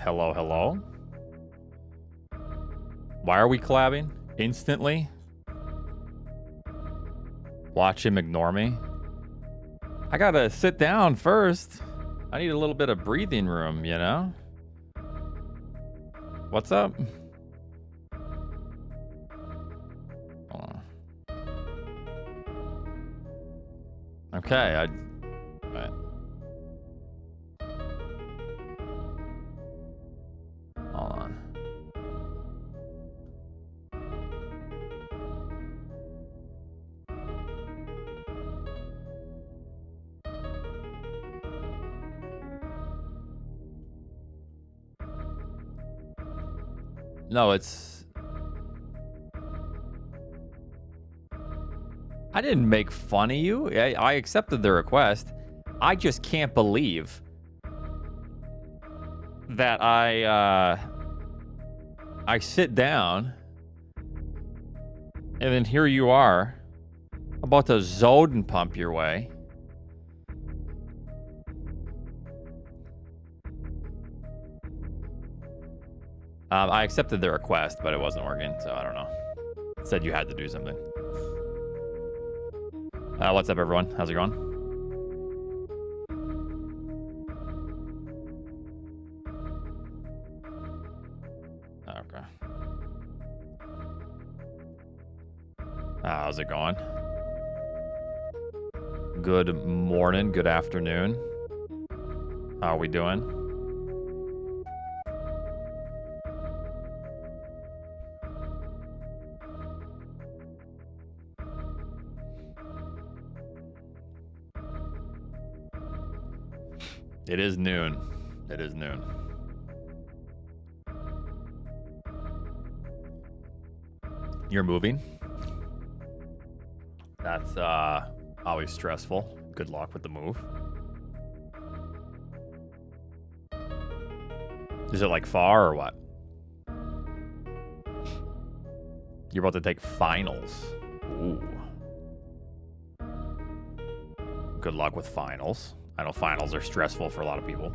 Hello, hello. Why are we collabing instantly? Watch him ignore me. I gotta sit down first. I need a little bit of breathing room, you know? What's up? Hold on. Okay, right. Hold on. No, it's... I didn't make fun of you. I accepted the request. I just can't believe that I sit down and then here you are about to Zoden pump your way. I accepted the request, but it wasn't working, so I don't know. It said you had to do something. What's up, everyone? How's it going? Okay. How's it going? Good morning, good afternoon. How are we doing? It is noon. It is noon. You're moving? That's always stressful. Good luck with the move. Is it like far or what? You're about to take finals. Ooh. Good luck with finals. I know finals are stressful for a lot of people.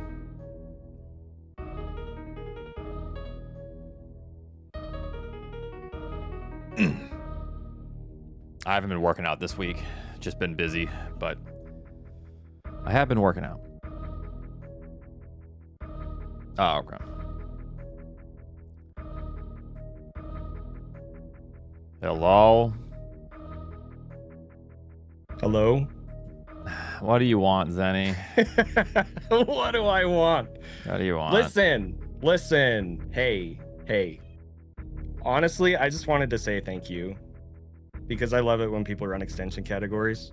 I haven't been working out this week. Just been busy, but I have been working out. Oh, okay. Hello? Hello? What do you want, Zenny? What do I want? What do you want? Listen. Hey. Honestly, I just wanted to say thank you. Because I love it when people run extension categories.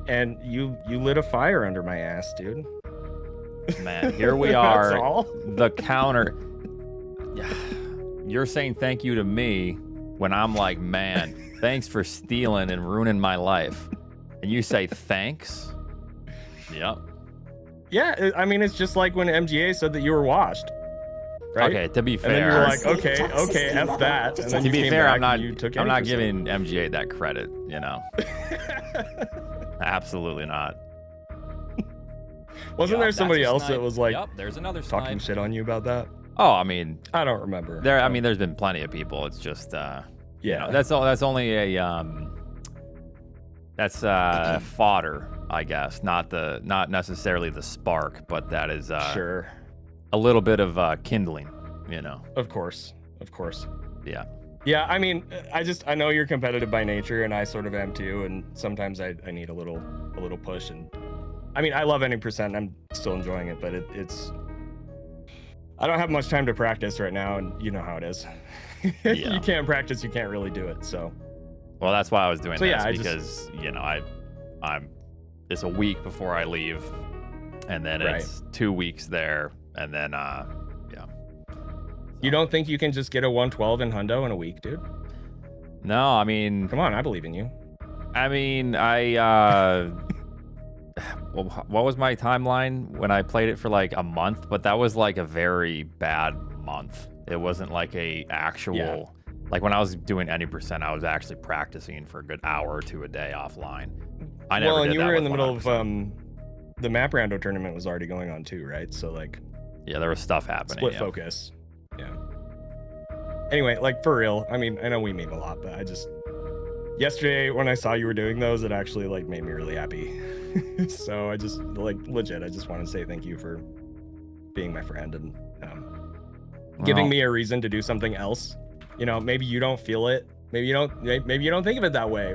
And you lit a fire under my ass, dude. Man, here we are. That's all. The counter. You're saying thank you to me when I'm like, man, thanks for stealing and ruining my life. And you say thanks? Yep. Yeah, I mean, it's just like when MGA said that you were washed. Right? Okay, to be fair. And then you were like, okay, F that. And then to be fair, I'm not giving MGA that credit, you know. Absolutely not. Wasn't there somebody else that was like, yep, there's another talking shit on you about that? Oh, I mean, I don't remember. There's been plenty of people. It's just you know, that's only a that's fodder, I guess, not necessarily the spark, but that is sure a little bit of kindling, you know. Of course. Yeah, I mean, I know you're competitive by nature, and I sort of am too, and sometimes I need a little push. And I mean, I love any percent, and I'm still enjoying it, but it's I don't have much time to practice right now, and you know how it is. Yeah. You can't practice, you can't really do it. So well, that's why I was doing this, because you know, I'm it's a week before I leave, and then it's 2 weeks there, and then yeah. You don't think you can just get a 112 in Hundo in a week, dude? No, I mean, come on, I believe in you. I mean, well, what was my timeline when I played it for like a month? But that was like a very bad month. It wasn't like a actual, like when I was doing any percent, I was actually practicing for a good hour or two a day offline. I never well, and did you that were in with the middle 100%. of the map rando tournament was already going on too, right? So like, Yeah, there was stuff happening. Split focus. Yeah. Anyway, like for real. I mean, I know we meme a lot, but I just yesterday when I saw you were doing those, it actually like made me really happy. So I just like legit. I just want to say thank you for being my friend and giving me a reason to do something else. You know, maybe you don't feel it. Maybe you don't think of it that way,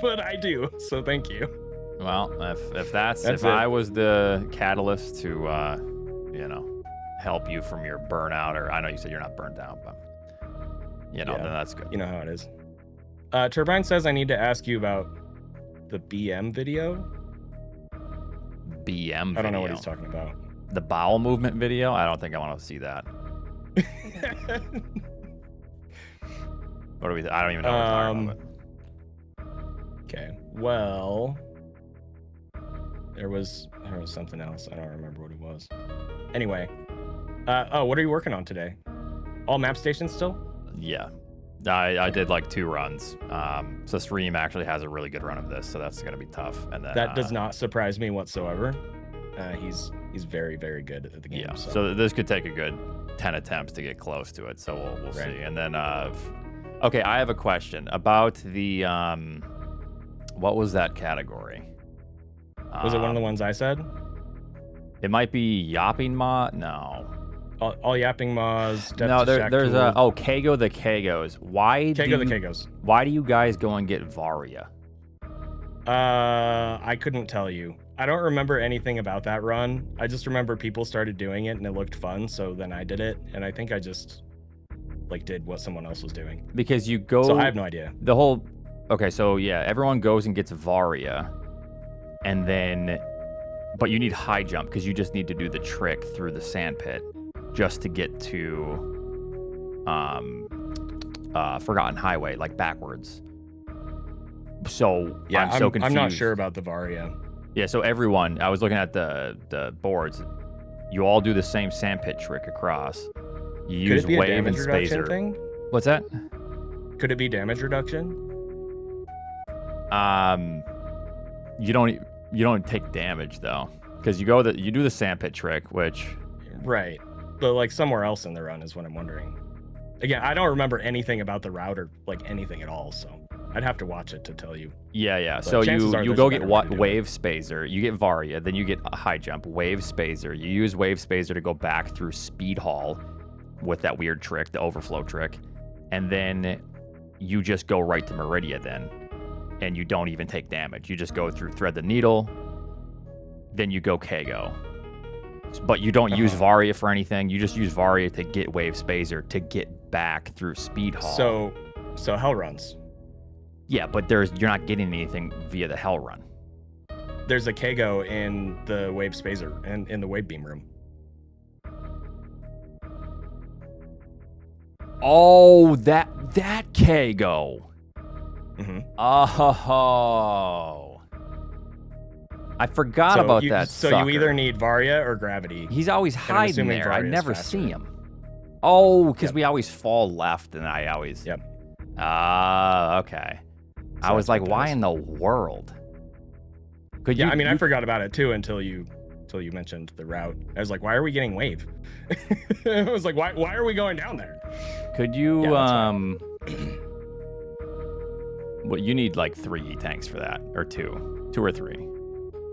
but I do. So thank you. Well, if I was the catalyst to, you know, help you from your burnout, or I know you said you're not burned out, but you know, then that's good. You know how it is. Turbine says I need to ask you about the BM video. BM video? I don't know what he's talking about. The bowel movement video? I don't think I want to see that. What do we? I don't even know what we're talking about. Okay. Well, there was something else. I don't remember what it was. Anyway. What are you working on today? All map stations still? Yeah. I did like 2 runs. So Stream actually has a really good run of this, so that's gonna be tough. And then that does not surprise me whatsoever. He's very, very good at the game. Yeah. So. So this could take a good 10 attempts to get close to it. So we'll see. And then okay, I have a question about the what was that category? Was it one of the ones I said? It might be Yapping Ma. No. All Yapping Ma's. No, there's Kago the Kagos. Why do you guys go and get Varia? I couldn't tell you. I don't remember anything about that run. I just remember people started doing it and it looked fun, so then I did it, and I think I just like did what someone else was doing. Because you go. So I have no idea. The whole. Okay, so yeah, everyone goes and gets Varia, and then, but you need high jump because you just need to do the trick through the sand pit, just to get to, Forgotten Highway, like backwards. So yeah, I'm so confused. I'm not sure about the Varia. Yeah, so everyone, I was looking at the boards. You all do the same sandpit trick across. You use wave and spacer. Thing? What's that? Could it be damage reduction? You don't take damage though, because you do the sandpit trick, which. Right, but like somewhere else in the run is what I'm wondering. Again, I don't remember anything about the route or like anything at all, so I'd have to watch it to tell you. Yeah. But so you go get wave spacer, you get Varia, then you get a high jump, wave spacer. You use wave spacer to go back through Speed Hall with that weird trick, the overflow trick, and then you just go right to Meridia then, and you don't even take damage. You just go through Thread the Needle, then you go Kago. But you don't use Varia for anything. You just use Varia to get wave spacer to get back through Speed Hall. So hell runs. Yeah, but you're not getting anything via the hell run. There's a Kago in the wave spacer and in the wave beam room. Oh, that Kago. Mm-hmm. Oh. I forgot about that. So sucker. You either need Varia or Gravity. He's always hiding there. I never see him. Oh, because we always fall left, and I always. Yep. Okay. So I was like, why in the world? I forgot about it too until you mentioned the route. I was like, why are we getting wave? I was like, why are we going down there? Could you well, you need like 3 tanks for that, or 2 or 3.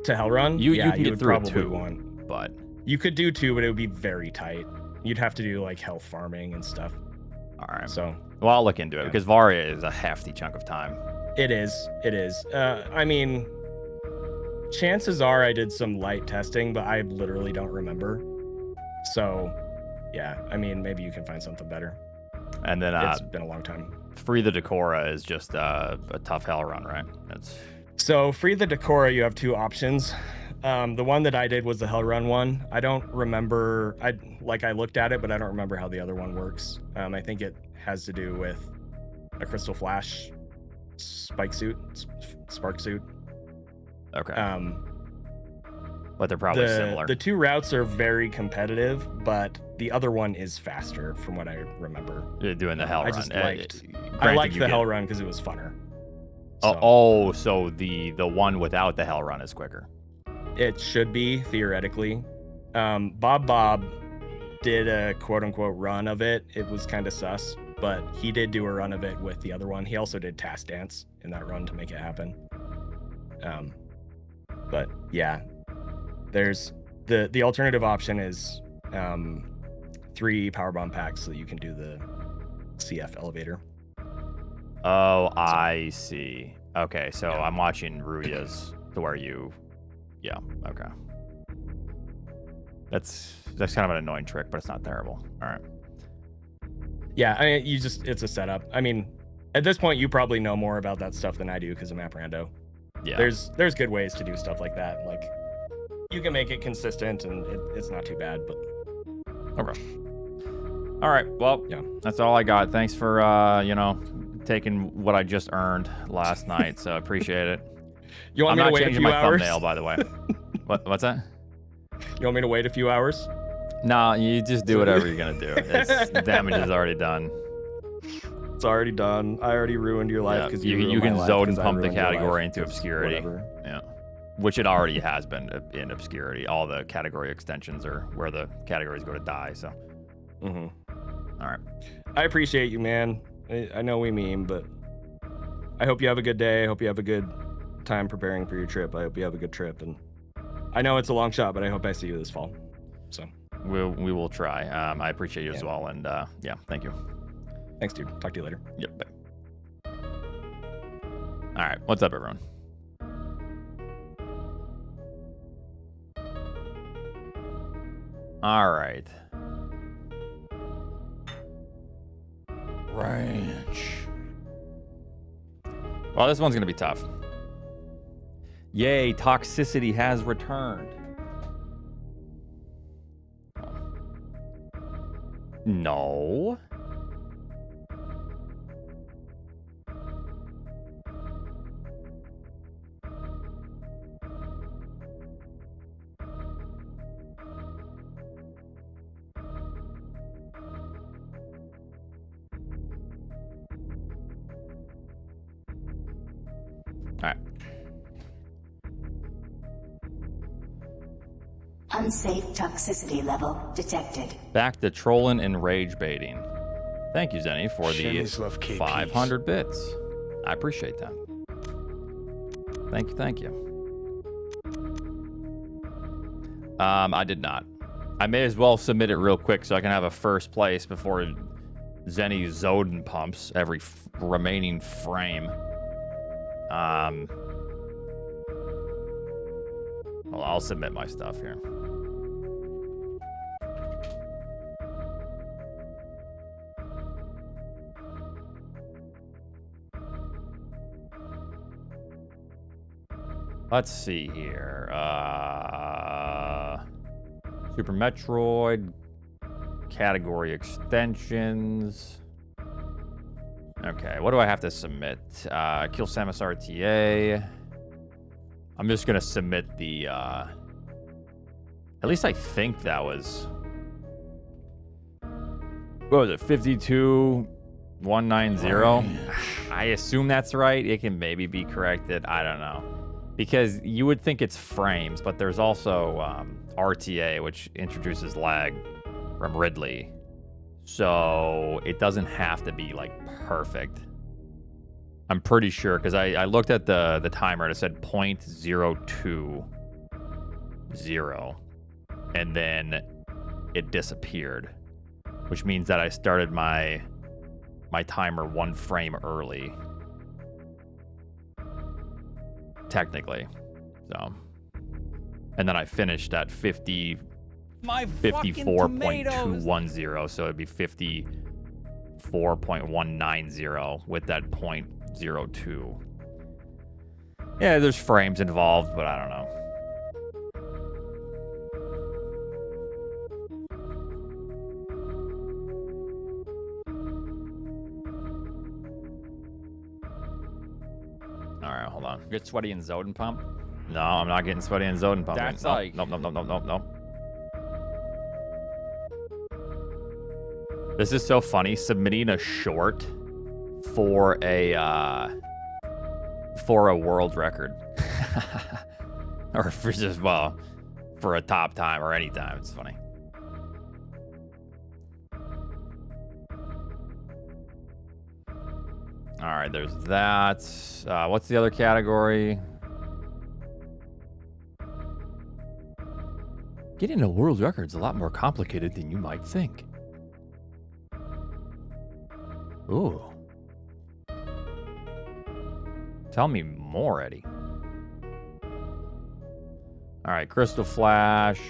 To hell run? You can get through probably 2, but you could do 2, but it would be very tight. You'd have to do like health farming and stuff. All right. So, well, I'll look into it because Varia is a hefty chunk of time. It is. I mean, chances are I did some light testing, but I literally don't remember. So, yeah. I mean, maybe you can find something better. And then it's been a long time. Free the Decora is just a tough hell run, right? So Free the Decora, you have 2 options. The one that I did was the hell run one. I don't remember. I looked at it, but I don't remember how the other one works. I think it has to do with a Crystal Flash spark suit. Okay. But they're probably similar. The 2 routes are very competitive, but the other one is faster, from what I remember. You're doing the hell run. I liked the hell run because it was funner. So the one without the hell run is quicker. It should be, theoretically. Bob did a quote unquote run of it. It was kind of sus, but he did do a run of it with the other one. He also did Task Dance in that run to make it happen. But yeah, there's the alternative option is 3 powerbomb packs so that you can do the CF elevator. Oh, I see. Okay, so yeah. I'm watching Ruya's to where you... Yeah, okay. That's kind of an annoying trick, but it's not terrible. All right. Yeah, I mean, it's a setup. I mean, at this point, you probably know more about that stuff than I do because of Map Rando. Yeah. There's good ways to do stuff like that. Like, you can make it consistent, and it's not too bad, but... Okay. All right, well, yeah, that's all I got. Thanks for, taking what I just earned last night, so I appreciate it. You want me to wait a few my hours? Thumbnail, by the way. What's that? You want me to wait a few hours? No, you just do whatever you're gonna do. The damage is already done. It's already done. I already ruined your life because you can Zoden pump the category into obscurity. Yeah, which it already has been in obscurity. All the category extensions are where the categories go to die. So. Mm-hmm. All right. I appreciate you, man. I know we meme, but I hope you have a good day. I hope you have a good time preparing for your trip. I hope you have a good trip, and I know it's a long shot, but I hope I see you this fall. So we will try. I appreciate you as well, and yeah, thank you. Thanks, dude. Talk to you later. Yep. Bye. All right. What's up, everyone? All right. Ranch. Well, this one's gonna be tough. Yay, toxicity has returned. No. All right. Unsafe toxicity level detected. Back to trolling and rage baiting. Thank you, Zenny, for the 500 bits. I appreciate that. Thank you. I did not. I may as well submit it real quick so I can have a first place before Zenny Zoden pumps every remaining frame. Well, I'll submit my stuff here. Let's see here. Super Metroid, category extensions. Okay, what do I have to submit? Kill Samus RTA. I'm just gonna submit the, at least I think that was, what was it, 52190? I assume that's right. It can maybe be corrected. I don't know. Because you would think it's frames, but there's also RTA, which introduces lag from Ridley. So it doesn't have to be like perfect. I'm pretty sure because I looked at the timer and it said 0.020, and then it disappeared, which means that I started my timer 1 frame early, technically. So, and then I finished at 54.210, so it'd be 54.190 with that 0.02. Yeah, there's frames involved, but I don't know. All right, hold on. Get sweaty and Zoden pump? No, I'm not getting sweaty and Zoden pump. That's nope, like... Nope. This is so funny. Submitting a short for a world record, or for just, well, for a top time or any time. It's funny. All right, there's that. What's the other category? Getting a world record is a lot more complicated than you might think. Ooh. Tell me more, Eddie. All right, Crystal Flash.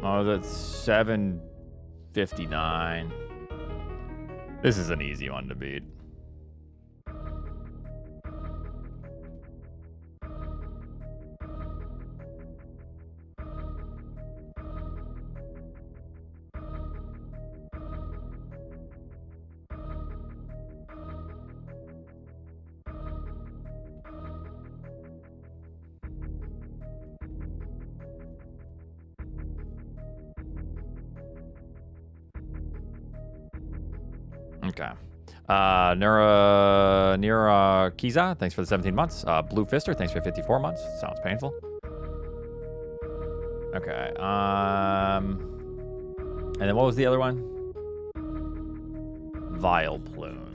Oh, that's 759. This is an easy one to beat. Okay. Nira Kiza, thanks for the 17 months. Blue Fister, thanks for 54 months. Sounds painful. Okay. And then what was the other one? Vile Plumes.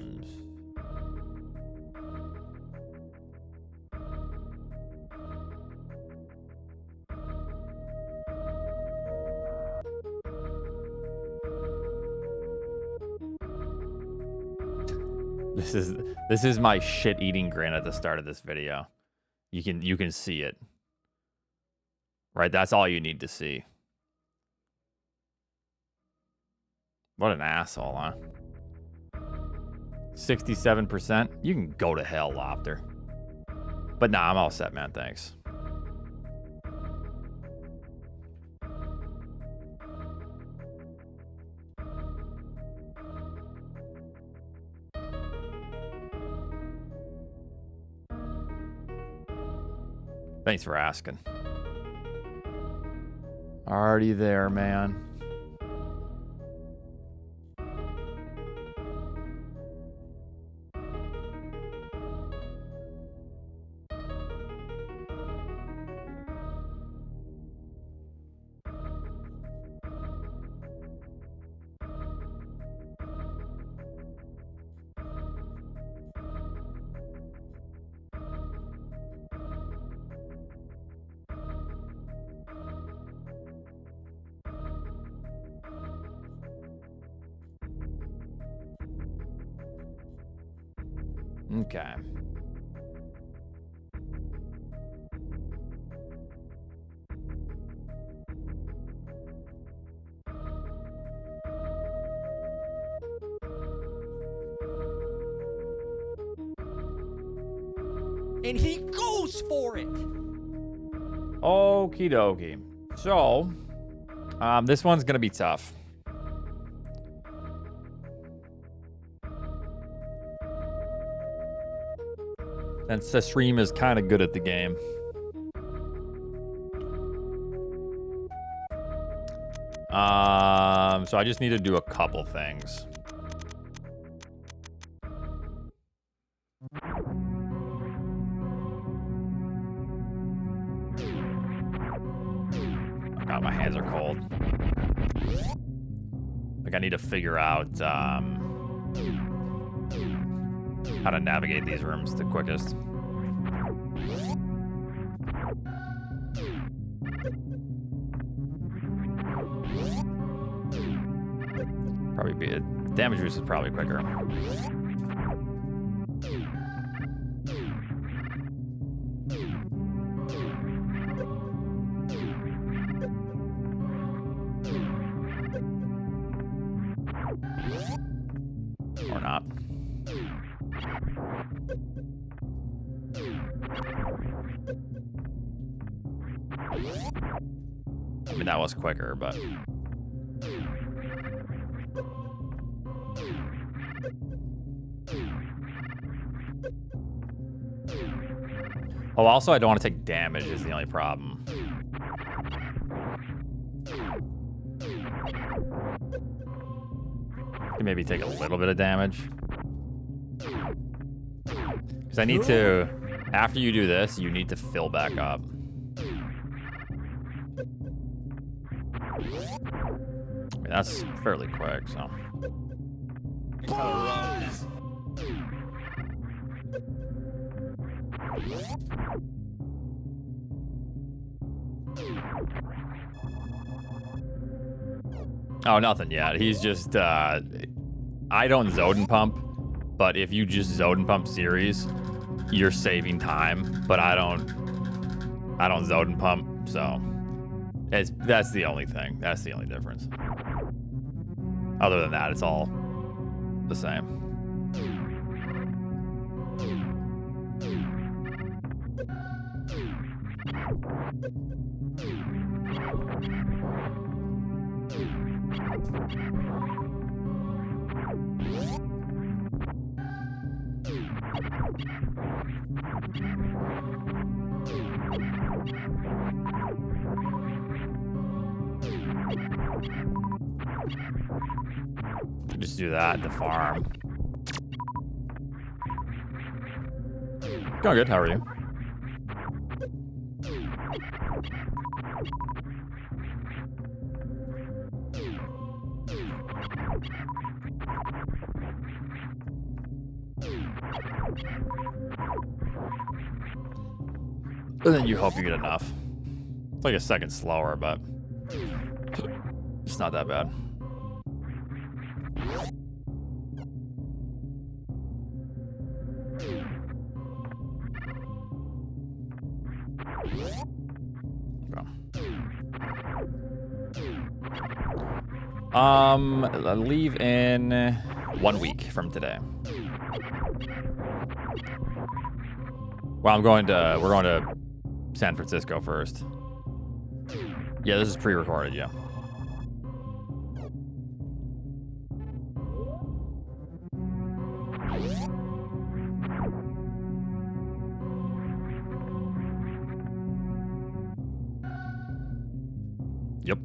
This is my shit-eating grin at the start of this video. You can see it. Right, that's all you need to see. What an asshole, huh? 67%. You can go to hell, Lofter. But nah, I'm all set, man. Thanks. Thanks for asking. Already there, man. Okay. And he goes for it. Okie dokie. So, this one's gonna be tough. Since the stream is kind of good at the game. So I just need to do a couple things. Oh God, my hands are cold. Like I need to figure out how to navigate these rooms the quickest. Probably be a damage boost is probably quicker. Or not. I mean, that was quicker, but... Oh, also, I don't want to take damage is the only problem. Can maybe take a little bit of damage. Because I need to... After you do this, you need to fill back up. That's fairly quick, so. Oh, nothing yet. He's just, I don't Zoden pump, but if you just Zoden pump series, you're saving time, but I don't Zoden pump, so that's the only thing. That's the only difference. Other than that, it's all the same. Just do that at the farm. Going good. How are you? And then you hope you get enough. It's like a second slower, but it's not that bad. I leave in 1 week from today. Well, we're going to San Francisco first. Yeah, this is pre-recorded, yeah. Yep.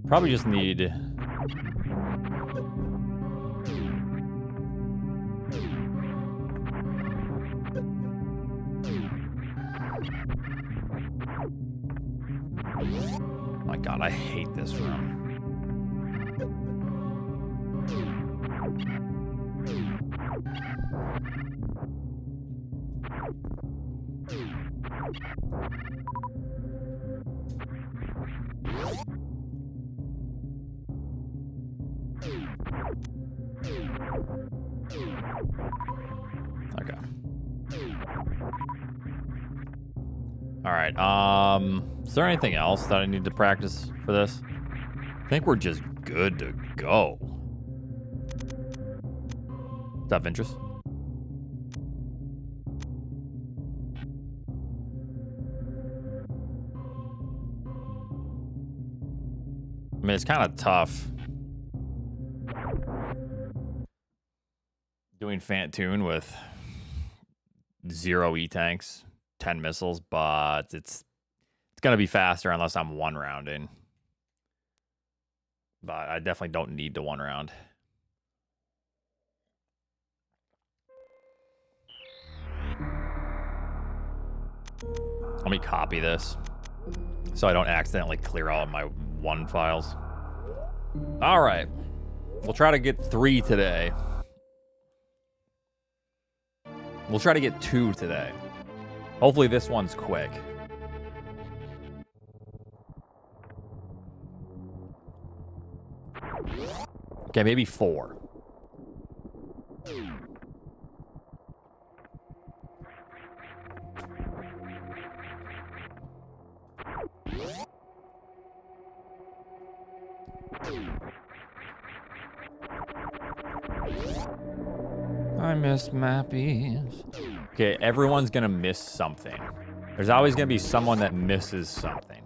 Probably just need... My God, I hate this room. Okay. All right. Is there anything else that I need to practice for this? I think we're just good to go. Stuff interest? I mean, it's kind of tough doing Fantoon with 0 E-tanks, 10 missiles, but it's gonna be faster unless I'm one rounding. But I definitely don't need the one round. Let me copy this so I don't accidentally clear all of my one files. All right, we'll try to get 3 today. We'll try to get 2 today. Hopefully this one's quick. Okay, maybe 4. I miss mappies. Okay, everyone's gonna miss something. There's always gonna be someone that misses something.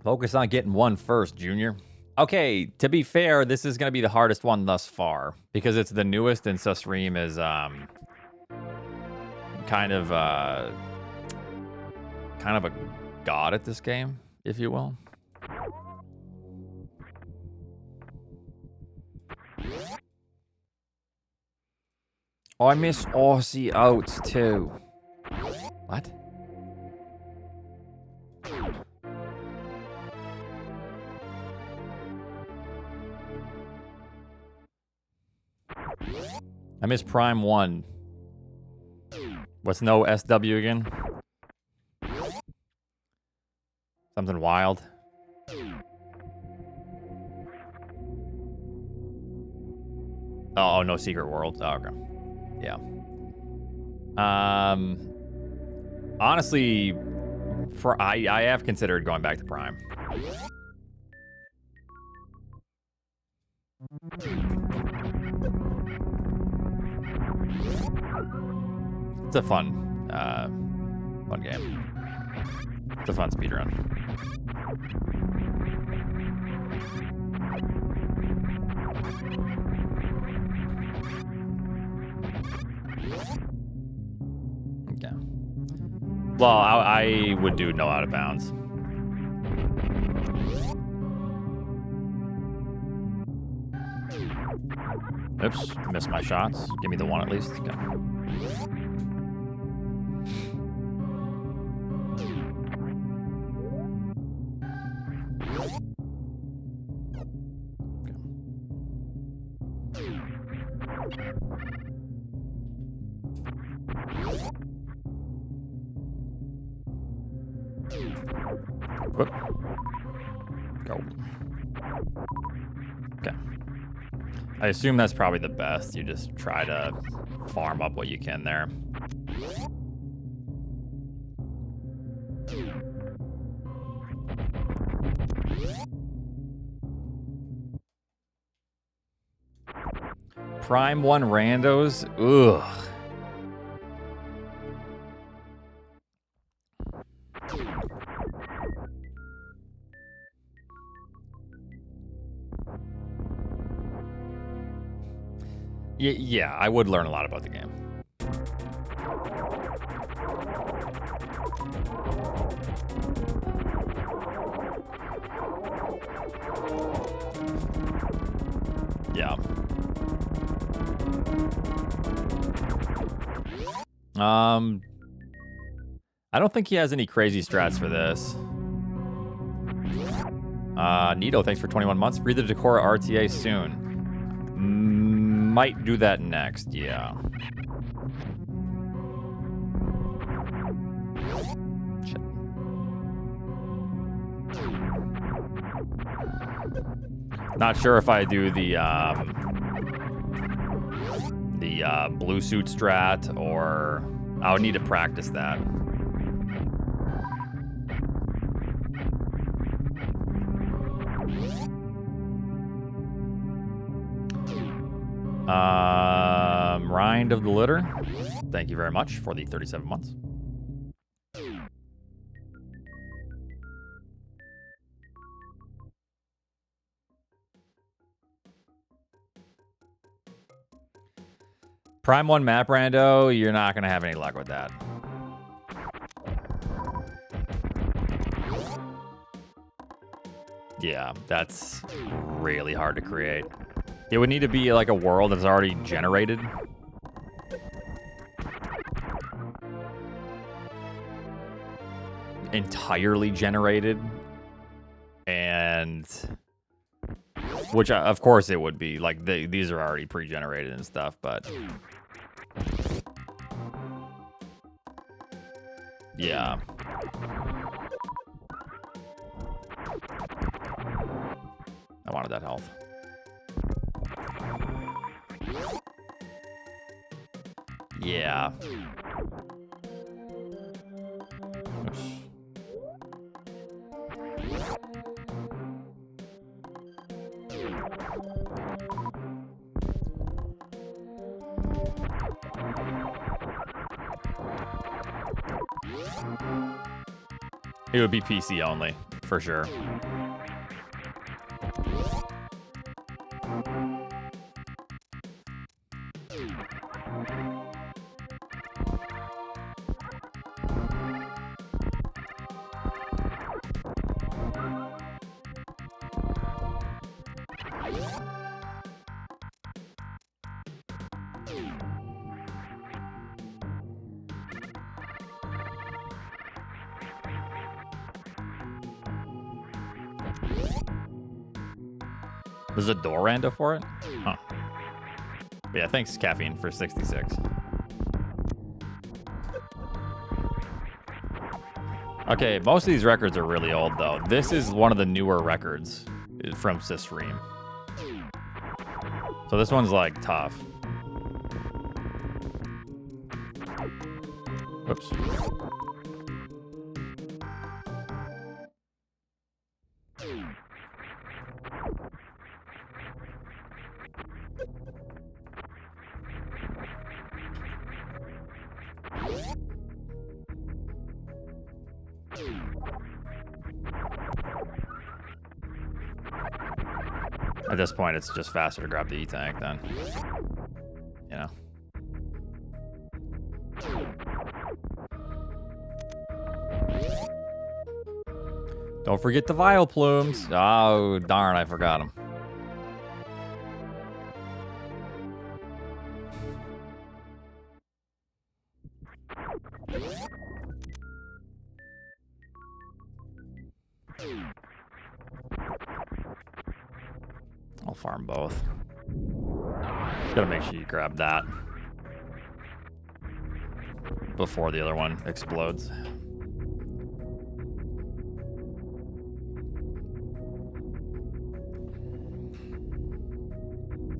Focus on getting 1 first, Junior. Okay, to be fair, this is gonna be the hardest one thus far because it's the newest and Susream is kind of a god at this game, if you will. Oh, I miss Oatsngoats too. What? I miss Prime 1. What's no SW again? Something wild. Oh, no secret worlds. Oh, okay. Yeah. Honestly, I have considered going back to Prime. It's a fun game. It's a fun speedrun. Okay. Well, I would do no out of bounds. Oops, missed my shots. Give me the one at least. Okay. Whoop. Go. Okay. I assume that's probably the best. You just try to farm up what you can there. Prime 1 randos? Ugh. Yeah, I would learn a lot about the game. Yeah. I don't think he has any crazy strats for this. Nito, thanks for 21 months. Free the Decora RTA soon. Might do that next, yeah. Shit. Not sure if I do the blue suit strat, or I would need to practice that. Rind of the Litter, thank you very much for the 37 months. Prime 1 map rando, you're not going to have any luck with that. Yeah, that's really hard to create. It would need to be like a world that's already generated. Entirely generated. And... which, of course, it would be. Like, these are already pre-generated and stuff, but... yeah. I wanted that health. Yeah. Oops. It would be PC only, for sure. There's a door rando for it? Huh. But yeah, thanks, Caffeine, for 66. Okay, most of these records are really old, though. This is one of the newer records from Sysream. So this one's, like, tough. Whoops. At this point, it's just faster to grab the E-Tank then. You know. Don't forget the vial plumes. Oh, darn, I forgot them. I'll farm both. Gotta make sure you grab that before the other one explodes.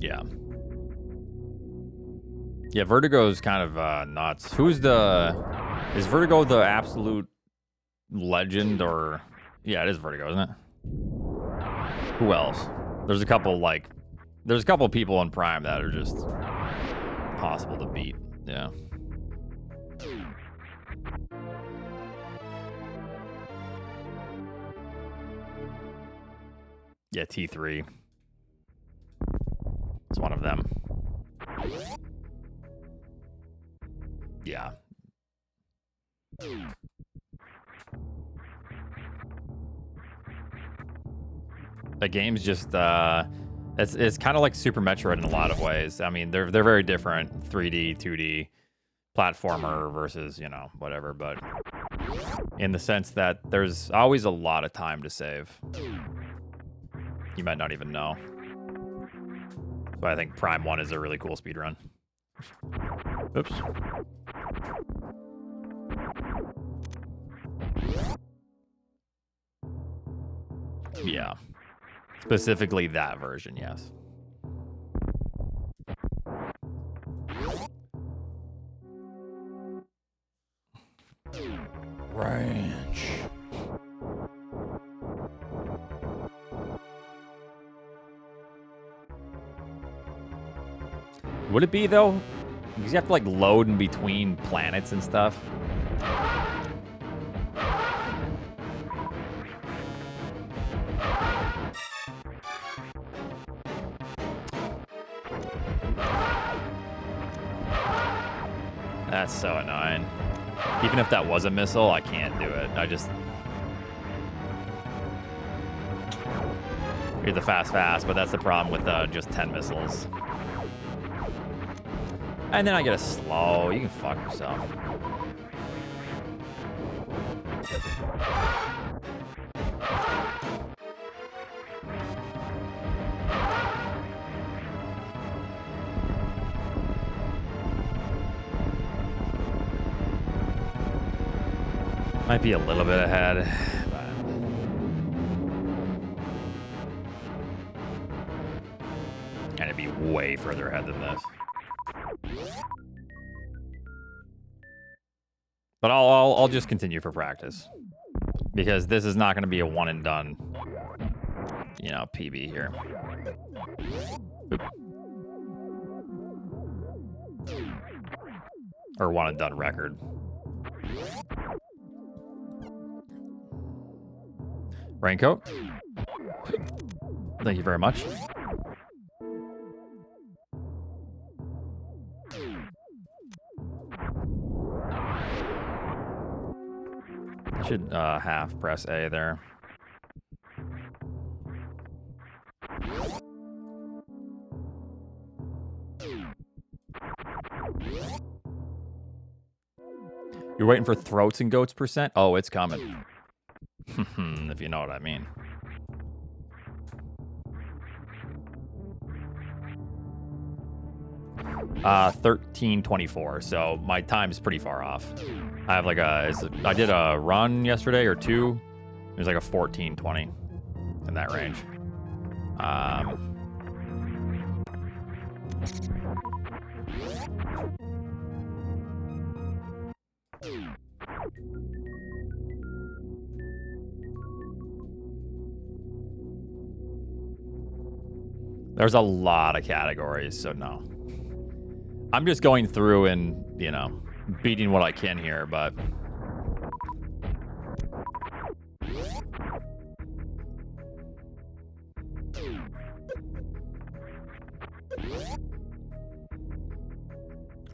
Yeah. Yeah, Vertigo's kind of nuts. Is Vertigo the absolute legend or... Yeah, it is Vertigo, isn't it? Who else? There's a couple people in Prime that are just impossible to beat. Yeah. Yeah, T3. It's one of them. Yeah. The game's just it's kind of like Super Metroid in a lot of ways. I mean, they're very different, 3D, 2D platformer versus, you know, whatever, but in the sense that there's always a lot of time to save. You might not even know. So I think Prime 1 is a really cool speedrun. Oops. Yeah. Specifically that version, yes. Ranch. Would it be, though? Because you have to, like, load in between planets and stuff. That's so annoying. Even if that was a missile, I can't do it. I just... You're the fast, but that's the problem with just 10 missiles. And then I get a slow. You can fuck yourself. Might be a little bit ahead, but... And it'd be way further ahead than this. But I'll just continue for practice. Because this is not going to be a one and done, you know, PB here. Oop. Or one and done record. Raincoat. Thank you very much. I should half press A there. You're waiting for throats and goats %? Oh, it's coming. If you know what I mean. 13:24. So my time's pretty far off. I have like I did a run yesterday or two. It was like a 14:20 in that range. There's a lot of categories, so no. I'm just going through and, you know, beating what I can here, but...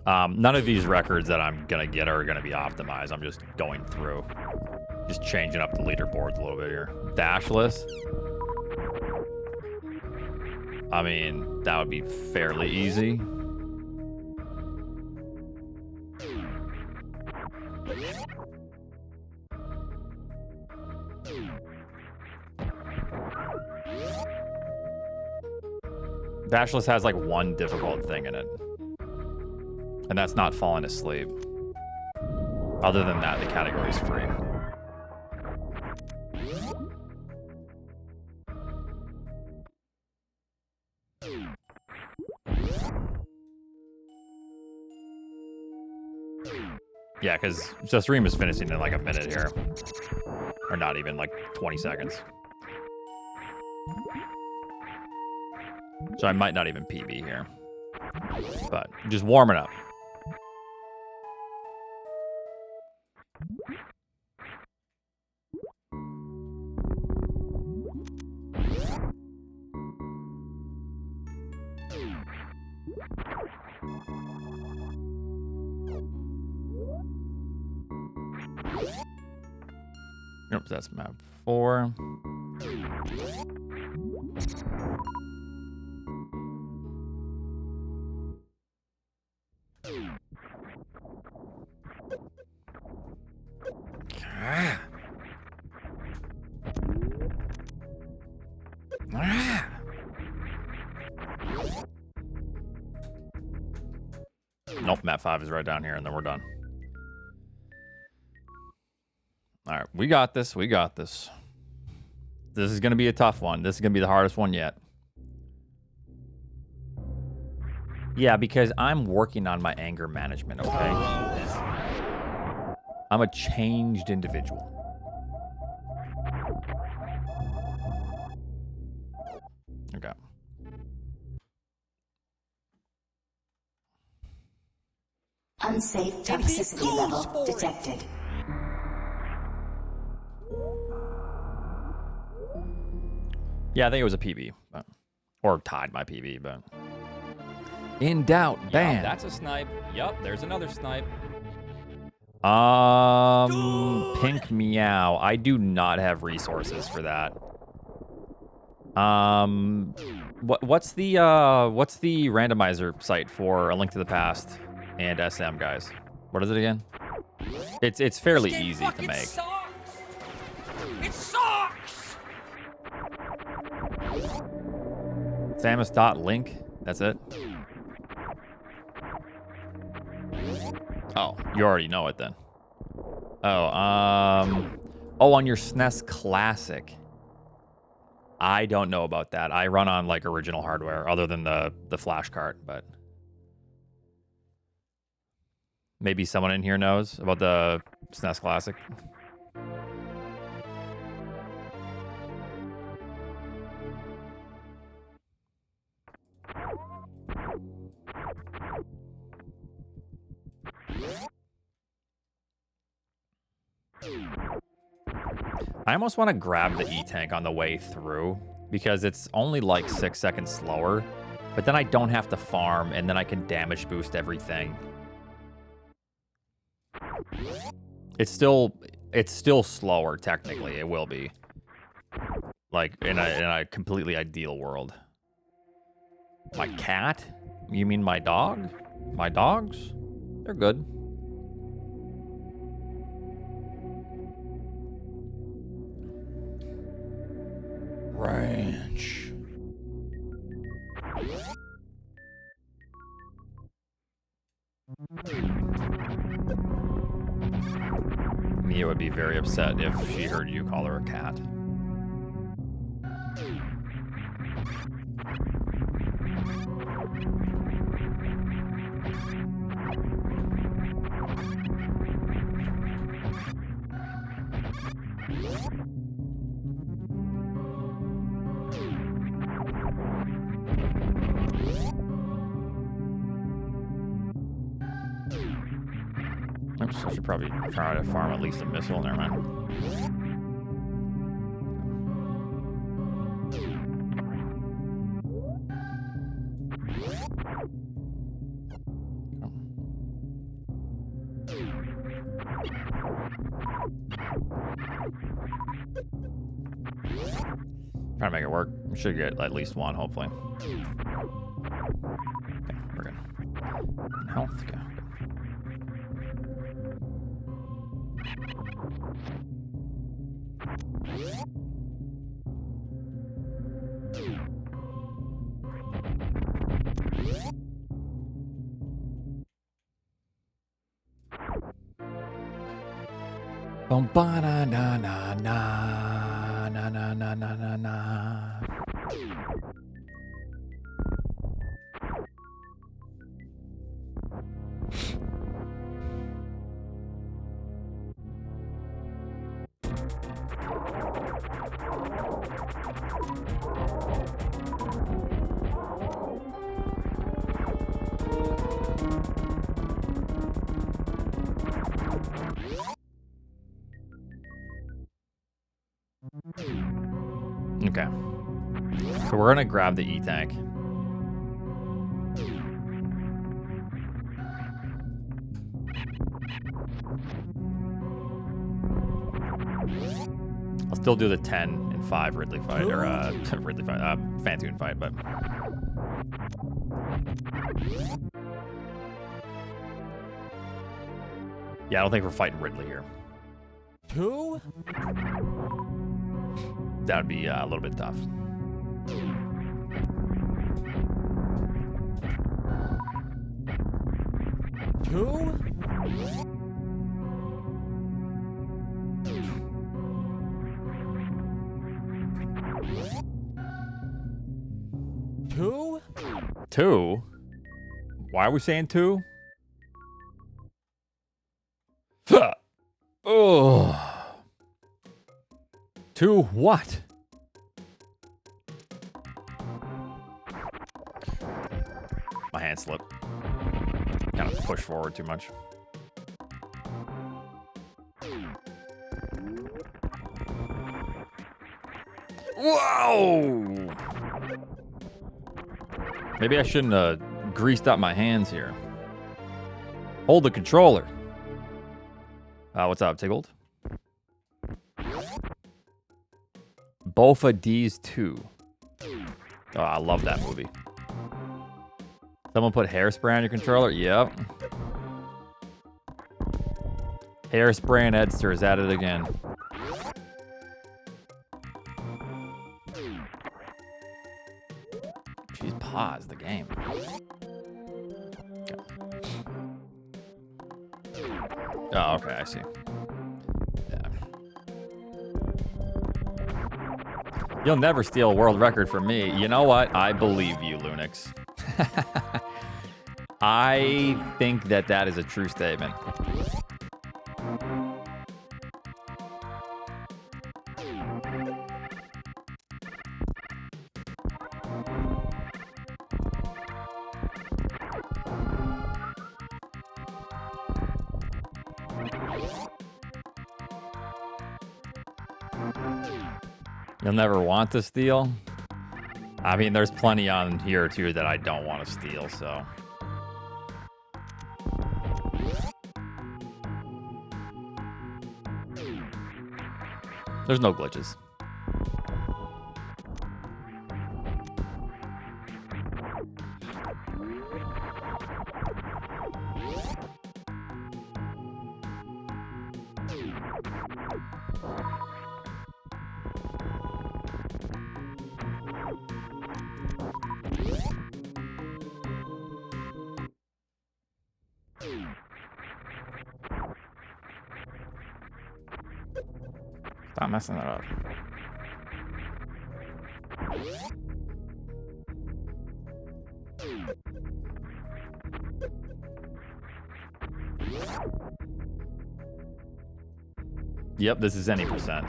None of these records that I'm going to get are going to be optimized. I'm just going through. Just changing up the leaderboards a little bit here. Dashless. I mean, that would be fairly easy. Dashless has like one difficult thing in it. And that's not falling asleep. Other than that, the category is free. Yeah, because the stream is finishing in like a minute here. Or not even, like 20 seconds. So I might not even PB here. But just warming up. Oops, that's map 4. Nope, map 5 is right down here, and then we're done. All right, we got this. We got this. This is going to be a tough one. This is going to be the hardest one yet. Yeah, because I'm working on my anger management, okay? I'm a changed individual. Okay. Unsafe toxicity level detected. Yeah, I think it was a PB, but, or tied my PB, but in doubt, ban. Yep, that's a snipe. Yup, there's another snipe. Pink meow. I do not have resources for that. What's the randomizer site for A Link to the Past and SM, guys? What is it again? It's fairly easy to make. Sucks. It sucks. Samus.link. That's it. Oh, you already know it then. Oh, on your SNES Classic. I don't know about that. I run on like original hardware, other than the flash cart, but maybe someone in here knows about the SNES Classic. I almost want to grab the E-Tank on the way through because it's only like 6 seconds slower, but then I don't have to farm and then I can damage boost everything. It's still slower technically. It will be like in a completely ideal world. My cat? You mean my dog? My dogs? They're good. Ranch. Nia would be very upset if she heard you call her a cat. Oops, I should probably try to farm at least a missile. Never mind. Trying to make it work. We should get at least one, hopefully. Okay, we're good. Health, okay. Bum ba na na na na na na na na na na. Okay. So we're gonna grab the E-tank. I'll still do the 10 and 5 Ridley fight, or Ridley fight, Fantoon fight, but yeah, I don't think we're fighting Ridley here. Who? That would be a little bit tough. Who? Two? 2? Why are we saying 2? Oh. 2 what? My hand slipped. Kind of push forward too much. Whoa! Maybe I shouldn't have greased up my hands here. Hold the controller. What's up, Tiggled? Bofa D's 2. Oh, I love that movie. Someone put hairspray on your controller? Yep. Hairspray and Edster is at it again. Jeez, pause the game. Okay. Oh, okay, I see. Yeah. You'll never steal a world record from me. You know what? I believe you, Lunix. I think that that is a true statement. You'll never want to steal? I mean, there's plenty on here, too, that I don't want to steal, so... There's no glitches. Stop messing that up. Yep, this is any percent.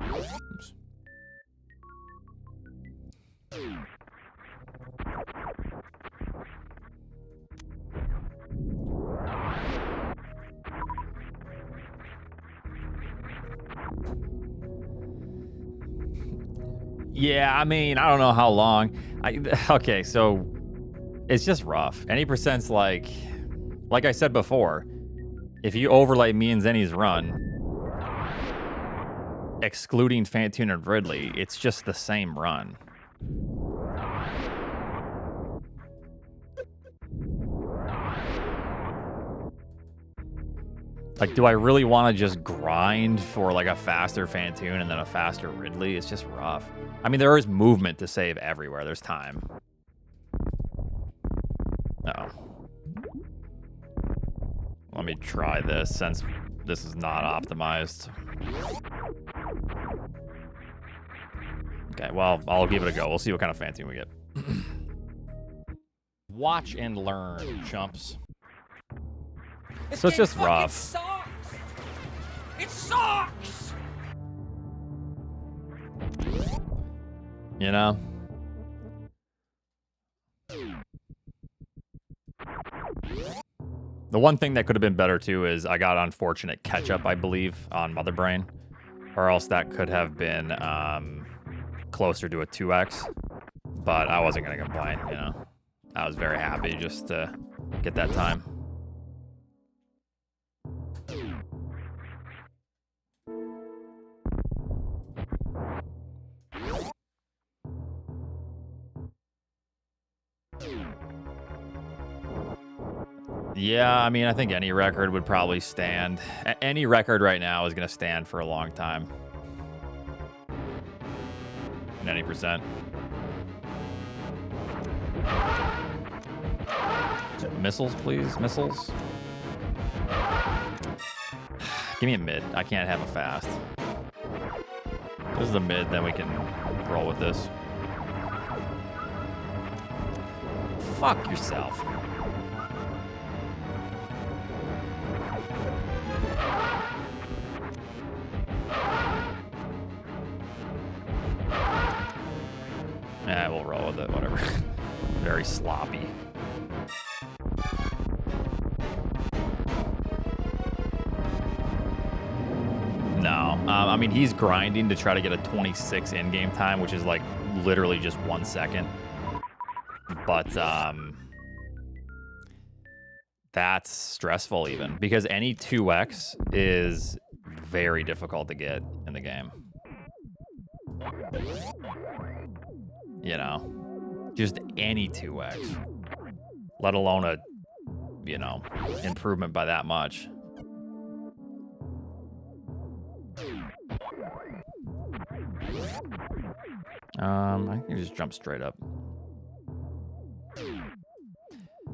Oops. Yeah, I mean, I don't know how long. Okay, so it's just rough. Any percent's like I said before, if you overlay me and Zenny's run, excluding Fantoon and Ridley, it's just the same run. Like, do I really want to just grind for like a faster Fantoon and then a faster Ridley? It's just rough. I mean, there is movement to save everywhere. There's time. Uh-oh. Let me try this since this is not optimized. Okay, well, I'll give it a go. We'll see what kind of Fantoon we get. Watch and learn, chumps. So it's just rough. Sucks. It sucks. You know? The one thing that could have been better too is I got unfortunate catch-up, I believe, on Mother Brain. Or else that could have been closer to a 2x. But I wasn't going to complain, you know? I was very happy just to get that time. Yeah, I mean, I think any record would probably stand. Any record right now is going to stand for a long time. In any percent. Missiles, please. Missiles. Give me a mid. I can't have a fast. This is a mid, then we can roll with this. Fuck yourself. Yeah, we'll roll with it, whatever. Very sloppy. No. I mean, he's grinding to try to get a 26 in-game time, which is like literally just 1 second. But that's stressful even, because any 2x is very difficult to get in the game. You know, just any 2x, let alone a, you know, improvement by that much. I can just jump straight up.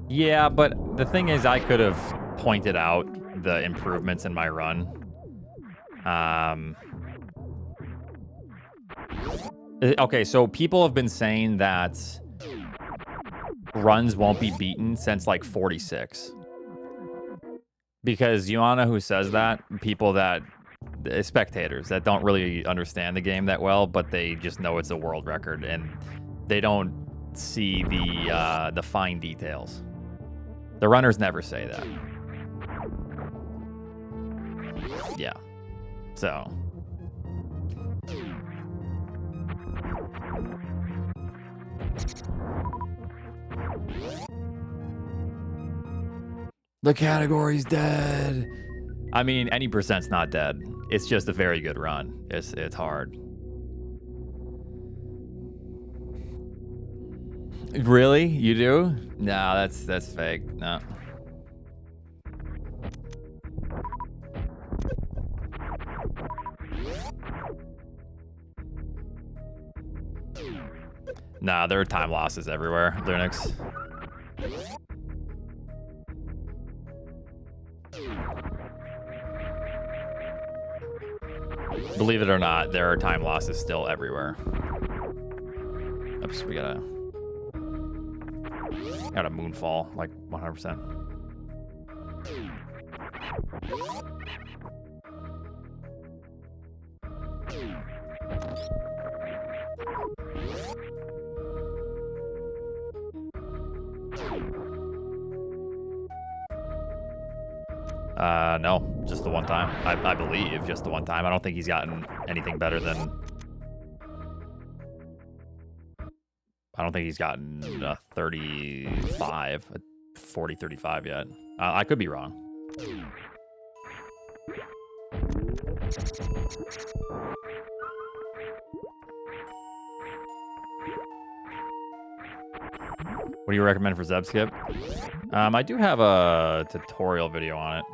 Yeah, but the thing is, I could have pointed out the improvements in my run. Okay, so people have been saying that runs won't be beaten since like 46. Because you wanna know who says that? People that, spectators that don't really understand the game that well, but they just know it's a world record and they don't see the fine details. The runners never say that. Yeah. So. The category's dead. I mean, any percent's not dead. It's just a very good run. It's hard. Really? You do? No, that's fake. No. Nah, there are time losses everywhere, Linux. Believe it or not, there are time losses still everywhere. Oops, we got a moonfall, like 100%. No, just the one time. I believe just the one time. I don't think he's gotten anything better than... I don't think he's gotten a 35, a 40, 35 yet. I could be wrong. What do you recommend for Zeb Skip? I do have a tutorial video on it.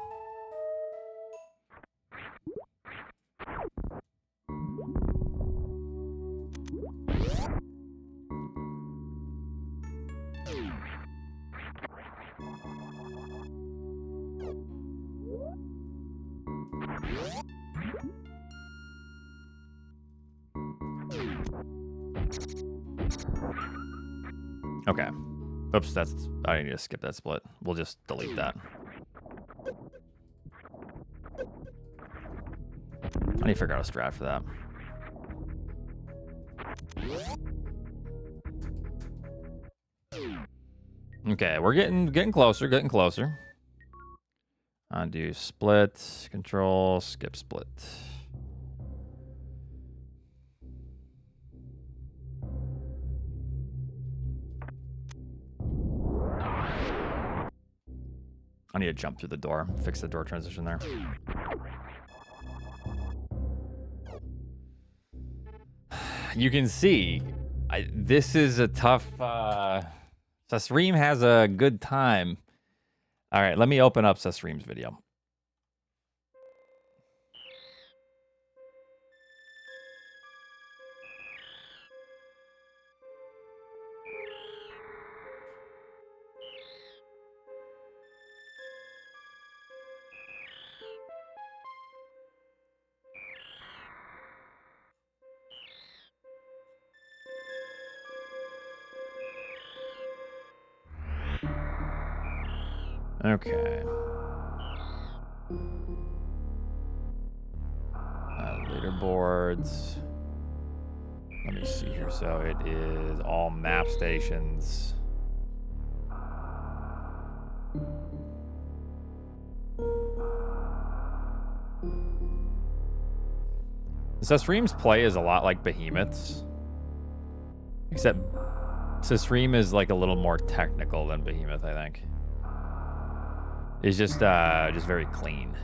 Okay. Oops, I need to skip that split. We'll just delete that. I need to figure out a strat for that. Okay, we're getting closer. Undo split, control, skip split. I need to jump through the door, fix the door transition there. You can see, this is a tough... Sasreem has a good time. All right, let me open up Sasreem's video. Okay. Leaderboards. Let me see here. So it is all map stations. Sasreem's play is a lot like Behemoth's, except Sasreem is like a little more technical than Behemoth, I think. It's just very clean.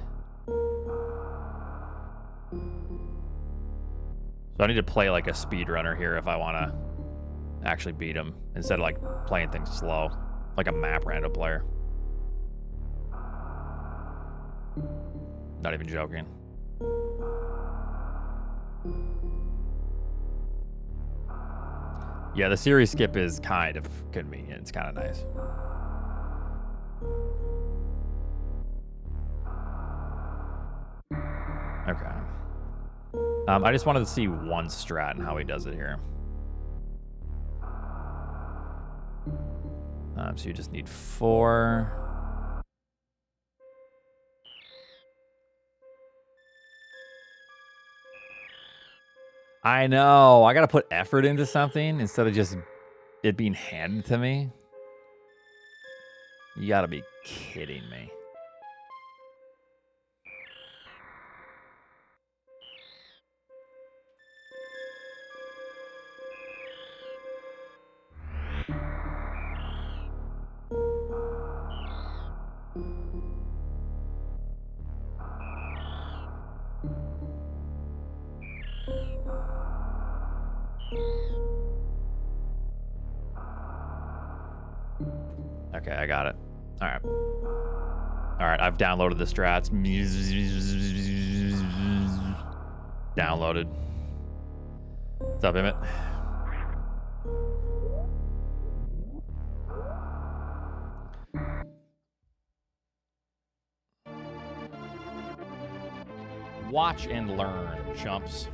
So I need to play like a speedrunner here if I want to actually beat him, instead of like playing things slow, like a map random player. Not even joking. Yeah, the series skip is kind of convenient. It's kind of nice. Okay. I just wanted to see one strat and how he does it here. So you just need 4. I know. I gotta put effort into something instead of just it being handed to me. You gotta be kidding me. Okay, I got it. All right. All right, I've downloaded the strats. Downloaded. What's up, Emmett? Watch and learn, chumps.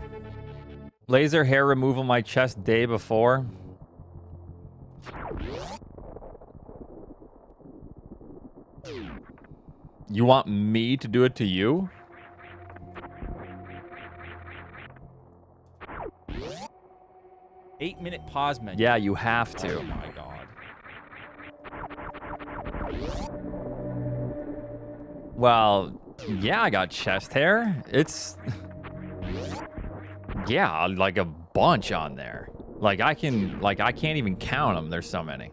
Laser hair removal my chest day before. You want me to do it to you? Eight-minute pause menu. Yeah, you have to. Oh my god. Well, yeah, I got chest hair. It's... yeah, like a bunch on there. Like, I can't even count them. There's so many.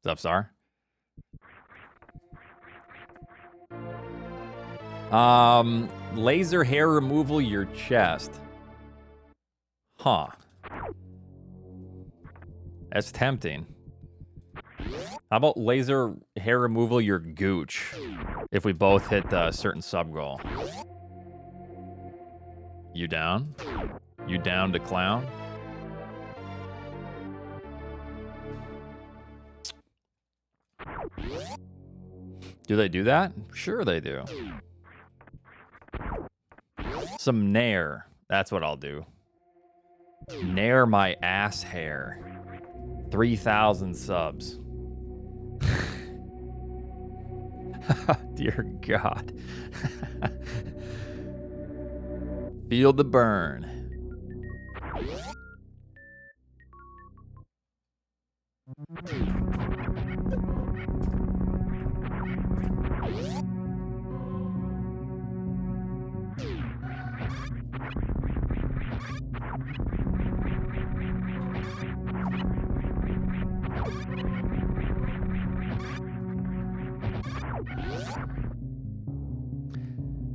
What's up, Star? Laser hair removal your chest. Huh. That's tempting. How about laser hair removal your gooch? If we both hit a certain sub goal. You down? You down to clown? Do they do that? Sure they do. Some nair. That's what I'll do. Nair my ass hair. 3,000 subs. Dear God. Feel the burn.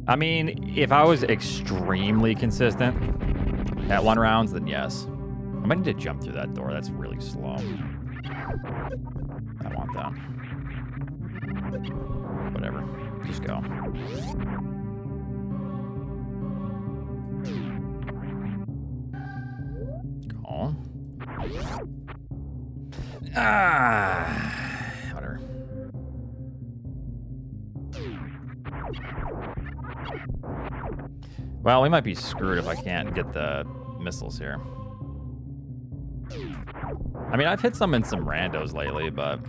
I mean, if I was extremely consistent at 1 rounds, then yes. I might need to jump through that door. That's really slow. I want that. Whatever. Just go. Go. Ah. Whatever. Well, we might be screwed if I can't get the missiles here. I mean, I've hit some in some randos lately, but...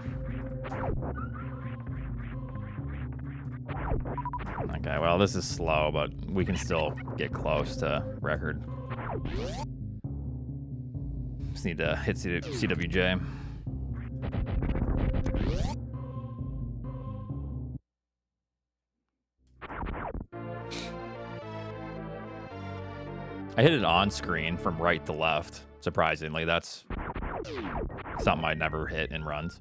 okay, well, this is slow, but we can still get close to record. Just need to hit CWJ. I hit it on screen from right to left. Surprisingly, that's something I never hit in runs.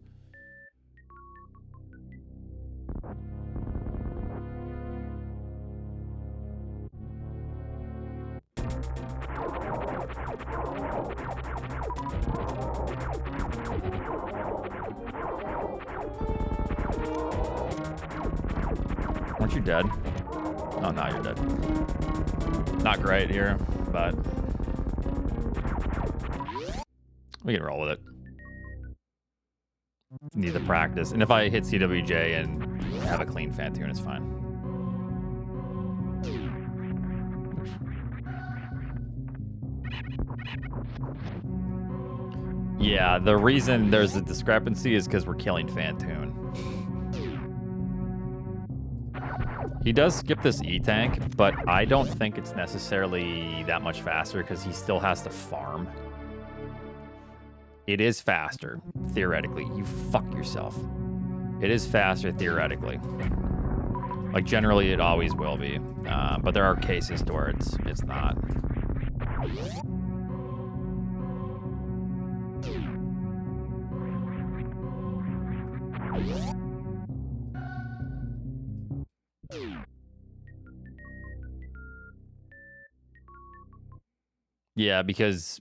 Aren't you dead? Oh, no, you're dead. Not great here, but we can roll with it. Need the practice. And if I hit CWJ and have a clean Fantoon, it's fine. Yeah, the reason there's a discrepancy is because we're killing Fantoon. He does skip this E-Tank, but I don't think it's necessarily that much faster because he still has to farm. It is faster, theoretically. You fuck yourself. It is faster, theoretically. Like, generally, it always will be. But there are cases to where it's not. Yeah, because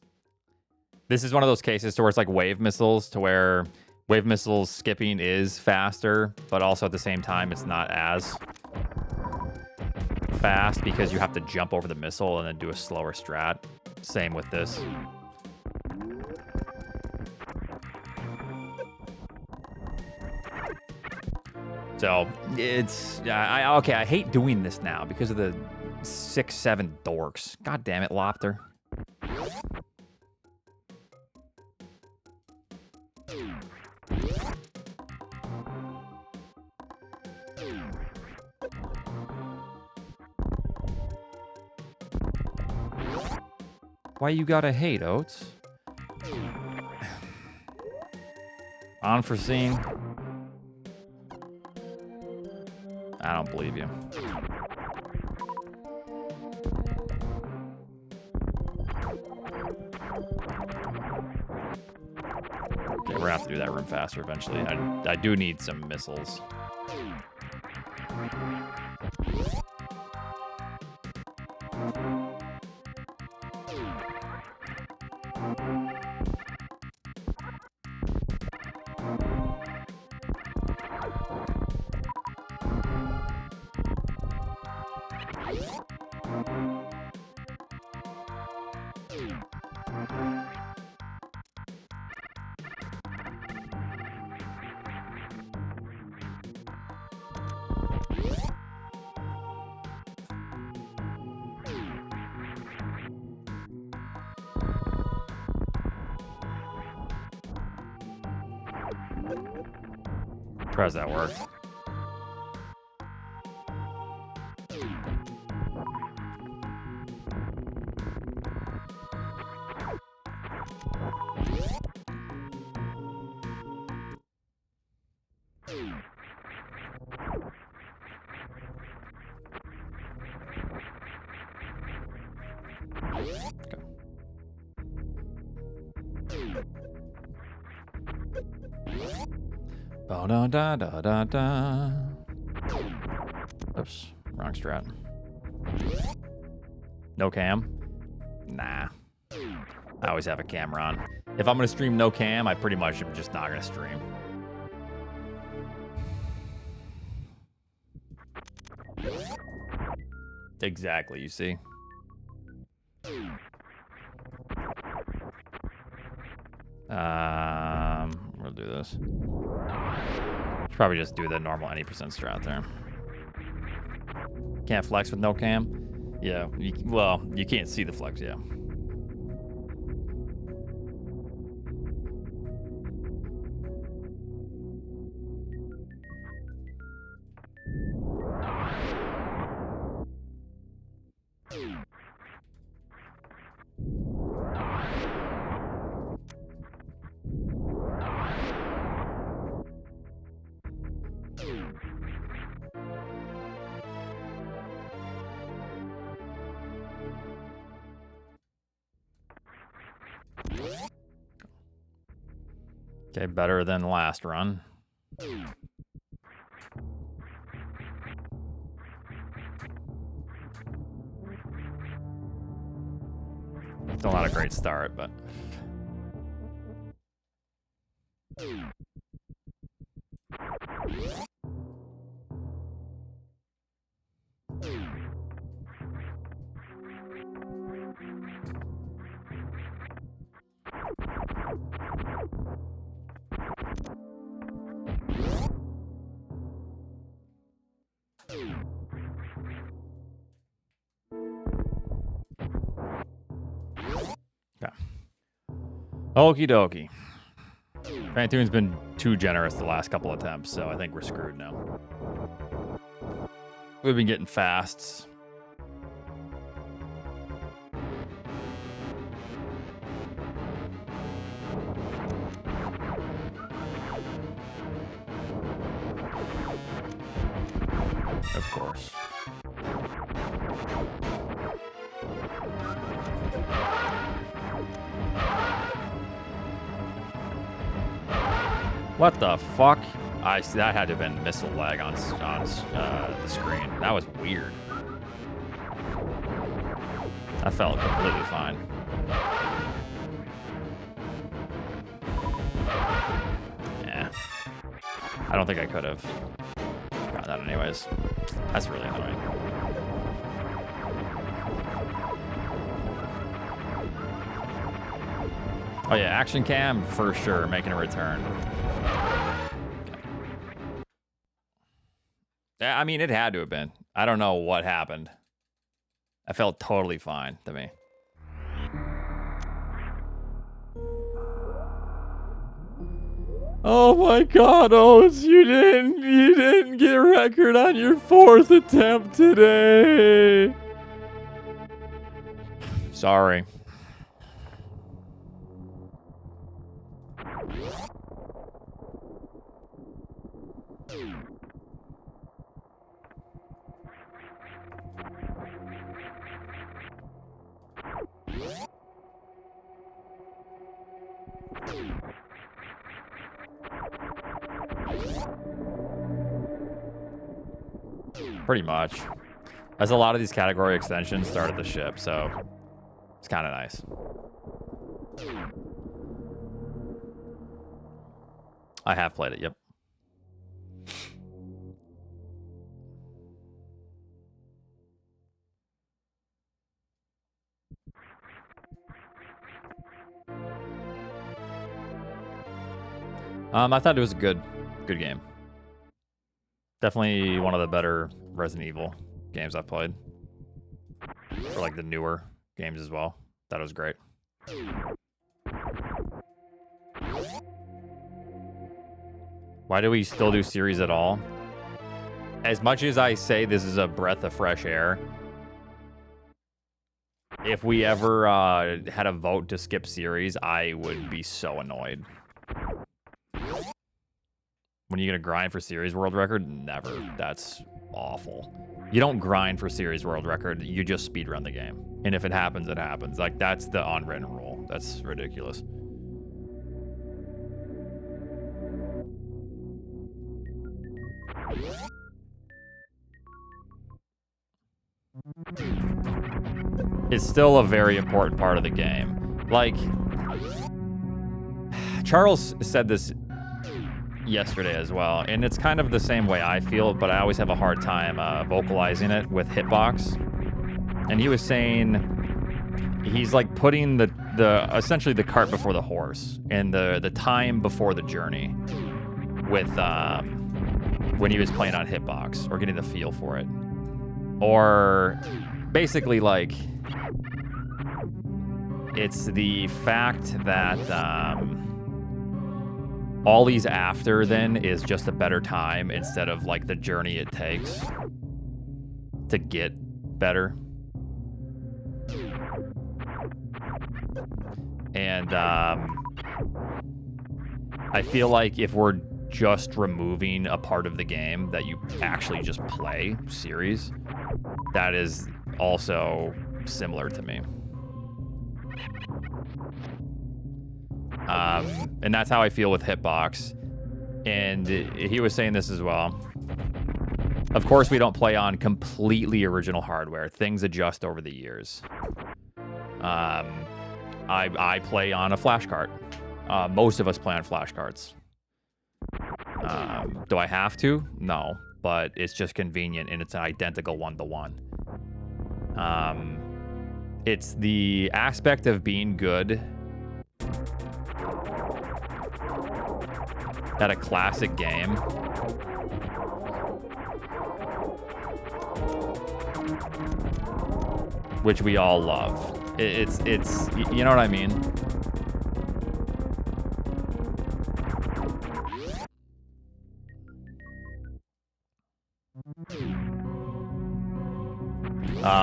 this is one of those cases to where it's like wave missiles, to where wave missiles skipping is faster, but also at the same time it's not as fast because you have to jump over the missile and then do a slower strat. Same with this. So it's okay. I hate doing this now because of the 6-7 dorks. God damn it, Lopter. Why you gotta hate, Oats? Unforeseen. I don't believe you. Okay, we're gonna have to do that room faster eventually. I do need some missiles. Surprised that worked. Da da da da da. Oops, wrong strat. No cam? Nah. I always have a camera on. If I'm gonna stream no cam, I pretty much am just not gonna stream. Exactly, you see. We'll do this. Should probably just do the normal any percent strat there. Can't flex with no cam? Yeah, well, you can't see the flex, yeah. Okay, better than last run. Still not a great start, but... Okay. Okie dokie. Phantoon's been too generous the last couple attempts, so I think we're screwed now. We've been getting fasts. Of course. What the fuck? That had to have been missile lag on the screen. That was weird. That felt completely fine. Yeah. I don't think I could have got that anyways. That's really annoying. Oh yeah, action cam for sure, making a return. I mean, it had to have been. I don't know what happened. I felt totally fine to me. Oh my God, Oats, you didn't get a record on your 4th attempt today. Sorry. Pretty much. As a lot of these category extensions started the ship, so it's kind of nice. I have played it, yep. I thought it was a good game. Definitely one of the better Resident Evil games I've played. Or like the newer games as well. That was great. Why do we still do series at all? As much as I say this is a breath of fresh air, if we ever had a vote to skip series, I would be so annoyed. When are you going to grind for series world record? Never. That's awful. You don't grind for series world record. You just speedrun the game. And if it happens, it happens. Like, that's the unwritten rule. That's ridiculous. It's still a very important part of the game. Like, Charles said this yesterday as well, and it's kind of the same way I feel, but I always have a hard time vocalizing it with hitbox. And he was saying he's like putting the essentially the cart before the horse and the time before the journey with when he was playing on hitbox or getting the feel for it, or basically like it's the fact that all he's after then is just a better time instead of like the journey it takes to get better. And I feel like if we're just removing a part of the game that you actually just play, series, that is also similar to me. And that's how I feel with hitbox. And he was saying this as well. Of course, we don't play on completely original hardware. Things adjust over the years. I play on a flash cart. Most of us play on flash carts. Do I have to? No, but it's just convenient and it's an identical one-to-one. It's the aspect of being good at a classic game which we all love. It's you know what I mean?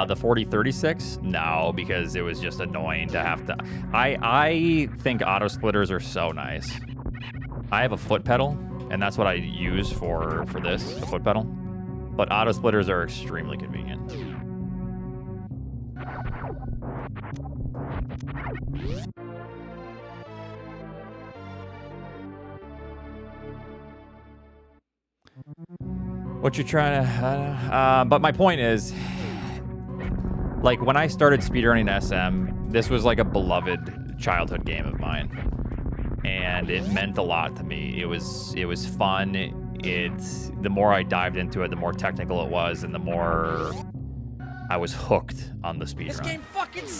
The 4036? No, because it was just annoying to have to. I think auto splitters are so nice. I have a foot pedal, and that's what I use for this, a foot pedal. But auto splitters are extremely convenient. What you're trying to, but my point is, like when I started speedrunning SM, this was like a beloved childhood game of mine, and it meant a lot to me. It was fun. The more I dived into it, the more technical it was, and the more I was hooked on the speedrun.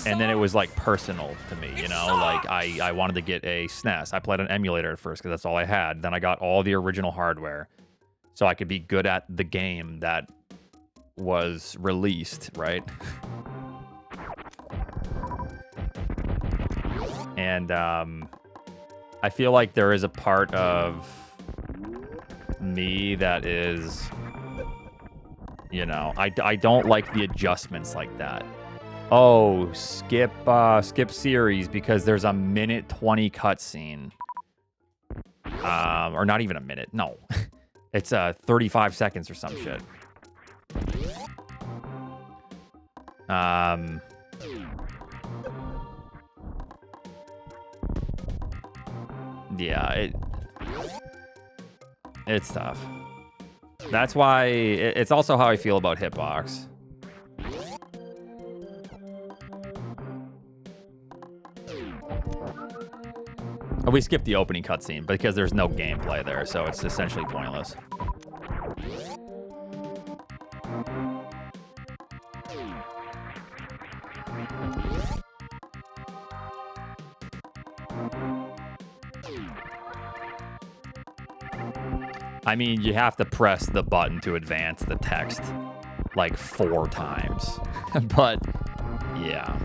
And then it was like personal to me, you know, like I wanted to get a SNES. I played an emulator at first because that's all I had. Then I got all the original hardware. so I could be good at the game that was released, right? And I feel like there is a part of me that is, you know, I don't like the adjustments like that. Oh, skip series because there's a minute 20 cutscene. Or not even a minute. No. It's 35 seconds or some shit. Yeah, it's tough. That's why it's also how I feel about Hitbox. We skipped the opening cutscene because there's no gameplay there, so it's essentially pointless. I mean, you have to press the button to advance the text like 4 times. But, yeah.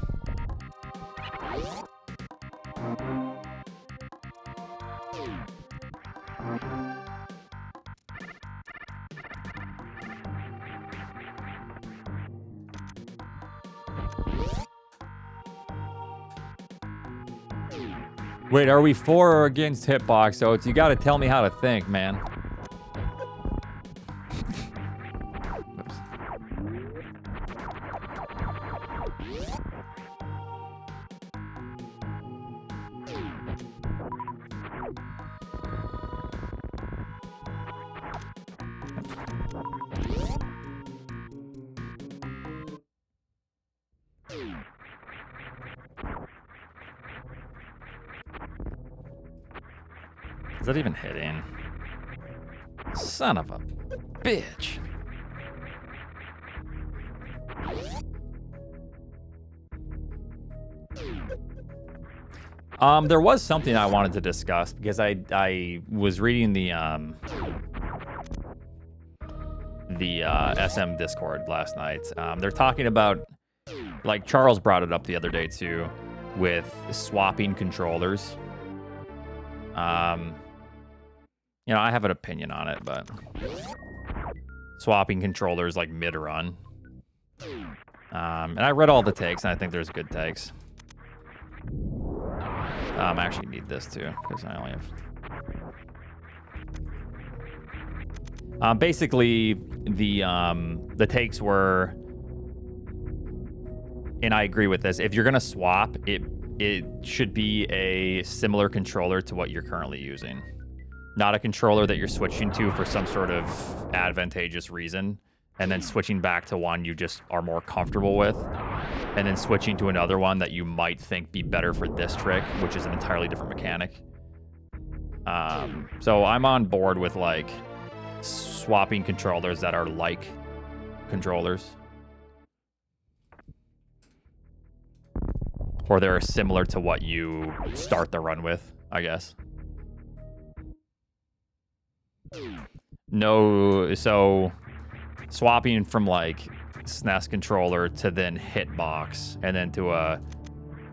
Wait, are we for or against Hitbox Oats? You gotta tell me how to think, man. Is that even hitting? Son of a bitch. There was something I wanted to discuss because I was reading the SM Discord last night. They're talking about, like Charles brought it up the other day too, with swapping controllers. You know, I have an opinion on it, but swapping controllers like mid-run. And I read all the takes, and I think there's good takes. I actually need this too, because I only have... basically, the takes were, and I agree with this, if you're going to swap, it should be a similar controller to what you're currently using. Not a controller that you're switching to for some sort of advantageous reason, and then switching back to one you just are more comfortable with, and then switching to another one that you might think be better for this trick, which is an entirely different mechanic. So I'm on board with, like, swapping controllers that are like controllers. Or they're similar to what you start the run with, I guess. No, so swapping from like SNES controller to then Hitbox and then to a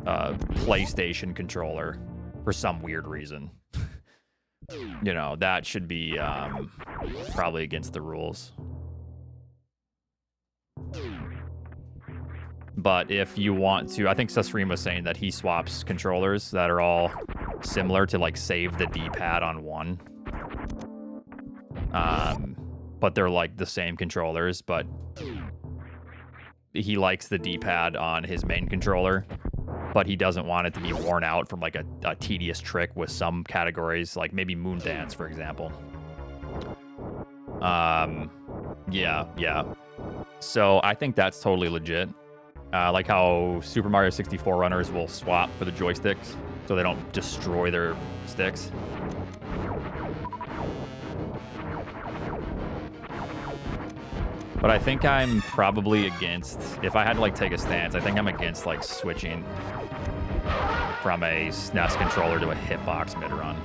PlayStation controller for some weird reason. You know, that should be probably against the rules. But if you want to, I think Sasreem was saying that he swaps controllers that are all similar to like save the D-pad on one. But they're like the same controllers, but he likes the D-pad on his main controller, but he doesn't want it to be worn out from like a tedious trick with some categories, like maybe Moon Dance, for example. Yeah. So I think that's totally legit. Like how Super Mario 64 runners will swap for the joysticks so they don't destroy their sticks. But I think I'm probably against, if I had to like take a stance, I think I'm against like switching from a SNES controller to a Hitbox mid-run.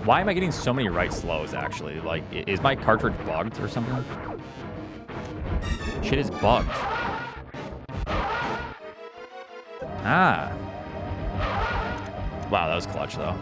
Why am I getting so many right slows, actually? Like, is my cartridge bugged or something? Shit is bugged. Ah. Wow, that was clutch, though.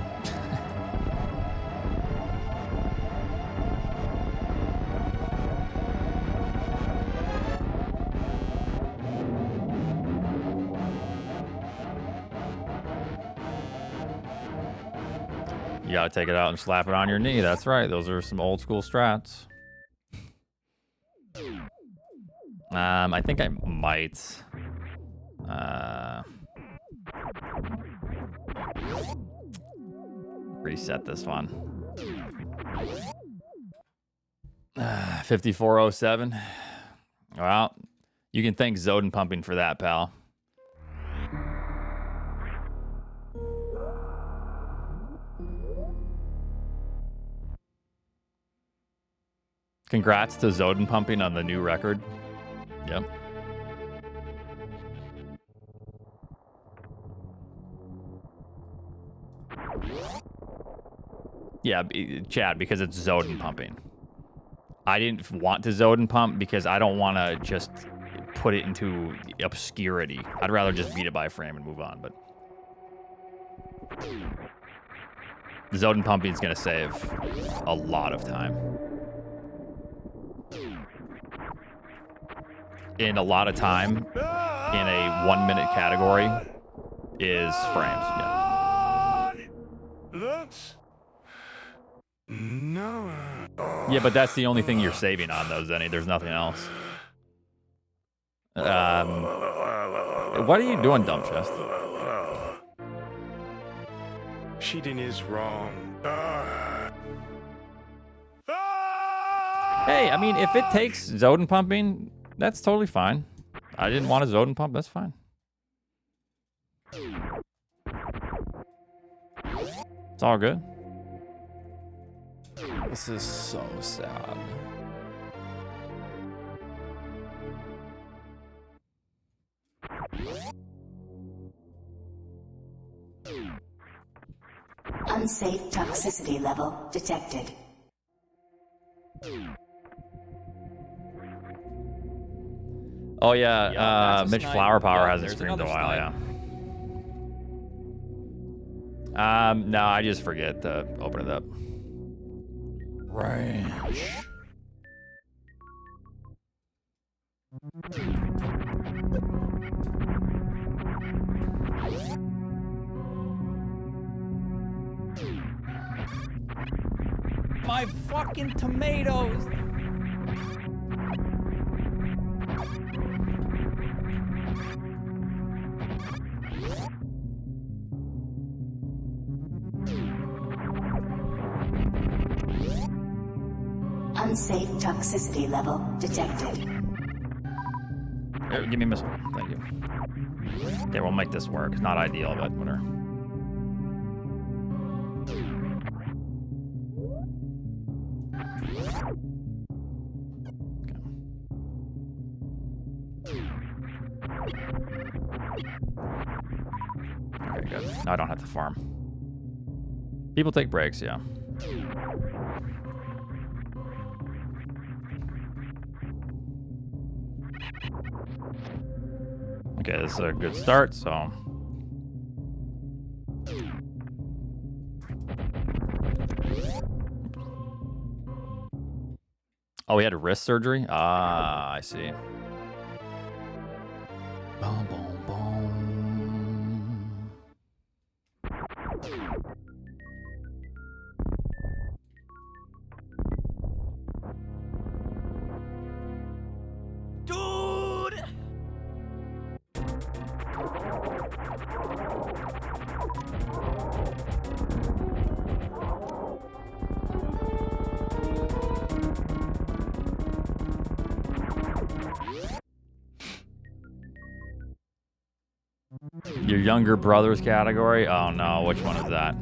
You gotta take it out and slap it on your knee. That's right. Those are some old school strats. I think I might. Reset this one. 5407. Well, you can thank Zoden Pumping for that, pal. Congrats to Zoden Pumping on the new record. Yep. Yeah, Chad, because it's Zoden Pumping. I didn't want to Zoden Pump because I don't want to just put it into obscurity. I'd rather just beat it by frame and move on, but... Zoden Pumping is going to save a lot of time. In a lot of time, in a 1 minute category, is frames. Yeah. No. Yeah, but that's the only thing you're saving on those, Zenny. There's nothing else. What are you doing, Dumb Chest? Cheating is wrong. Hey, I mean, if it takes Zoden Pumping, that's totally fine. I didn't want a Zoden Pump. That's fine. It's all good. This is so sad. Unsafe toxicity level detected. Oh yeah, Mitch Flower Power hasn't streamed in a while. Yeah. No, I just forget to open it up. Range. My fucking tomatoes. Unsafe toxicity level detected. Give me a missile. Thank you. Okay, we'll make this work. Not ideal, but whatever. Okay, good. Now I don't have to farm. People take breaks, yeah. Okay, this is a good start, so... Oh, he had wrist surgery? Ah, I see. Boom, boom, boom. Dude! Your younger brother's category? Oh no, which one is that?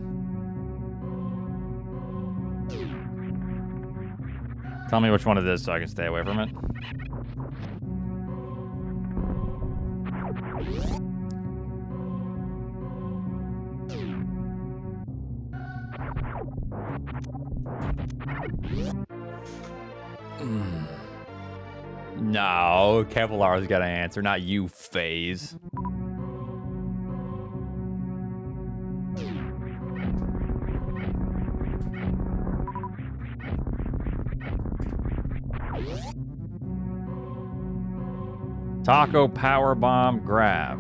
Tell me which one it is so I can stay away from it. No, Kevlar's got to answer, not you, FaZe. Taco Powerbomb grab.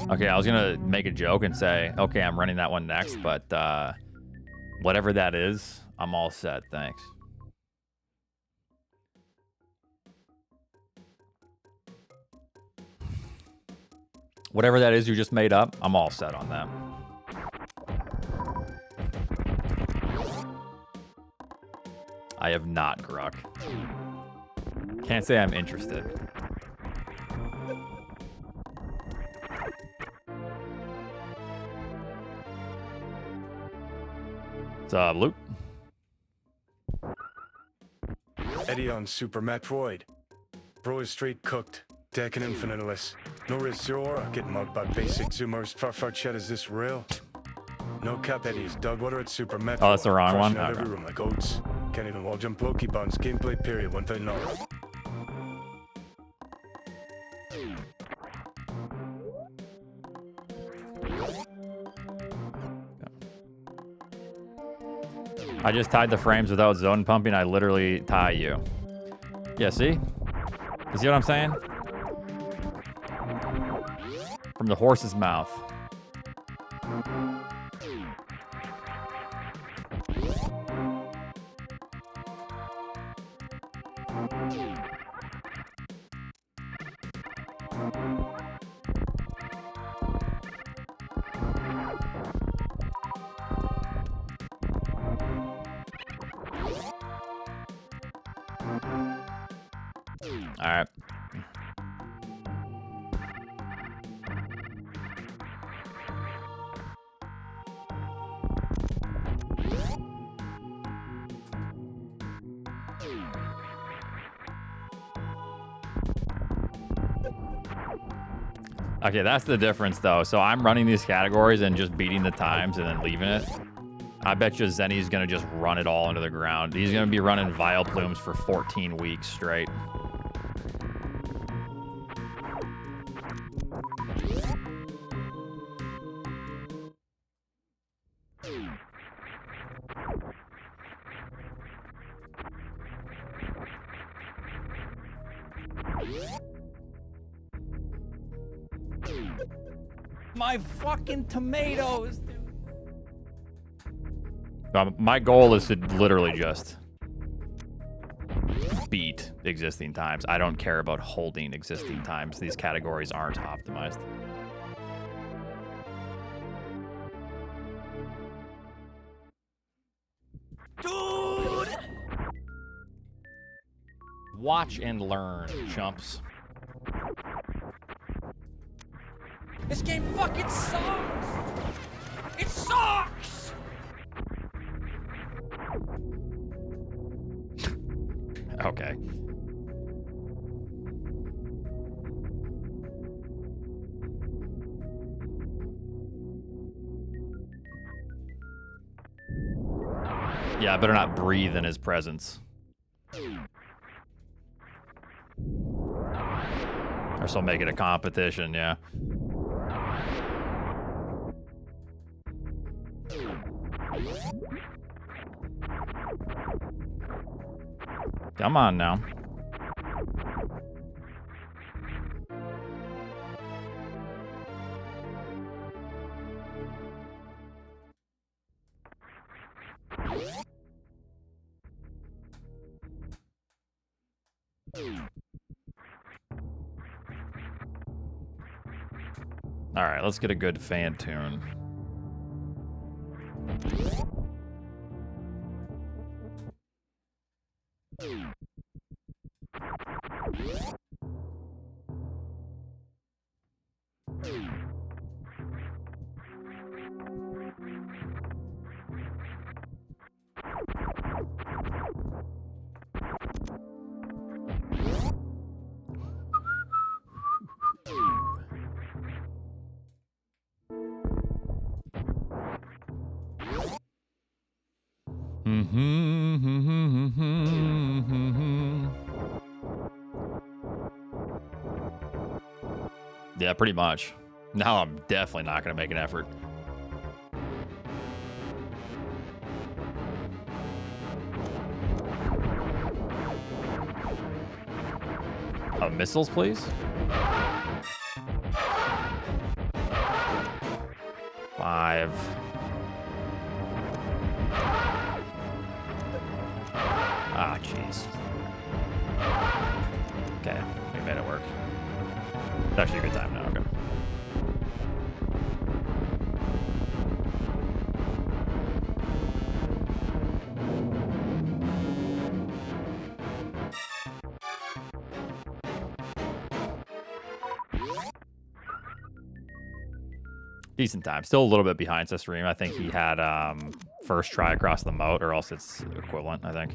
Okay, I was gonna make a joke and say, okay, I'm running that one next, but whatever that is, I'm all set, thanks. Whatever that is you just made up, I'm all set on that. I have not, Gruck. Can't say I'm interested. What's up, Luke? Eddie on Super Metroid. Bro is straight cooked. Deck and infinitless. No risk zero. Get mugged by basic zoomers. Far chat, is this real? No cap, Eddie is Dugwater at Super Metroid. Oh, that's the wrong one? Out Okay. every room like oats. Can't even wall jump Loki buns. Gameplay period. One thing no. I just tied the frames without zone pumping. I literally tie you. Yeah, see? You see what I'm saying? From the horse's mouth. All right. Okay, that's the difference, though. So I'm running these categories and just beating the times and then leaving it. I bet you Zenny's going to just run it all into the ground. He's going to be running Vile Plumes for 14 weeks straight. My fucking tomatoes, dude. My goal is to literally just beat existing times. I don't care about holding existing times. These categories aren't optimized. Dude! Watch and learn, chumps. This game fucking sucks! It sucks! Okay. Yeah, I better not breathe in his presence. Or so make it a competition, yeah. Come on now. All right, let's get a good fan tune. Yeah, pretty much. Now I'm definitely not going to make an effort. Missiles, please. 5. Ah, jeez. Okay, we made it work. It's actually a good time now. Okay. Decent time. Still a little bit behind Stream. I think he had first try across the moat, or else it's equivalent, I think.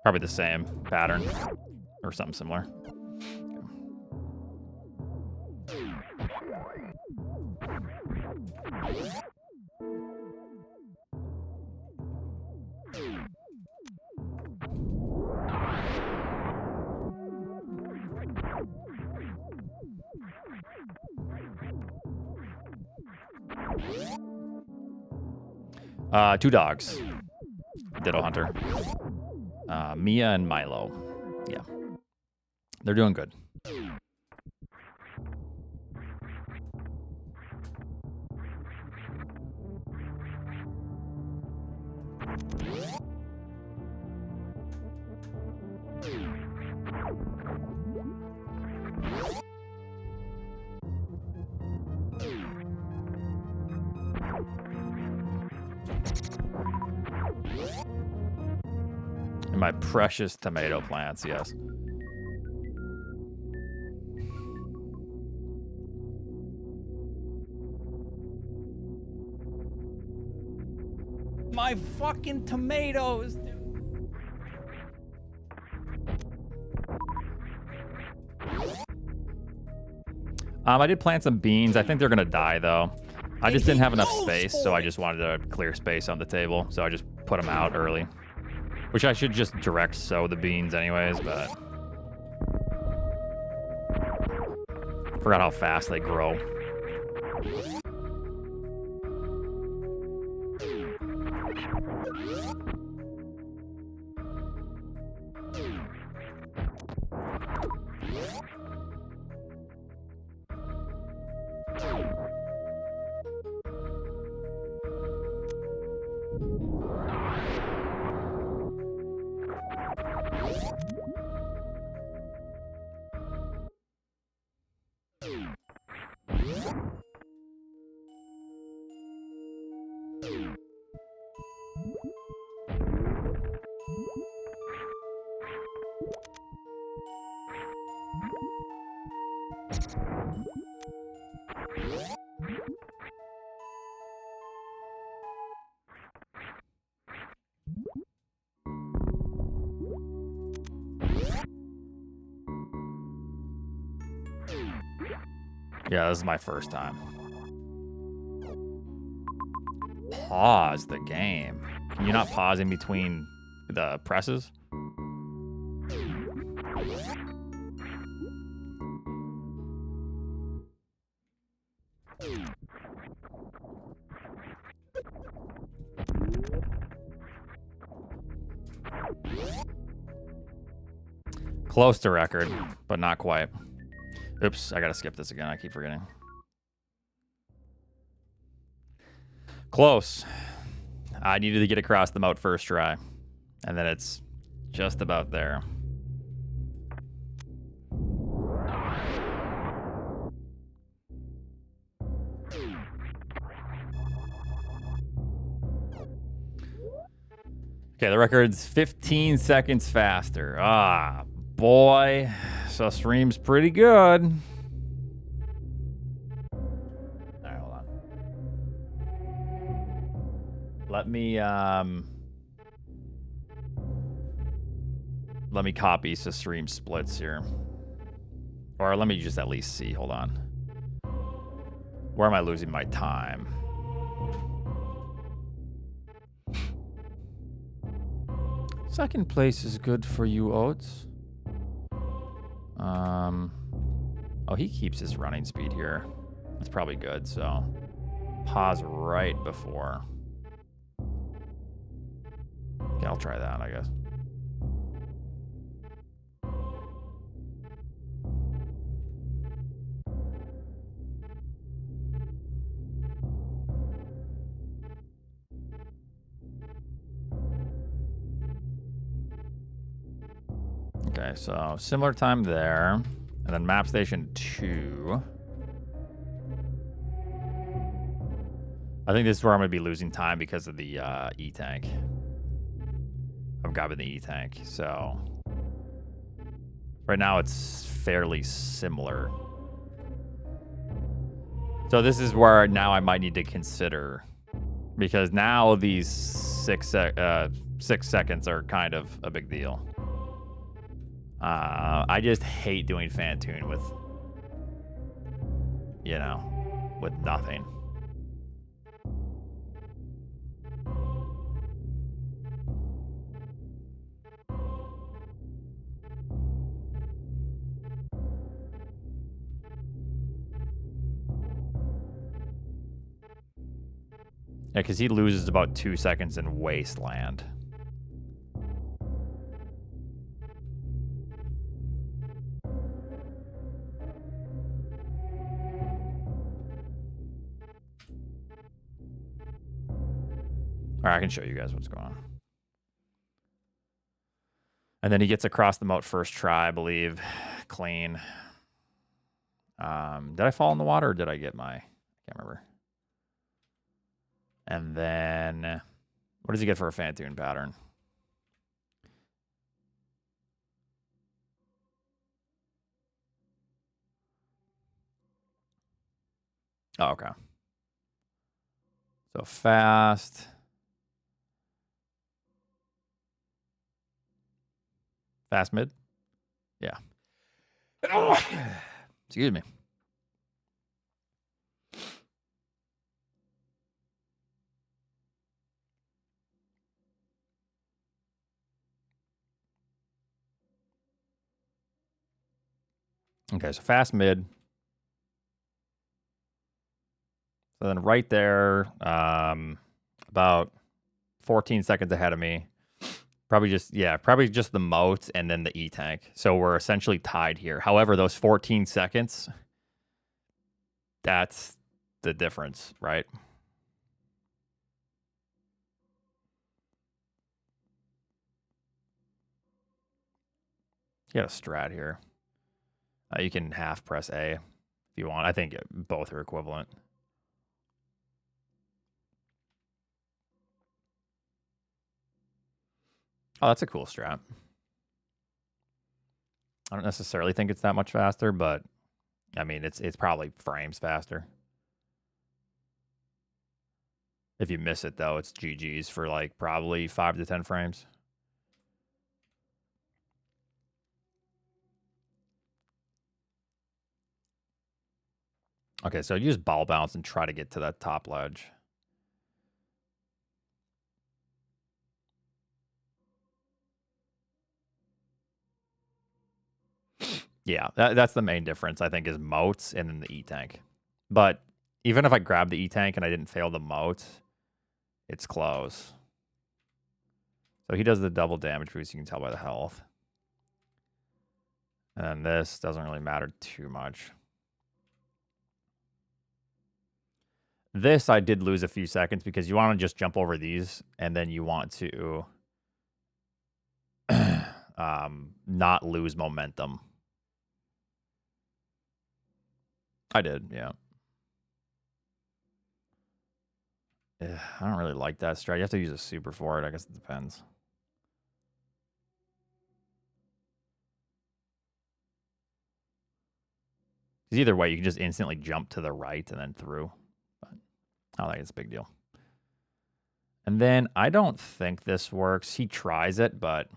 Probably the same pattern or something similar. Two dogs. Ditto Hunter. Mia and Milo. Yeah. They're doing good. My precious tomato plants, yes. My fucking tomatoes, dude. I did plant some beans. I think they're gonna die though. I just didn't have enough space, so I just wanted to clear space on the table. So I just put them out early. Which I should just direct sow the beans anyways, but forgot how fast they grow. Yeah, this is my first time. Pause the game. Can you not pause in between the presses? Close to record, but not quite. Oops, I gotta skip this again. I keep forgetting. Close. I needed to get across the moat first try. And then it's just about there. Okay, the record's 15 seconds faster. Ah, boy. So stream's pretty good. All right, hold on. Let me copy so stream splits here. Or let me just at least see. Hold on. Where am I losing my time? second place is good for you, Oats. Oh, he keeps his running speed here. That's probably good, so pause right before. Okay, I'll try that, I guess. Okay, so similar time there. And then map station 2. I think this is where I'm going to be losing time because of the E-tank. I'm grabbing the E-tank, so... Right now it's fairly similar. So this is where now I might need to consider. Because now these 6 seconds are kind of a big deal. I just hate doing fan tune with, you know, with nothing. Yeah, because he loses about 2 seconds in Wasteland. All right, I can show you guys what's going on. And then he gets across the moat first try, I believe. Clean. Did I fall in the water or did I get my... I can't remember. And then... What does he get for a fan tune pattern? Oh, okay. So fast... Fast mid? Yeah. Excuse me. Okay, so fast mid. So then right there, about 14 seconds ahead of me. Probably just the moat and then the E-tank. So we're essentially tied here. However, those 14 seconds, that's the difference, right? You got a strat here. You can half press A if you want. I think both are equivalent. Oh, that's a cool strat. I don't necessarily think it's that much faster, but I mean, it's probably frames faster. If you miss it, though, it's GG's for like probably 5 to 10 frames. Okay, so use ball bounce and try to get to that top ledge. Yeah, that's the main difference, I think, is moats and then the E-tank. But even if I grab the E-tank and I didn't fail the moat, it's close. So he does the double damage boost, you can tell by the health. And then this doesn't really matter too much. This, I did lose a few seconds because you want to just jump over these, and then you want to not lose momentum. I did, yeah. I don't really like that strat. You have to use a super for it. I guess it depends. Because either way, you can just instantly jump to the right and then through. But I don't think it's a big deal. And then I don't think this works. He tries it, but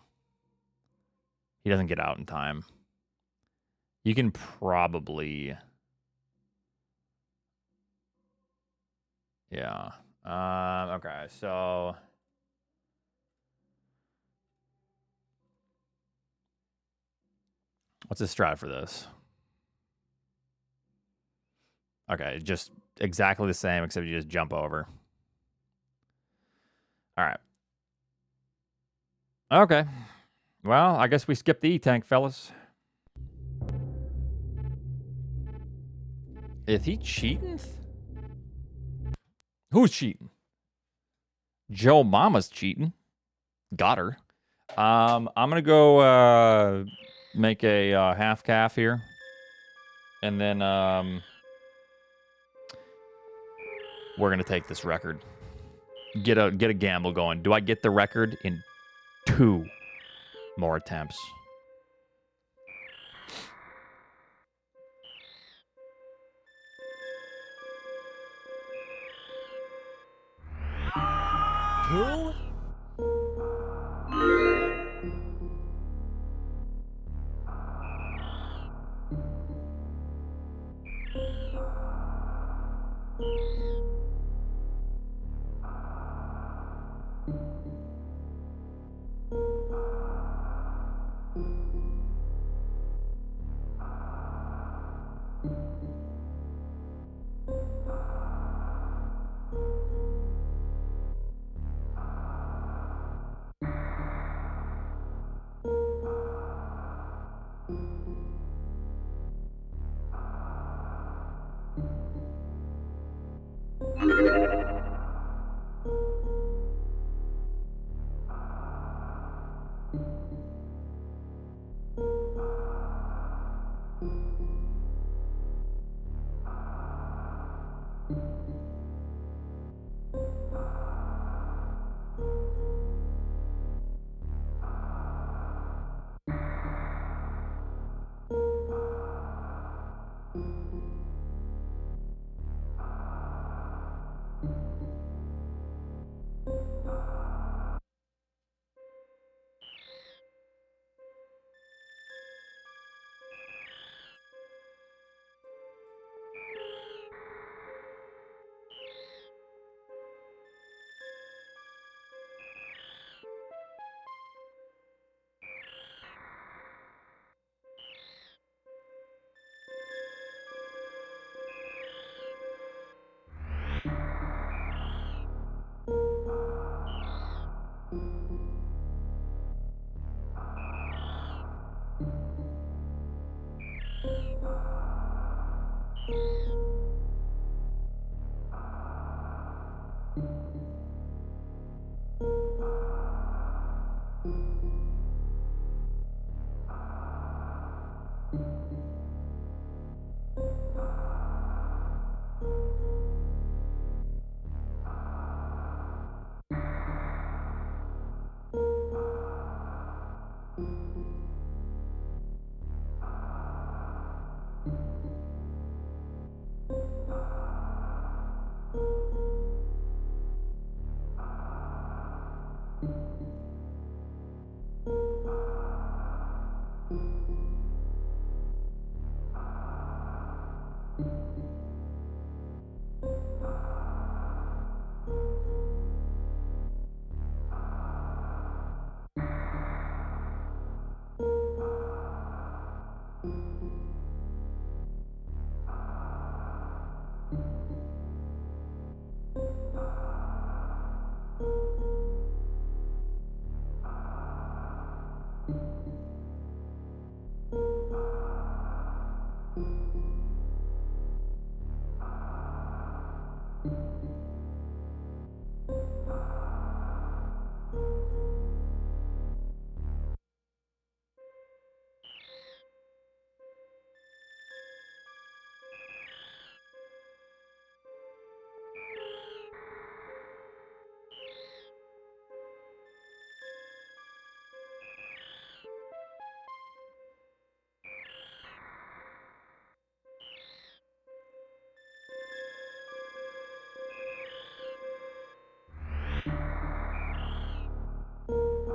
he doesn't get out in time. You can probably... Yeah. Okay, so... What's the strat for this? Okay, just exactly the same, except you just jump over. All right. Okay. Well, I guess we skipped the E-Tank, fellas. Is he cheating? Who's cheating? Joe Mama's cheating. Got her. I'm gonna go make a half calf here, and then we're gonna take this record. Get a gamble going. Do I get the record in 2 more attempts? Who?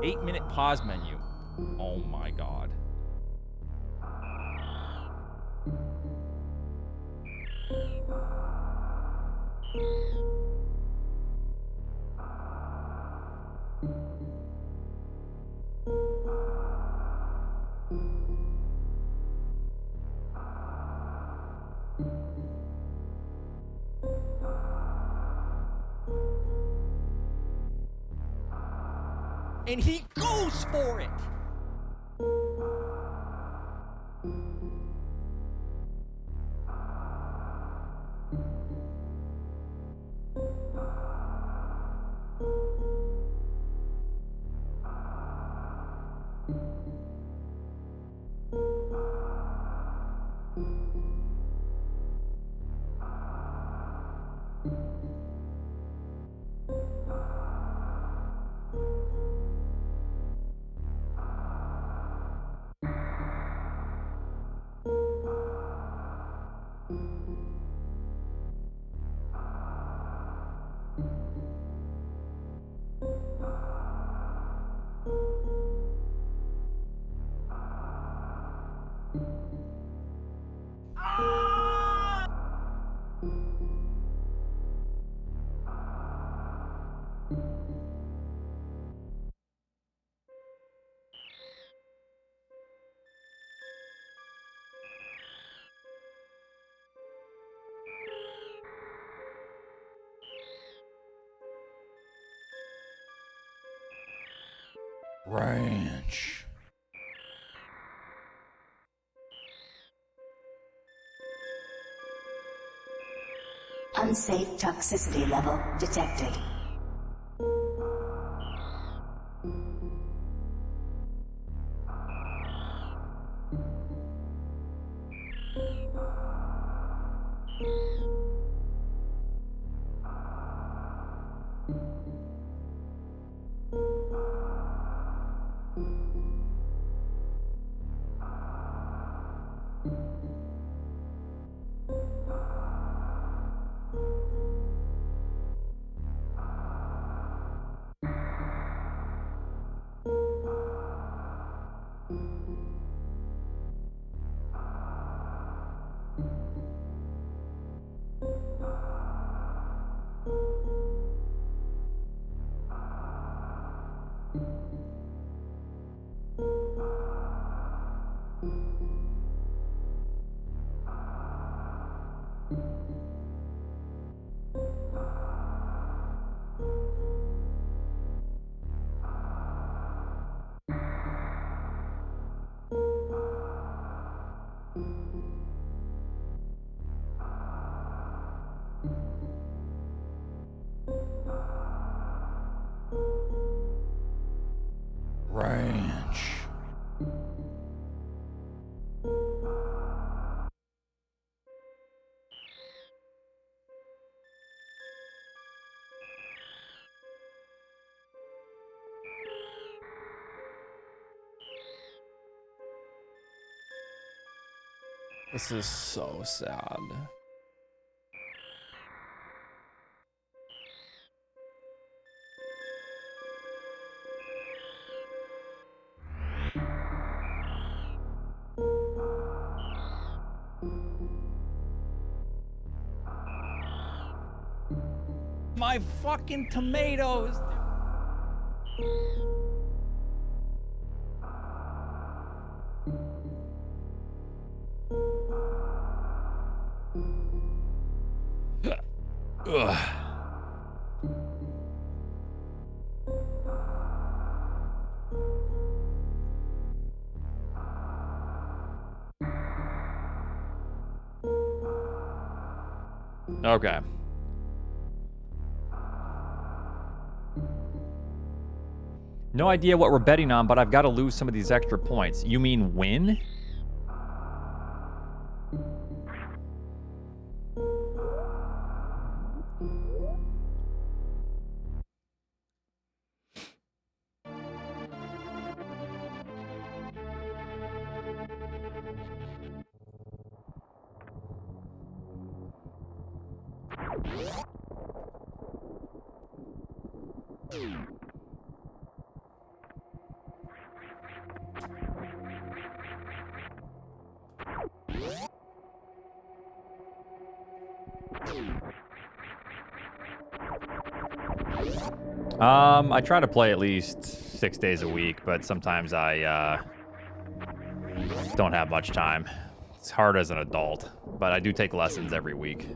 Eight-minute pause menu. Oh my god. And he goes for it. Ranch. Unsafe toxicity level detected. Ranch. This is so sad. My fucking tomatoes. Ugh. Okay. No idea what we're betting on, but I've got to lose some of these extra points. You mean win? I try to play at least 6 days a week, but sometimes I don't have much time. It's hard as an adult, but I do take lessons every week.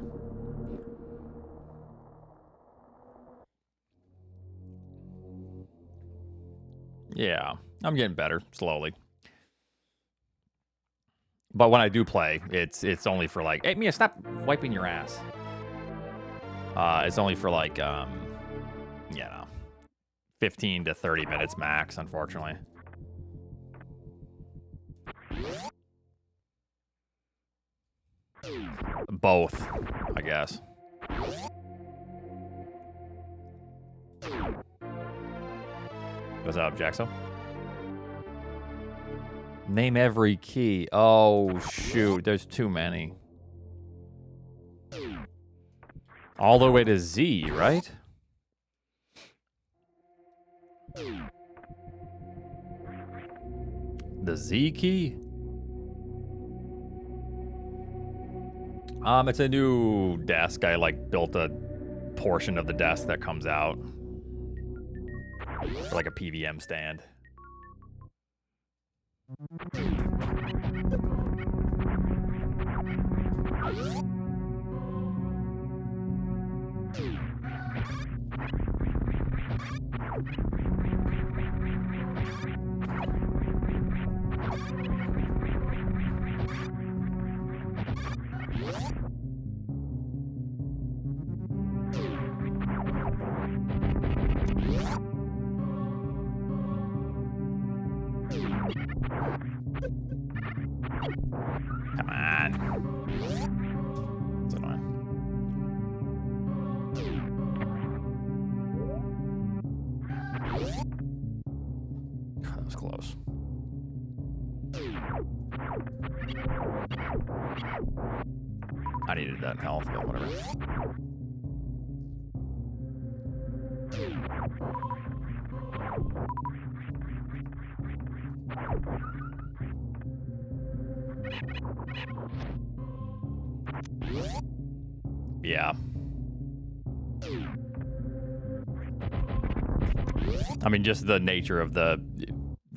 Yeah, I'm getting better slowly. But when I do play, it's only for like, hey Mia, stop wiping your ass. It's only for like you know, 15 to 30 minutes max, unfortunately. Both, I guess. What's up, Jaxo? Name every key. Oh, shoot. There's too many. All the way to Z, right? The Z key? It's a new desk. I, like, built a portion of the desk that comes out. For, like, a PVM stand. Come on. That's annoying. God, that was close. I needed that health, but whatever. Yeah. I mean, just the nature of the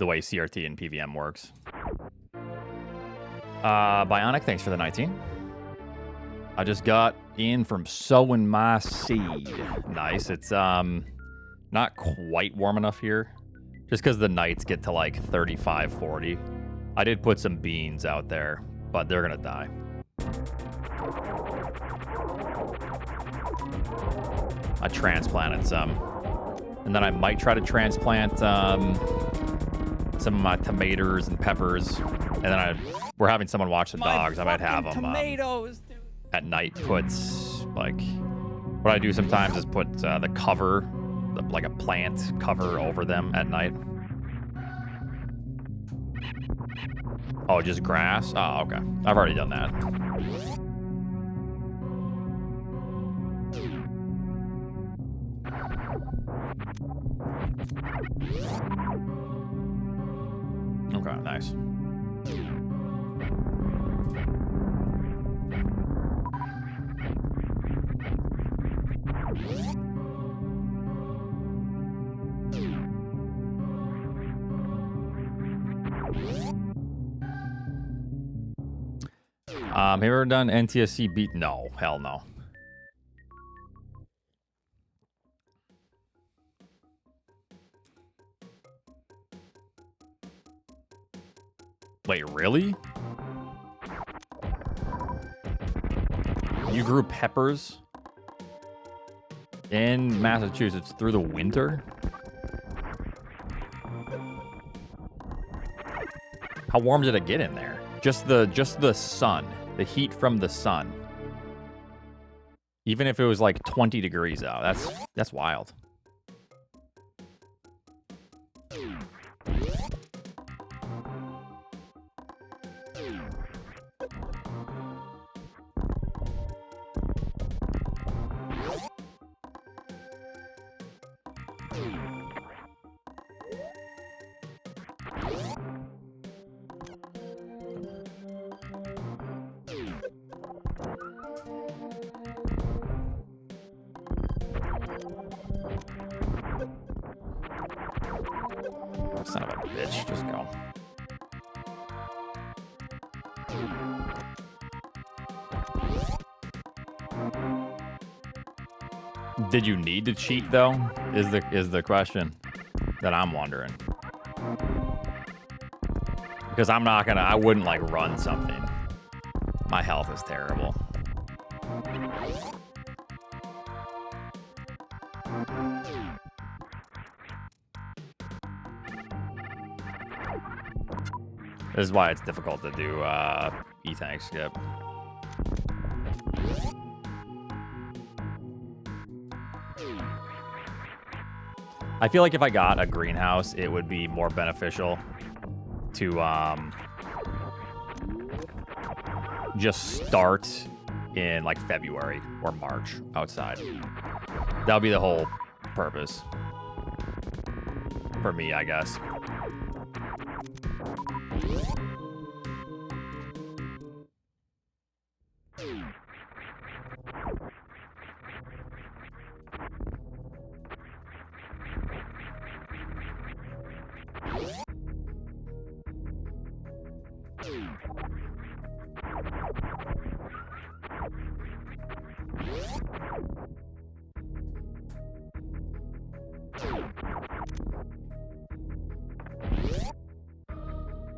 way CRT and PVM works. Bionic, thanks for the 19. I just got in from sowing my seed. Nice. It's not quite warm enough here. Just because the nights get to like 35, 40. I did put some beans out there, but they're gonna die. I transplanted some. And then I might try to transplant some of my tomatoes and peppers. And then we're having someone watch the dogs. I might have them tomatoes, dude. at night put, like, what I do sometimes is put the cover, like a plant cover over them at night. Oh, just grass? Oh, okay. I've already done that. Okay, nice. Have you ever done NTSC beat? No, hell no. Wait, really? You grew peppers in Massachusetts through the winter? How warm did it get in there? Just the sun, the heat from the sun. Even if it was like 20 degrees out, that's wild. Son of a bitch, just go. Did you need to cheat though? Is the question that I'm wondering. Because I wouldn't like run something. My health is terrible. This is why it's difficult to do E-Tank skip. I feel like if I got a greenhouse, it would be more beneficial to just start in like February or March outside. That would be the whole purpose for me, I guess.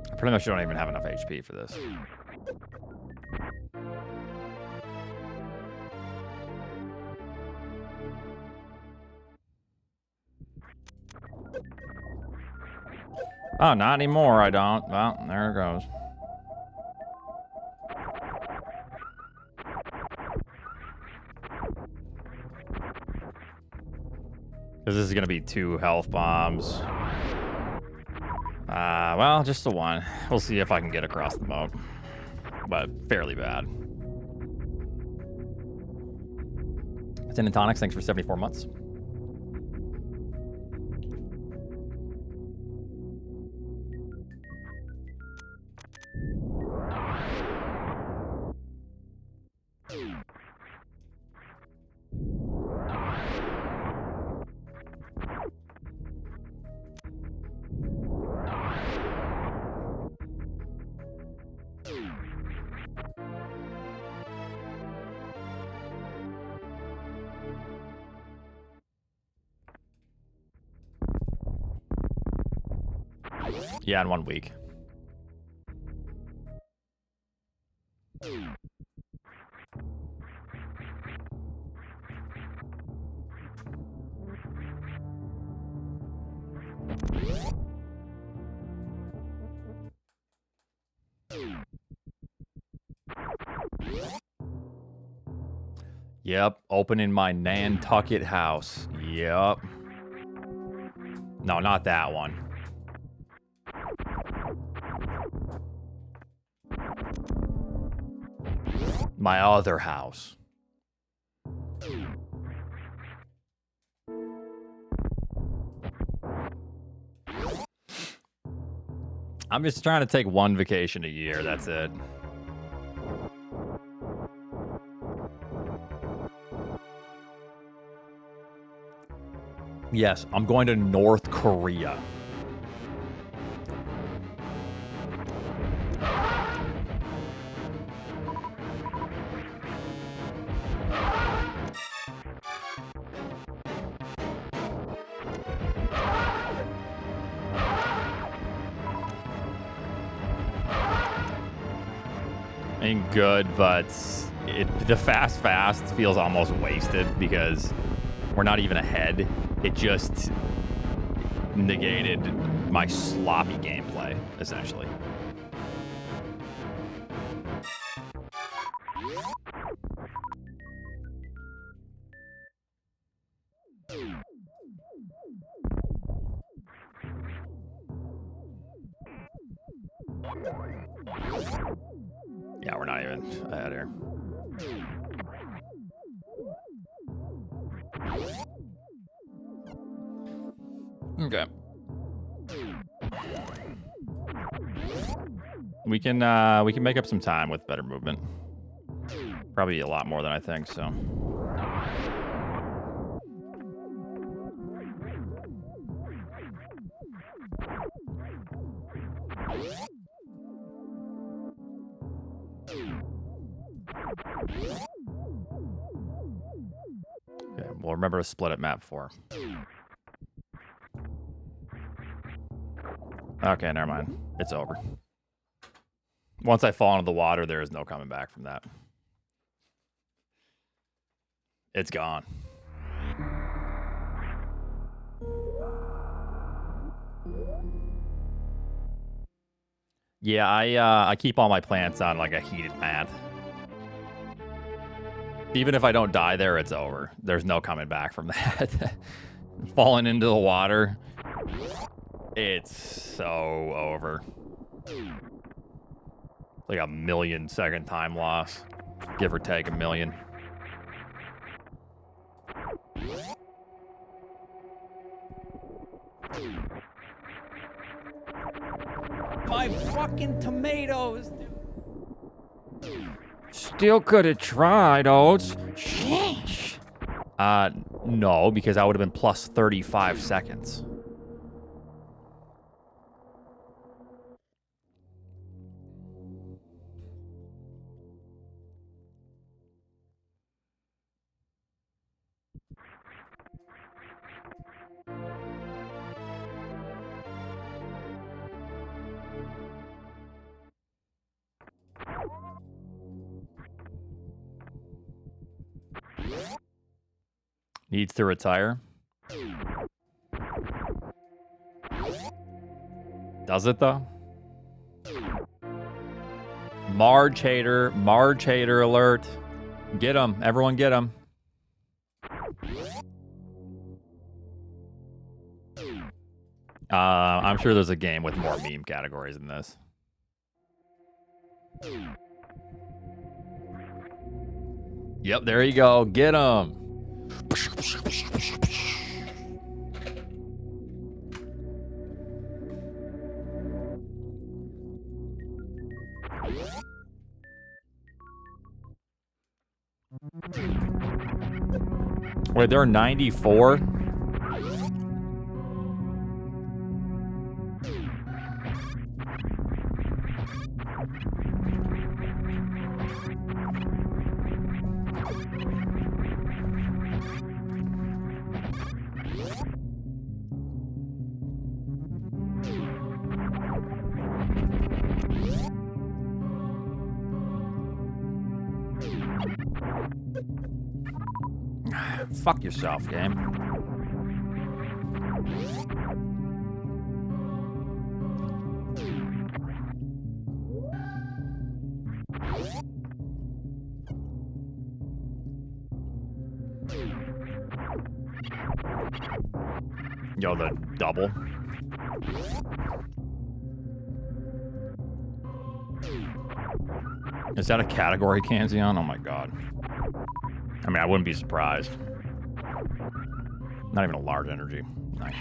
I pretty much don't even have enough HP for this. Oh, not anymore, I don't. Well, there it goes. Because this is going to be 2 health bombs. Well, just the 1. We'll see if I can get across the moat. But fairly bad. Tonics, thanks for 74 months. Yeah, in 1 week. Yep, opening my Nantucket house. Yep. No, not that one. My other house. I'm just trying to take 1 vacation a year, that's it. Yes, I'm going to North Korea. Ain't good, but the fast feels almost wasted because we're not even ahead. It just negated my sloppy gameplay, essentially. Yeah, we're not even ahead here. Okay. We can make up some time with better movement. Probably a lot more than I think, so. Okay, we'll remember to split at map 4. Okay, never mind. It's over. Once I fall into the water, there is no coming back from that. It's gone. Yeah, I keep all my plants on like a heated mat. Even if I don't die there, it's over. There's no coming back from that. Falling into the water, it's so over. Like a 1,000,000-second time loss, give or take 1,000,000. My fucking tomatoes, dude. Still could have tried, Oats. Sheesh. No, because I would have been plus 35 seconds. Needs to retire. Does it though? Marge hater alert. Get him, everyone get him. I'm sure there's a game with more meme categories than this. Yep, there you go. Get him. Wait, there are 94? Fuck yourself, game. Yo, the double. Is that a category, Kanzion? Oh my god. I mean, I wouldn't be surprised. Not even a large energy. Nice.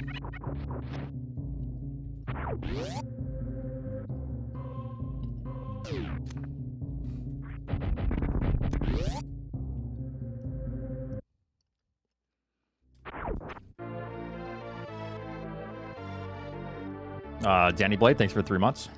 Danny Blade, thanks for 3 months.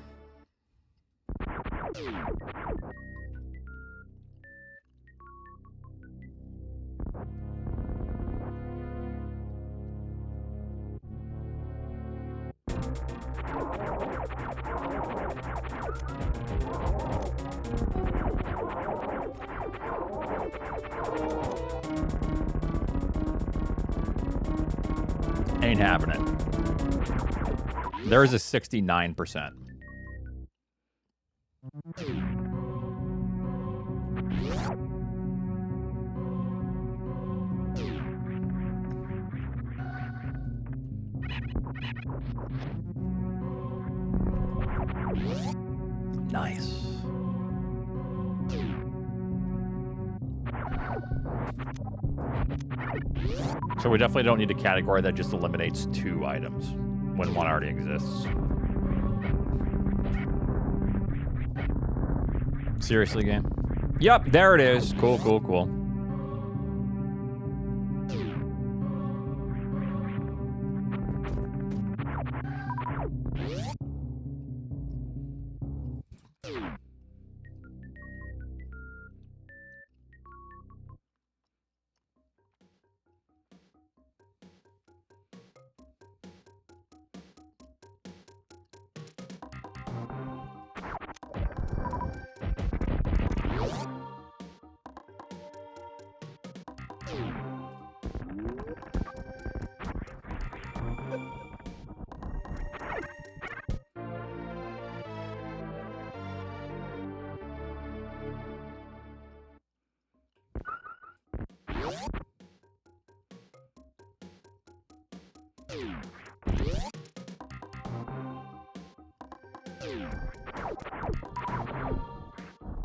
Ain't happening. There's a 69%. Nice. So we definitely don't need a category that just eliminates 2 items when one already exists. Seriously, game? Yep, there it is. Cool, cool, cool.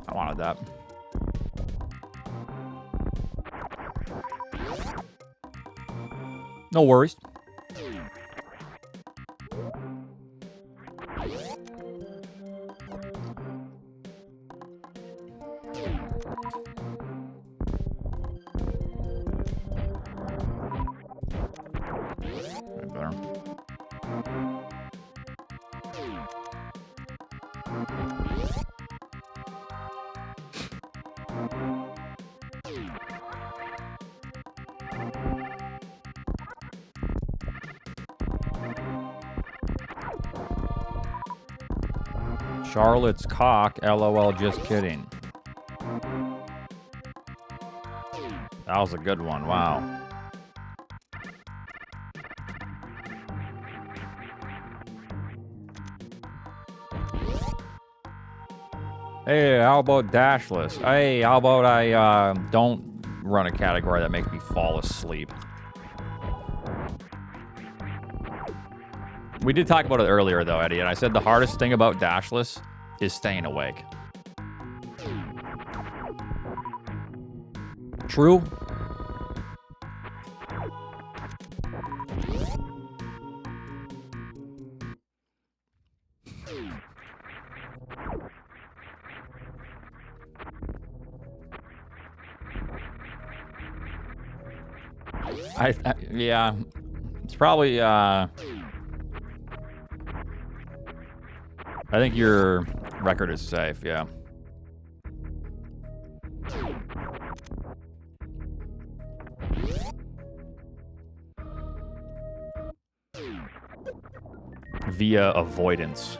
I wanted that. No worries. Better. Charlotte's cock, LOL, just kidding. That was a good one, wow. Hey, how about dashless? Hey, how about I don't run a category that makes me fall asleep? We did talk about it earlier, though, Eddie, and I said the hardest thing about dashless is staying awake. True? Yeah, it's probably, I think your record is safe, yeah. Via avoidance.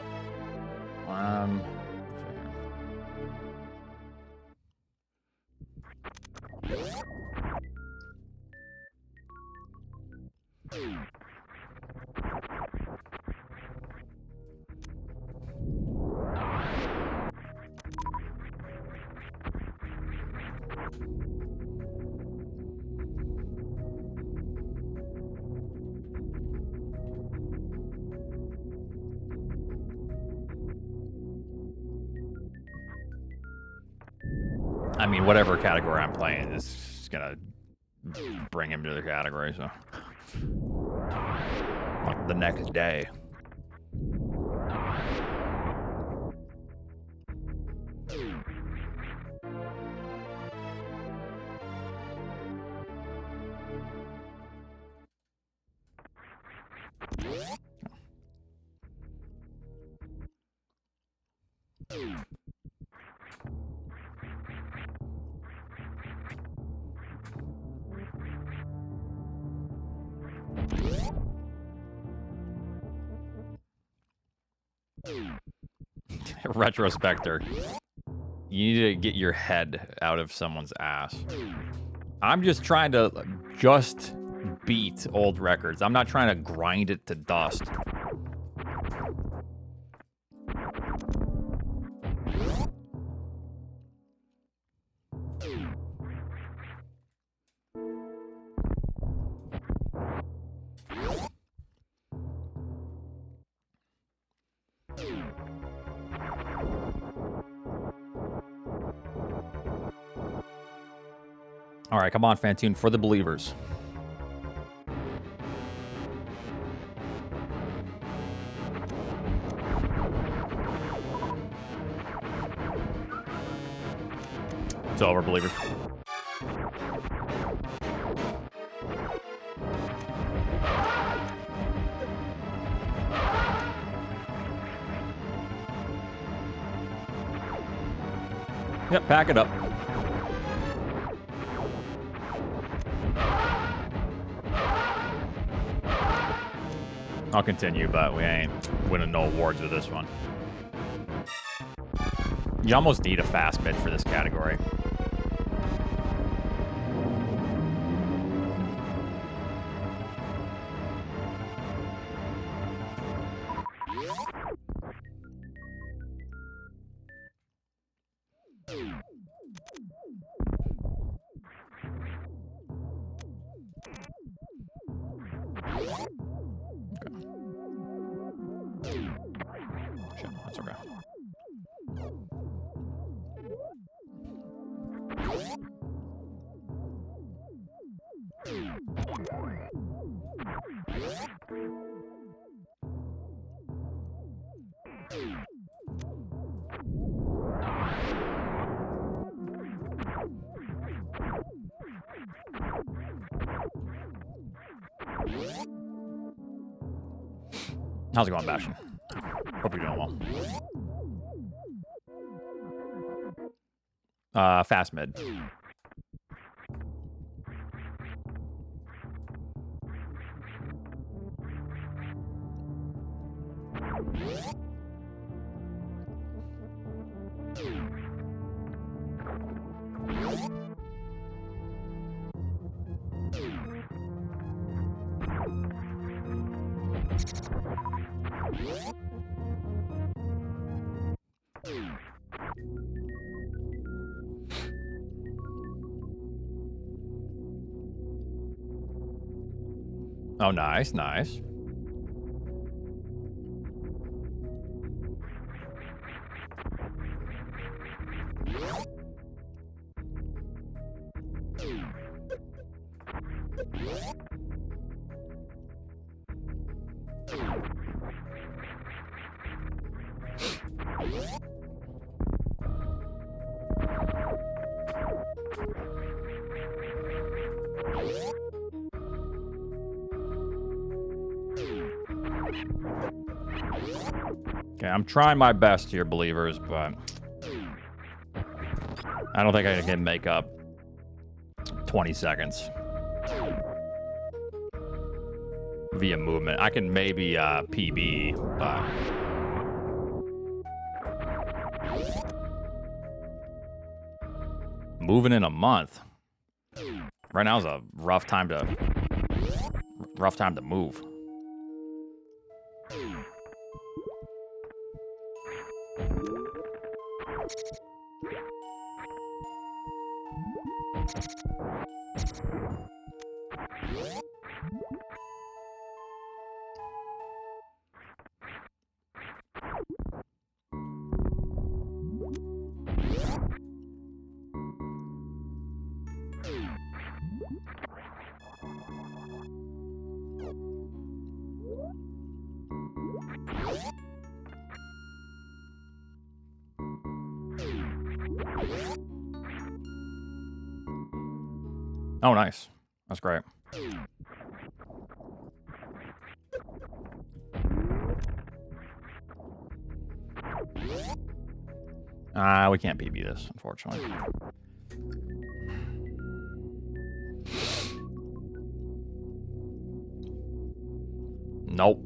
I mean, whatever category I'm playing is gonna bring him to the category, so. Like the next day. Retrospector. You need to get your head out of someone's ass. I'm just trying to just beat old records. I'm not trying to grind it to dust. All right, come on, Fantune, for the believers. It's over, believers. Yep, pack it up. I'll continue, but we ain't winning no awards with this one. You almost need a fast bid for this category. How's it going, Bastion? Hope you're doing well. Fast mid. Oh, nice, nice. Okay, I'm trying my best here, believers, but I don't think I can make up 20 seconds via movement. I can maybe PB, but moving in a month. Right now is a rough time to move. Oh, nice. That's great. We can't PB this, unfortunately. Nope.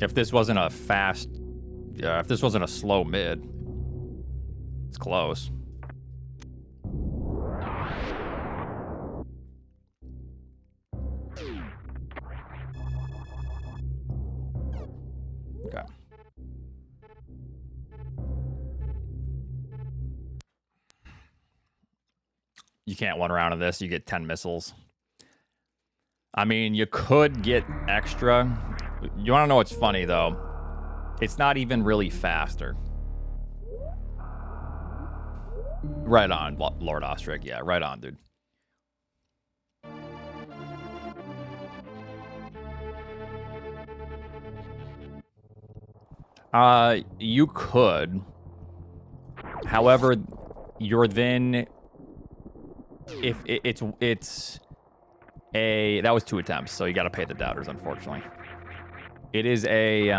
If this wasn't a fast... if this wasn't a slow mid, it's close. Okay. You can't one round of this. You get 10 missiles. I mean, you could get extra. You want to know what's funny, though? It's not even really faster. Right on, Lord Ostrich. Yeah, right on, dude. You could. However, you're then... If it's a... That was 2 attempts, so you got to pay the doubters, unfortunately. It is a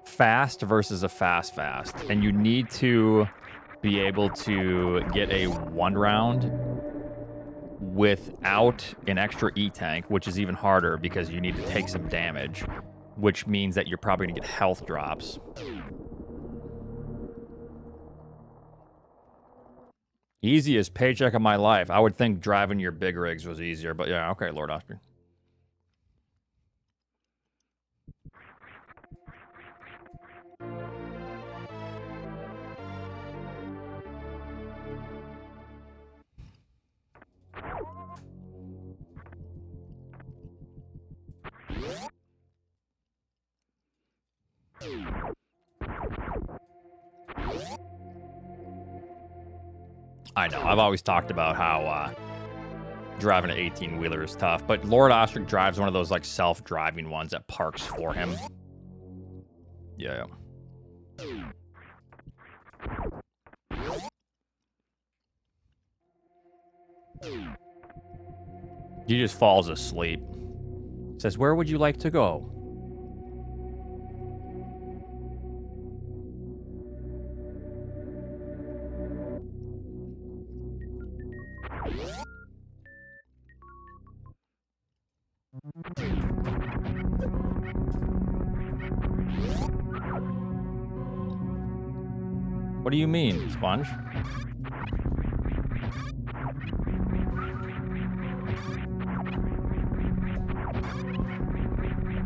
fast versus a fast. And you need to be able to get a 1 round without an extra E-tank, which is even harder because you need to take some damage, which means that you're probably going to get health drops. Easiest paycheck of my life. I would think driving your big rigs was easier, but yeah, okay, Lord Oscar. I know. I've always talked about how driving an 18-wheeler is tough, but Lord Ostrich drives one of those like self-driving ones that parks for him. Yeah. He just falls asleep. Says, "Where would you like to go?" What do you mean, Sponge?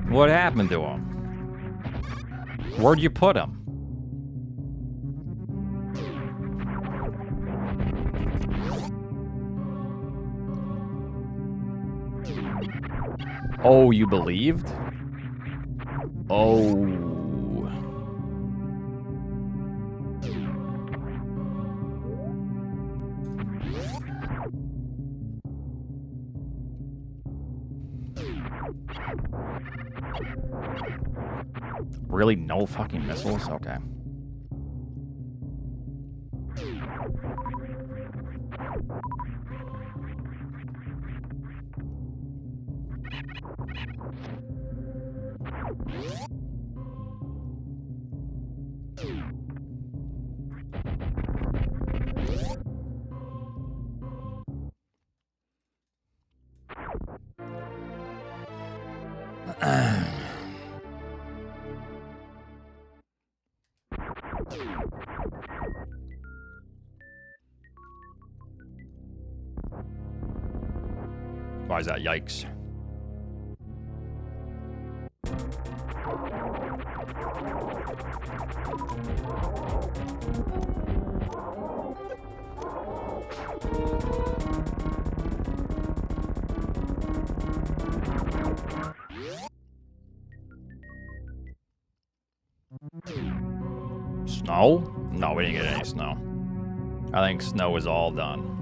What happened to him? Where'd you put him? Oh, you believed? Oh. Really? No fucking missiles? Okay. Why is that? Yikes. Snow? No, we didn't get any snow. I think snow is all done.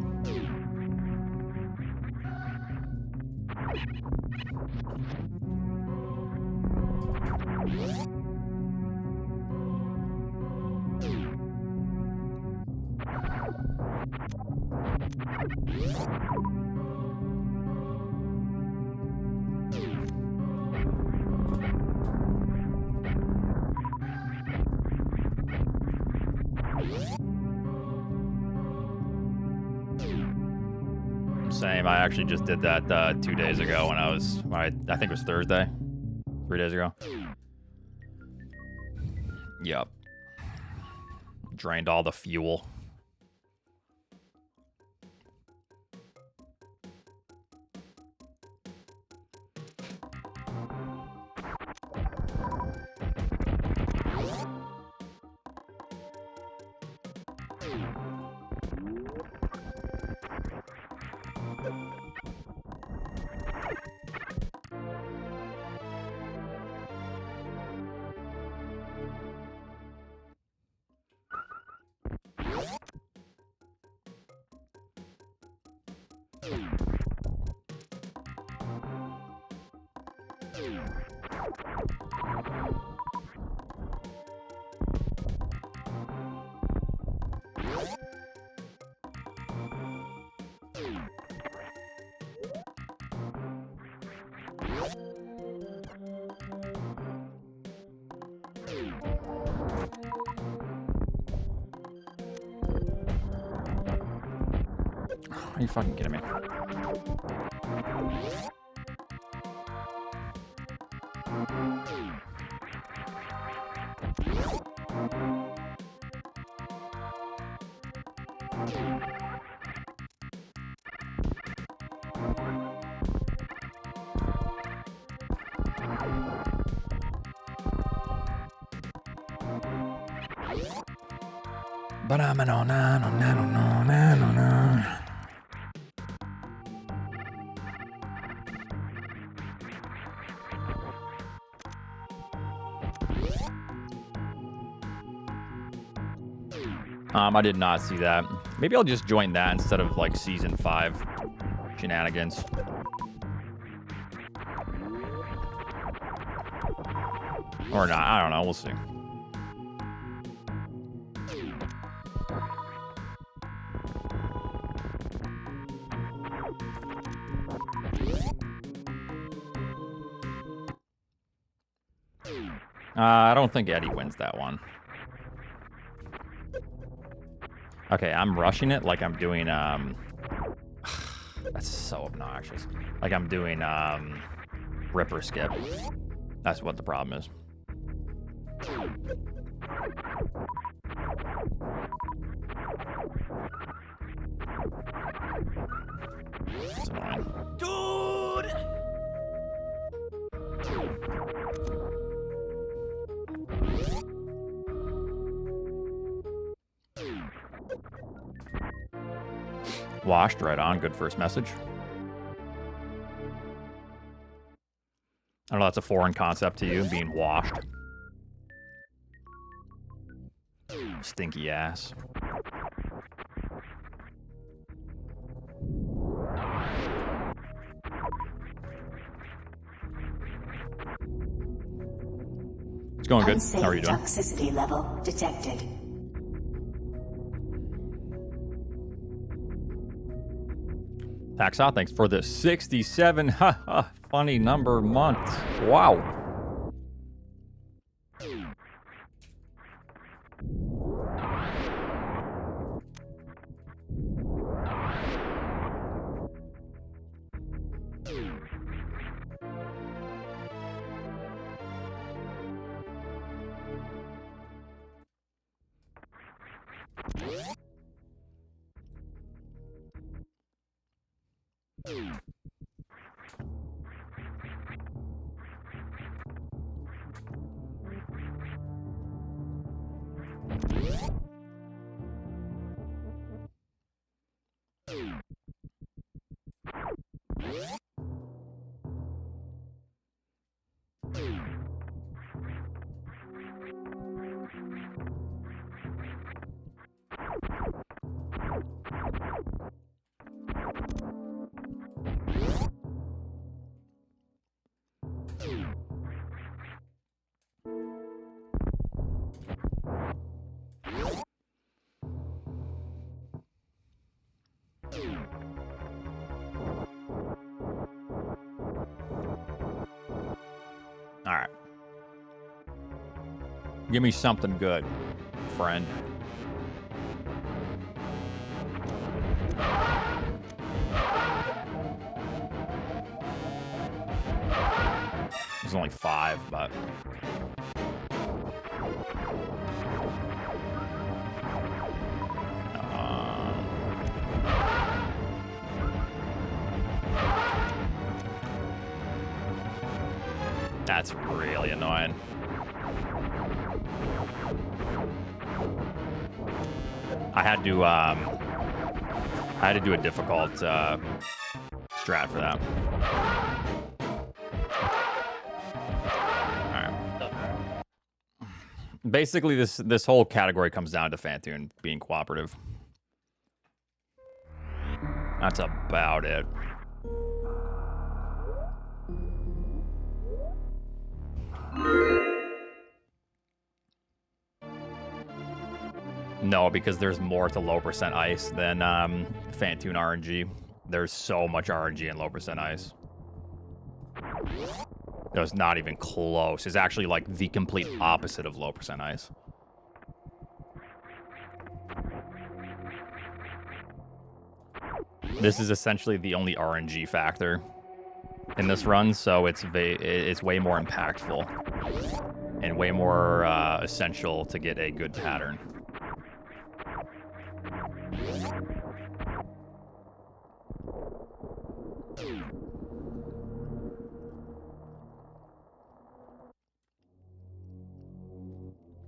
Same. I actually just did that 2 days ago when I think it was Thursday. 3 days ago. Yep. Drained all the fuel. Are you fucking kidding me? But I'm an on. I did not see that. Maybe I'll just join that instead of like season 5 shenanigans. Or not. I don't know. We'll see. I don't think Eddie wins that one. Okay, I'm rushing it like I'm doing, that's so obnoxious. Like I'm doing, Ripper Skip. That's what the problem is. Washed, right on. Good first message. I know that's a foreign concept to you, being washed. Stinky ass. It's going good. How are you doing? Toxicity level detected. Taxaw, thanks for the 67 funny number months. Wow. All right. Give me something good, friend. There's only 5, but... That's really annoying. I had to do a difficult strat for that. All right. Basically, this whole category comes down to Fantoon being cooperative. That's about it. No, because there's more to low percent ice than Fantoon RNG. There's so much RNG in low percent ice. It was not even close. It's actually like the complete opposite of low percent ice. This is essentially the only RNG factor in this run, so it's way more impactful and way more essential to get a good pattern.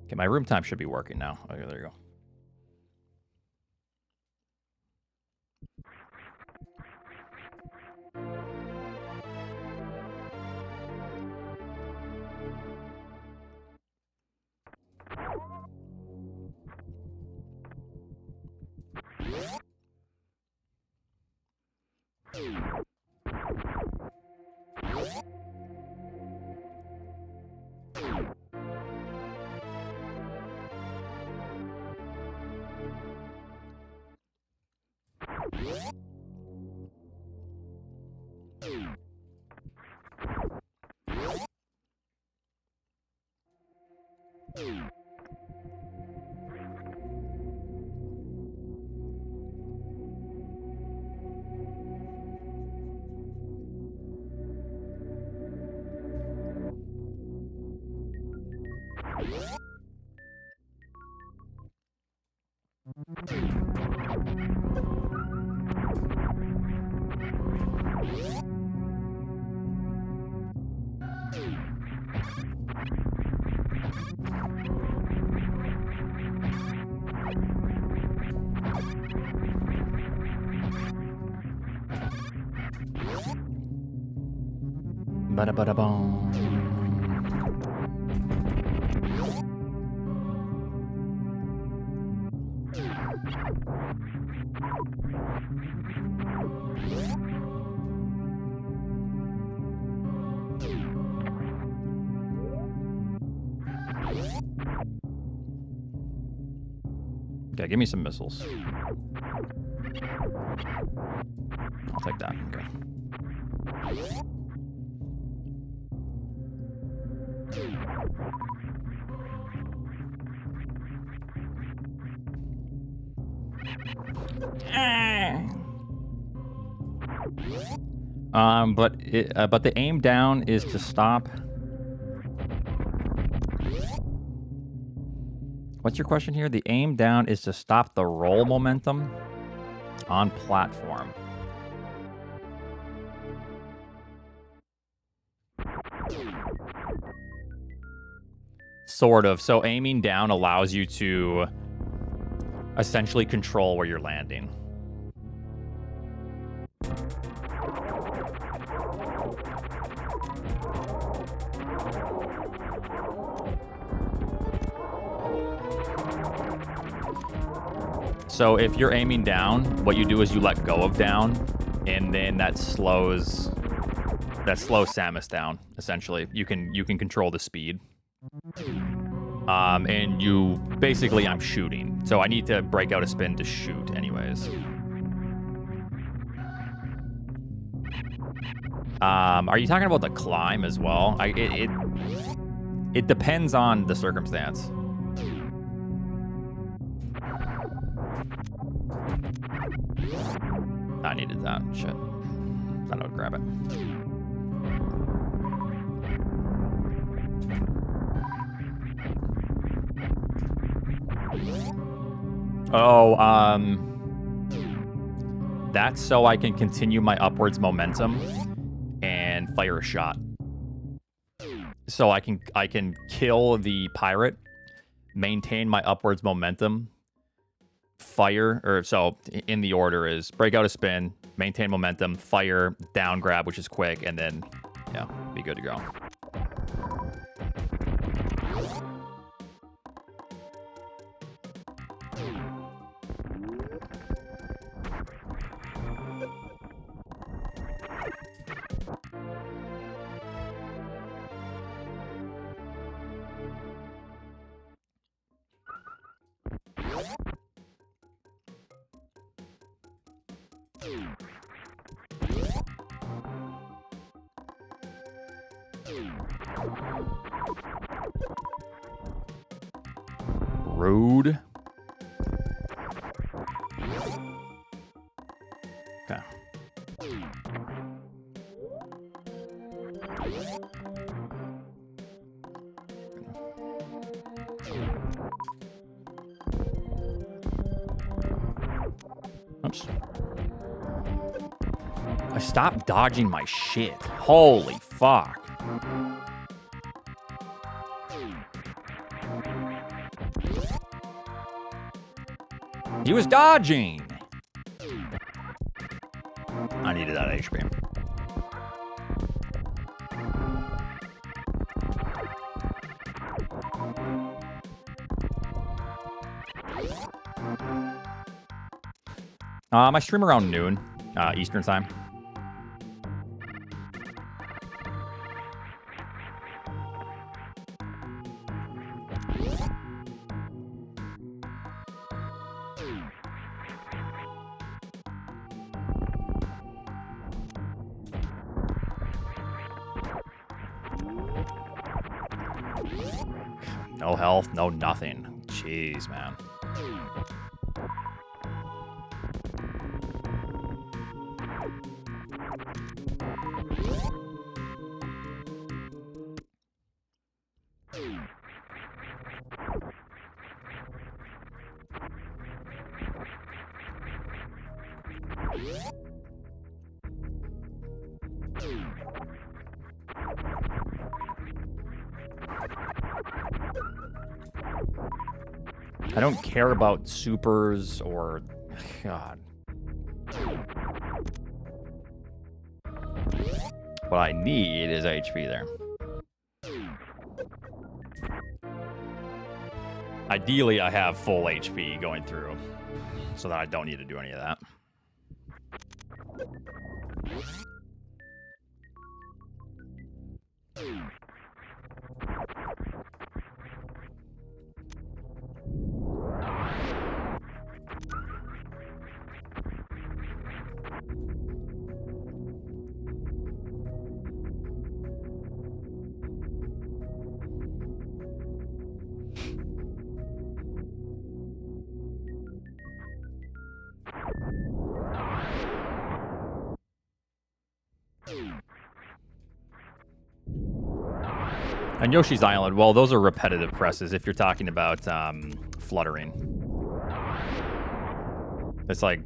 Okay, my room time should be working now. Okay, there you go. Ba-da-ba-da-boom. Okay, give me some missiles. I'll take that. Okay. But the aim down is to stop. What's your question here? The aim down is to stop the roll momentum on platform. Sort of. So aiming down allows you to essentially control where you're landing. So if you're aiming down, what you do is you let go of down, and then that slows Samus down. Essentially, you can control the speed. And you basically, I'm shooting, so I need to break out a spin to shoot, anyways. Are you talking about the climb as well? It depends on the circumstance. I needed that. Shit. Thought I would grab it. Oh, that's so I can continue my upwards momentum and fire a shot. So I can kill the pirate, maintain my upwards momentum, fire, or so in the order is break out a spin, maintain momentum, fire, down grab, which is quick, and then, yeah, be good to go. Rude. Okay. Oops. I stopped dodging my shit. Holy fuck. He was dodging. I needed that HP. I stream around noon, Eastern time. No health, no nothing. Jeez, man. I don't care about supers or... God. What I need is HP there. Ideally, I have full HP going through, so that I don't need to do any of that. On Yoshi's Island, well, those are repetitive presses if you're talking about fluttering. It's like,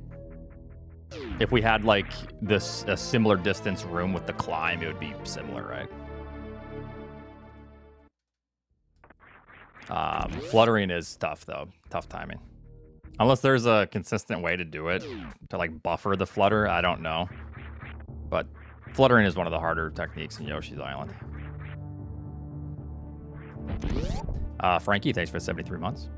if we had like this a similar distance room with the climb, it would be similar, right? Fluttering is tough though, tough timing. Unless there's a consistent way to do it, to like buffer the flutter, I don't know. But fluttering is one of the harder techniques in Yoshi's Island. Frankie, thanks for 73 months.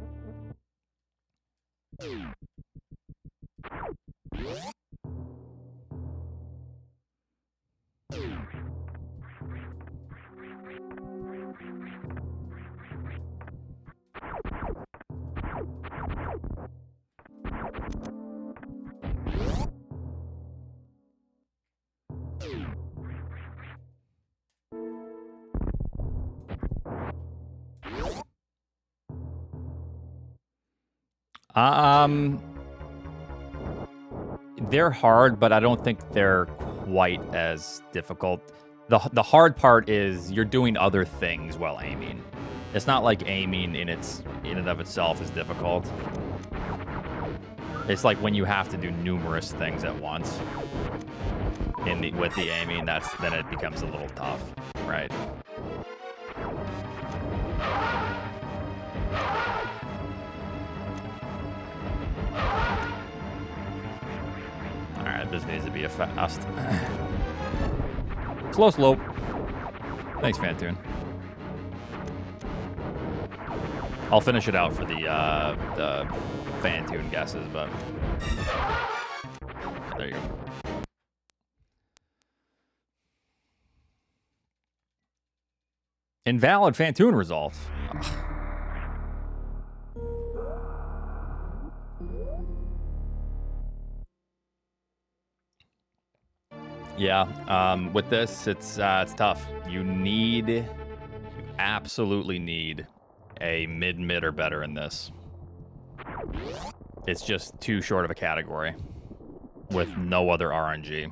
They're hard, but I don't think they're quite as difficult. The hard part is you're doing other things while aiming. It's not like aiming in and of itself is difficult. It's like when you have to do numerous things at once with the aiming, then it becomes a little tough, right? Alright, this needs to be a fast. Slow slope. Thanks, Fantoon. I'll finish it out for the Fantoon guesses, but there you go. Invalid Fantoon results. Ugh. Yeah, with this, it's tough. You absolutely need a mid or better in this. It's just too short of a category with no other RNG.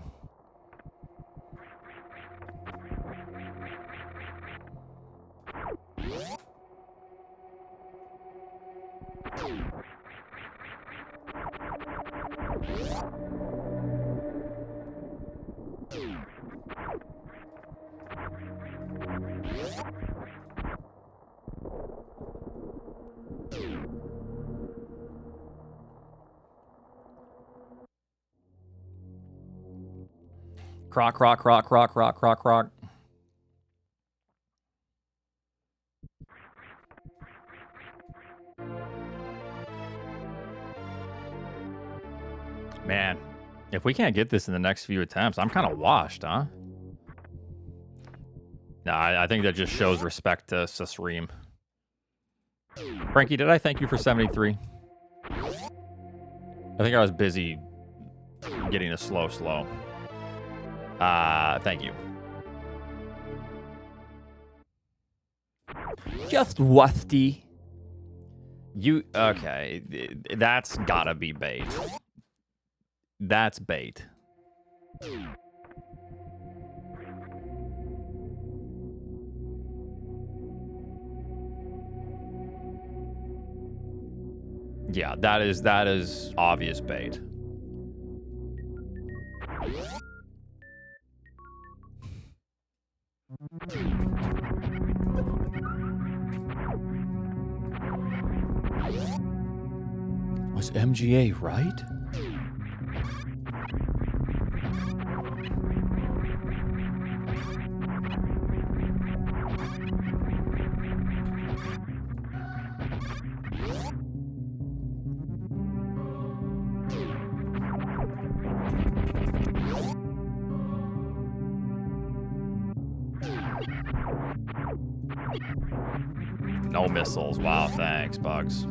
Croc. Man, if we can't get this in the next few attempts, I'm kind of washed, huh? Nah, I think that just shows respect to Sasreem. Frankie, did I thank you for 73? I think I was busy getting a slow. Thank you. Just wusty. Okay, that's gotta be bait. That's bait. Yeah, that is obvious bait. Was MGA right? No missiles. Wow, thanks, Bugs.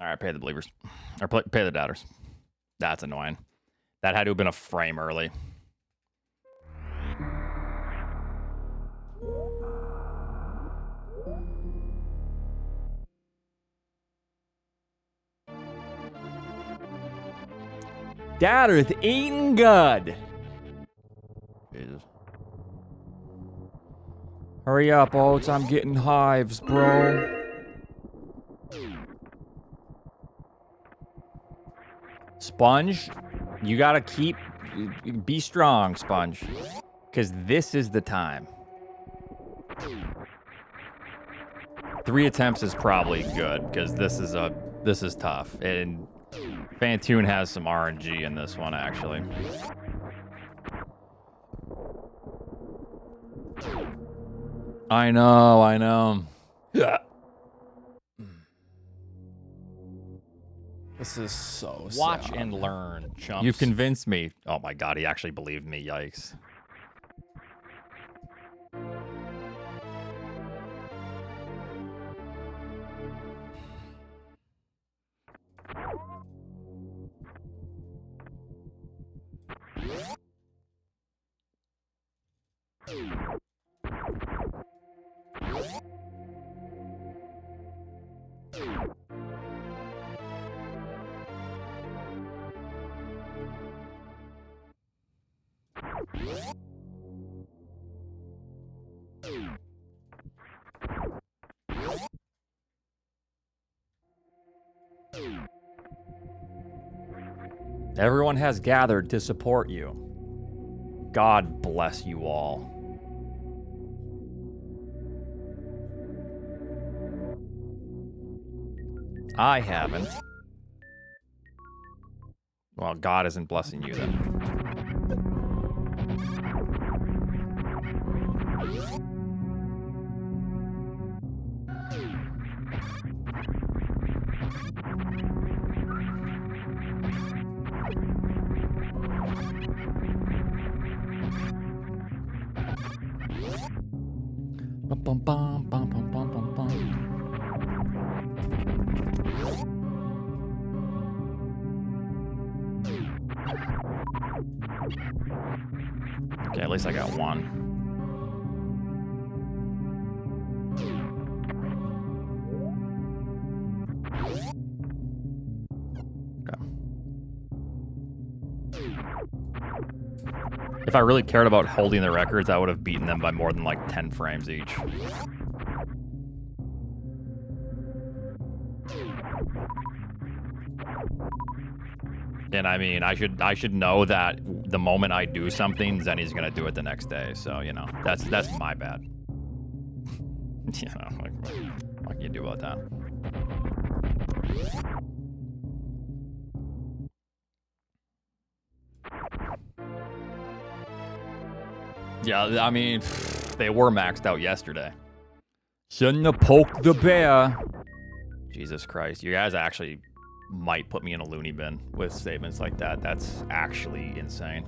All right, pay the believers. Or pay the doubters. That's annoying. That had to have been a frame early. Doubters eating good. Jesus. Hurry up, Oats. I'm getting hives, bro. Sponge, you gotta be strong, Sponge. Because this is the time. 3 attempts is probably good, because this is tough. And Fantoon has some RNG in this one, actually. I know. Yeah. This is so Watch sad. and learn, chumps. You've convinced me. Oh my god, he actually believed me. Yikes. Everyone has gathered to support you. God bless you all. I haven't. Well, God isn't blessing you then. Bum, bum, bum, bum, bum, bum, bum, bum. Okay, at least I got one. If I really cared about holding the records, I would have beaten them by more than like 10 frames each. And I mean, I should know that the moment I do something, Zenny's gonna do it the next day. So, you know, that's my bad. You know, like, what can you do about that? Yeah, I mean, they were maxed out yesterday. Shouldn't have poked the bear. Jesus Christ. You guys actually might put me in a loony bin with statements like that. That's actually insane.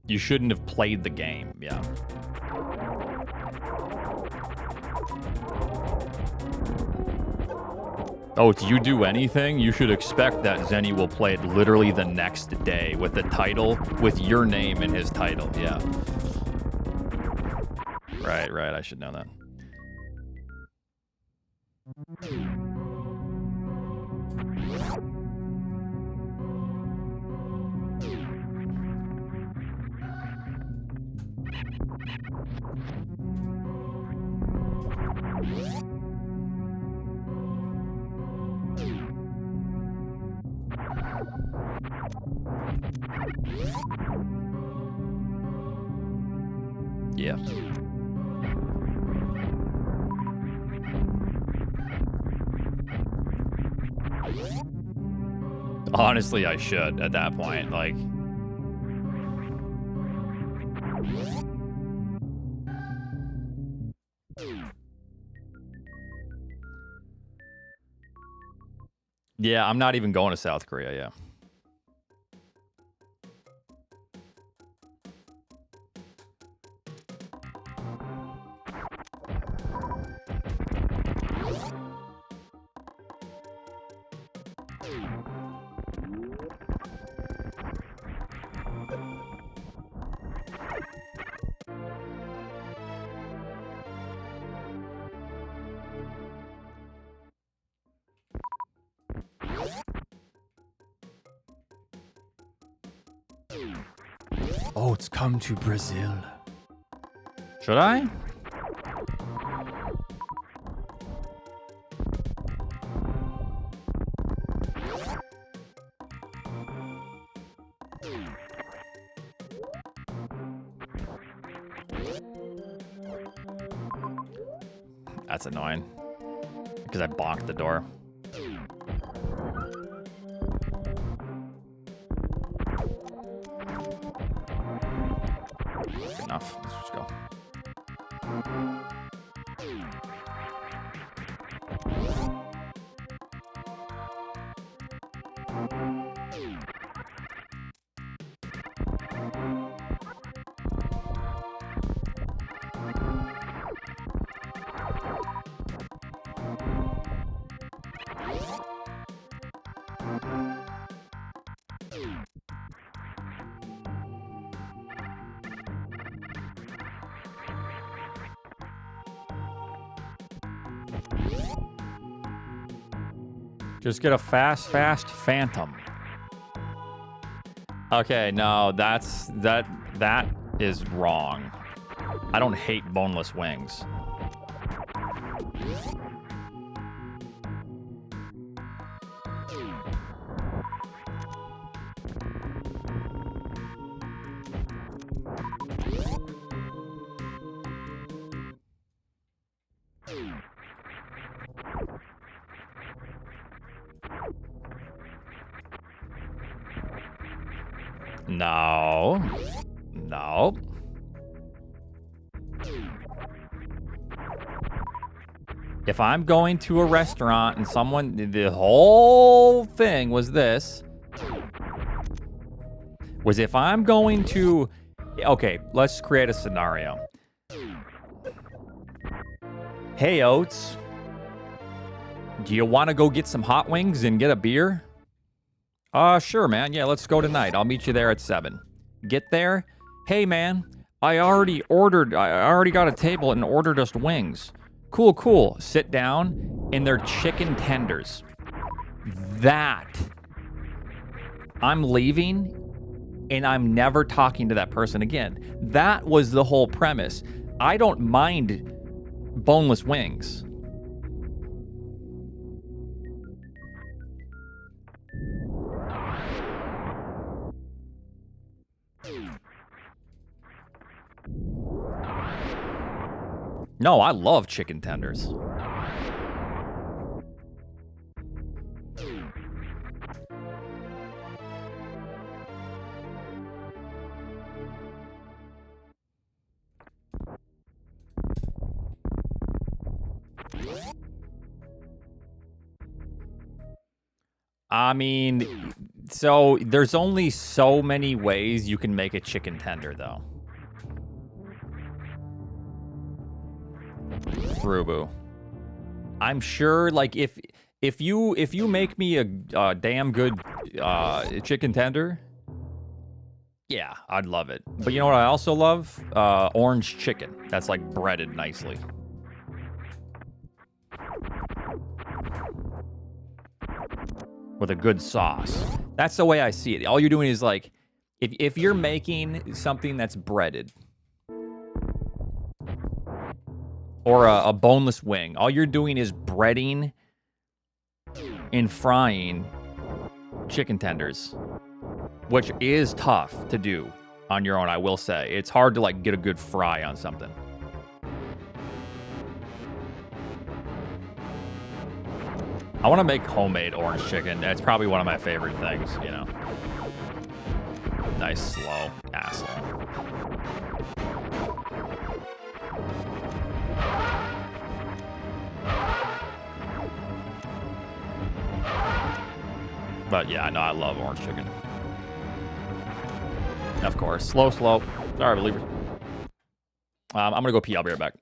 You shouldn't have played the game. Yeah. Oh, do you do anything? You should expect that Zenny will play it literally the next day with the title, with your name in his title. Yeah. Right. I should know that. Yeah. Honestly, I should at that point. Like, yeah, I'm not even going to South Korea. Yeah. Oats, come to Brazil. Should I? That's annoying. Because I bonked the door. Good enough. Let's just go. Just get a fast phantom. Okay, no, that is wrong. I don't hate boneless wings. No. No. If I'm going to a restaurant and someone, the whole thing was this, was if I'm going to, okay, let's create a scenario. Hey, Oats, do you want to go get some hot wings and get a beer? Sure, man. Yeah, let's go tonight. I'll meet you there at 7. Get there. Hey, man, I already got a table and ordered us wings. Cool, cool. Sit down, and they're chicken tenders. That. I'm leaving, and I'm never talking to that person again. That was the whole premise. I don't mind boneless wings. No, I love chicken tenders. I mean, so there's only so many ways you can make a chicken tender, though. Rubu. I'm sure, like, if you make me a damn good chicken tender, yeah, I'd love it. But you know what I also love? Orange chicken. That's like breaded nicely. With a good sauce. That's the way I see it. All you're doing is like, if you're making something that's breaded, or a boneless wing, all you're doing is breading and frying chicken tenders, which is tough to do on your own, I will say. It's hard to like get a good fry on something. I want to make homemade orange chicken. That's probably one of my favorite things, you know. Nice, slow asshole. But yeah, no, I love orange chicken. Of course. Slow. Sorry, believers. I'm going to go pee. I'll be right back.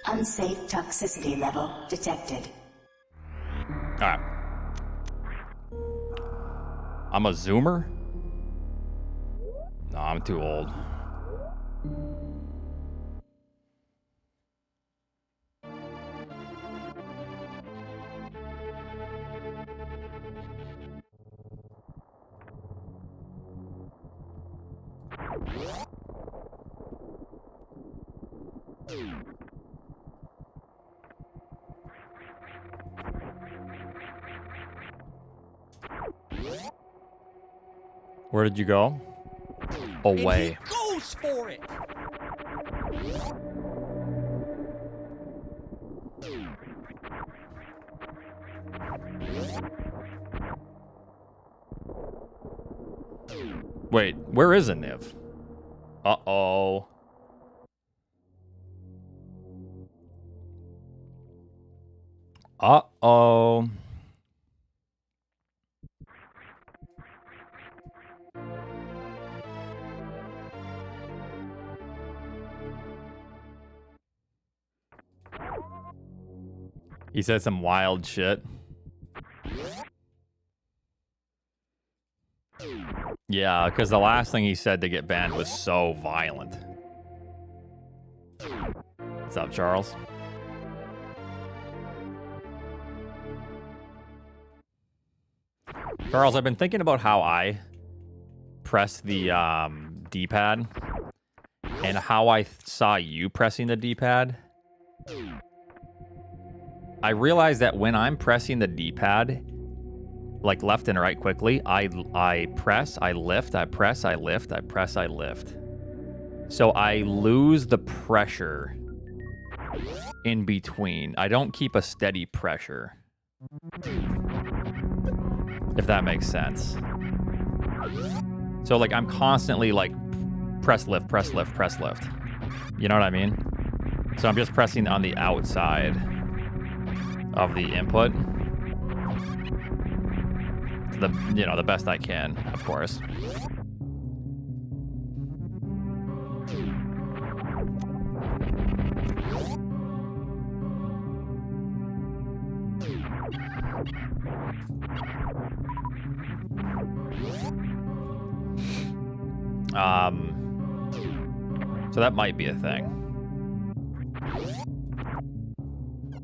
Unsafe toxicity level detected. Alright. I'm a zoomer? No, I'm too old. Where did you go? Away. And he goes for it. Wait, where is a Niv? Uh-oh. Uh-oh. He said some wild shit. Yeah, because the last thing he said to get banned was so violent. What's up, Charles? Charles, I've been thinking about how I press the D-pad and how I saw you pressing the D-pad. I realize that when I'm pressing the D-pad, like left and right quickly, I press, I lift, I press, I lift, I press, I lift. So I lose the pressure in between. I don't keep a steady pressure. If that makes sense. So like I'm constantly like press lift, press lift, press lift. You know what I mean? So I'm just pressing on the outside of the input. The best I can, of course. So that might be a thing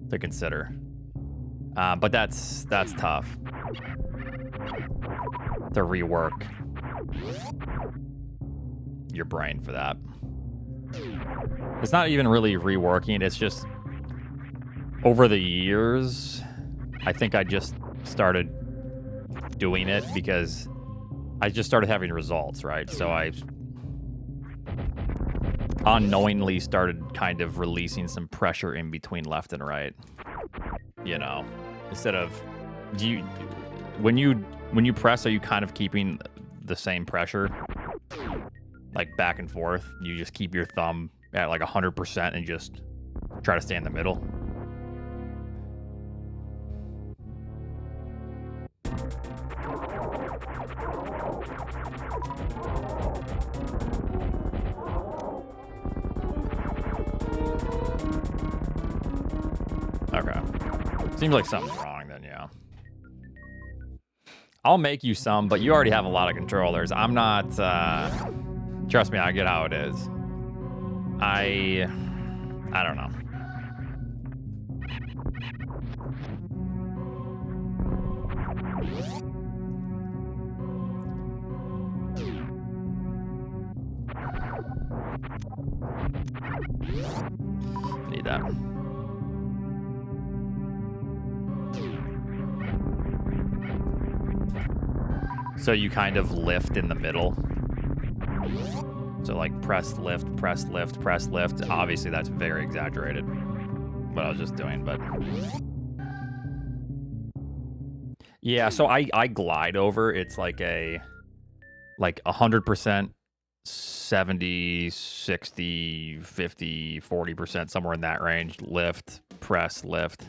to consider. But that's tough to rework your brain for that. It's not even really reworking, it's just over the years, I think I just started doing it because I just started having results, right? So I unknowingly started kind of releasing some pressure in between left and right. You know, instead of when you press, are you kind of keeping the same pressure, like back and forth? You just keep your thumb at like 100% and just try to stay in the middle. Okay. Seems like something's wrong then, yeah. I'll make you some, but you already have a lot of controllers. I'm not, trust me, I get how it is. I don't know. Need that. So you kind of lift in the middle. So like press, lift, press, lift, press, lift. Obviously that's very exaggerated, what I was just doing, but. Yeah, so I glide over. It's like 100% 70, 60, 50, 40%, somewhere in that range. Lift, press, lift.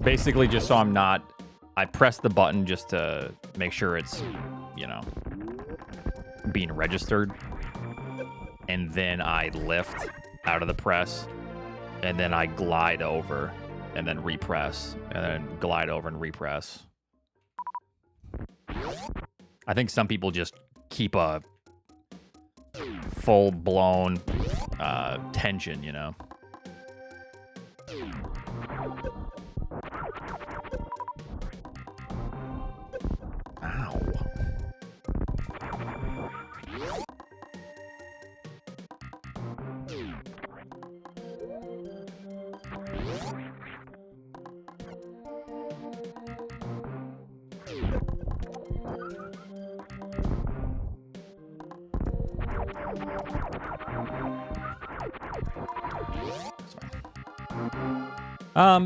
Basically, just so I'm not... I press the button just to make sure it's, you know, being registered. And then I lift out of the press. And then I glide over. And then repress. And then glide over and repress. I think some people just keep a full-blown tension, you know? Ow.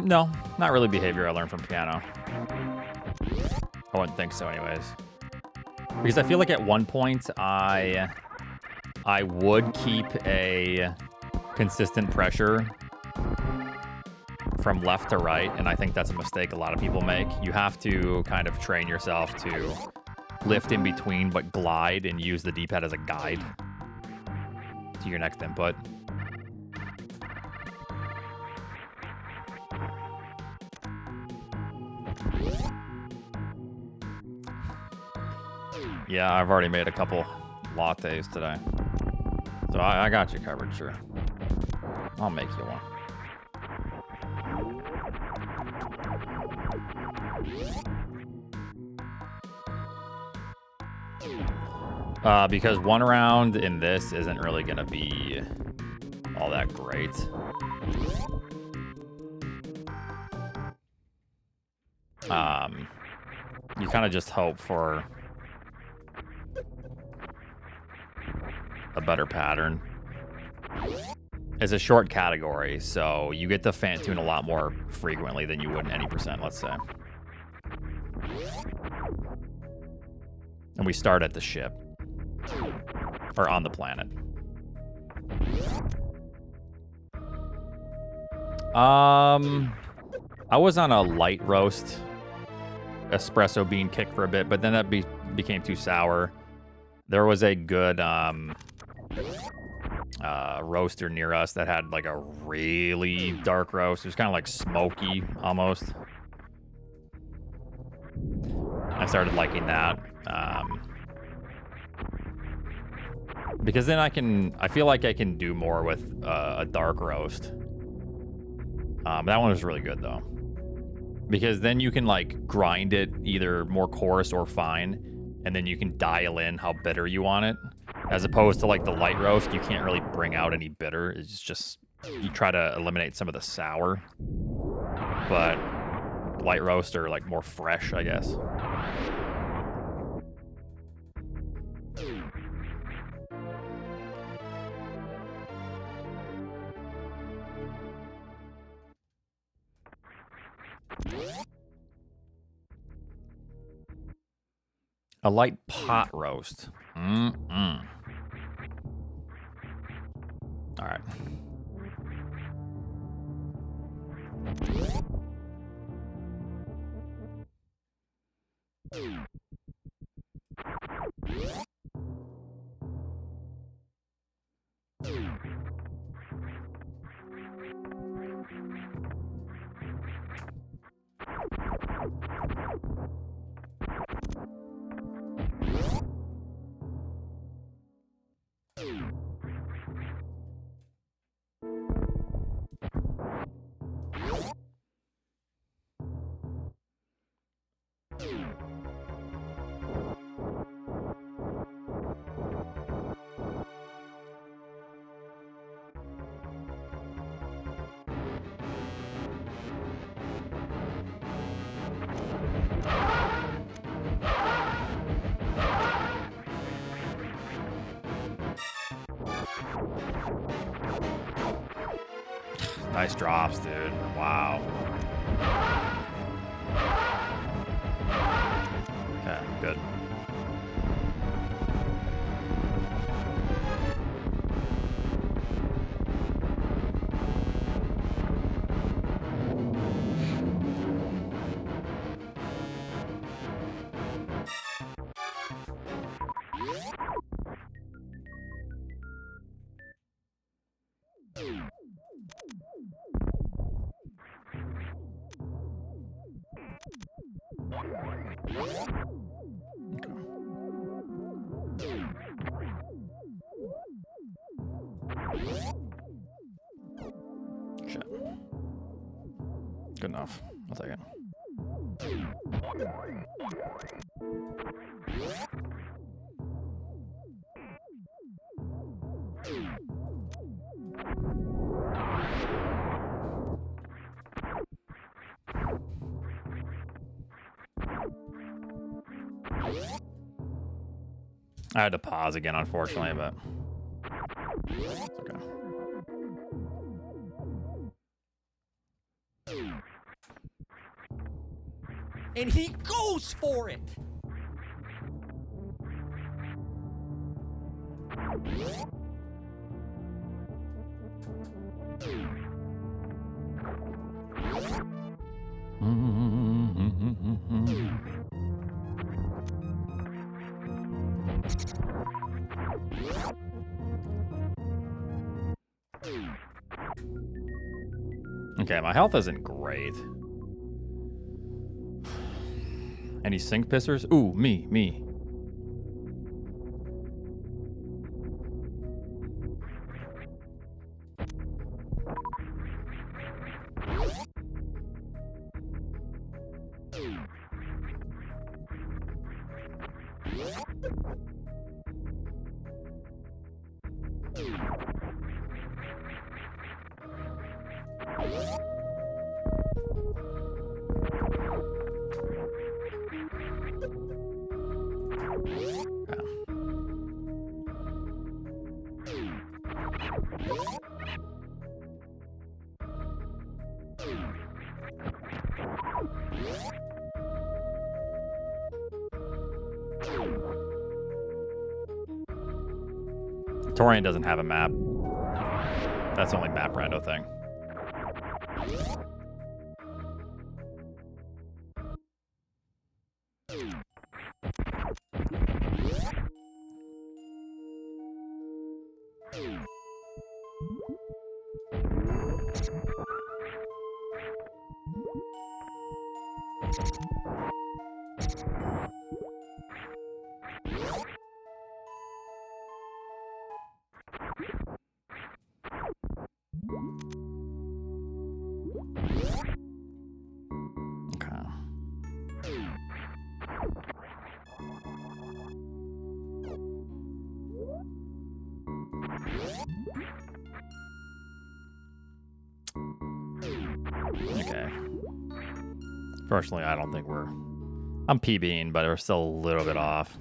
No, not really behavior I learned from piano. I wouldn't think so anyways. Because I feel like at one point I would keep a consistent pressure from left to right, and I think that's a mistake a lot of people make. You have to kind of train yourself to lift in between but glide and use the D-pad as a guide to your next input. Yeah, I've already made a couple lattes today. So I got you covered, sure. I'll make you one. Because one round in this isn't really going to be all that great. You kind of just hope for a better pattern. It's a short category, so you get the fan tune a lot more frequently than you would in any percent, let's say. And we start at the ship. Or on the planet. I was on a light roast espresso bean kick for a bit, but then that became too sour. There was a good roaster near us that had like a really dark roast. It was kind of like smoky almost. I started liking that. Because then I feel like I can do more with a dark roast. That one was really good though. Because then you can like grind it either more coarse or fine, and then you can dial in how bitter you want it. As opposed to like the light roast, you can't really bring out any bitter. It's just, you try to eliminate some of the sour. But light roast are like more fresh, I guess. A light pot roast. All right. Nice drops, dude. Wow. Okay, good. Shit. Good enough. I'll take it. I had to pause again, unfortunately, but it's okay. And he goes for it. Okay, my health isn't great. Any sink pissers? Ooh, me. Torian doesn't have a map. That's the only map rando thing. Okay. Personally, I don't think I'm PBing, but we're still a little bit off.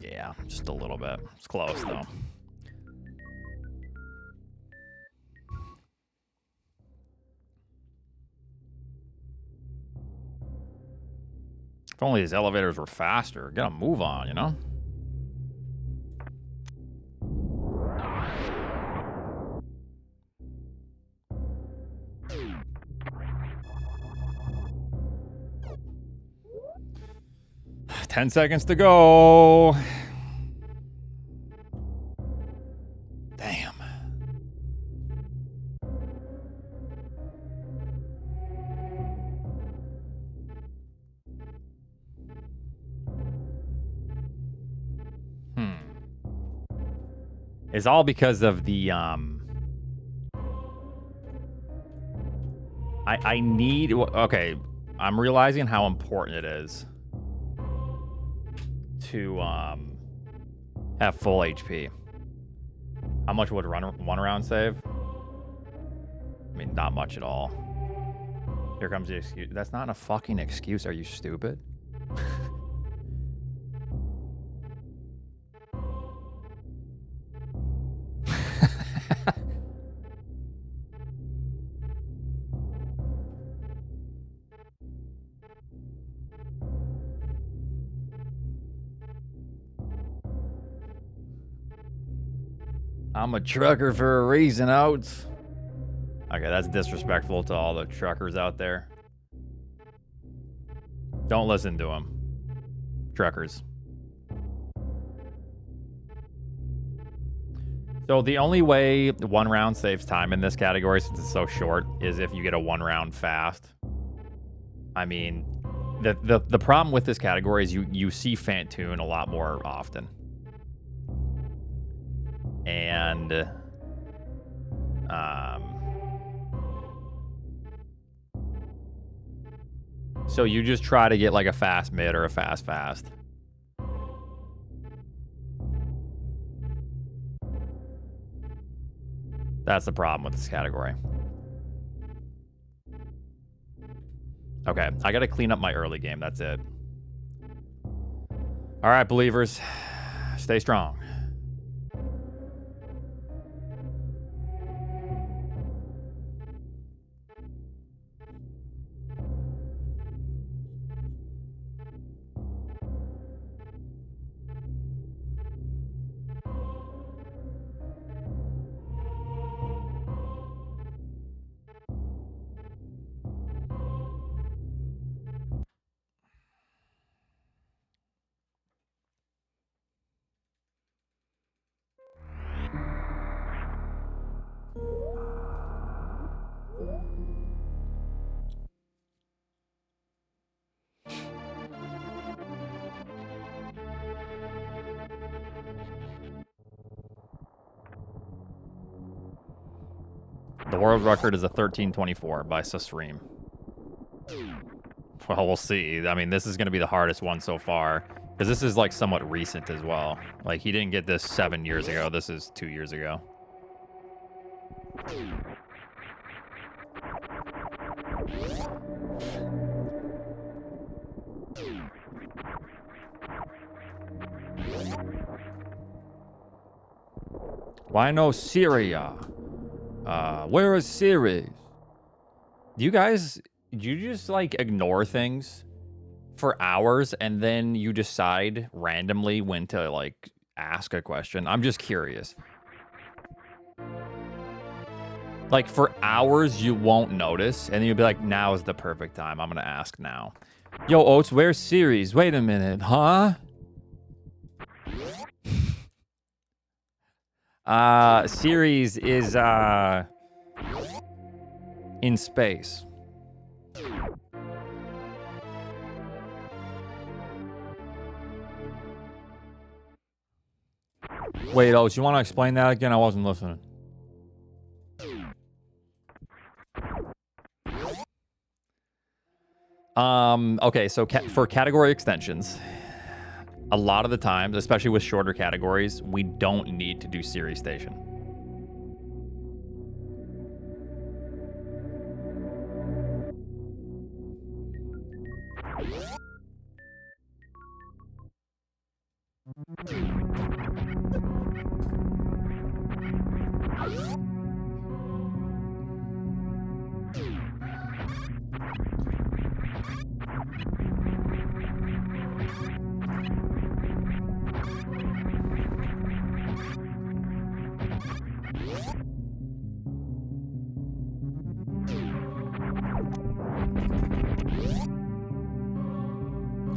Yeah, just a little bit. It's close, though. If only these elevators were faster. Get a move on, you know? Ten seconds to go. Damn. It's all because of the I need, okay, I'm realizing how important it is to have full HP. How much would one round save? I mean, not much at all. Here comes the excuse. That's not a fucking excuse. Are you stupid? I'm a trucker for a reason, Oats. Okay, that's disrespectful to all the truckers out there. Don't listen to them. Truckers. So the only way 1 round saves time in this category, since it's so short, is if you get a 1 round fast. I mean, the problem with this category is you see Fantoon a lot more often. And so you just try to get like a fast mid or a fast. That's the problem with this category. Okay, I gotta clean up my early game, that's it. All right, believers, stay strong. The world record is a 13:24 by Sasreem. Well, we'll see. I mean, this is going to be the hardest one so far, because this is like somewhat recent as well. Like, he didn't get this 7 years ago. This is 2 years ago. Why no Syria? Where is Siri? Do you just like ignore things for hours and then you decide randomly when to like ask a question? I'm just curious. Like for hours you won't notice and then you'll be like, now is the perfect time. I'm gonna ask now. Yo, Oats, where's Siri's? Wait a minute, huh? Siri's is in space. Wait, Oats, you want to explain that again? I wasn't listening. Okay, so for category extensions, a lot of the times, especially with shorter categories, we don't need to do Siri Station.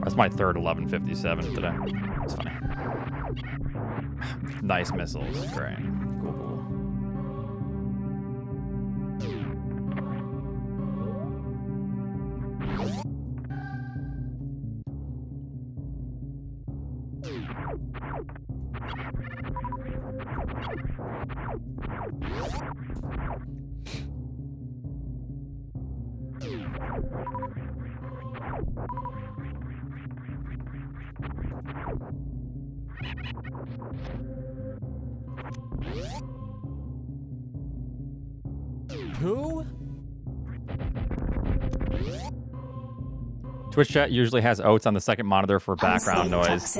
That's my third 1157 today. It's funny. Nice missiles. Great. Cool. Who? Twitch chat usually has Oats on the second monitor for background noise.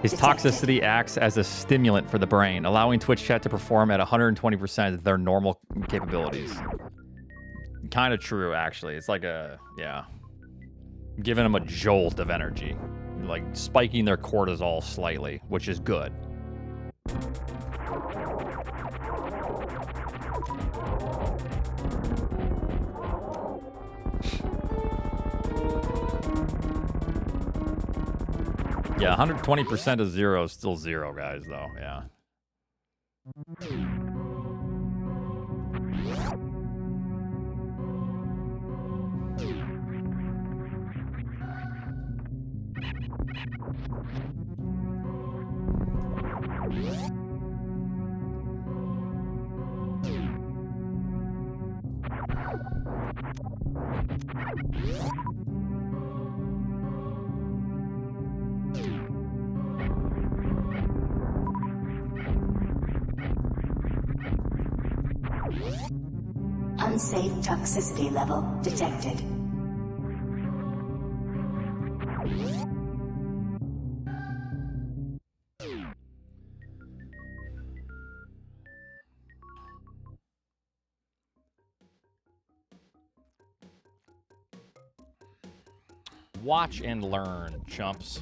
His toxicity acts as a stimulant for the brain, allowing Twitch chat to perform at 120% of their normal capabilities. Kind of true, actually. It's like giving them a jolt of energy, like spiking their cortisol slightly, which is good. Yeah, 120% of 0 is still 0, guys, though. Yeah. Unsafe toxicity level detected. Watch and learn, chumps.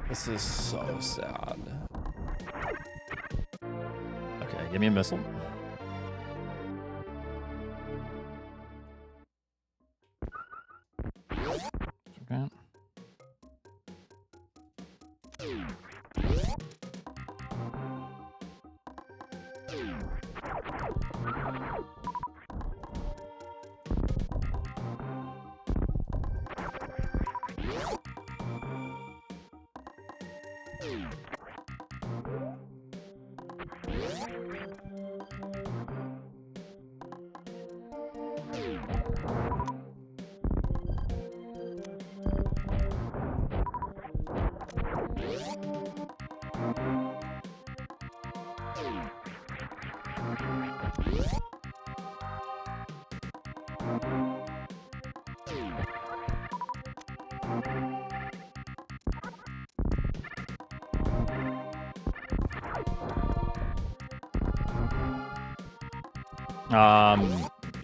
This is so sad. Okay, give me a missile. Okay.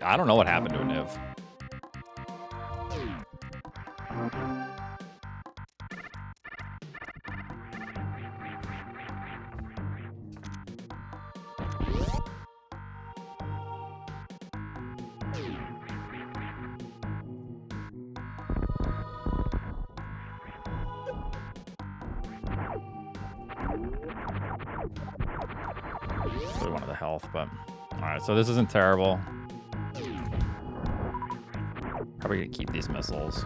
I don't know what happened to Niv. Really wanted the health, but all right. So this isn't terrible. Probably gonna keep these missiles.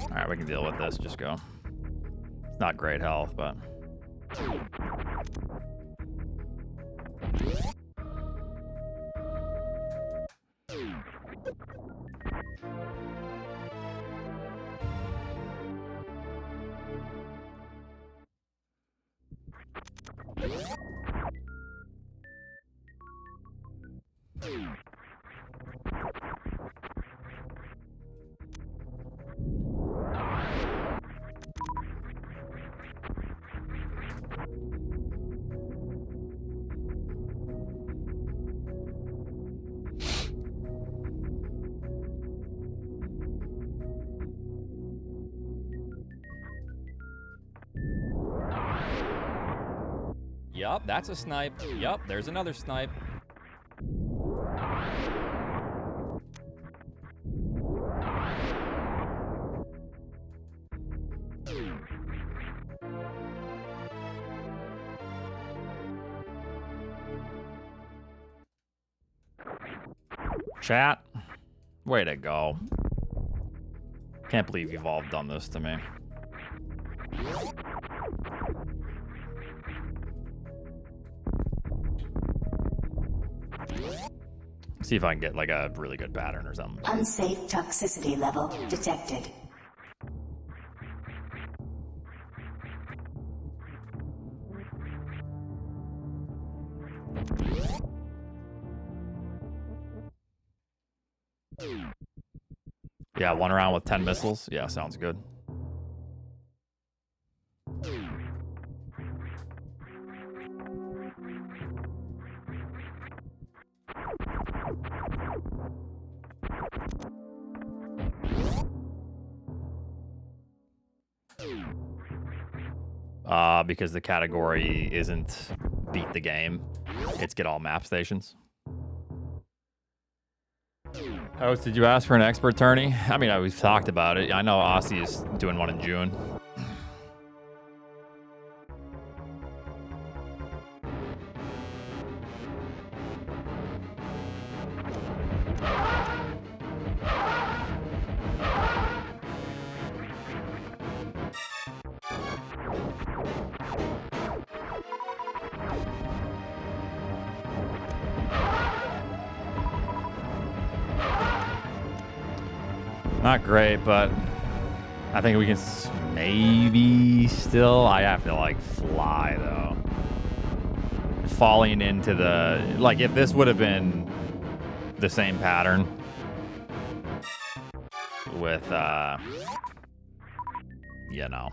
All right, we can deal with this. Just go. It's not great health, but. Yup, that's a snipe. Yup, there's another snipe. Chat, way to go. Can't believe you've all done this to me. See if I can get like a really good pattern or something. Unsafe toxicity level detected. Yeah, 1 round with 10 missiles. Yeah, sounds good. Because the category isn't beat the game. It's get all map stations. Host, did you ask for an expert tourney? I mean, we've talked about it. I know Aussie is doing one in June. Not great, but I think we can maybe still. I have to like fly though. Falling into the, like, if this would have been the same pattern with you know,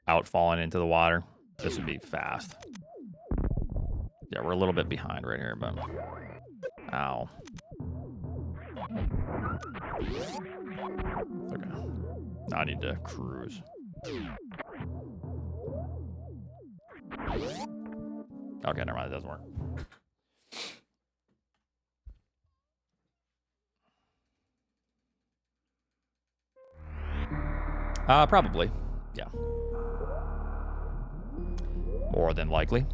out falling into the water, this would be fast. Yeah, we're a little bit behind right here, but ow. Okay. I need to cruise. Okay, never mind. It doesn't work. Probably. Yeah. More than likely.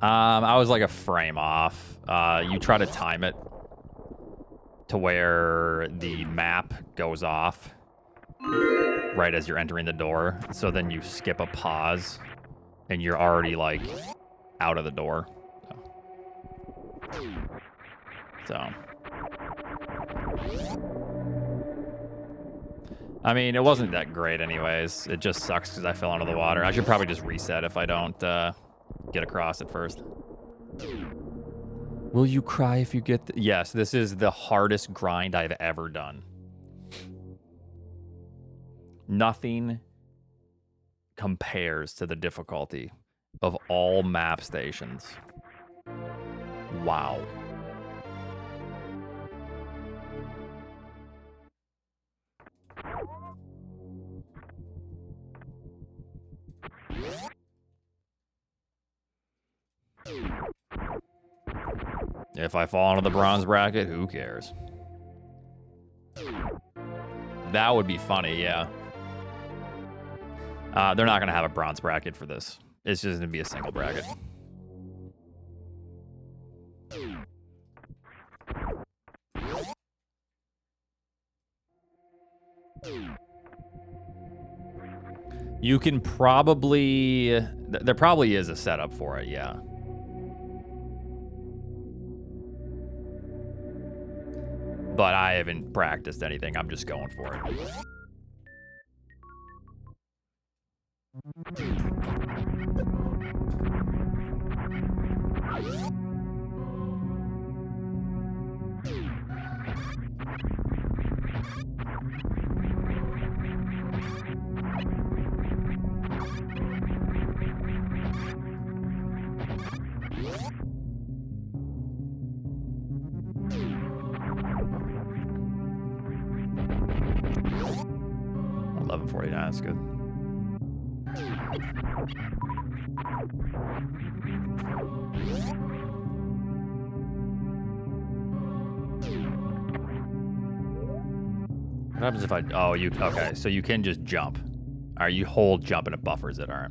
I was like a frame off. You try to time it to where the map goes off right as you're entering the door. So then you skip a pause and you're already like out of the door. So. I mean, it wasn't that great anyways. It just sucks because I fell into the water. I should probably just reset if I don't get across it first. Will you cry if you get... Yes, this is the hardest grind I've ever done. Nothing compares to the difficulty of all map stations. Wow. If I fall into the bronze bracket, who cares? That would be funny, yeah. They're not going to have a bronze bracket for this. It's just going to be a single bracket. You can probably... There probably is a setup for it, yeah. But I haven't practiced anything. I'm just going for it. That's good. What happens if I... Oh, you... Okay, so you can just jump. All right, you hold jump and it buffers it. All right.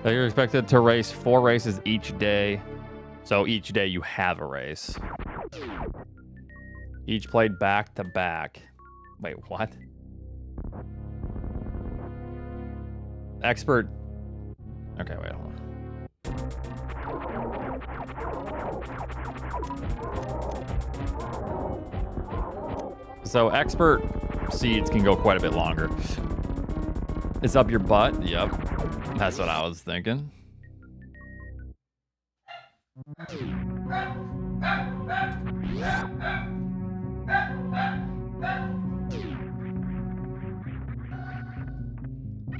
So you're expected to race 4 races each day. So each day you have a race. Each played back to back. Wait, what? Expert. Okay, wait, hold on. So expert seeds can go quite a bit longer. It's up your butt. Yep. That's what I was thinking.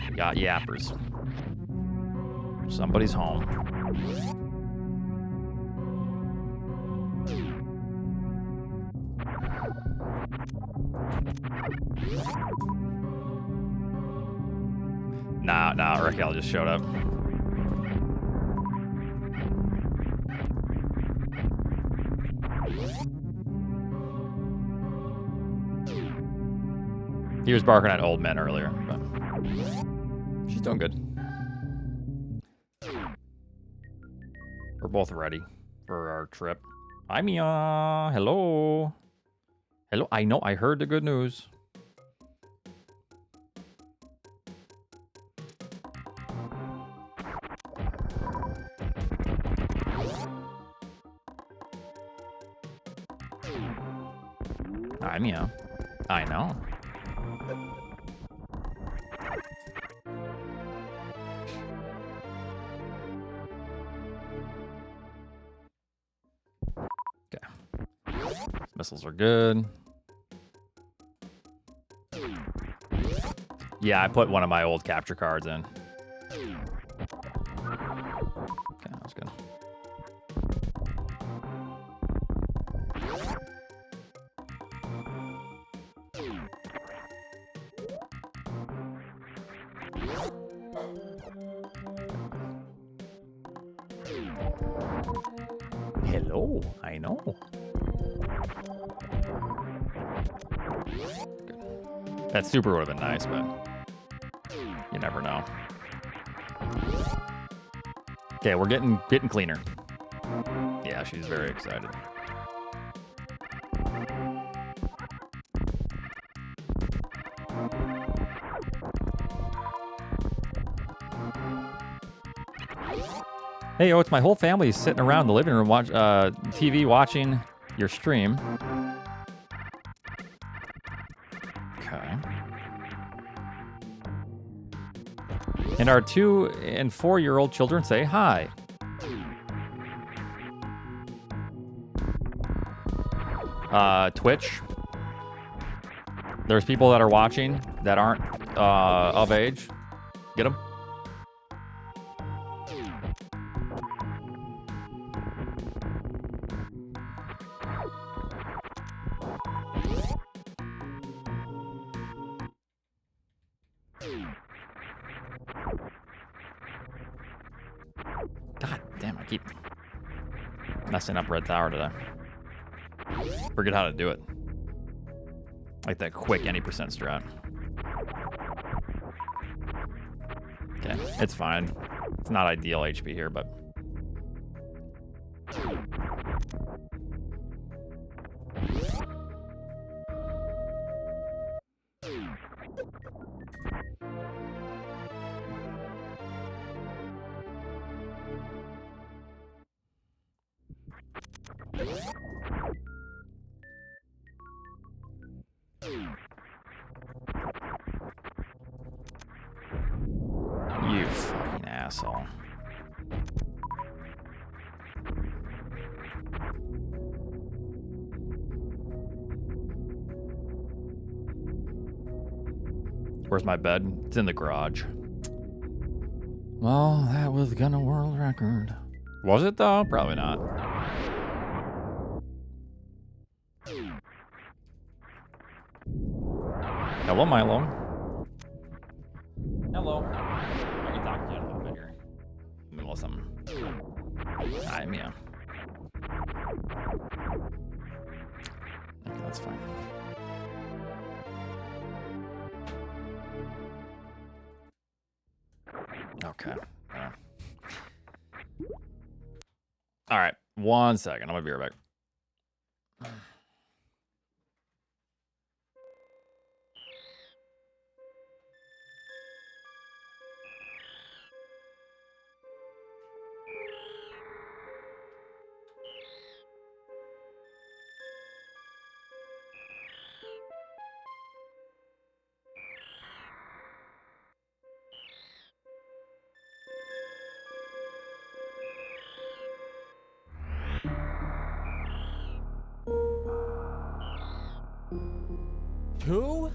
We got yappers. Somebody's home. Nah, Raquel just showed up. He was barking at old men earlier, but she's doing good. We're both ready for our trip. Hi, Mia. Hello. Hello. I know. I heard the good news. Hi, Mia. I know. Missiles are good. Yeah, I put one of my old capture cards in. Okay, that was good. Hello, I know. That super would have been nice, but you never know. Okay, we're getting cleaner. Yeah, she's very excited. Hey, Oats, my whole family is sitting around the living room TV watching your stream. Okay. And our 2- and 4-year-old children say hi. Twitch. There's people that are watching that aren't of age. Get them. God damn, I keep messing up Red Tower today. Forget how to do it. Like that quick any percent strat. Okay, it's fine. It's not ideal HP here, but... You fucking asshole. Where's my bed? It's in the garage. Well, that was gonna world record. Was it though? Probably not. Hello, Milo. Hello. I can talk to you a little bit here. In the middle of something. Hi, Mia. Okay, that's fine. Okay. All right, 1 second. I'm gonna be right back. Two?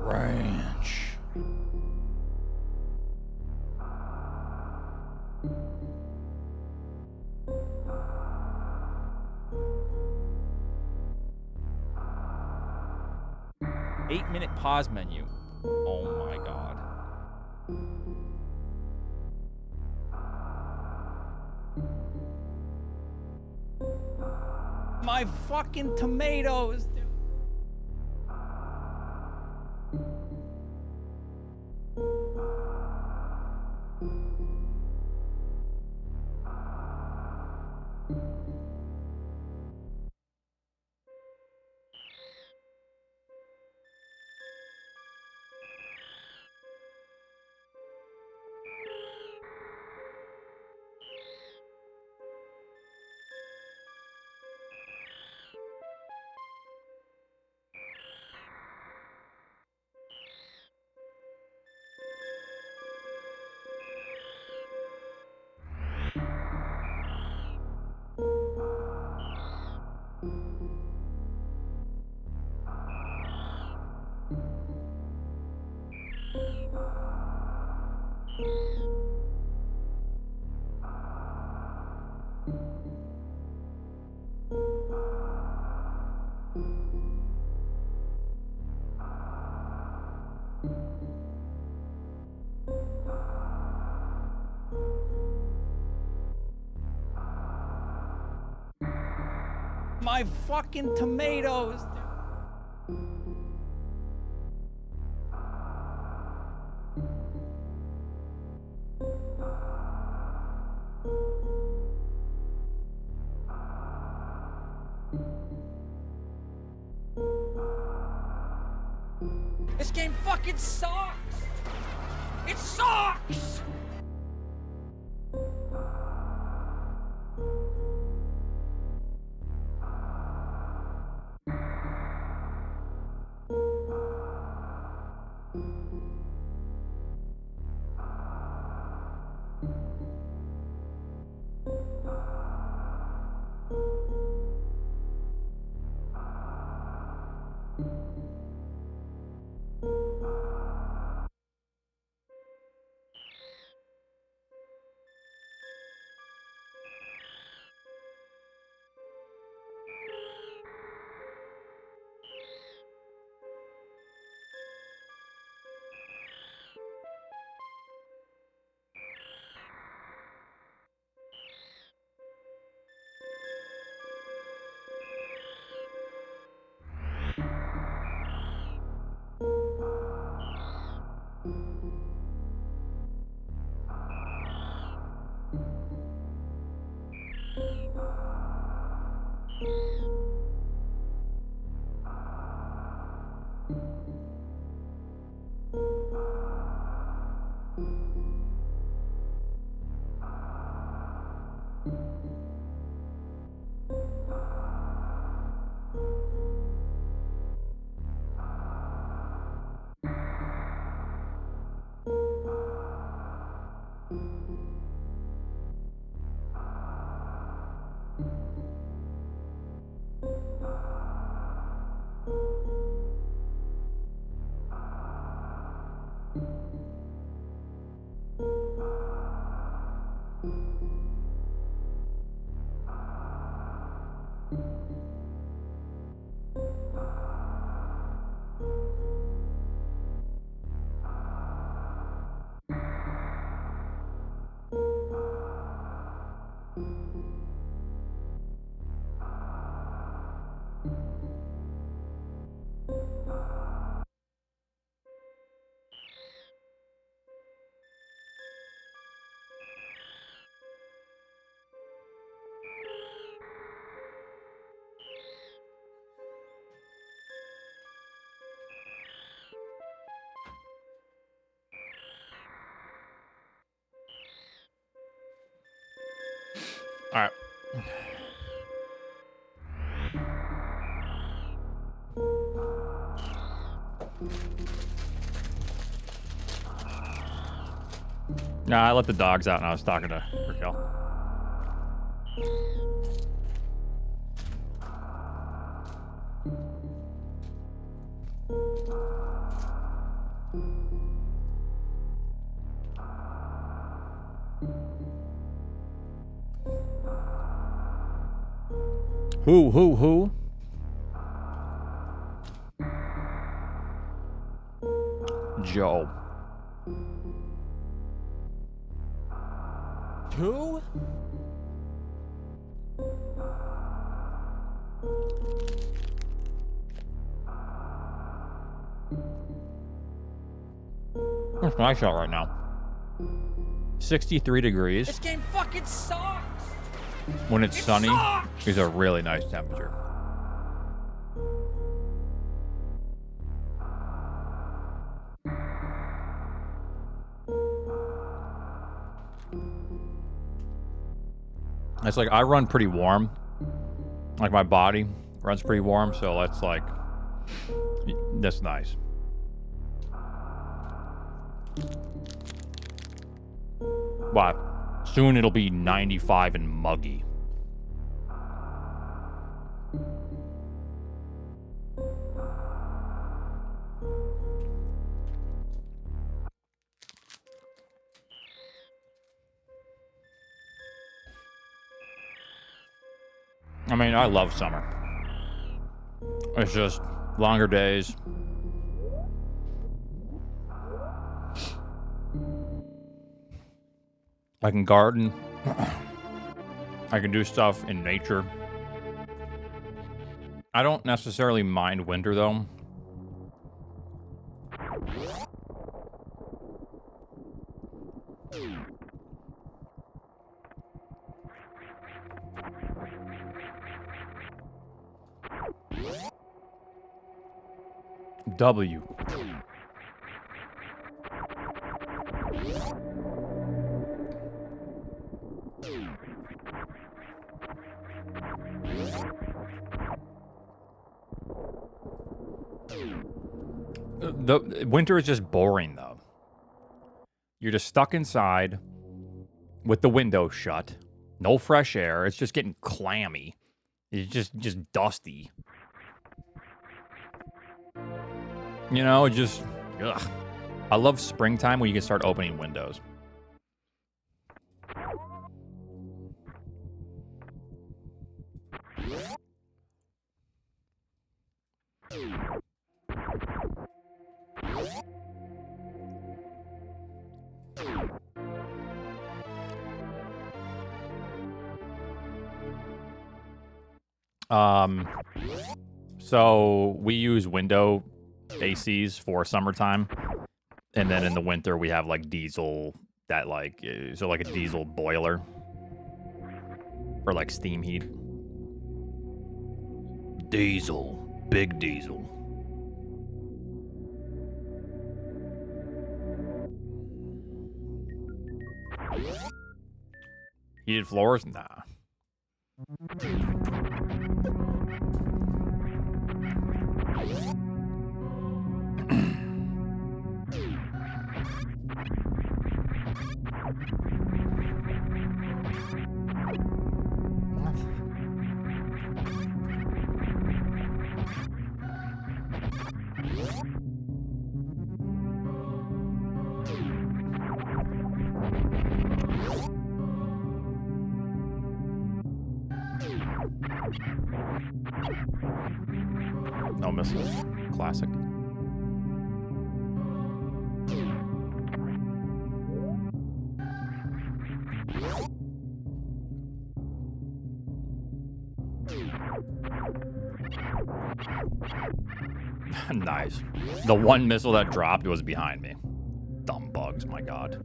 ranch. Eight-minute pause menu. Oh my god. My fucking tomatoes, dude. My fucking tomatoes, dude. This game fucking sucks! It sucks! All right. No, I let the dogs out and I was talking to Raquel. Who? Joe. Who? It's nice out right now. 63 degrees. This game fucking sucks. When it's sunny, it's a really nice temperature. It's like I run pretty warm. Like my body runs pretty warm, so that's like, that's nice. But soon it'll be 95 and muggy. I mean, I love summer. It's just longer days. I can garden. I can do stuff in nature. I don't necessarily mind winter, though. W. The winter is just boring, though. You're just stuck inside with the window shut. No fresh air. It's just getting clammy. It's just dusty. You know, just ugh. I love springtime when you can start opening windows. So we use window ACs for summertime, and then in the winter we have like diesel that like so like a diesel boiler for like steam heat. Diesel, big diesel. Heated floors? Nah. No missiles. Classic. Nice. The one missile that dropped was behind me. Dumb bugs, my god.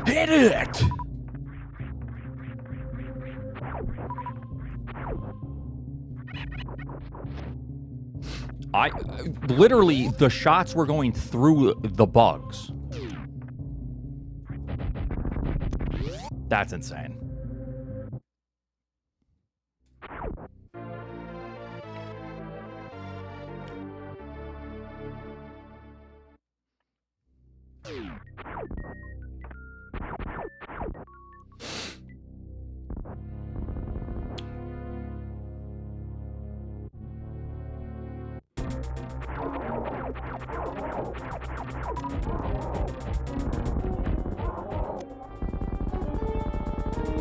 Hit it! Literally, the shots were going through the bugs. That's insane.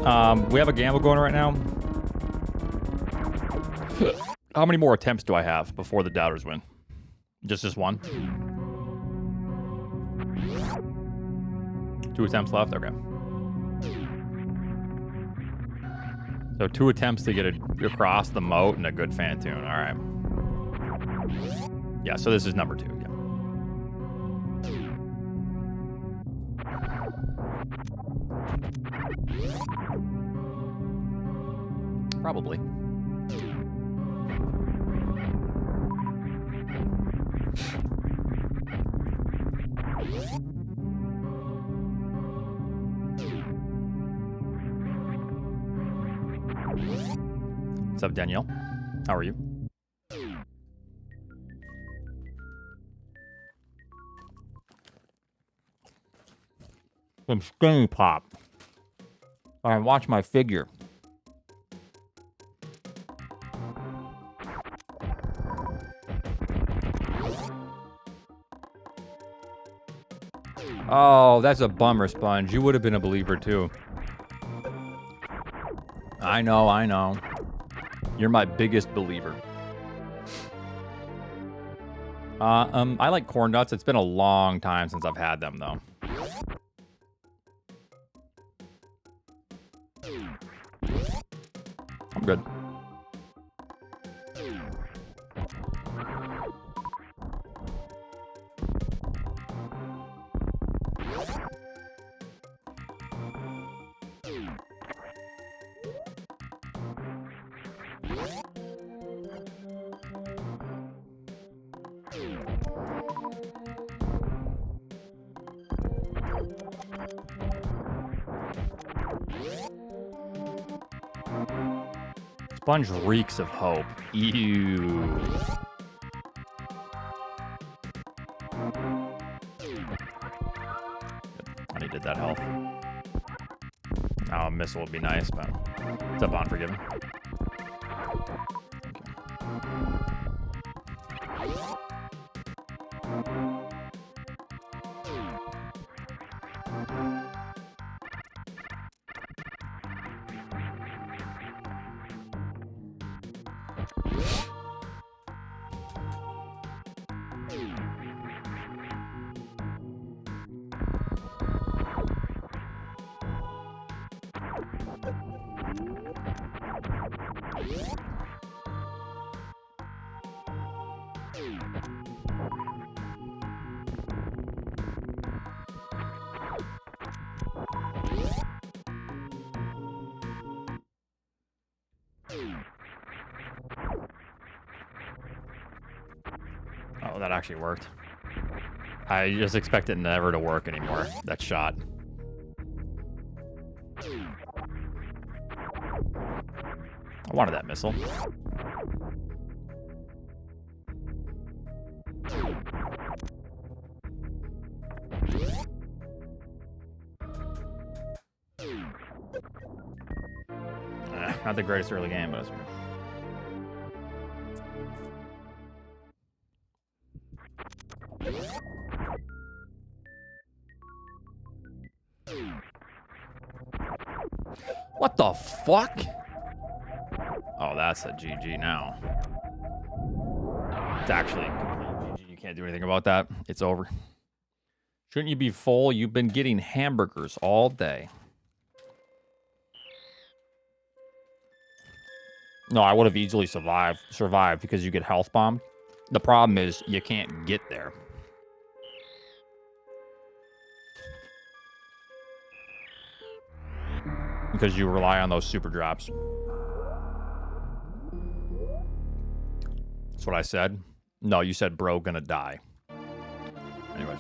We have a gamble going right now. How many more attempts do I have before the doubters win? Just one? 2 attempts left? Okay. So 2 attempts to get across the moat and a good fan tune. All right. Yeah, so this is number 2. Yeah. Probably. What's up, Danielle? How are you? Some skinny pop. All right, watch my figure. Oh, that's a bummer, Sponge. You would have been a believer, too. I know, I know. You're my biggest believer. I like corn nuts. It's been a long time since I've had them, though. I'm good. Sponge reeks of hope. Ew. I needed that health. Oh, a missile would be nice, but it's up on Forgiven. Oh, that actually worked. I just expect it never to work anymore, that shot. I wanted that missile. Not the greatest early game, but it's okay. What the fuck? Oh, that's a GG now. It's actually GG. You can't do anything about that. It's over. Shouldn't you be full? You've been getting hamburgers all day. No, I would have easily survived because you get health bombed. The problem is you can't get there. Because you rely on those super drops. That's what I said. No, you said bro gonna die. Anyways.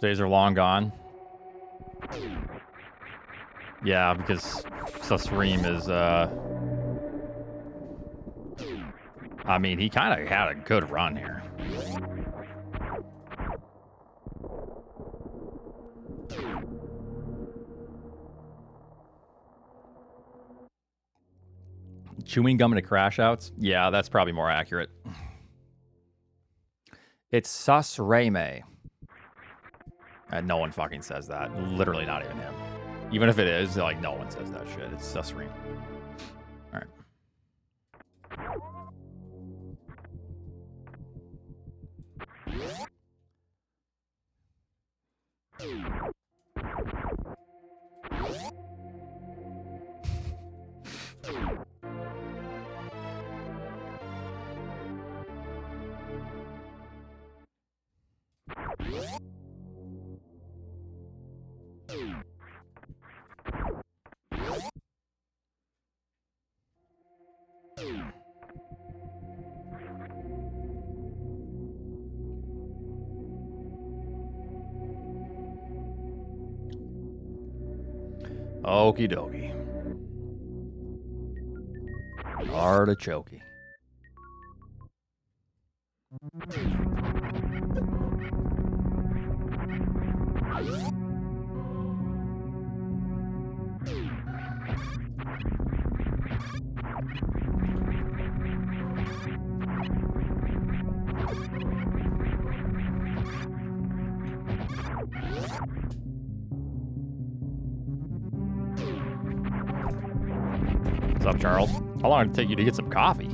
Days are long gone. Yeah, because Susream is, I mean, he kind of had a good run here. Chewing gum into crash outs? Yeah, that's probably more accurate. It's sus Reme. And no one fucking says that. Literally not even him. Even if it is, like, no one says that shit. It's sus Reme. Alright. Okie dokie. Artichoke. What's up, Charles? How long did it take you to get some coffee?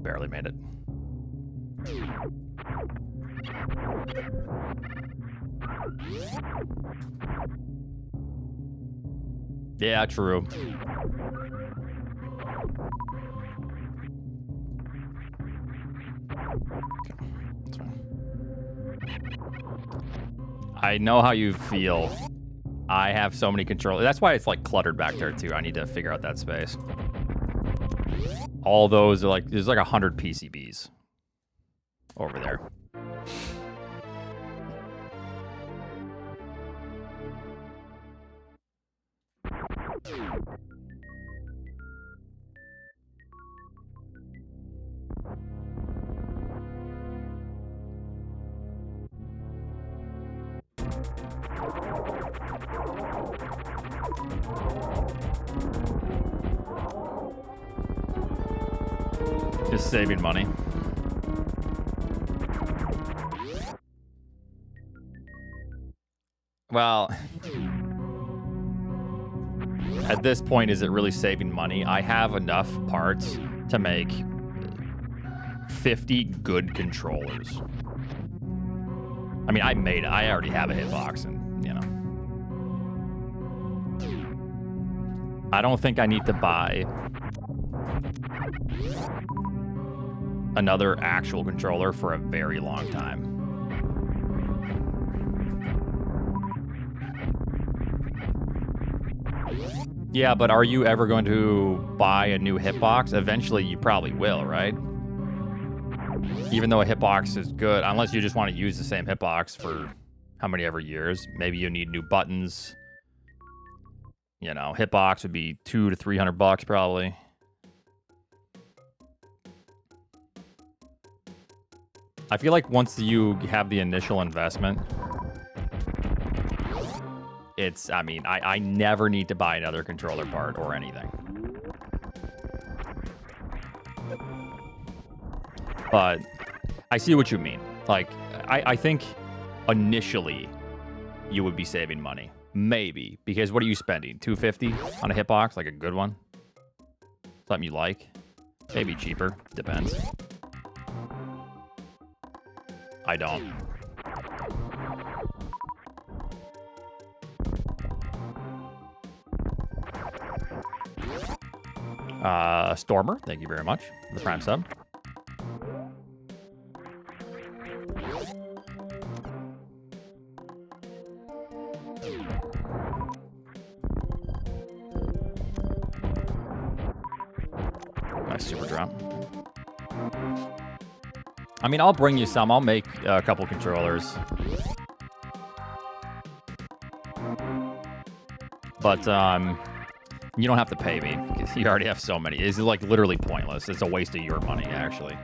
Barely made it. Yeah, true. I know how you feel. I have so many controllers. That's why it's like cluttered back there too. I need to figure out that space. All those are like, there's like 100 PCBs over there. Just saving money. Well, at this point, is it really saving money? I have enough parts to make 50 good controllers. I mean, I already have a hitbox, and, you know. I don't think I need to buy another actual controller for a very long time. Yeah, but are you ever going to buy a new hitbox? Eventually, you probably will, right? Even though a hitbox is good, unless you just want to use the same hitbox for how many ever years. Maybe you need new buttons. You know, hitbox would be $200 to $300 probably. I feel like once you have the initial investment, it's, I mean, I never need to buy another controller part or anything. But I see what you mean. Like, I think initially you would be saving money. Maybe. Because what are you spending? $250 on a hitbox? Like a good one? Something you like? Maybe cheaper. Depends. I don't. Stormer, thank you very much for the Prime sub. Nice super drop. I mean, I'll bring you some. I'll make a couple controllers. But, You don't have to pay me because you already have so many. It's like literally pointless. It's a waste of your money, actually.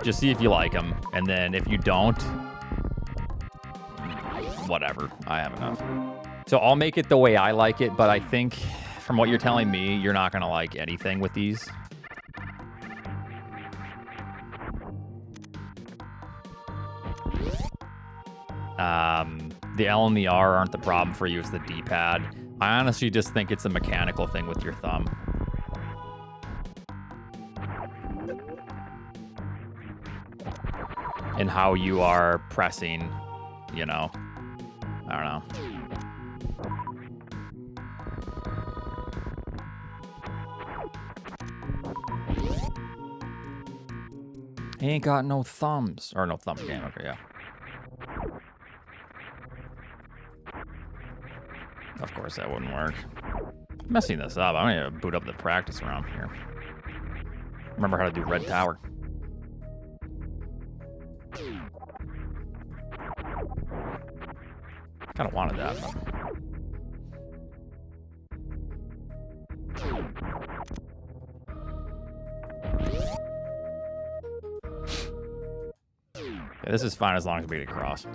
Just see if you like them, and then if you don't, whatever. I have enough. So I'll make it the way I like it, but I think from what you're telling me, you're not gonna like anything with these. The L and the R aren't the problem for you, it's the D-pad. I honestly just think it's a mechanical thing with your thumb. And how you are pressing, you know. I don't know. He ain't got no thumbs. Or no thumb game, okay, yeah. Of course that wouldn't work. I'm messing this up. I'm gonna boot up the practice round here. Remember how to do Red Tower. Kinda wanted that, but... Yeah, this is fine as long as we get across.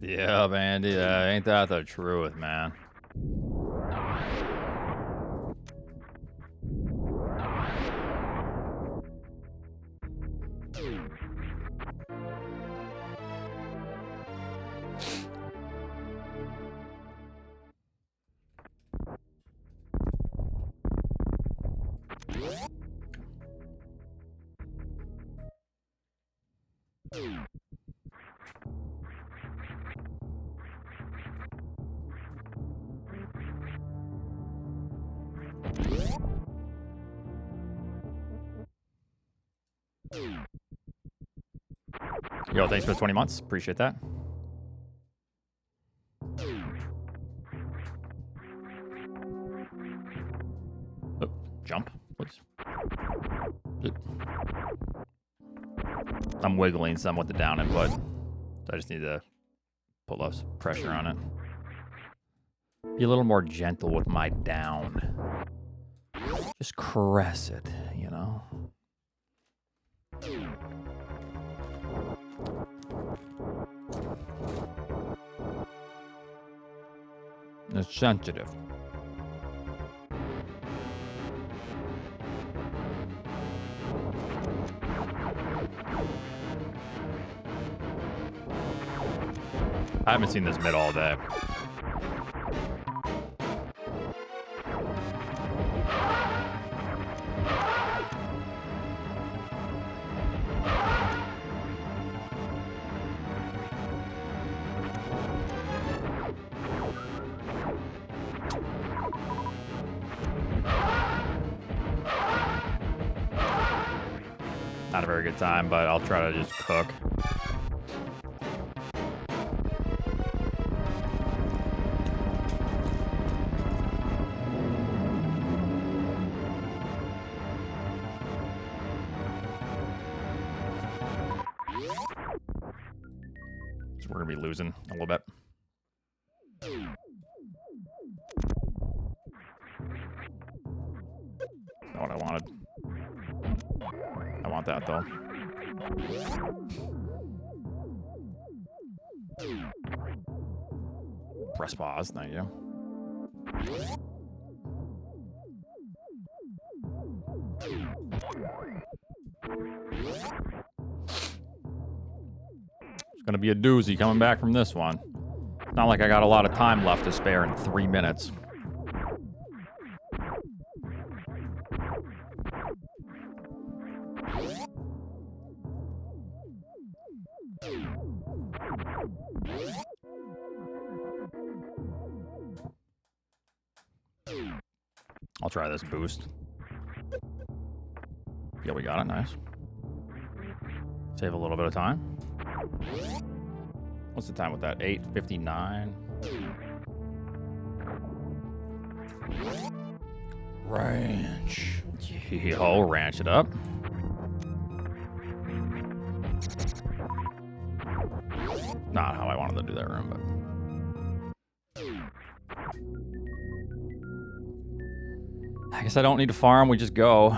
Yeah, man. Yeah, ain't that the truth, man? Yo, thanks for the 20 months. Appreciate that. Oh, jump, please. I'm wiggling some with the down input. So I just need to put less pressure on it. Be a little more gentle with my down. Just caress it, you know? It's sensitive. I haven't seen this mid all day. Not a very good time, but I'll try to just cook. So we're gonna be losing a little bit. Not what I wanted. I want that though. Press pause, thank you. It's gonna be a doozy coming back from this one. Not like I got a lot of time left to spare in 3 minutes. try this boost. Yeah, we got it. Nice. Save a little bit of time. What's the time with that? 8:59. Ranch. Yo, ranch it up. Not how I wanted to do that room, but. I guess I don't need to farm, we just go.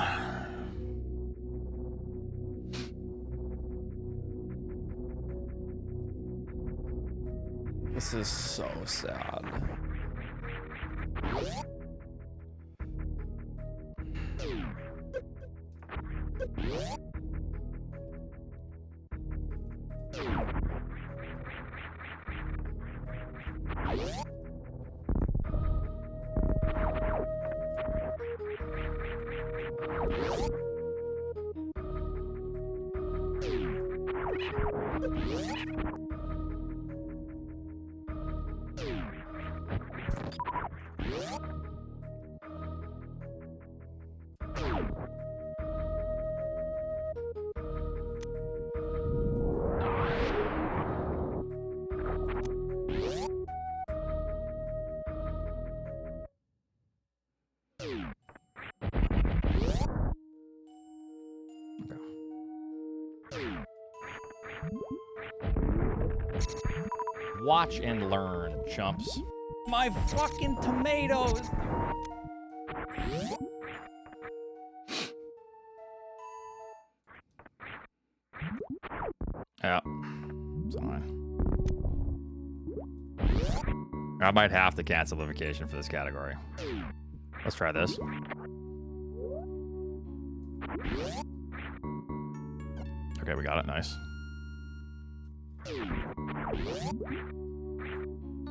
This is so sad. Watch and learn, chumps. My fucking tomatoes! Yeah. Fine. I might have to cancel the vacation for this category. Let's try this. Okay, we got it. Nice.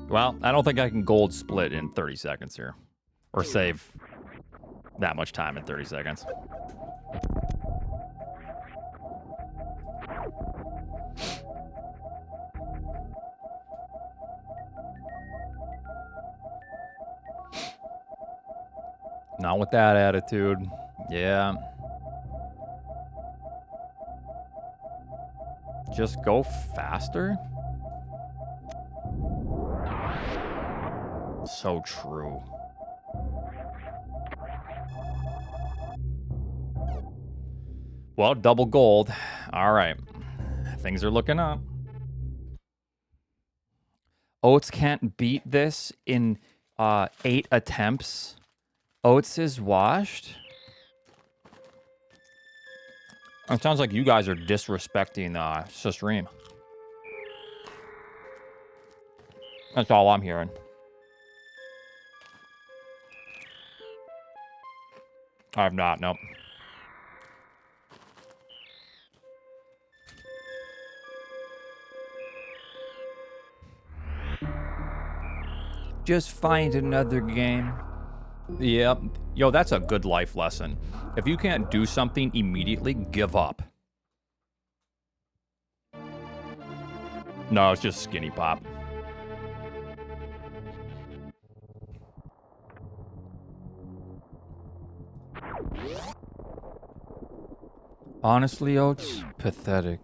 Well, I don't think I can gold split in 30 seconds here. Or save that much time in 30 seconds. Not with that attitude. Yeah. Just go faster? So true. Well, double gold. All right. Things are looking up. Oats can't beat this in 8 attempts. Oats is washed. It sounds like you guys are disrespecting Stream. That's all I'm hearing. I have not, nope. Just find another game. Yep. Yo, that's a good life lesson. If you can't do something immediately, give up. No, it's just skinny pop. Honestly, Oats, pathetic.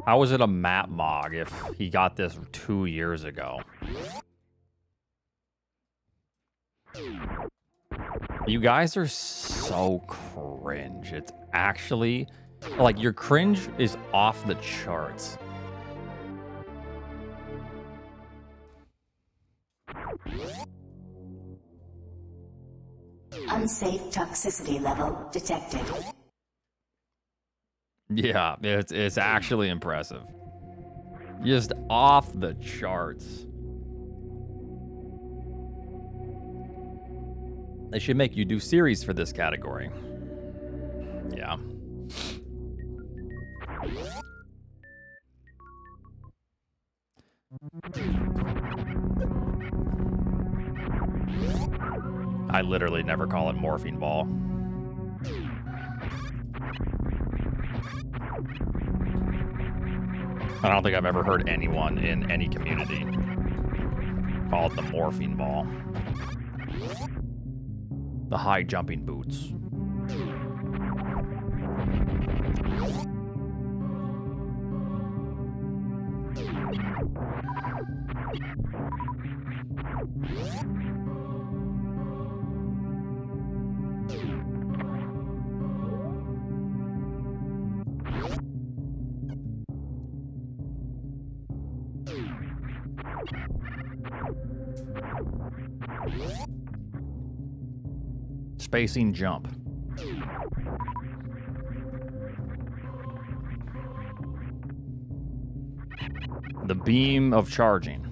How was it a map mog if he got this 2 years ago? You guys are so cringe. It's actually, like, your cringe is off the charts. Unsafe toxicity level detected. Yeah, it's actually impressive. Just off the charts. They should make you do series for this category. Yeah. I literally never call it morphine ball. I don't think I've ever heard anyone in any community call it the morphine ball. The high jumping boots. Spacing jump. The beam of charging.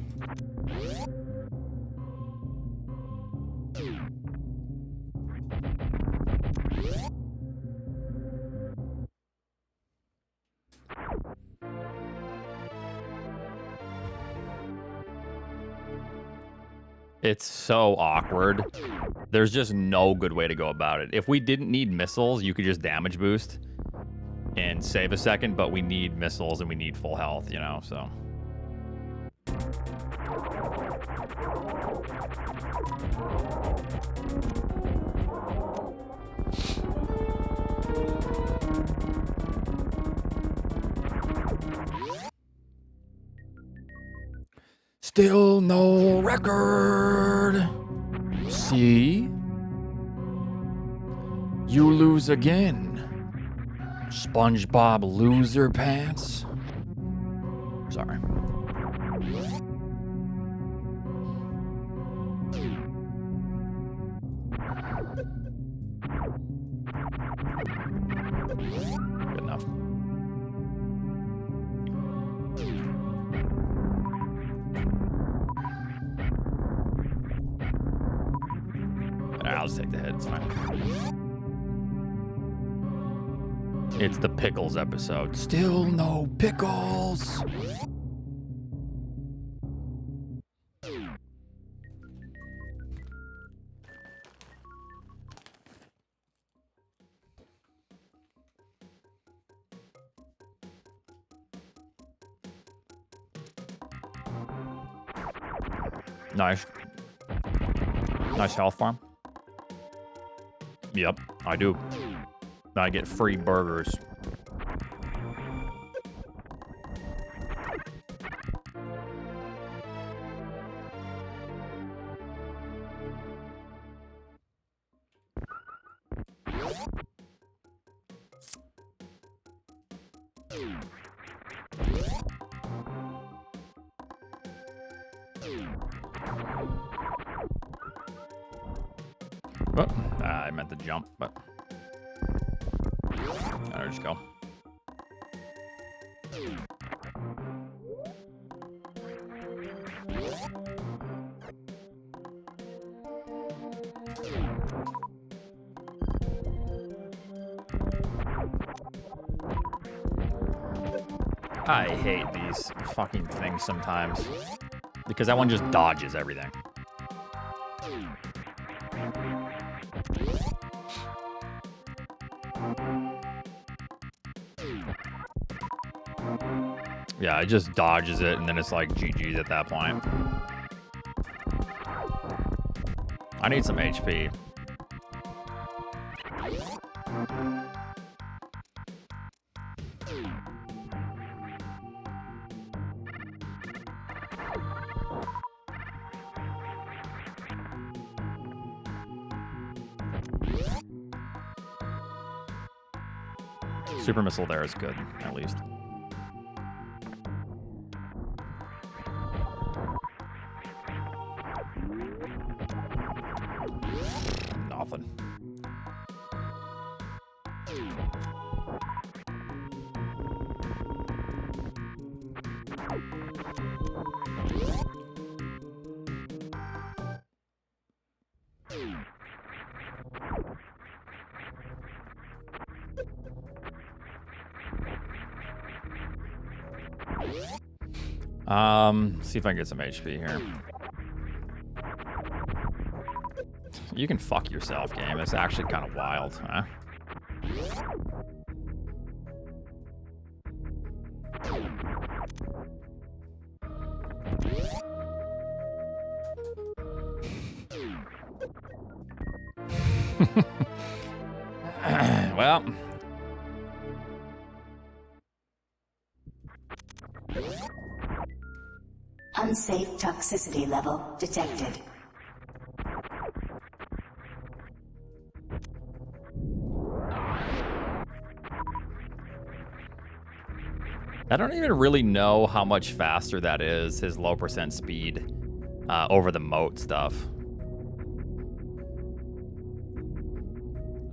It's so awkward. There's just no good way to go about it. If we didn't need missiles, you could just damage boost and save a second, but we need missiles and we need full health, you know, so. Still no record. See? You lose again. SpongeBob loser pants. Sorry. Good enough. I'll just take the hit, it's fine. It's the pickles episode. Still no pickles. Nice. Nice health farm. Yep, I do. I get free burgers. Oh, I meant to jump, but I'll just go. I hate these fucking things sometimes because that one just dodges everything. Yeah, it just dodges it, and then it's like GG's at that point. I need some HP. Super missile there is good, at least. Nothing. See if I can get some HP here. You can fuck yourself, game. It's actually kind of wild, huh? Well. Unsafe toxicity level detected. I don't even really know how much faster that is, his low percent speed over the moat stuff.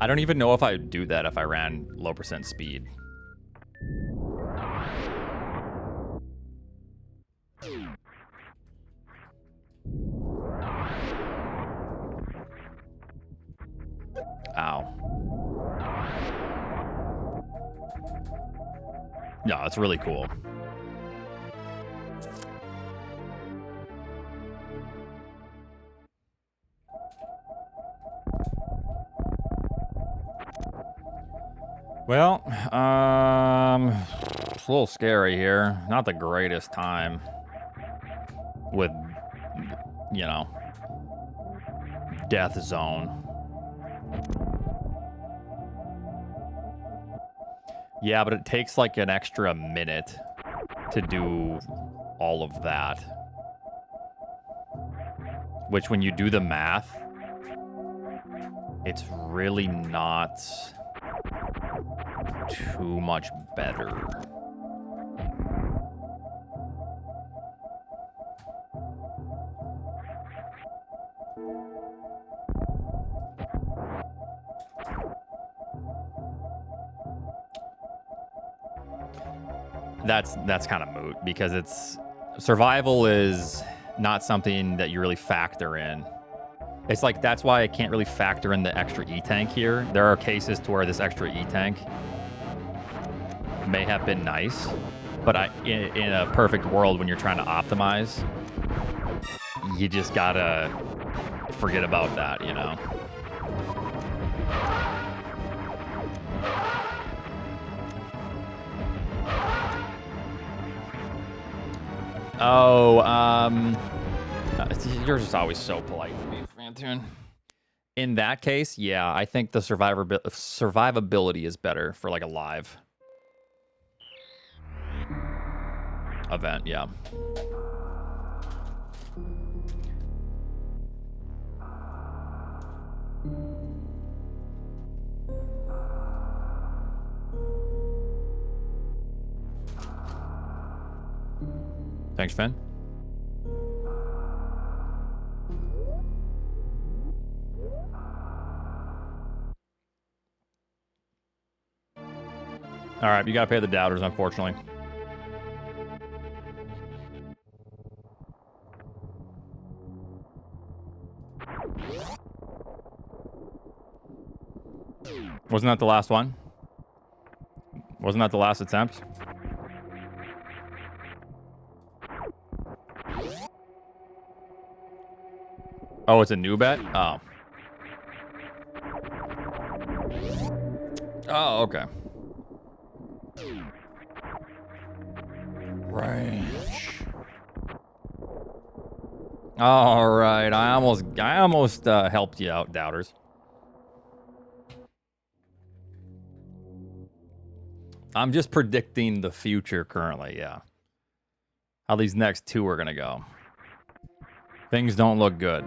I don't even know if I would do that if I ran low percent speed. Ow. Yeah, it's really cool. Well, it's a little scary here. Not the greatest time with, you know, death zone. Yeah, but it takes like an extra minute to do all of that. Which, when you do the math, it's really not too much better. That's kind of moot, because it's survival is not something that you really factor in. It's like, that's why I can't really factor in the extra E-tank here. There are cases to where this extra E-tank may have been nice, but in a perfect world, when you're trying to optimize, you just gotta forget about that, you know? Oh, you're just always so polite to me, Fantoon. In that case, yeah, I think the survivability is better for like a live event, yeah. Thanks, Finn. All right, you gotta pay the doubters, unfortunately. Wasn't that the last one? Wasn't that the last attempt? Oh, it's a new bet? Oh. Oh, okay. Ranch. All right, I almost helped you out, doubters. I'm just predicting the future currently, yeah. How these next two are gonna go. Things don't look good.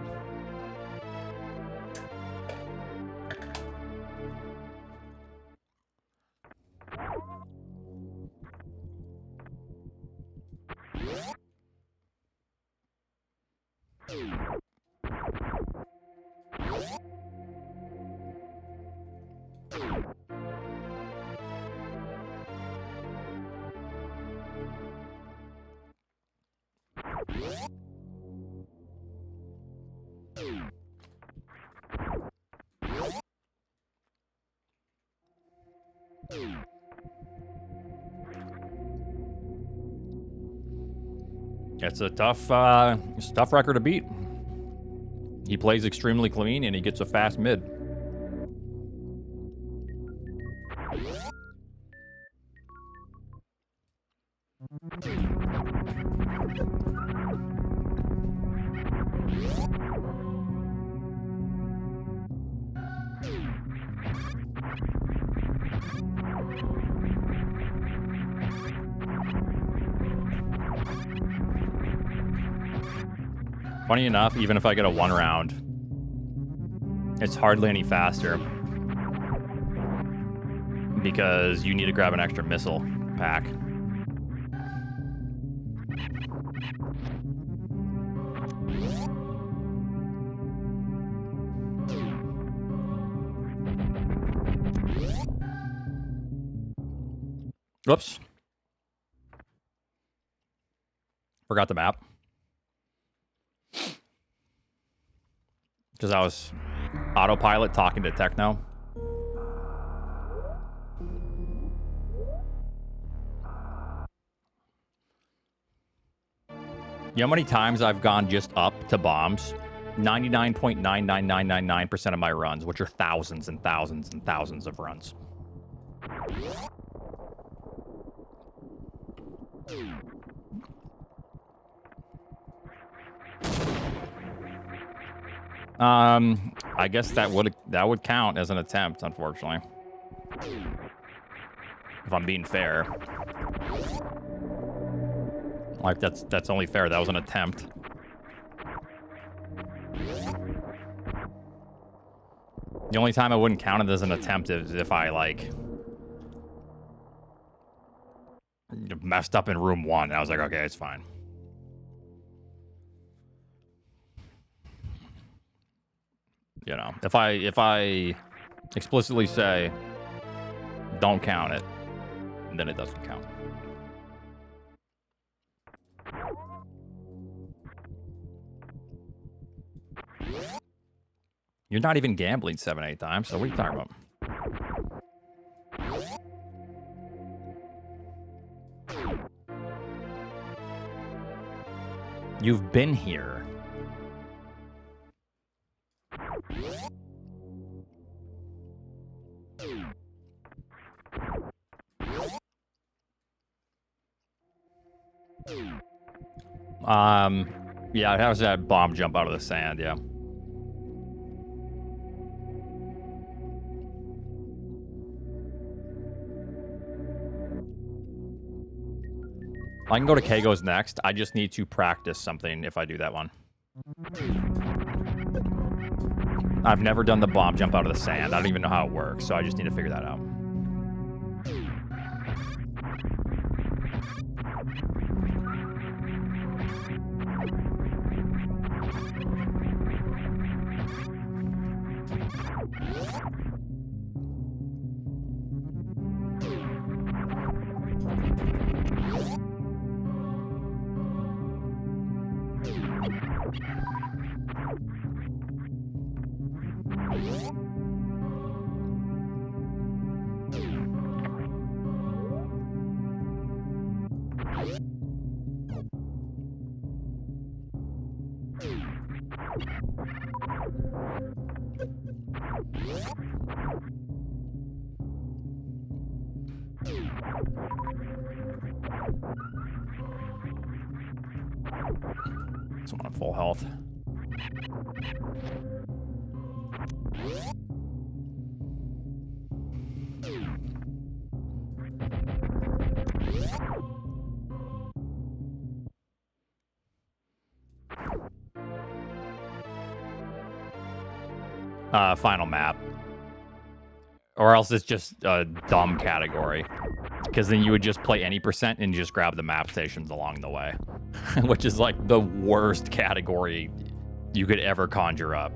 It's a tough record to beat. He plays extremely clean and he gets a fast mid. Funny enough, even if I get a 1 round, it's hardly any faster because you need to grab an extra missile pack. Whoops. Forgot the map. Because I was autopilot talking to Techno. You know how many times I've gone just up to bombs? 99.99999% of my runs, which are thousands and thousands and thousands of runs. I guess that would count as an attempt, unfortunately. If I'm being fair. Like that's only fair. That was an attempt. The only time I wouldn't count it as an attempt is if I like messed up in room 1 and I was like, okay, it's fine. You know, if I explicitly say don't count it, then it doesn't count. You're not even gambling 7-8 times, so what are you talking about? You've been here. Yeah, it has that bomb jump out of the sand, yeah. I can go to Kago's next. I just need to practice something if I do that one. I've never done the bomb jump out of the sand. I don't even know how it works, so I just need to figure that out. Someone on full health. Final map. Or else it's just a dumb category. Because then you would just play any percent and just grab the map stations along the way. Which is like the worst category you could ever conjure up.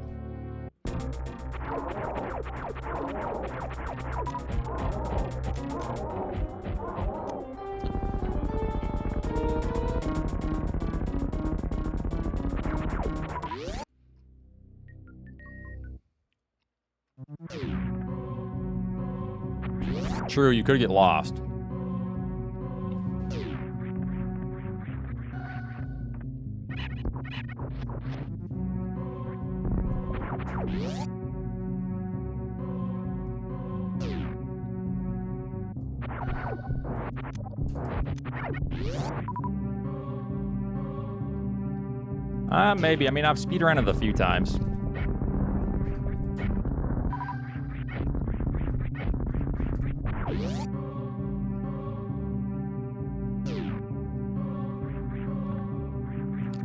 True, you could get lost. Maybe. I mean, I've speedrun it a few times.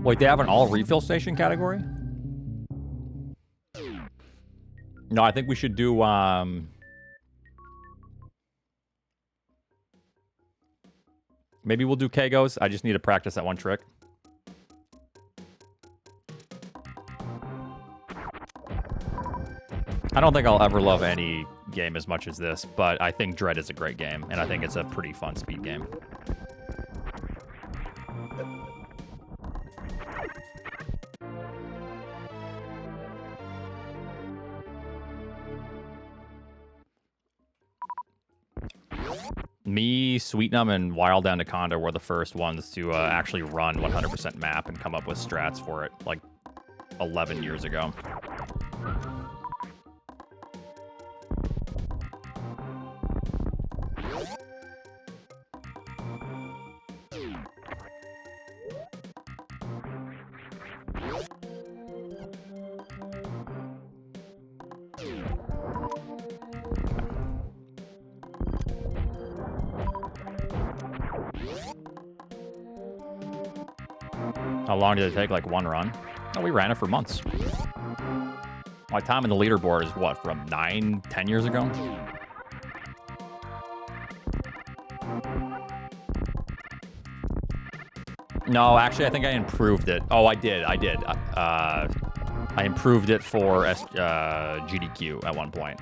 Wait, they have an all refill station category? No, I think we should do, maybe we'll do Kegos. I just need to practice that one trick. I don't think I'll ever love any game as much as this, but I think Dread is a great game, and I think it's a pretty fun speed game. Me, Sweetnum, and Wild Anaconda were the first ones to actually run 100% map and come up with strats for it, like 11 years ago. How long did it take? Like one run? Oh, we ran it for months. My time in the leaderboard is what, from 9-10 years ago? No, actually, I think I improved it. Oh, I did. I improved it for GDQ at one point.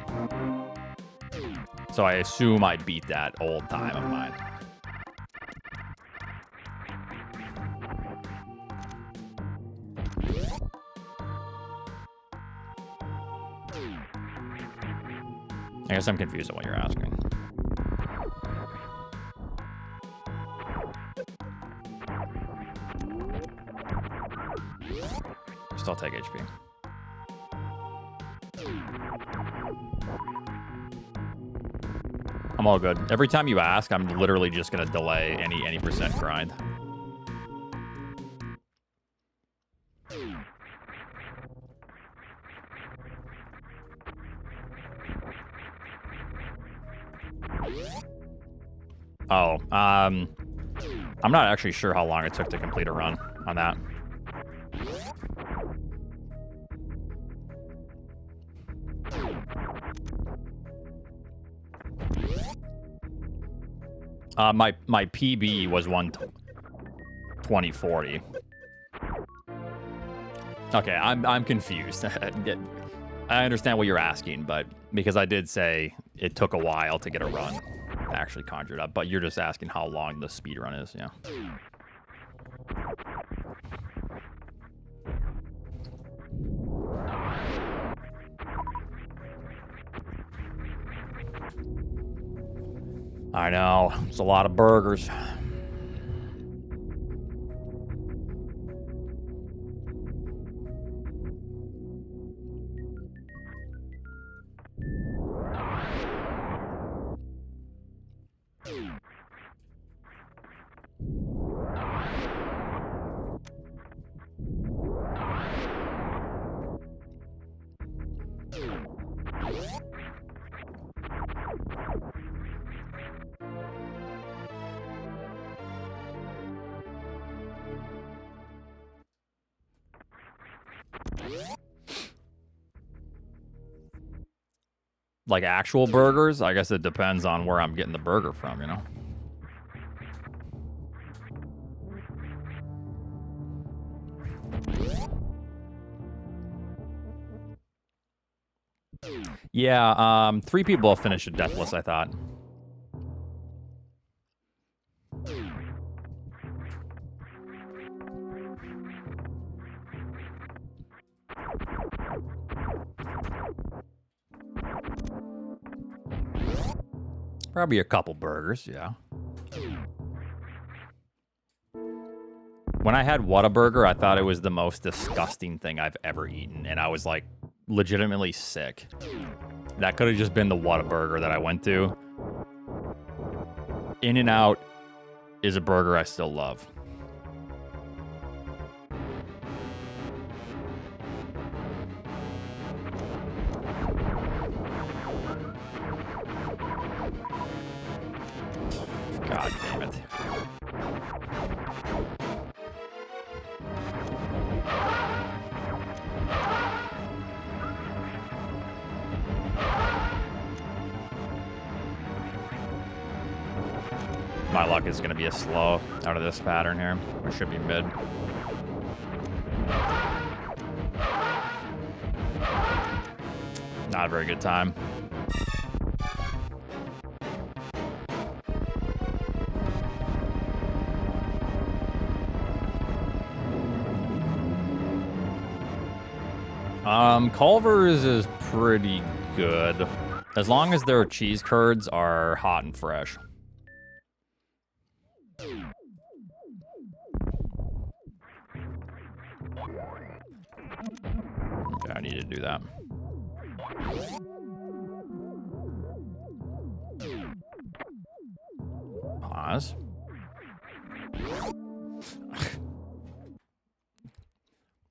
So I assume I beat that old time of mine. I guess I'm confused at what you're asking. Still take HP. I'm all good. Every time you ask, I'm literally just gonna delay any percent grind. Oh, I'm not actually sure how long it took to complete a run on that. My PB was 1:20:40. Okay, I'm confused. I understand what you're asking, but because I did say it took a while to get a run actually conjured up, but you're just asking how long the speed run is, yeah. I know, it's a lot of burgers. Like actual burgers? I guess it depends on where I'm getting the burger from, you know? Yeah, 3 people have finished a Deathless, I thought. Probably a couple burgers, yeah. When I had Whataburger, I thought it was the most disgusting thing I've ever eaten, and I was like legitimately sick. That could have just been the Whataburger that I went to. In-N-Out is a burger I still love. God damn it. My luck is going to be a slow out of this pattern here. We should be mid. Not a very good time. Culver's is pretty good. As long as their cheese curds are hot and fresh. Okay, I need to do that. Pause.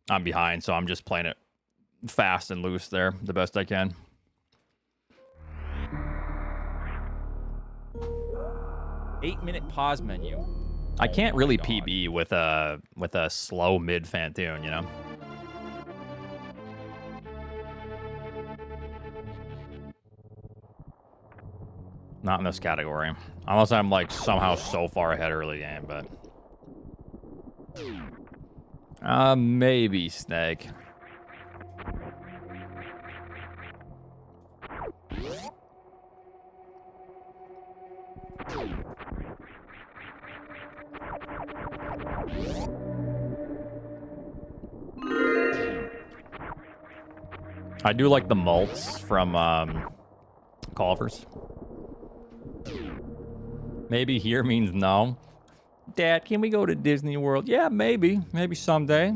I'm behind, so I'm just playing it fast and loose there the best I can. Eight-minute pause menu. I can't really PB with a slow mid Fantoon, you know. Not in this category, unless I'm like somehow so far ahead early game, but maybe Snake. I do like the malts from Culver's. Maybe here means no. Dad, can we go to Disney World? Yeah, maybe. Maybe someday.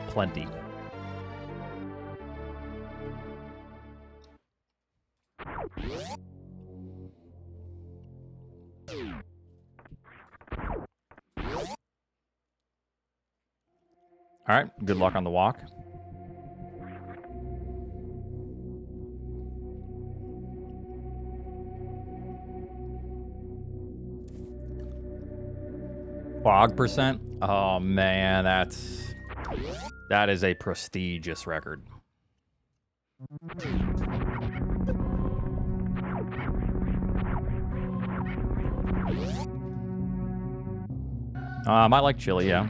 Plenty. All right, good luck on the walk. Fog percent? Oh man, that is a prestigious record. I like chili, yeah.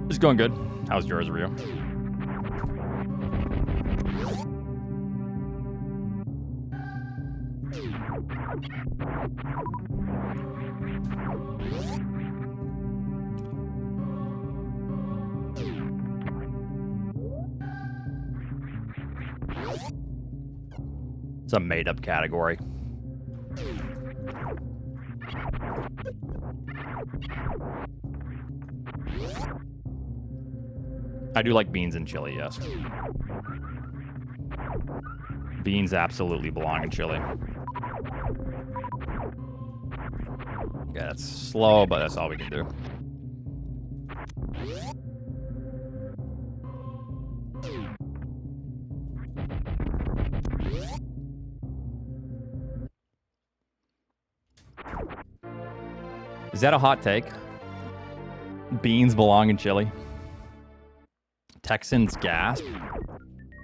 It's going good. How's yours, Rio? It's a made-up category. I do like beans and chili, yes. Beans absolutely belong in chili. Yeah, it's slow, but that's all we can do. Is that a hot take? Beans belong in chili? Texans gasp?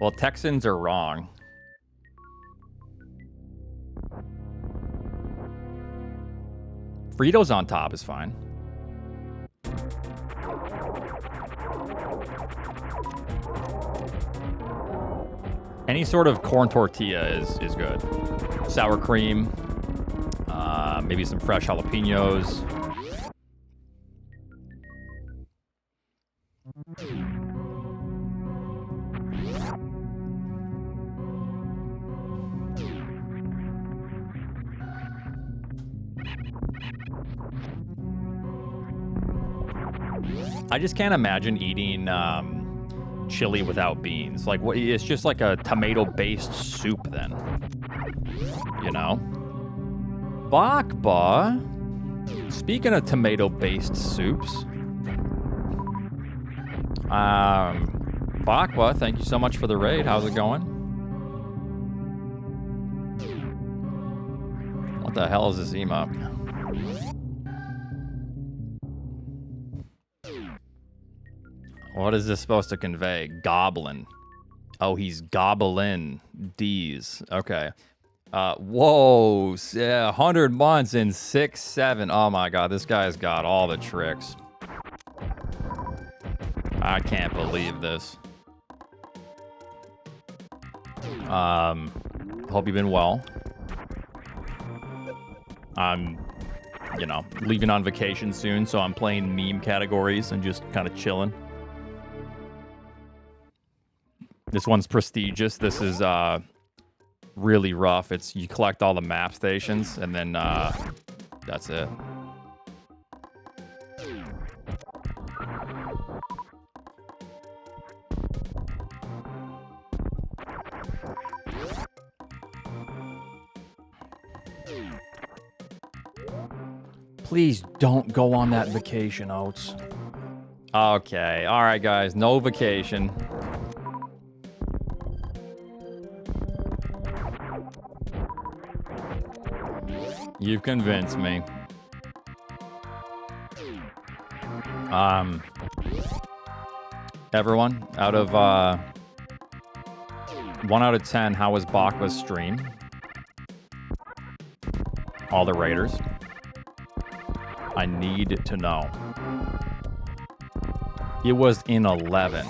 Well, Texans are wrong. Fritos on top is fine. Any sort of corn tortilla is good. Sour cream, maybe some fresh jalapenos. I just can't imagine eating chili without beans. Like, what? It's just like a tomato-based soup, then. You know? Bakba. Speaking of tomato-based soups, Bakba, thank you so much for the raid. How's it going? What the hell is this emote? What is this supposed to convey? Goblin. Oh, he's gobbling D's. Okay. Whoa. Yeah, 100 months in 6-7. Oh my god, this guy's got all the tricks. I can't believe this. Hope you've been well. I'm, you know, leaving on vacation soon, so I'm playing meme categories and just kind of chilling. This one's prestigious. This is really rough. It's you collect all the map stations and then that's it. Please don't go on that vacation, Oats. Okay. All right, guys. No vacation. You've convinced me. Everyone, out of 1 out of 10, how was Bakba's stream? All the raiders. I need to know. It was in 11.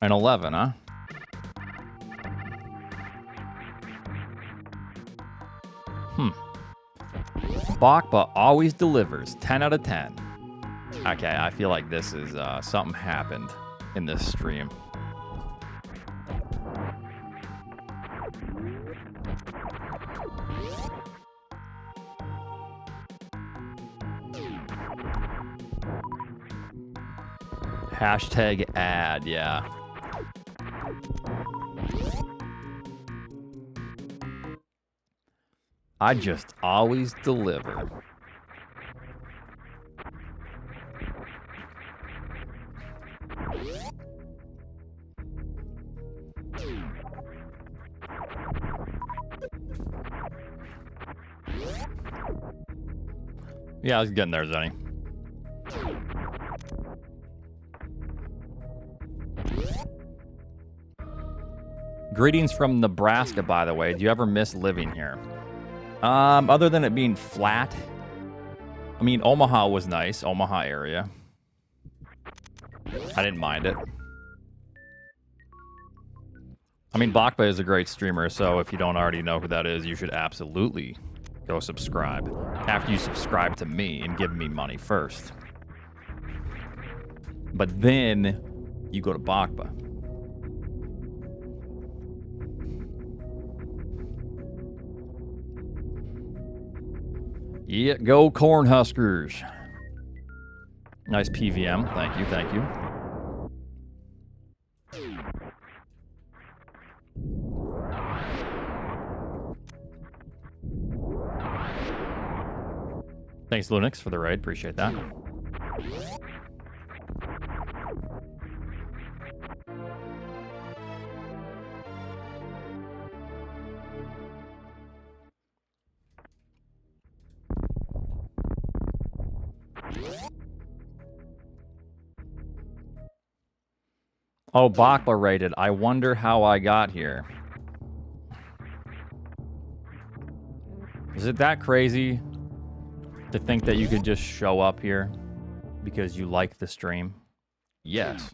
An 11, huh? Bakba always delivers. 10 out of 10. Okay, I feel like this is something happened in this stream. Hashtag ad, yeah. I just always deliver. Yeah, I was getting there, Zenny. Greetings from Nebraska, by the way. Do you ever miss living here? Other than it being flat, I mean, Omaha was nice. Omaha area. I didn't mind it. I mean, Bakba is a great streamer, so if you don't already know who that is, you should absolutely go subscribe. After you subscribe to me and give me money first. But then you go to Bakba. Yeah, go Cornhuskers. Nice PVM. Thank you, thank you. Thanks, Lunix, for the raid. Appreciate that. Oh, Bakla rated. I wonder how I got here. Is it that crazy to think that you could just show up here because you like the stream? Yes.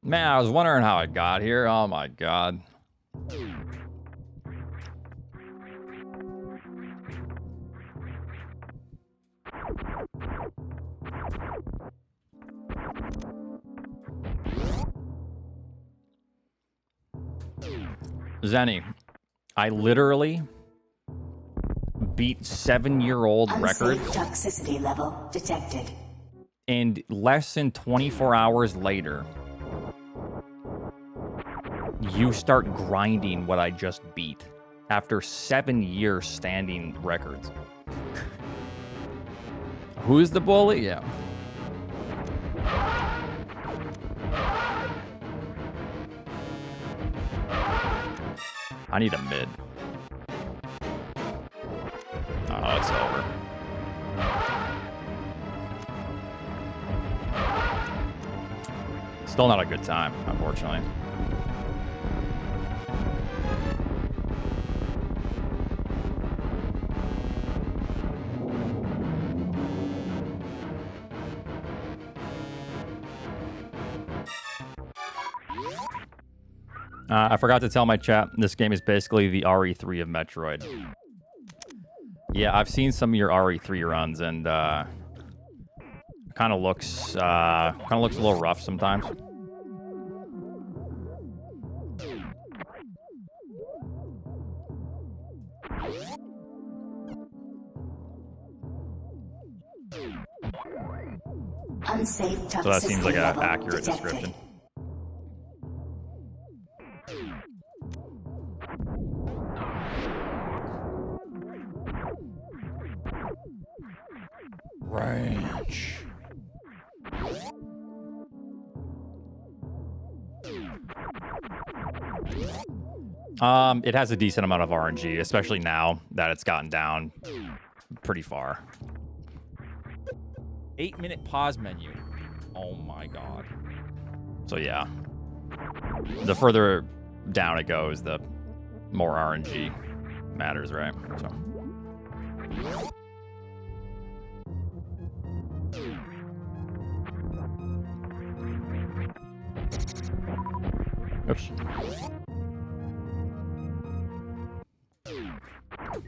Man, I was wondering how I got here. Oh my god. Zenny, I literally beat 7-year-old records. Toxicity level detected. And less than 24 hours later, you start grinding what I just beat after 7 years standing records. Who's the bully? Yeah. I need a mid. Oh, it's over. Still not a good time, unfortunately. I forgot to tell my chat, this game is basically the RE3 of Metroid. Yeah, I've seen some of your RE3 runs, and kind of looks a little rough sometimes. Unsafe toxicity So that seems like an level accurate detected. description. Ranch. It has a decent amount of RNG, especially now that it's gotten down pretty far. 8-minute pause menu. Oh my god. So yeah, the further down it goes, the more RNG matters, right? So. Oops.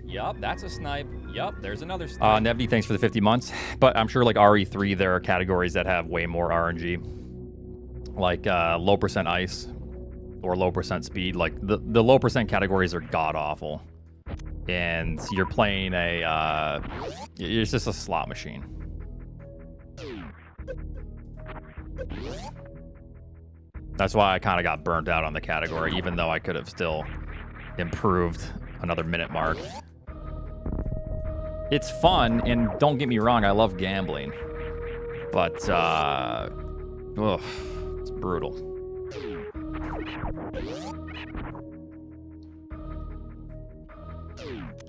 Yup, that's a snipe. Yup, there's another snipe. Nevy, thanks for the 50 months. But I'm sure like RE3, there are categories that have way more RNG. Like low percent ice or low percent speed. Like the low percent categories are god awful. And you're playing it's just a slot machine. That's why I kind of got burnt out on the category, even though I could have still improved another minute mark. It's fun, and don't get me wrong, I love gambling. But, it's brutal.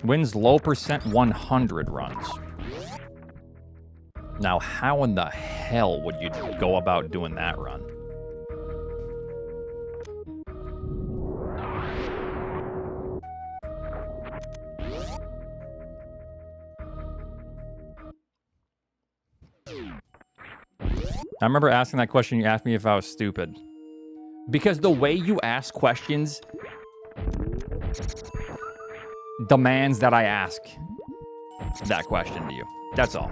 Wins low percent 100 runs. Now, how in the hell would you go about doing that run? I remember asking that question. You asked me if I was stupid. Because the way you ask questions demands that I ask that question to you. That's all.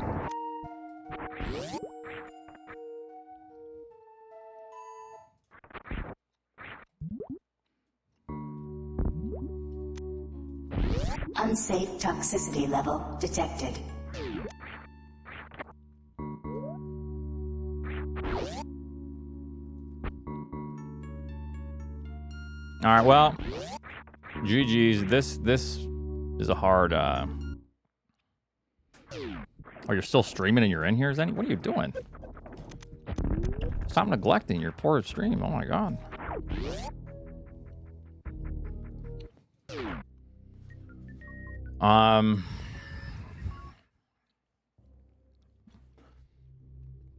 Unsafe toxicity level detected. All right, well, GG's. This is a hard. Oh, you're still streaming and you're in here, Zenny? What are you doing? Stop neglecting your poor stream. Oh my god.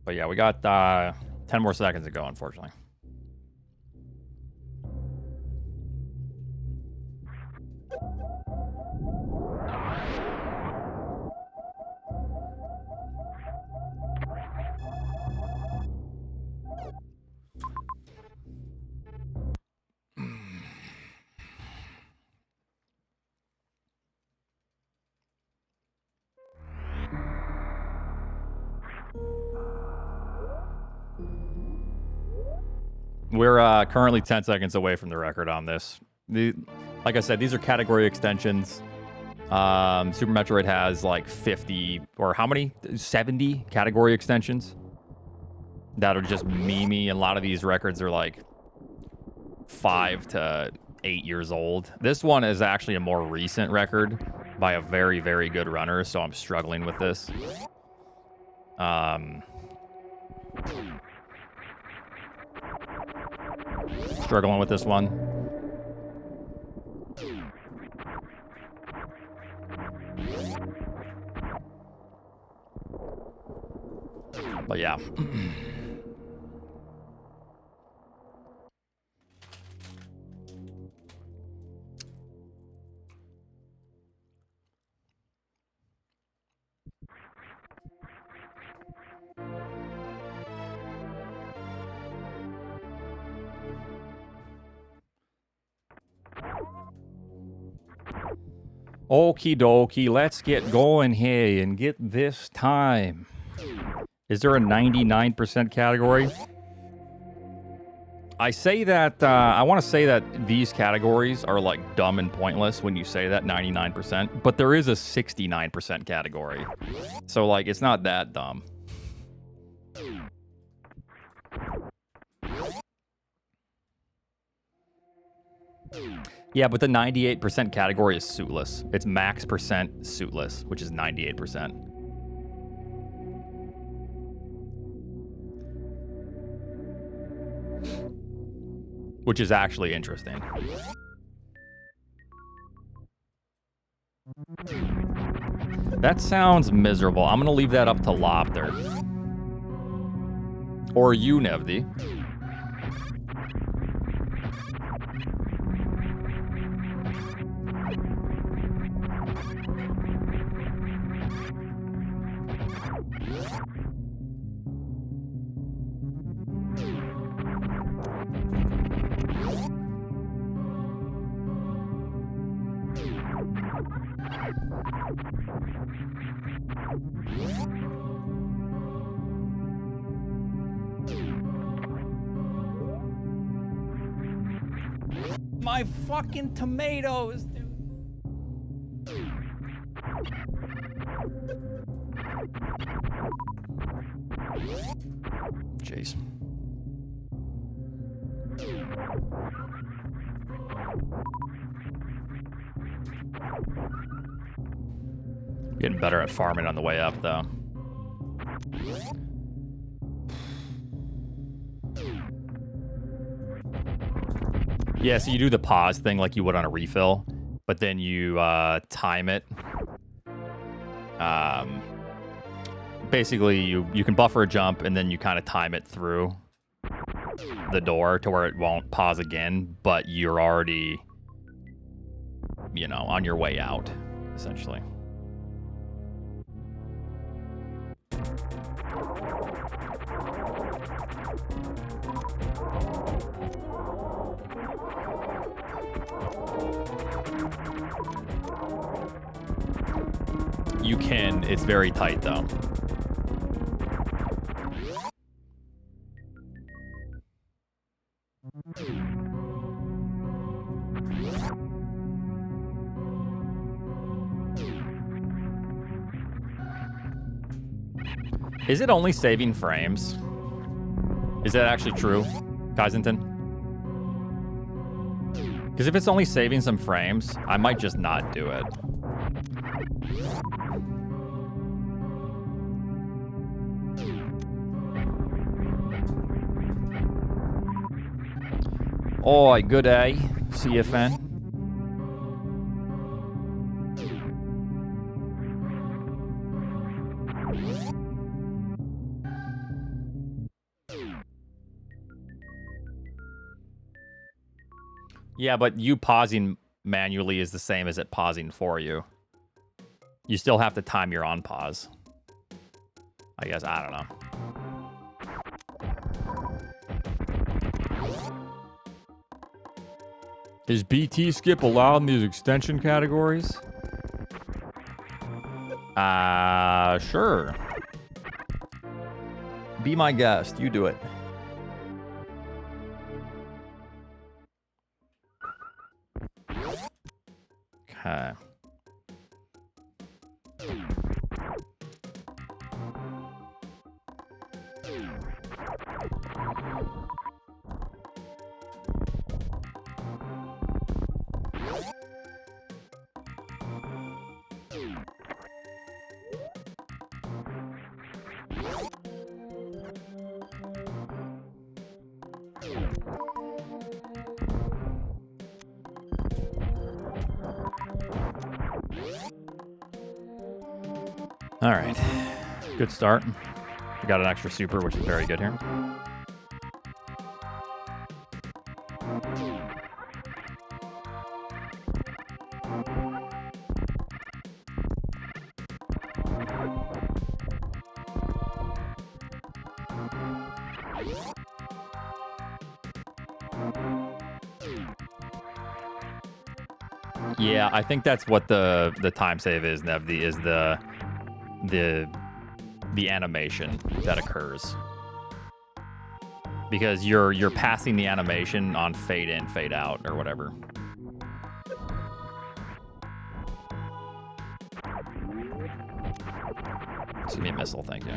But yeah, we got 10 10 more seconds to go, unfortunately. We're currently 10 seconds away from the record on this. Like I said, these are category extensions. Super Metroid has like 50 or how many? 70 category extensions that are just memey. A lot of these records are like 5 to 8 years old. This one is actually a more recent record by a very, very good runner, so I'm struggling with this. Struggling with this one. But yeah. Okie dokie, let's get going here and get this time. Is there a 99% category? I say that, I want to say that these categories are like dumb and pointless when you say that 99%, but there is a 69% category. So like, it's not that dumb. Yeah, but the 98% category is suitless. It's max percent suitless, which is 98%. Which is actually interesting. That sounds miserable. I'm going to leave that up to Lobster. Or you, Nevdi. My fucking tomatoes, dude. Jeez. Getting better at farming on the way up, though. Yeah, so you do the pause thing like you would on a refill, but then you time it. Basically, you can buffer a jump, and then you kind of time it through the door to where it won't pause again, but you're already, you know, on your way out, essentially. You can, it's very tight though. Is it only saving frames? Is that actually true, Kaizenten? Because if it's only saving some frames, I might just not do it. Oi, good day, CFN. Yeah, but you pausing manually is the same as it pausing for you. You still have to time your on pause. I guess, I don't know. Is BT skip allowed in these extension categories? Sure. Be my guest. You do it. Okay. All right. Good start. We got an extra super, which is very good here. Yeah, I think that's what the time save is, Nevdi, is the animation that occurs. Because you're passing the animation on fade in, fade out, or whatever. Just give me a missile, thank you.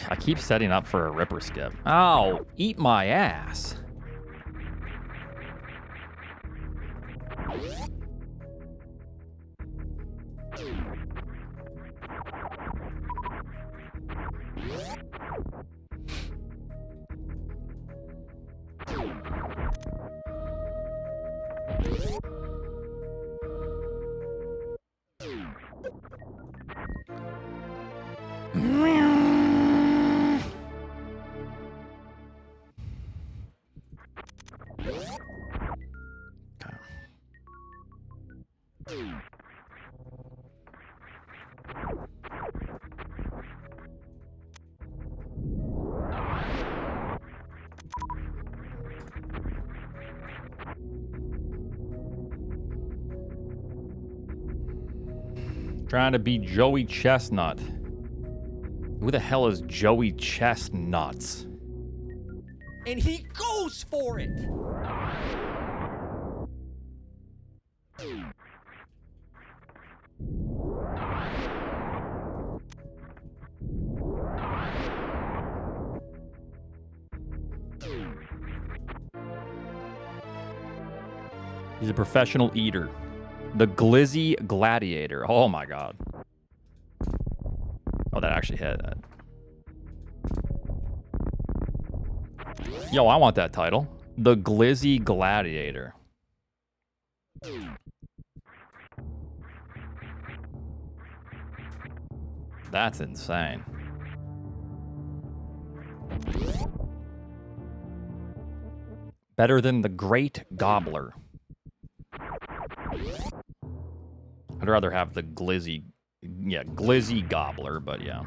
I keep setting up for a ripper skip. Oh, eat my ass. Trying to be Joey Chestnut. Who the hell is Joey Chestnuts? And he goes for it. He's a professional eater. The Glizzy Gladiator. Oh my god. Oh, that actually hit that. Yo, I want that title. The Glizzy Gladiator. That's insane. Better than the Great Gobbler. I'd rather have the Glizzy, yeah, Glizzy Gobbler, but yeah.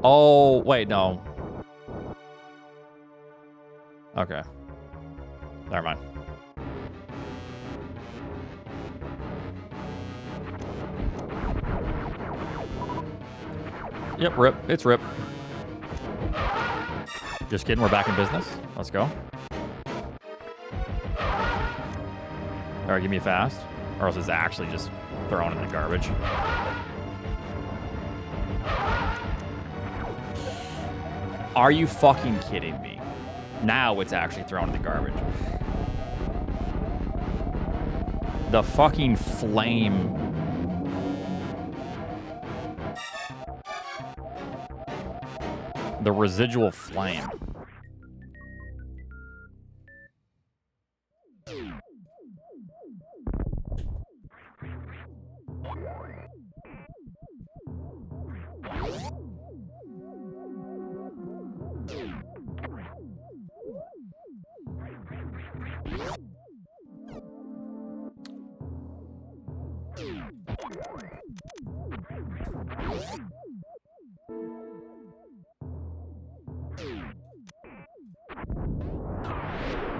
Oh, wait, no. Okay. Never mind. Yep, rip. It's rip. Just kidding, we're back in business. Let's go. All right, give me a fast, or else it's actually just thrown in the garbage. Are you fucking kidding me? Now it's actually thrown in the garbage. The fucking flame. The residual flame.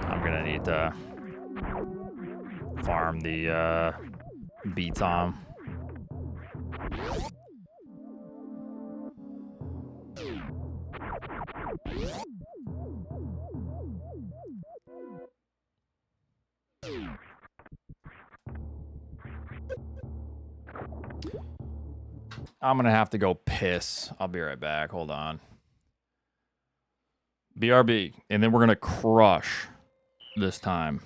I'm gonna need to farm the beats on. I'm gonna have to go piss. I'll be right back. Hold on. BRB, and then we're gonna crush this time.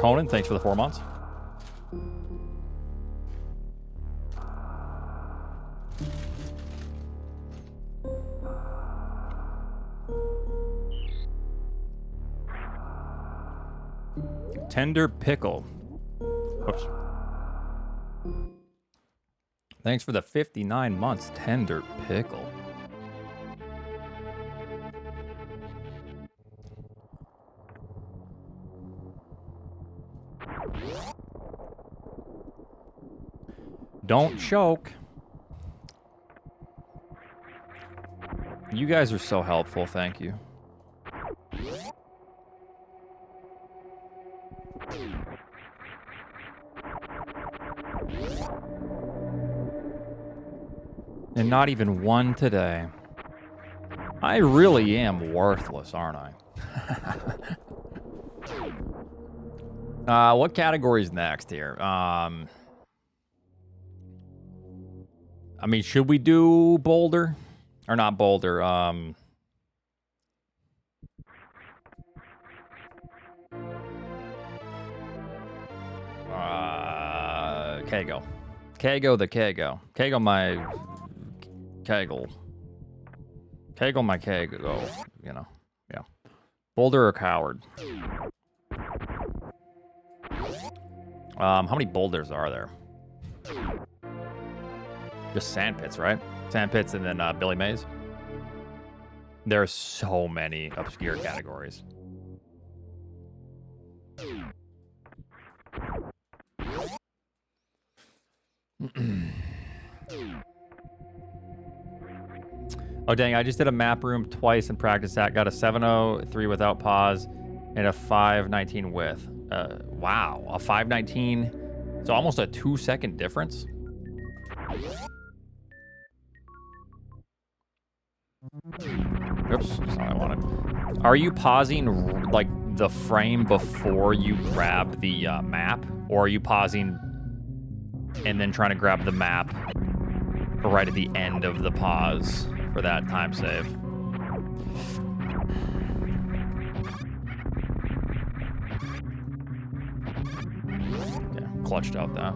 Conan, thanks for the 4 months. Tender pickle. Oops. Thanks for the 59 months, Tender pickle. Don't choke. You guys are so helpful, thank you. And not even one today. I really am worthless, aren't I? What category's next here? I mean, should we do Boulder? Or not Boulder, Kago. Kago the Kago. Kago my... Kegel. Kegel my Kago, you know. Yeah. Boulder or Coward? How many boulders are there? Just sandpits, right? Sandpits and then Billy Mays. There are so many obscure categories. Oh, dang, I just did a map room twice in practice that. Got a 7:03 without pause and a 5:19 with. Wow, a 5:19. So almost a 2-second difference. Oops, that's not what I wanted. Are you pausing like the frame before you grab the map? Or are you pausing and then trying to grab the map right at the end of the pause for that time save? Yeah, clutched out that.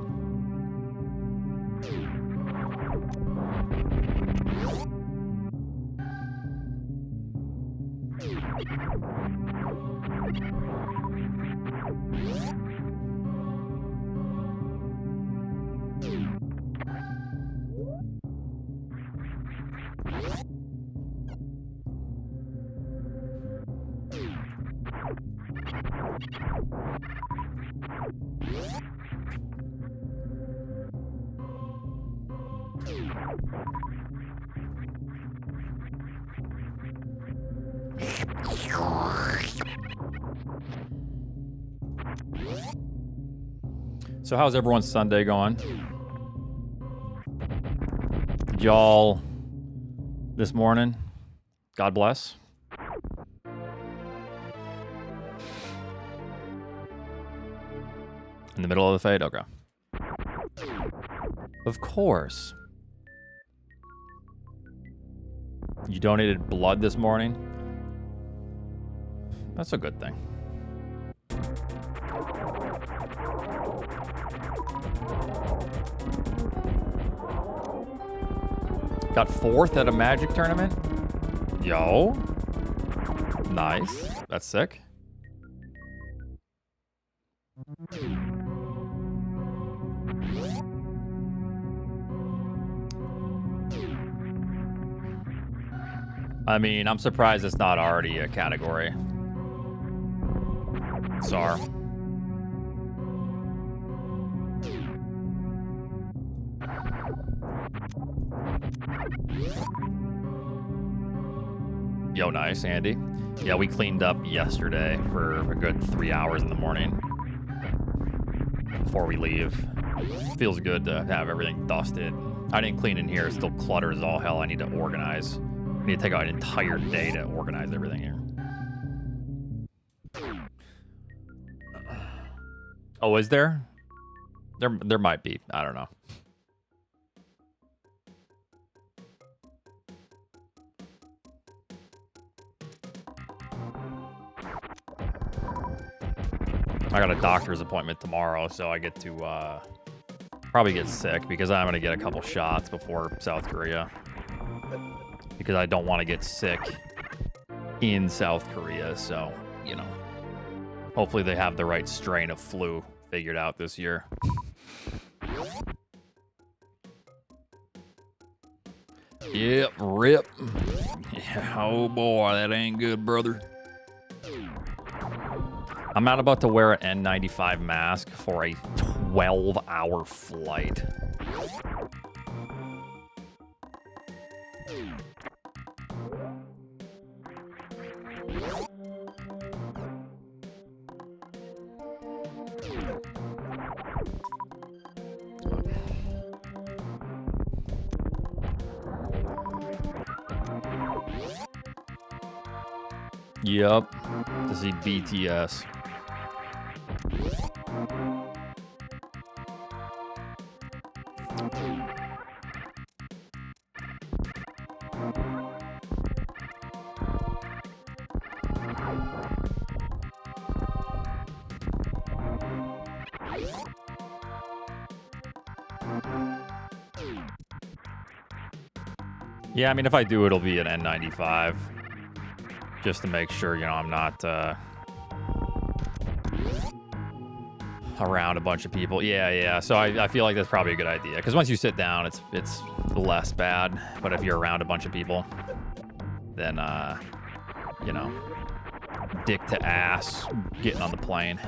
So how's everyone's Sunday going? y'all this morning. God bless. In the middle of the fade? Okay. Of course. You donated blood this morning? That's a good thing. Got 4th at a Magic tournament? Yo. Nice. That's sick. I mean, I'm surprised it's not already a category. SAR. Yo, nice, Andy. Yeah, we cleaned up yesterday for a good 3 hours in the morning before we leave. Feels good to have everything dusted. I didn't clean in here. It still clutters all hell. I need to organize. I need to take out an entire day to organize everything here. Oh, is there? There might be. I don't know. I got a doctor's appointment tomorrow, so I get to probably get sick because I'm going to get a couple shots before South Korea. Because I don't want to get sick in South Korea, so, you know. Hopefully they have the right strain of flu figured out this year. Yep, rip. Yeah, oh boy, that ain't good, brother. I'm not about to wear an N95 mask for a 12-hour flight. Yep, to see BTS. Yeah, I mean, if I do, it'll be an N95. Just to make sure, you know, I'm not around a bunch of people. Yeah. So I feel like that's probably a good idea. Because once you sit down, it's less bad. But if you're around a bunch of people, then, you know, dick to ass getting on the plane.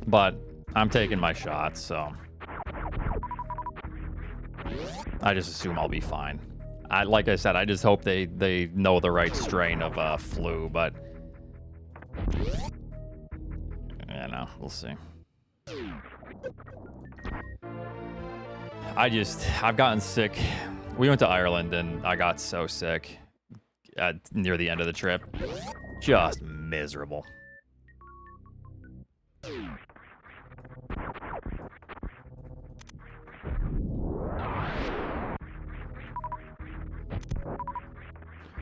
But I'm taking my shots, so I just assume I'll be fine. Like I said, I just hope they know the right strain of flu, but yeah, no, we'll see. I've gotten sick. We went to Ireland and I got so sick near the end of the trip. Just miserable.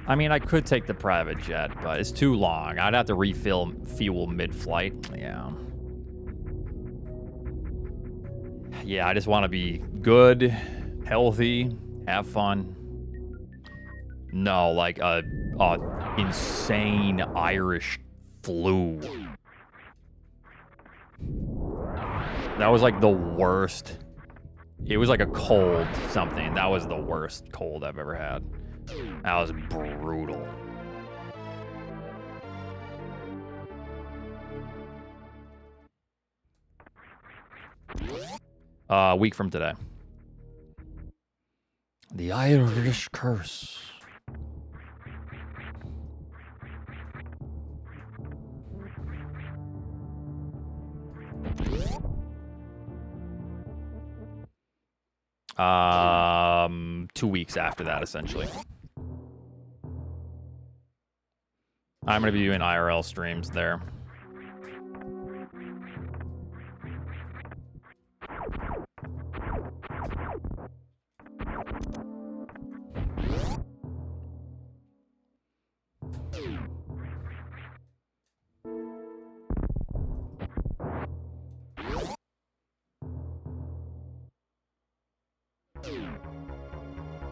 I mean, I could take the private jet, but it's too long. I'd have to refill fuel mid-flight. Yeah, I just want to be good, healthy, have fun. No, like a insane Irish flu. That was like the worst. It was like a cold something. That was the worst cold I've ever had. That was brutal. A week from today. The Irish Curse. Um, 2 weeks after that, essentially. I'm going to be doing IRL streams there.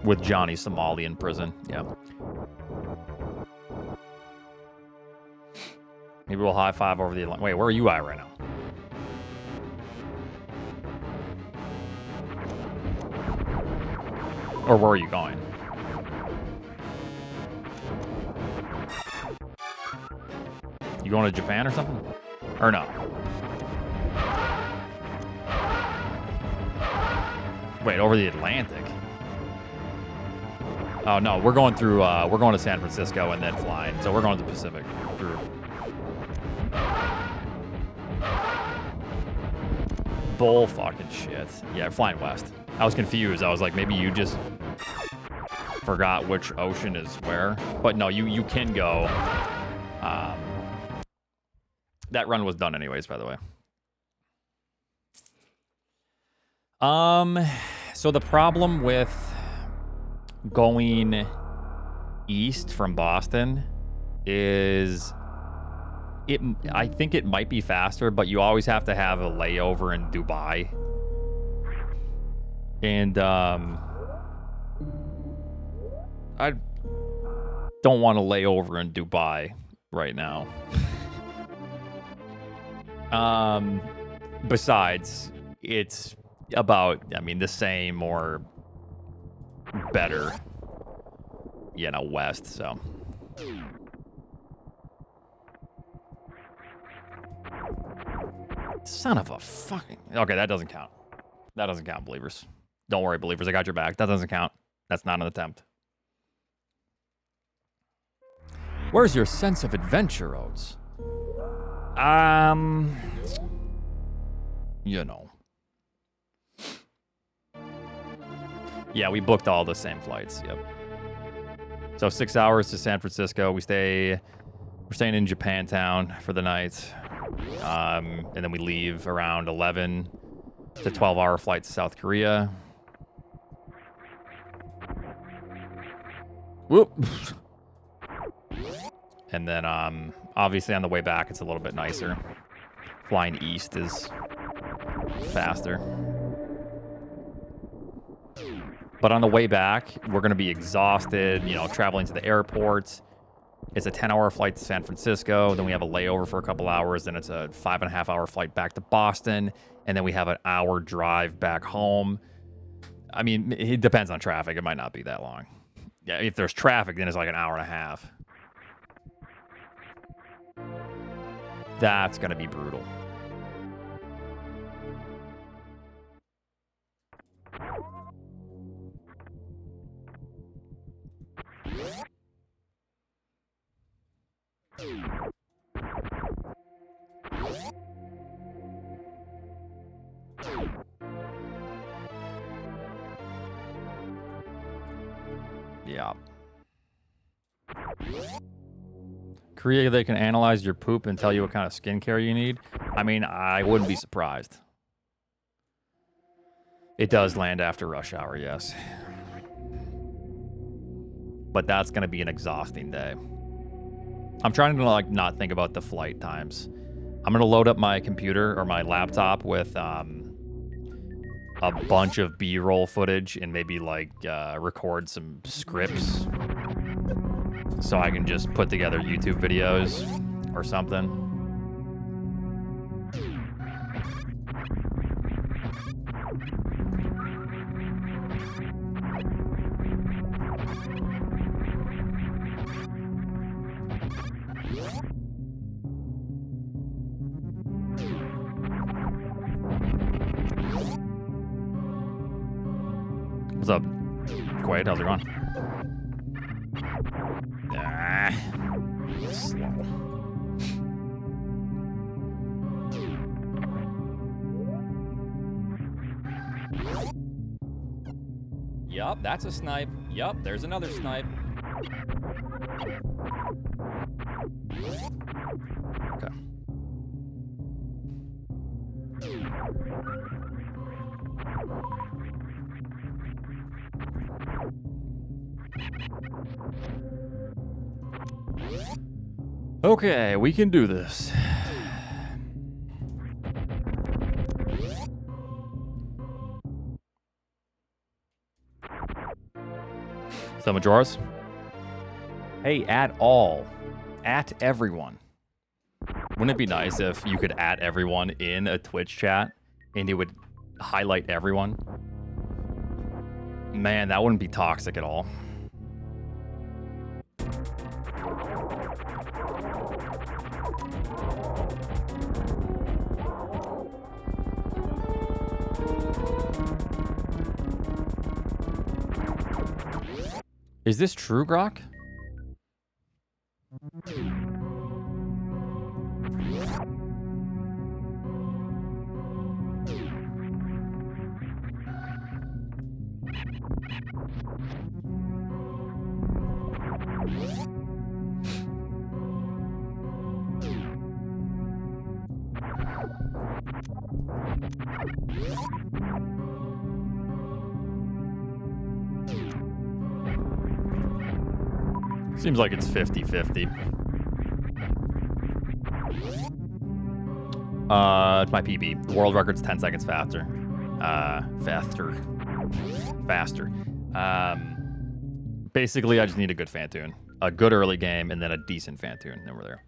With Johnny Somali in prison, yeah. Maybe we'll high five over the Atlantic. Wait, where are you at right now? Or where are you going? You going to Japan or something? Or no? Wait, over the Atlantic? Oh no, we're going through. We're going to San Francisco and then flying. So we're going to the Pacific through. Bull fucking shit. Yeah, flying west. I was confused. I was like, maybe you just forgot which ocean is where. But no, you can go. That run was done anyways, by the way. So the problem with going east from Boston is I think it might be faster, but you always have to have a layover in Dubai. And I don't want to lay over in Dubai right now. Besides, it's about, I mean, the same or better, you know, west, so. Son of a fucking... Okay, that doesn't count. That doesn't count, believers. Don't worry, believers. I got your back. That doesn't count. That's not an attempt. Where's your sense of adventure, Oats? You know. Yeah, we booked all the same flights. Yep. So 6 hours to San Francisco. We're staying in Japantown for the night. And then we leave around 11 to 12-hour flight to South Korea. Whoop. And then obviously on the way back it's a little bit nicer. Flying east is faster. But on the way back, we're going to be exhausted, you know, traveling to the airport. It's a 10-hour flight to San Francisco. Then we have a layover for a couple hours. Then it's a 5.5-hour flight back to Boston. And then we have an hour drive back home. I mean, it depends on traffic. It might not be that long. Yeah, if there's traffic, then it's like an hour and a half. That's going to be brutal. Yeah. Korea, they can analyze your poop and tell you what kind of skincare you need. I mean, I wouldn't be surprised. It does land after rush hour, yes. But that's going to be an exhausting day. I'm trying to like not think about the flight times. I'm going to load up my computer or my laptop with a bunch of B-roll footage and maybe like record some scripts so I can just put together YouTube videos or something. What's up, Quaid? How's it going? Ah, slow. Yup, that's a snipe. Yup, there's another snipe. Okay. Okay, we can do this. Some of yours? Hey, at all. At everyone. Wouldn't it be nice if you could add everyone in a Twitch chat and it would highlight everyone? Man, that wouldn't be toxic at all. Is this true, Grok? Seems like it's 50-50. It's my PB. The world record's 10 seconds faster. Faster. Basically, I just need a good fan tune. A good early game, and then a decent fan tune, and then we're there.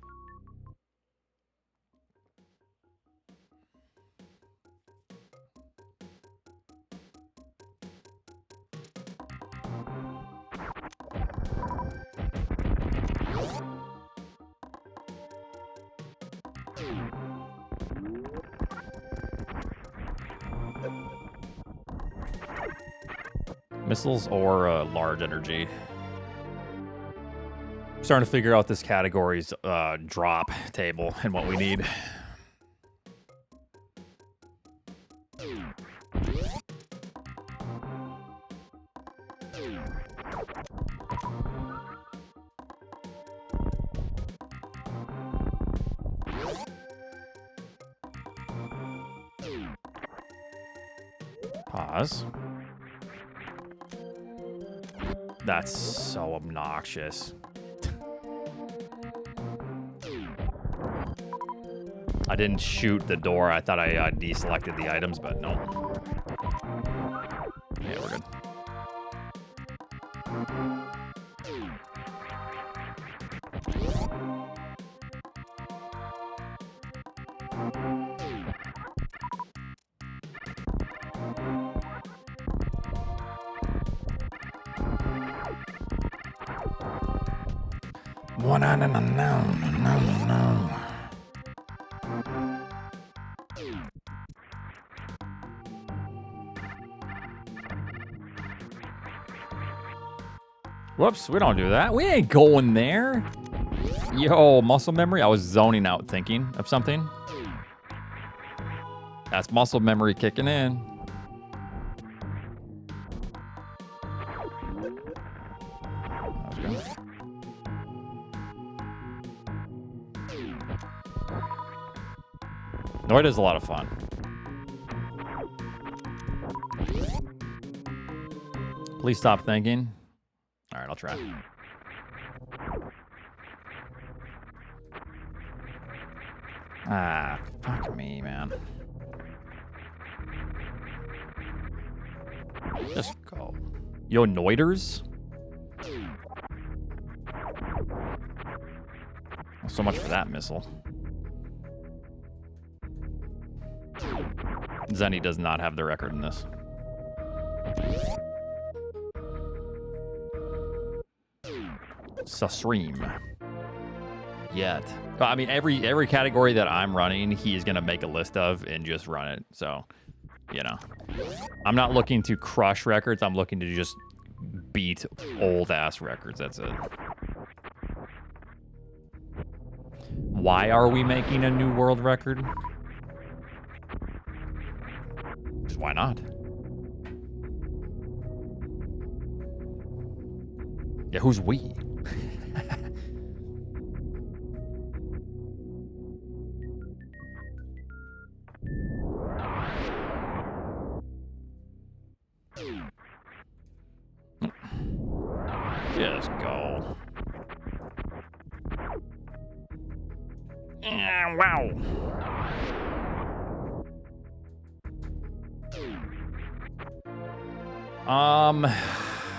Missiles or large energy. Starting to figure out this category's drop table and what we need. Pause. That's so obnoxious. I didn't shoot the door. I thought I deselected the items, but no. Yeah, we're good. No. Whoops, we don't do that. We ain't going there. Yo, muscle memory. I was zoning out thinking of something. That's muscle memory kicking in. Metroid is a lot of fun. Please stop thinking. All right, I'll try. Ah, fuck me, man. Just go. Yo, Noiders? So much for that missile. Zenny does not have the record in this. Sasream. Yet. I mean, every category that I'm running, he's gonna make a list of and just run it. So you know. I'm not looking to crush records. I'm looking to just beat old-ass records. That's it. Why are we making a new world record? Just why not? Yeah, who's we? Just go. Wow.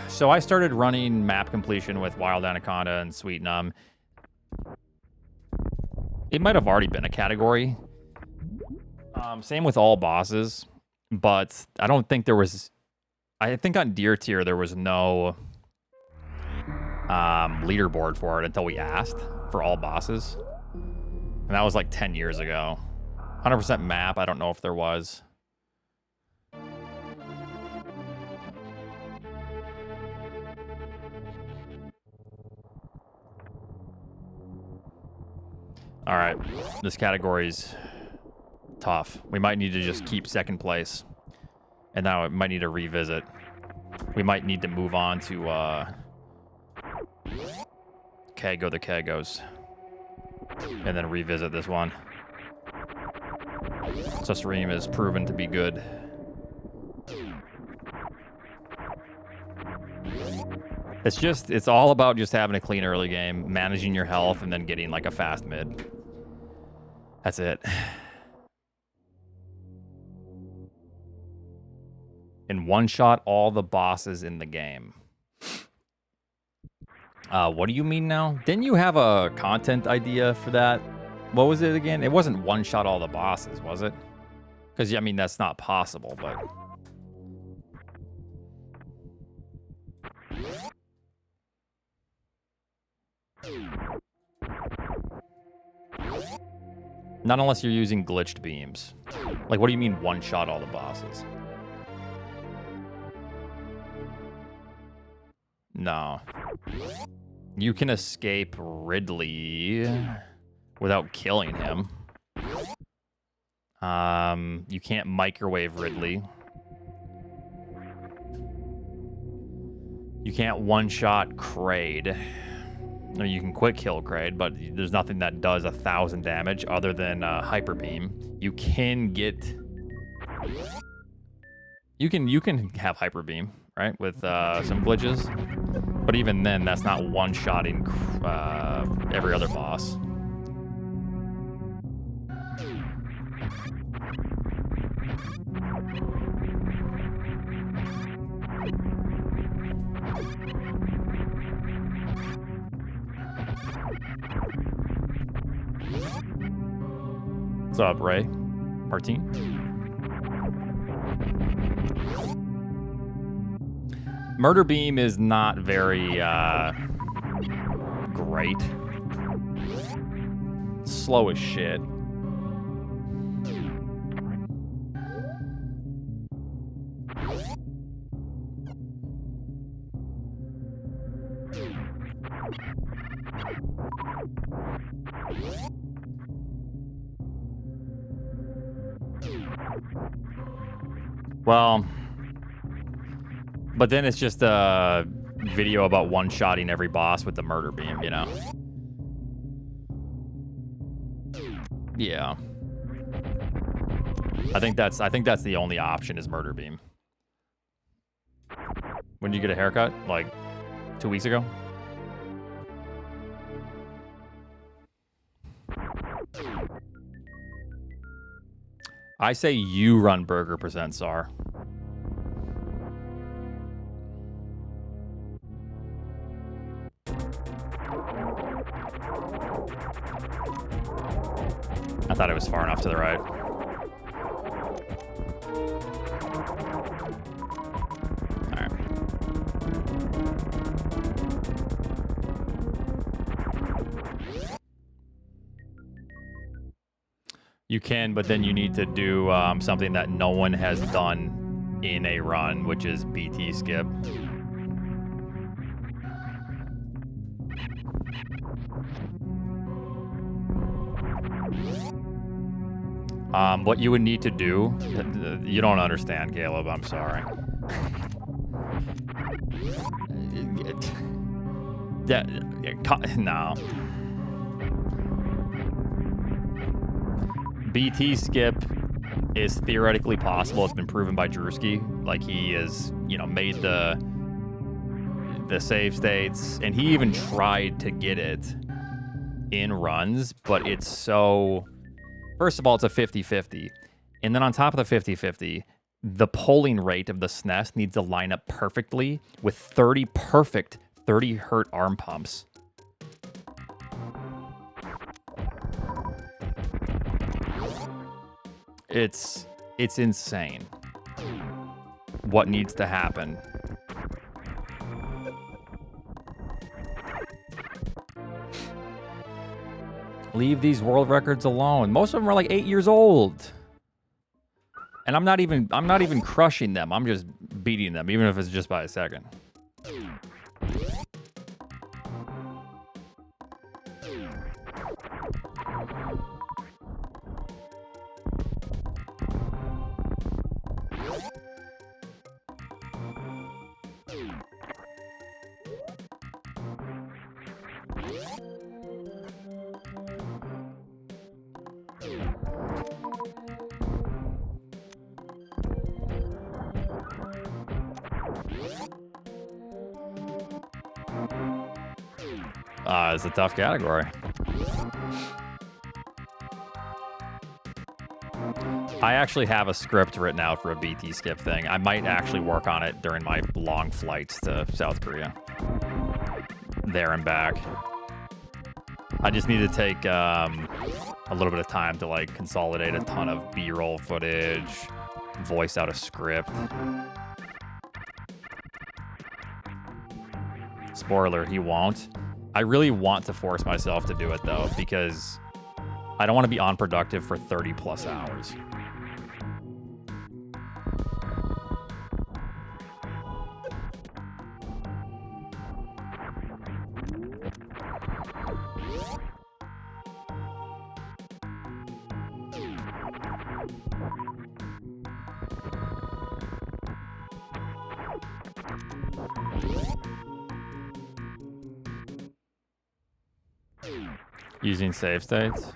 So I started running map completion with Wild Anaconda and Sweet Numb. It might have already been a category. Same with all bosses, but I don't think there was... I think on Deer Tier there was no leaderboard for it until we asked for all bosses. And that was like 10 years ago. 100% map, I don't know if there was. All right, this category's tough. We might need to just keep second place. And now it might need to revisit. We might need to move on to Kego the Kegos. And then revisit this one. Susream is proven to be good. It's all about just having a clean early game, managing your health, and then getting like a fast mid. That's it. And one-shot all the bosses in the game. What do you mean now? Didn't you have a content idea for that? What was it again? It wasn't one-shot all the bosses, was it? Because, I mean, that's not possible, but... Not unless you're using glitched beams. Like, what do you mean one-shot all the bosses? No. You can escape Ridley without killing him. You can't microwave Ridley. You can't one-shot Kraid. No, you can quick kill Kraid, but there's nothing that does 1,000 damage other than Hyper Beam. You can get... You can have Hyper Beam, right? With some glitches. But even then, that's not one-shotting every other boss. What's up, Ray? Martine? Murder Beam is not very great. It's slow as shit. Well, but then it's just a video about one-shotting every boss with the murder beam, you know? Yeah. I think that's the only option is murder beam. When did you get a haircut? Like 2 weeks ago? I say you run Burger Percent SAR. I thought it was far enough to the right. All right. You can, but then you need to do something that no one has done in a run, which is BT skip. What you would need to do, you don't understand, Caleb, I'm sorry. No. BT skip is theoretically possible. It's been proven by Drewski. Like, he has, you know, made the save states, and he even tried to get it in runs, but it's so... First of all, it's a 50-50. And then on top of the 50-50, the polling rate of the SNES needs to line up perfectly with 30 perfect 30-hertz arm pumps. It's insane what needs to happen. Leave these world records alone. Most of them are like 8 years old. And I'm not even crushing them. I'm just beating them, even if it's just by a second. It's a tough category. I actually have a script written out for a BT skip thing. I might actually work on it during my long flights to South Korea. There and back. I just need to take a little bit of time to like consolidate a ton of B-roll footage, voice out a script. Spoiler, he won't. I really want to force myself to do it though, because I don't want to be unproductive for 30 plus hours. Using save states?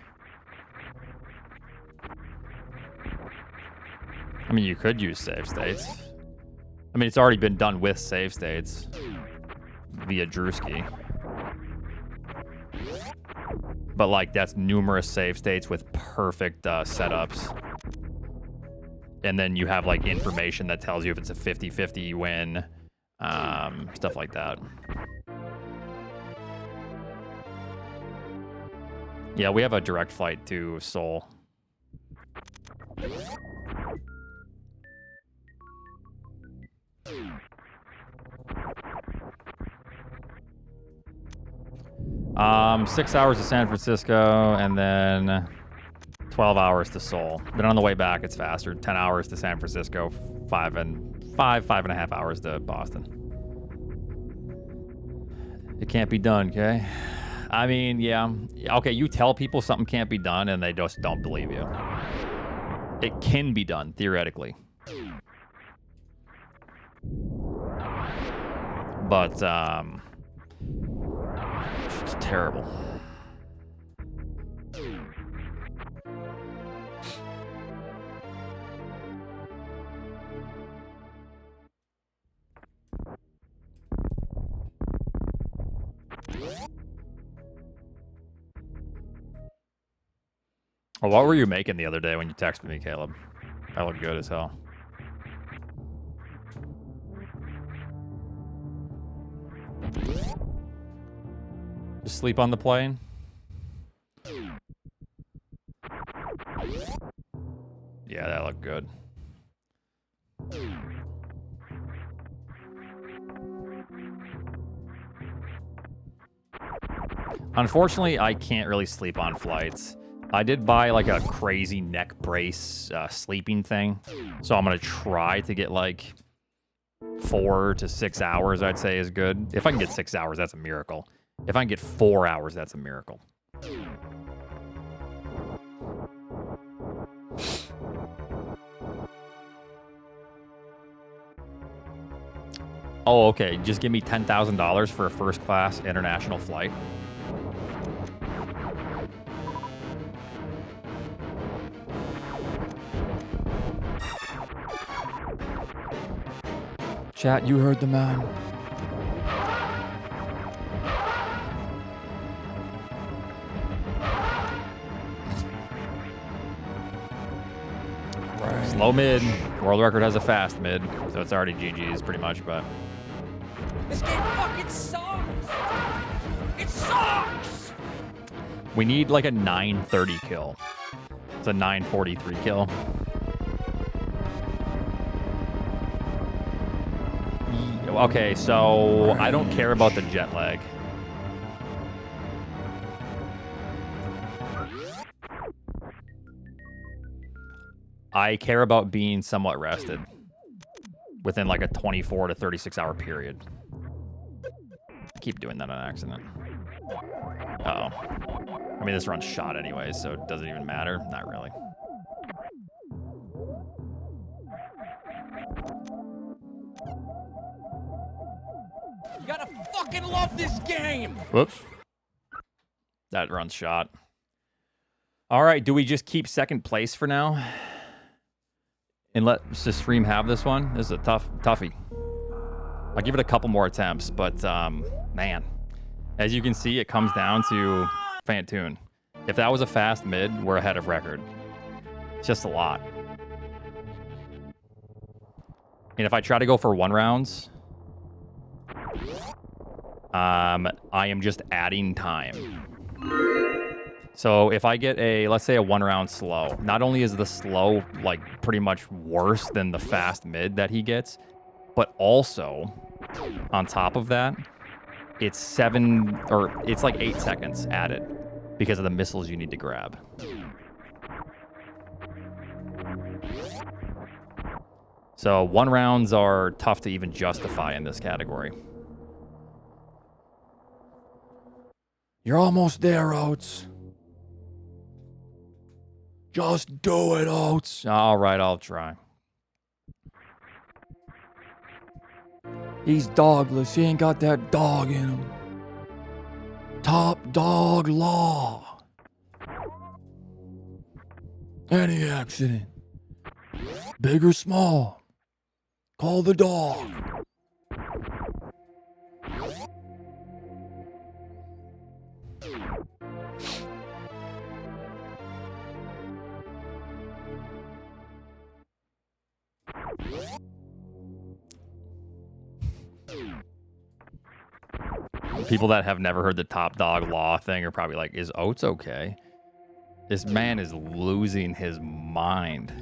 I mean, you could use save states. I mean, it's already been done with save states via Drewski. But, like, that's numerous save states with perfect setups. And then you have, like, information that tells you if it's a 50-50 win. Stuff like that. Yeah, we have a direct flight to Seoul. Um, 6 hours to San Francisco, and then 12 hours to Seoul. Then on the way back, it's faster. 10 hours to San Francisco, 5.5 hours to Boston. It can't be done, okay? I mean, yeah. Okay, you tell people something can't be done and they just don't believe you. It can be done, theoretically. But, it's terrible. Oh, what were you making the other day when you texted me, Caleb? That looked good as hell. Just sleep on the plane? Yeah, that looked good. Unfortunately, I can't really sleep on flights. I did buy like a crazy neck brace sleeping thing. So I'm going to try to get like 4 to 6 hours, I'd say is good. If I can get 6 hours, that's a miracle. If I can get 4 hours, that's a miracle. Oh, okay. Just give me $10,000 for a first-class international flight. Chat, you heard the man. Slow mid. World record has a fast mid, so it's already GG's pretty much, but... This game fucking sucks! It sucks! We need like a 930 kill. It's a 943 kill. Okay, so I don't care about the jet lag. I care about being somewhat rested within like a 24 to 36 hour period. I keep doing that on accident. Uh-oh. I mean, this run's shot anyways, so it doesn't even matter. Not really. You gotta fucking love this game! Whoops. That run's shot. All right, do we just keep second place for now? And let the stream have this one? This is a toughie. I'll give it a couple more attempts, but man. As you can see, it comes down to Fantoon. If that was a fast mid, we're ahead of record. It's just a lot. And if I try to go for 1 rounds, I am just adding time. So if I get a, let's say a 1 round slow, not only is the slow like pretty much worse than the fast mid that he gets, but also on top of that, it's like 8 seconds added because of the missiles you need to grab. So 1 rounds are tough to even justify in this category. You're almost there, Oats. Just do it, Oats. All right, I'll try. He's dogless. He ain't got that dog in him. Top dog law. Any accident, big or small, call the dog. People that have never heard the top dog law thing are probably like, is Oats okay? This man is losing his mind.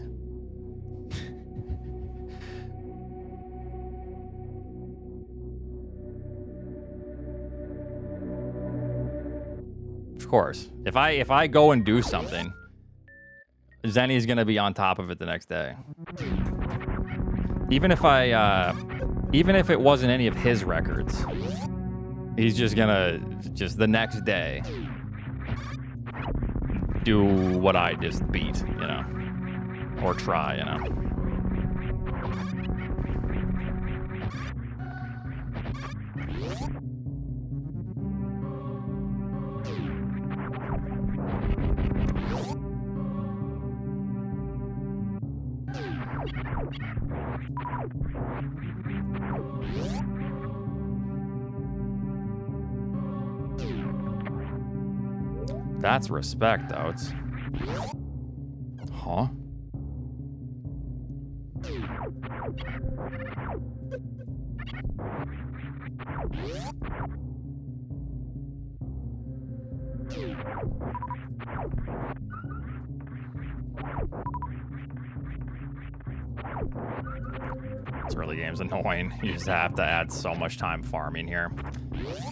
Of course. If I go and do something, Zenny's gonna be on top of it the next day. Even if it wasn't any of his records, he's just gonna the next day do what I just beat, you know, or try, you know. That's respect, though. It's... Huh? This early game's annoying. You just have to add so much time farming here.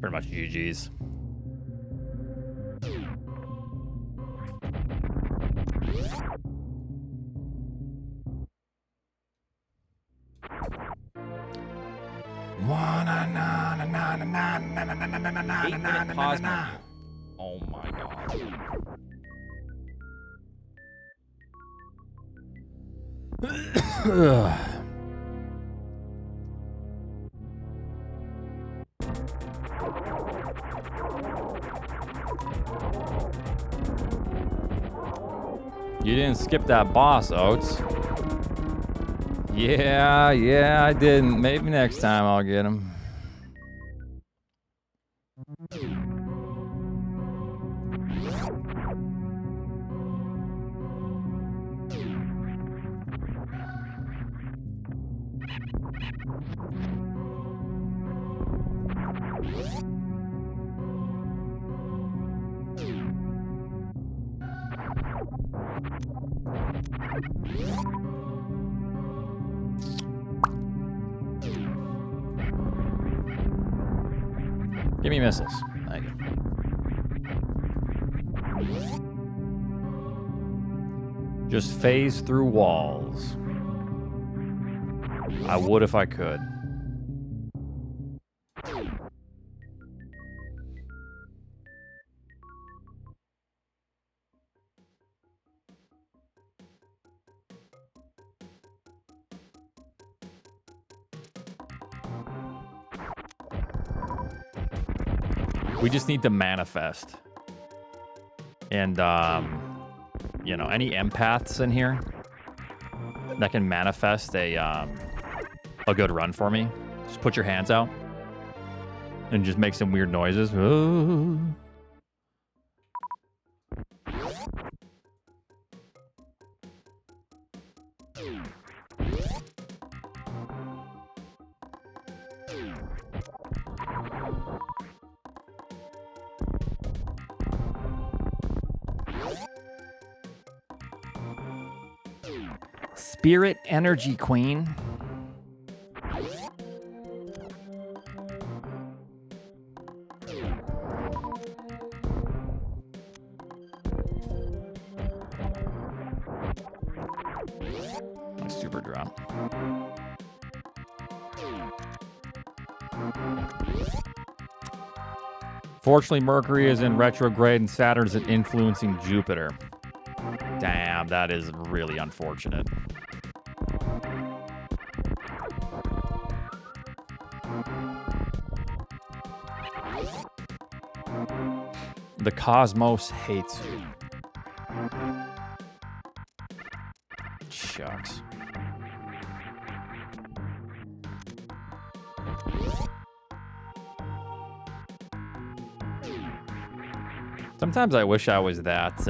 Pretty much GG's. 8-minute pause menu. Oh my god. You didn't skip that boss, Oats. Yeah, I didn't. Maybe next time I'll get him. Give me missiles. Thank you. Just phase through walls. I would if I could. We just need to manifest. And, you know, any empaths in here that can manifest a good run for me, just put your hands out and just make some weird noises. Ooh. Spirit Energy Queen. Super drop. Fortunately, Mercury is in retrograde and Saturn is influencing Jupiter. Damn, that is really unfortunate. The cosmos hates you. Shucks. Sometimes I wish I was that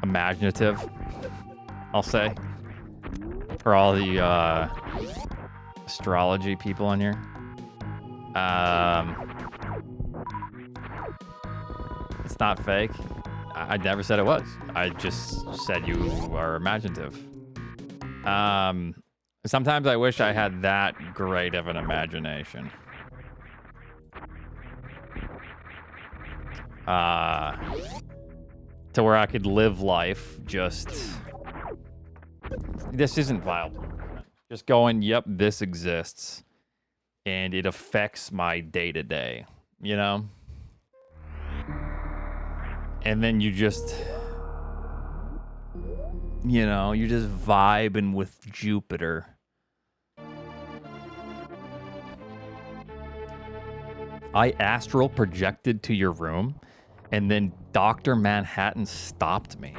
imaginative, I'll say, for all the astrology people in here. It's not fake. I never said it was. I just said you are imaginative. Sometimes I wish I had that great of an imagination. To where I could live life just... This isn't viable. Just going, yep, this exists. And it affects my day-to-day, you know? And then you just... You know, you're just vibing with Jupiter. I astral projected to your room, and then Dr. Manhattan stopped me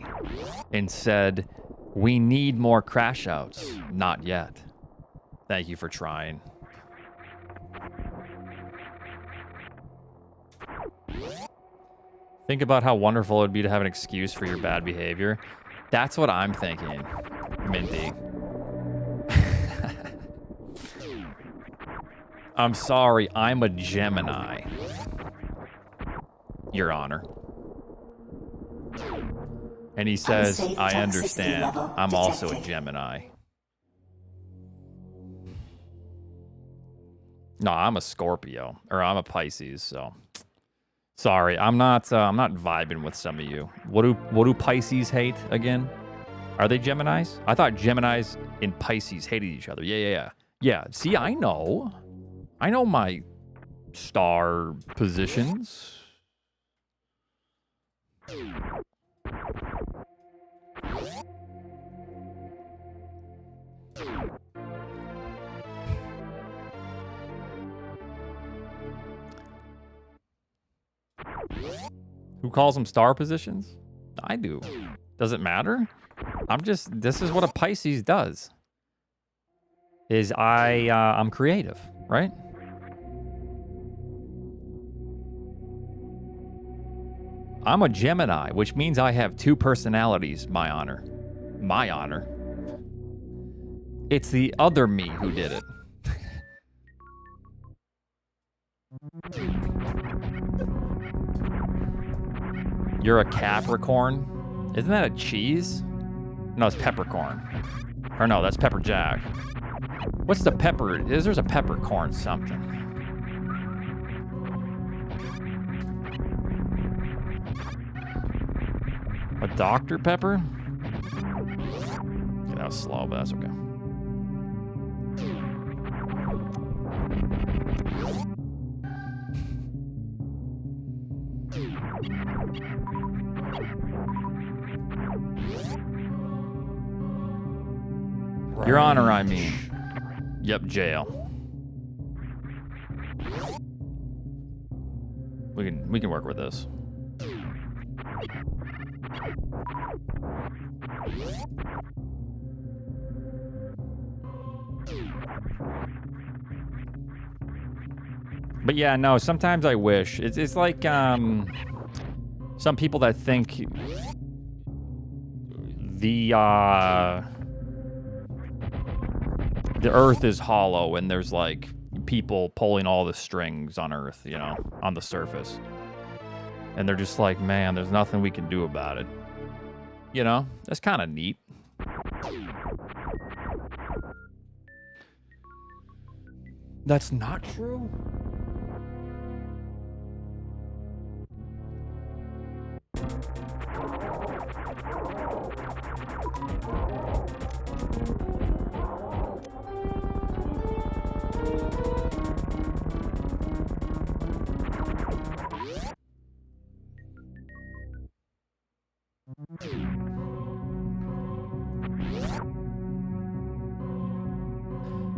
and said, "We need more crash outs." Not yet. Thank you for trying. Think about how wonderful it would be to have an excuse for your bad behavior. That's what I'm thinking, Minty. I'm sorry, I'm a Gemini, Your Honor. And he says, I understand. I'm also a Gemini. No, I'm a Scorpio, or I'm a Pisces, so sorry, I'm not vibing with some of you. What do Pisces hate again? Are they Geminis? I thought Geminis and Pisces hated each other. Yeah. Yeah, see, I know. I know my star positions. Who calls them star positions? I do. Does it matter? This is what a Pisces does. I'm creative, right? I'm a Gemini, which means I have 2 personalities, my honor. My honor. It's the other me who did it. You're a Capricorn? Isn't that a cheese? No, it's peppercorn. Or no, that's pepper jack. What's the pepper? There's a peppercorn something. A Dr. Pepper? Yeah, that was slow, but that's okay. Your Honor, I mean. Yep, jail. We can work with this. But yeah, no, sometimes I wish. It's like some people that think the Earth is hollow and there's like people pulling all the strings on Earth, you know, on the surface. And they're just like, man, there's nothing we can do about it. You know, that's kind of neat. That's not true.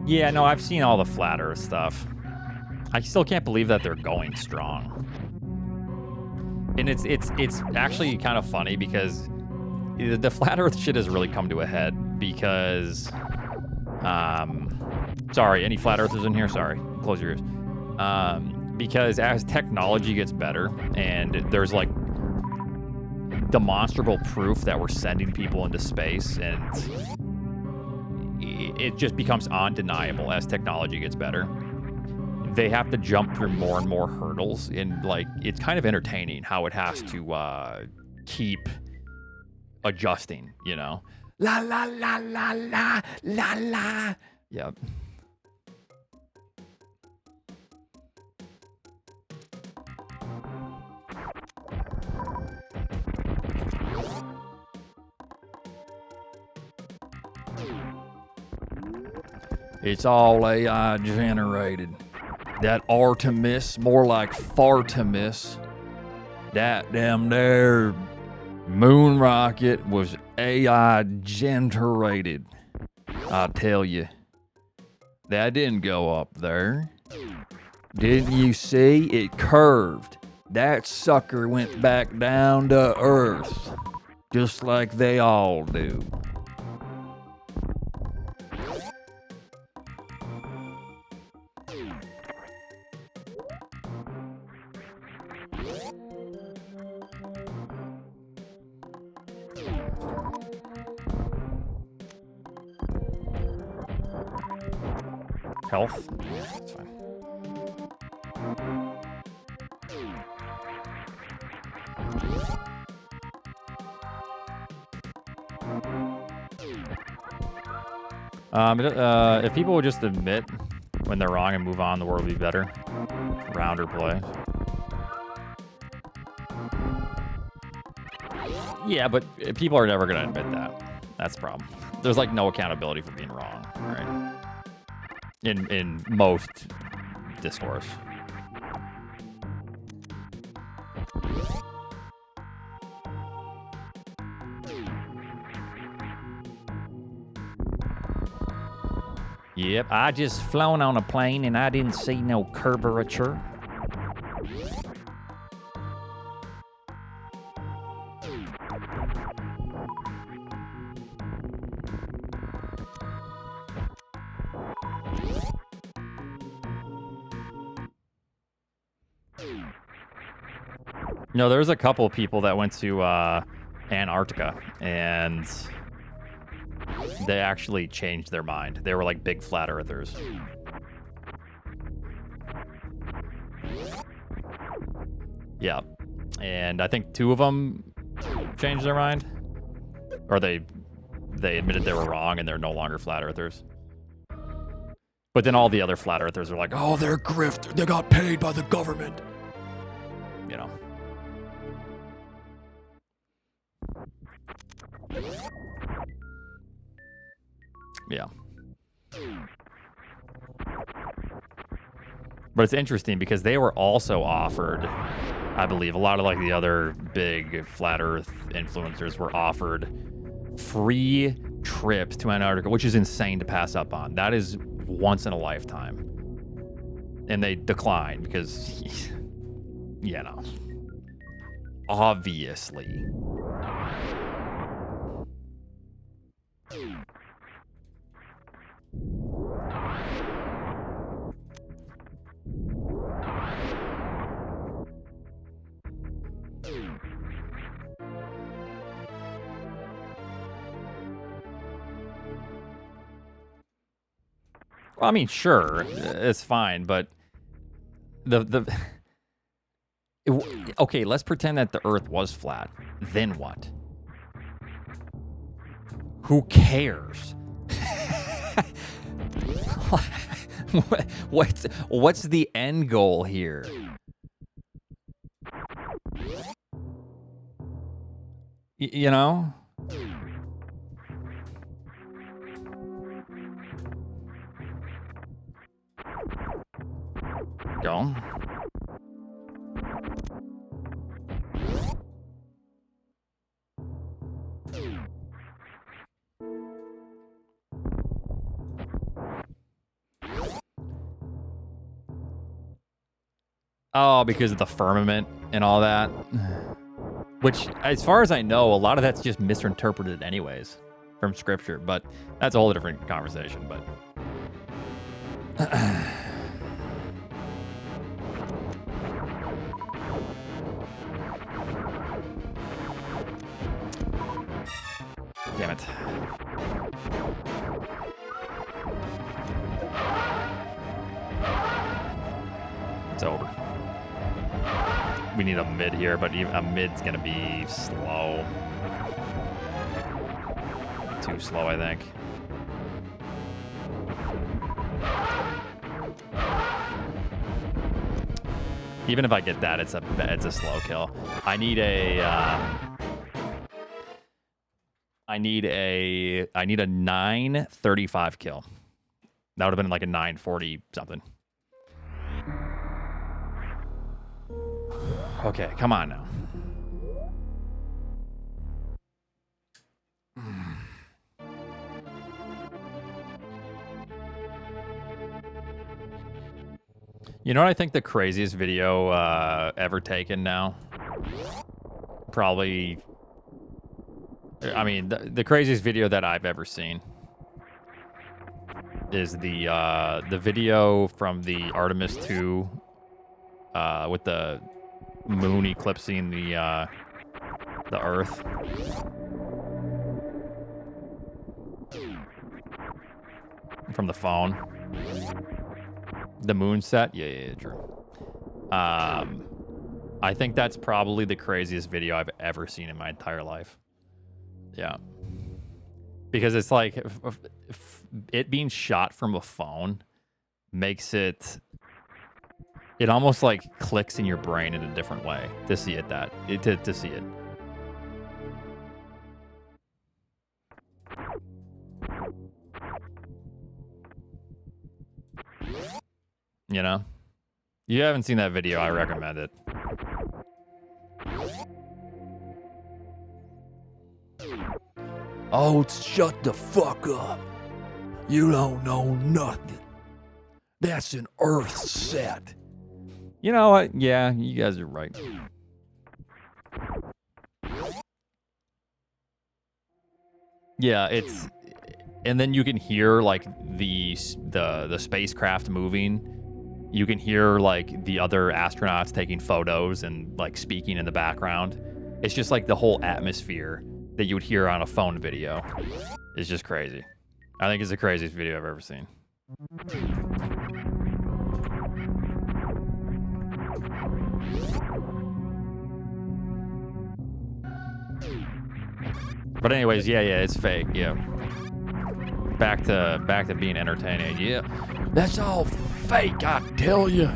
Yeah, no, I've seen all the flat Earth stuff. I still can't believe that they're going strong. And it's actually kind of funny because the flat Earth shit has really come to a head because sorry, any flat earthers in here? Sorry, close your ears. Because as technology gets better and there's like demonstrable proof that we're sending people into space, and it just becomes undeniable as technology gets better. They have to jump through more and more hurdles, and like it's kind of entertaining how it has to keep adjusting, you know. La la la la la la la. Yep. It's all AI generated. That Artemis, more like Fartemis. That damn there moon rocket was AI generated. I tell you, that didn't go up there. Didn't you see? It curved. That sucker went back down to Earth, just like they all do. Health? Yeah, that's fine. If people would just admit when they're wrong and move on, the world would be better. Rounder play. Yeah, but people are never going to admit that. That's the problem. There's like no accountability for being wrong, right? in most discourse. Yep, I just flown on a plane and I didn't see no curvature. No, there's a couple of people that went to Antarctica and they actually changed their mind. They were like big flat earthers. Yeah. And I think 2 of them changed their mind. Or they admitted they were wrong and they're no longer flat earthers. But then all the other flat earthers are like, Oh, they're grift. They got paid by the government. you know. Yeah. But it's interesting because they were also offered, I believe, a lot of like the other big flat earth influencers were offered free trips to Antarctica, which is insane to pass up on. That is once in a lifetime. And they declined because, you know, obviously. Well, I mean, sure, it's fine, but okay, let's pretend that the Earth was flat. Then what? Who cares? What's the end goal here? You know? Go. Oh, because of the firmament and all that. Which, as far as I know, a lot of that's just misinterpreted anyways from scripture, but that's a whole different conversation, but... Damn it. It's over. We need a mid here, but even a mid's gonna be slow. Too slow, I think. Even if I get that, it's a slow kill. I need a 9:35 kill. That would have been like a 9:40 something. Okay, come on now. You know what I think the craziest video ever taken now? Probably... I mean, the craziest video that I've ever seen is the video from the Artemis 2 with the moon eclipsing the Earth. From the phone. The moon set? Yeah, true. I think that's probably the craziest video I've ever seen in my entire life. Yeah. Because it's like, it being shot from a phone makes it... It almost like clicks in your brain in a different way to see it to see it. You know? You haven't seen that video, I recommend it. Oats, shut the fuck up. You don't know nothing. That's an Earth set. You know what? Yeah, you guys are right. Yeah, it's, and then you can hear like the spacecraft moving. You can hear like the other astronauts taking photos and like speaking in the background. It's just like the whole atmosphere that you would hear on a phone video. It's just crazy. I think it's the craziest video I've ever seen. But anyways, yeah, it's fake. Yeah. Back to being entertaining. Yeah. That's all fake, I tell you.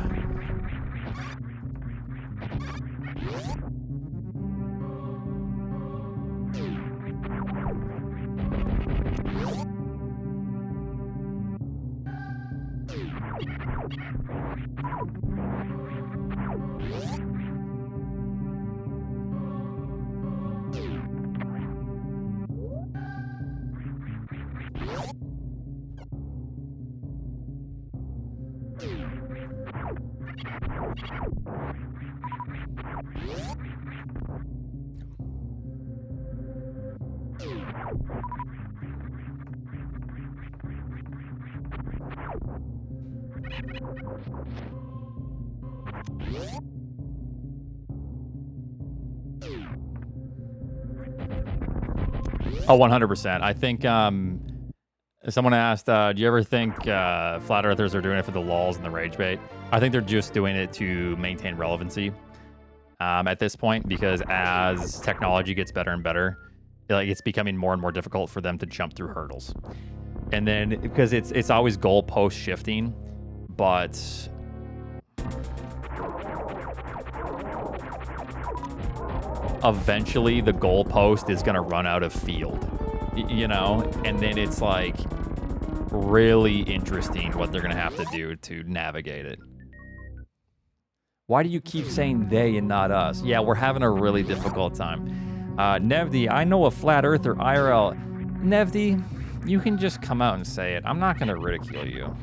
Oh, 100%. I think someone asked, do you ever think flat earthers are doing it for the lulz and the rage bait? I think they're just doing it to maintain relevancy at this point, because as technology gets better and better, like it's becoming more and more difficult for them to jump through hurdles. And then because it's always goalpost shifting, but eventually the goalpost is going to run out of field, you know, and then it's like really interesting what they're going to have to do to navigate it. Why do you keep saying they and not us? Yeah, we're having a really difficult time. Nevdi, I know a flat earther IRL. Nevdi, you can just come out and say it. I'm not going to ridicule you.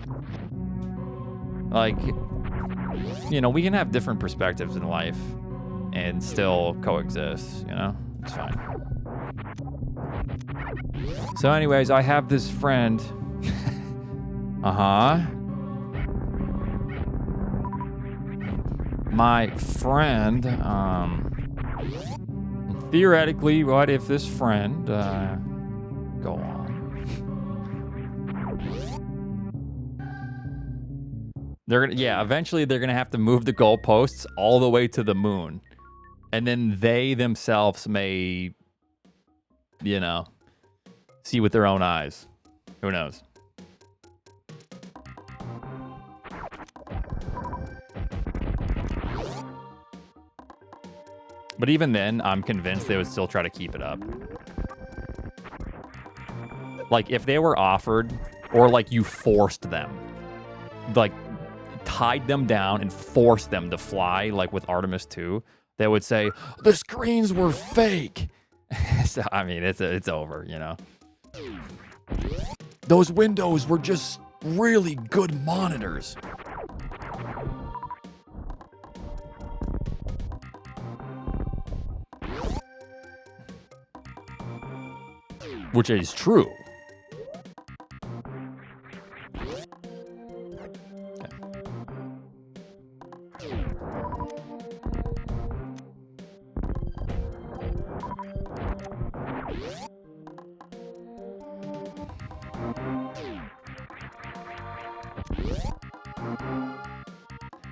Like, you know, we can have different perspectives in life and still coexist, you know? It's fine. So anyways, I have this friend. My friend, theoretically, what if this friend, go on. Eventually they're gonna have to move the goalposts all the way to the moon. And then they themselves may, you know, see with their own eyes. Who knows? But even then, I'm convinced they would still try to keep it up. Like, if they were offered, or like you forced them, like tied them down and forced them to fly, like with Artemis 2, they would say, the screens were fake. So, I mean, it's over, you know? Those windows were just really good monitors. Which is true.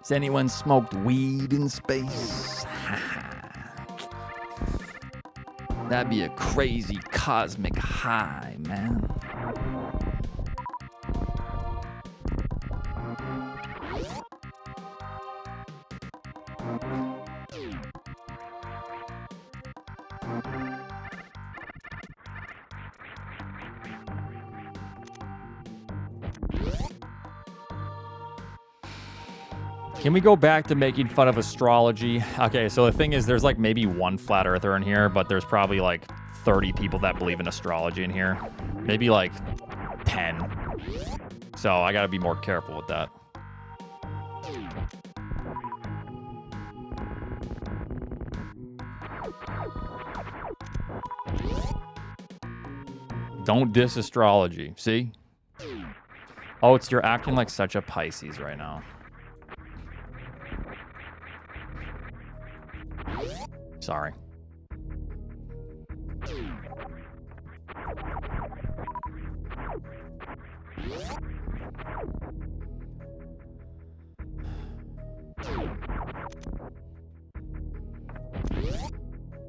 Has anyone smoked weed in space? That'd be a crazy cosmic high, man. Can we go back to making fun of astrology? Okay, so the thing is, there's like maybe one flat earther in here, but there's probably like 30 people that believe in astrology in here. Maybe like 10. So I gotta be more careful with that. Don't diss astrology. See? Oh, you're acting like such a Pisces right now. Sorry.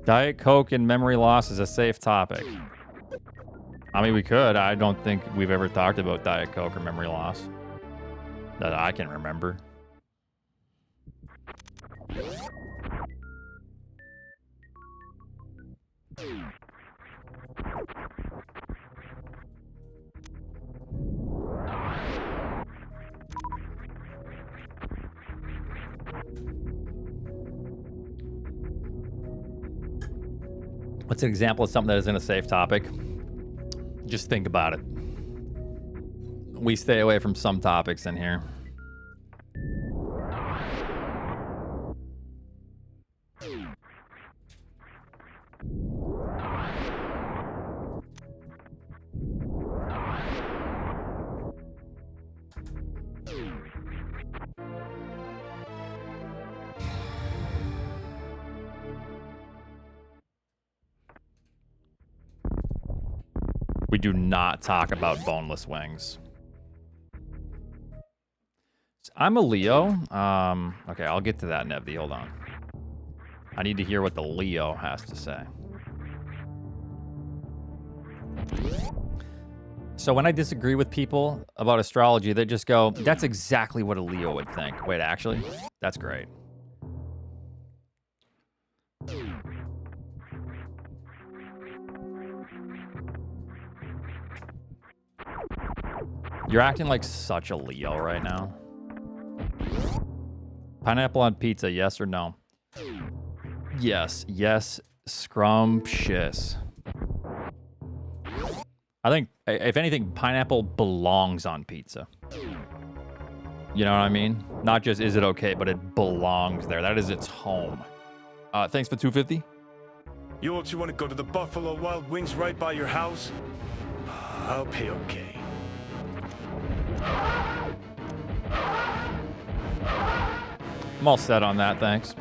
Diet Coke and memory loss is a safe topic. I mean, we could. I don't think we've ever talked about Diet Coke or memory loss that I can remember. What's an example of something that isn't a safe topic? Just think about it. We stay away from some topics in here. We do not talk about boneless wings. I'm a Leo. Okay, I'll get to that, Nevy. Hold on. I need to hear what the Leo has to say. So when I disagree with people about astrology, they just go, that's exactly what a Leo would think. Wait, actually? That's great. You're acting like such a Leo right now. Pineapple on pizza, yes or no? Yes, yes, scrumptious. I think, if anything, pineapple belongs on pizza. You know what I mean? Not just is it okay, but it belongs there. That is its home. Thanks for 250. You also want to go to the Buffalo Wild Wings right by your house? I'll pay okay. I'm all set on that, thanks.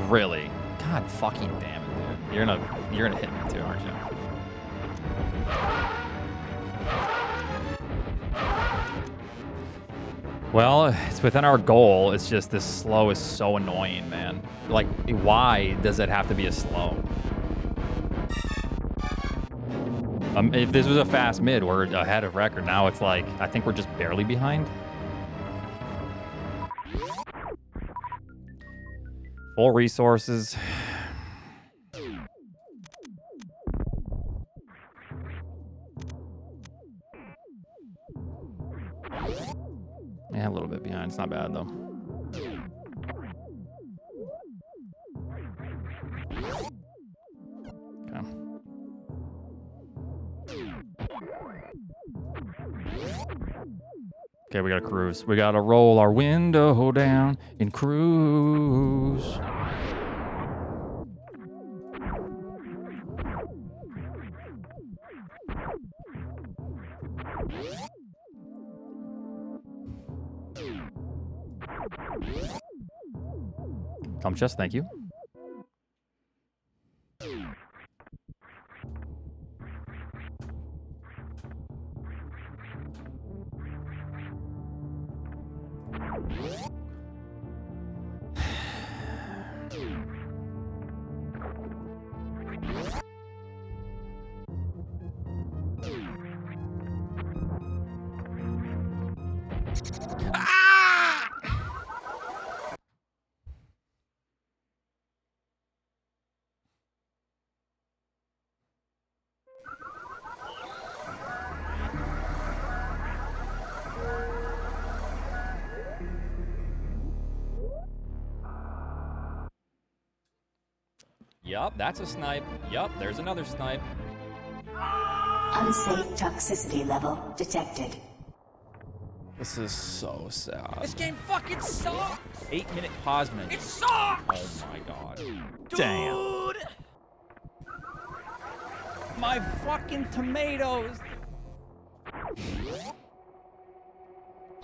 Really? God fucking damn it, dude. You're gonna hit me too, aren't you? Well, it's within our goal. It's just this slow is so annoying, man. Like, why does it have to be a slow? If this was a fast mid, we're ahead of record. Now it's like, I think we're just barely behind. Full resources. Yeah, a little bit behind. It's not bad, though. Okay. Okay, we gotta cruise. We gotta roll our window down and cruise. Tom Chest, thank you. Yup, that's a snipe. Yup, there's another snipe. Unsafe toxicity level detected. This is so sad. This game fucking sucks! 8-minute pause menu. It sucks! Oh my god. Damn. Dude! My fucking tomatoes!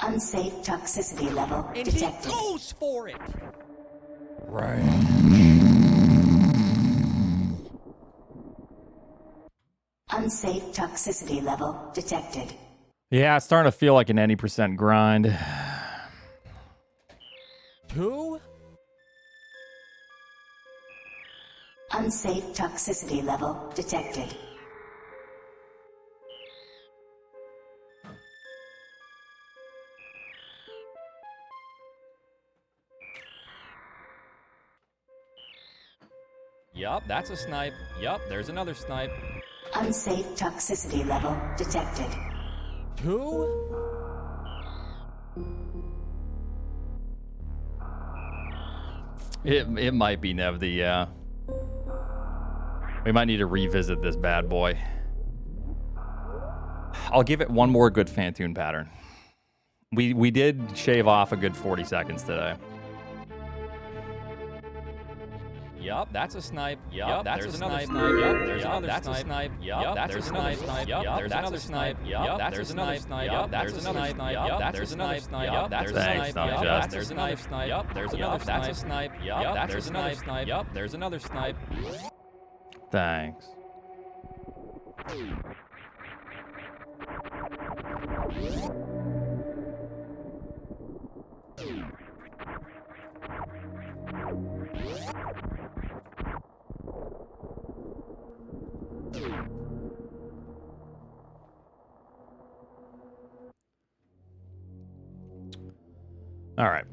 Unsafe toxicity level And detected. he goes for it! Unsafe toxicity level detected. Yeah, it's starting to feel like an any percent grind. 2? Unsafe toxicity level detected. Yup, that's a snipe. Yup, there's another snipe. Unsafe toxicity level detected. 2? It might be Nevdi, yeah. We might need to revisit this bad boy. I'll give it one more good Fantoon pattern. We did shave off a good 40 seconds today. Yup, that's a snipe. Yup, there's another snipe. Yup, there's another snipe. Yup, there's another snipe. Yup, there's another snipe. Yup, there's another snipe. Yup, there's another snipe. Yup, there's another snipe. Yup, there's a snipe. Yup, there's another snipe. Yup, there's another snipe. That's a snipe. Yup, there's another snipe. Yup, there's another snipe. Thanks. All right.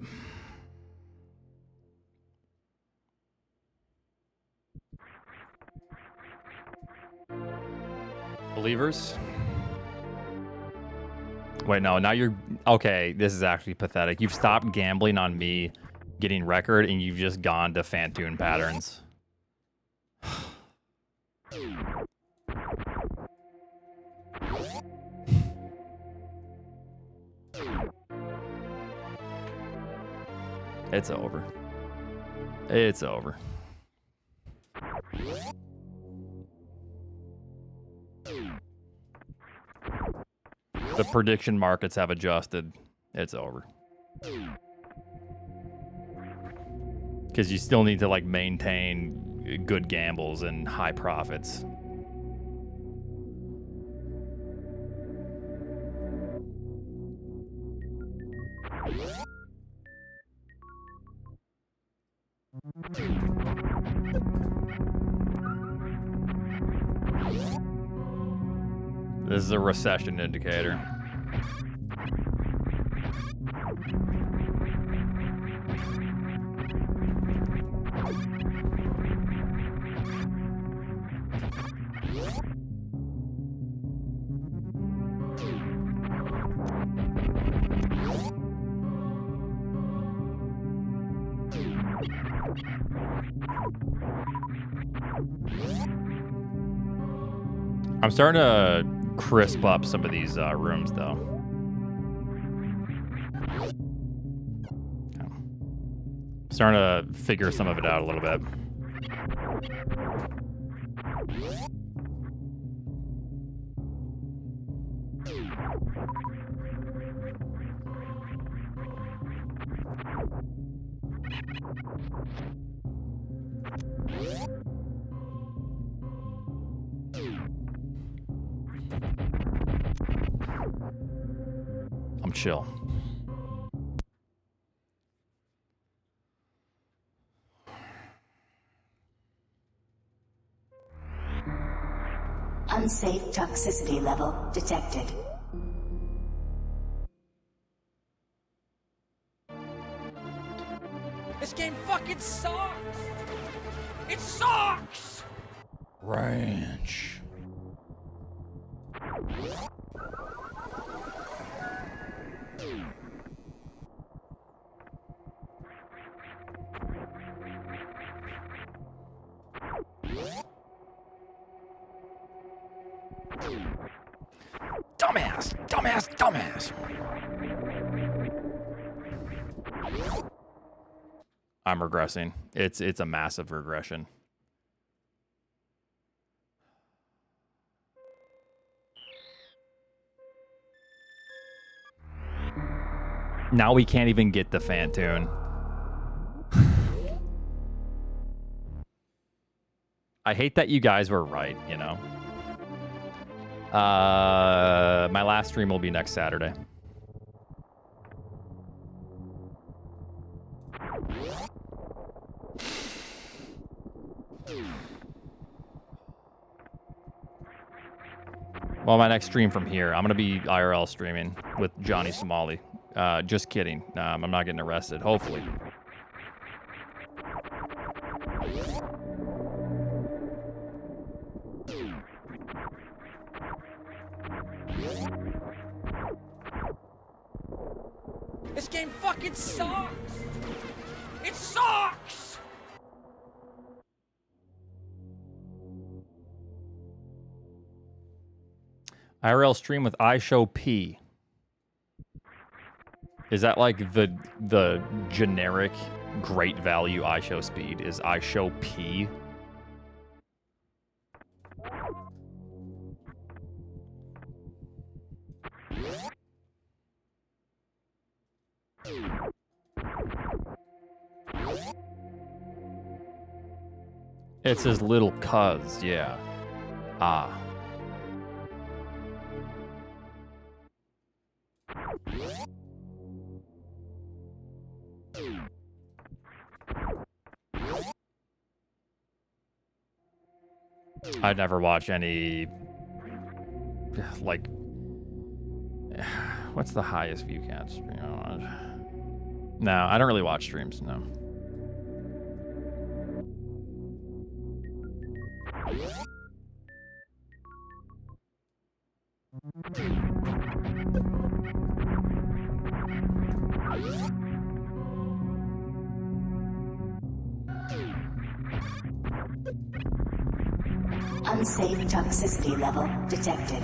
Believers? Wait, no, now you're... Okay, this is actually pathetic. You've stopped gambling on me getting record, and you've just gone to Fantoon patterns. It's over. It's over. The prediction markets have adjusted. It's over. Because you still need to like maintain good gambles and high profits. This is a recession indicator. I'm starting to crisp up some of these rooms, though. I'm starting to figure some of it out a little bit. I'm chill. Unsafe toxicity level detected. This game fucking sucks! It sucks! Ranch. Dumbass! Dumbass! Dumbass! I'm regressing. It's a massive regression. Now we can't even get the fan tune. I hate that you guys were right, you know. My last stream will be next Saturday. Well, my next stream from here, I'm going to be IRL streaming with Johnny Somali. Just kidding. I'm not getting arrested, hopefully. This game fucking sucks! It sucks! IRL stream with iShowP. Is that like the generic great value iShowSpeed? Is iShowP? It says little cuz, yeah. Ah. I'd never watch any, like, what's the highest view count stream? No, I don't really watch streams, no. Unsafe toxicity level detected.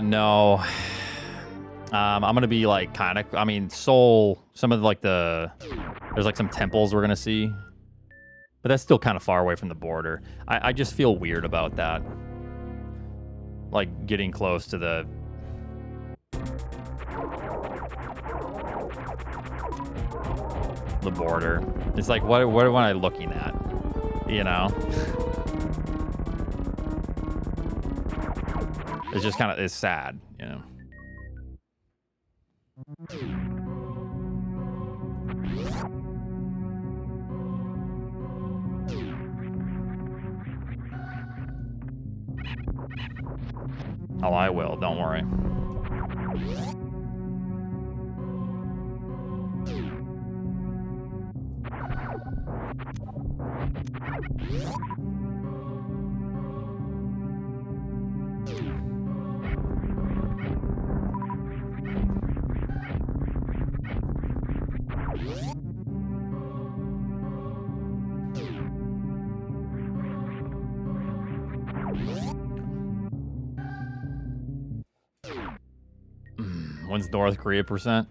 No. I'm gonna be like kind of, I mean, Seoul, some of like there's like some temples we're gonna see, but that's still kind of far away from the border. I just feel weird about that. Like getting close to the border. It's like, what am I looking at? You know? It's just kind of, it's sad, you know? Oh, I will, don't worry. When's North Korea percent?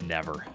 Never.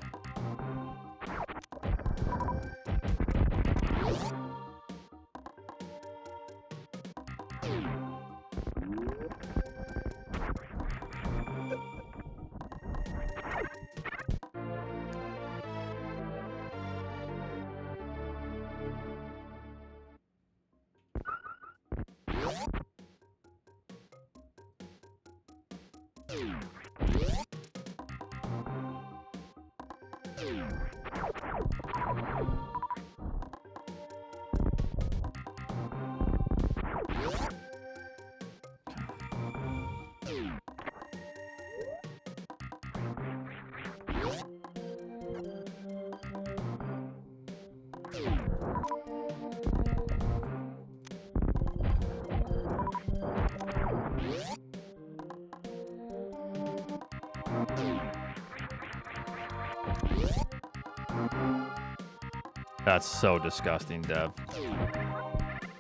That's so disgusting, Dev.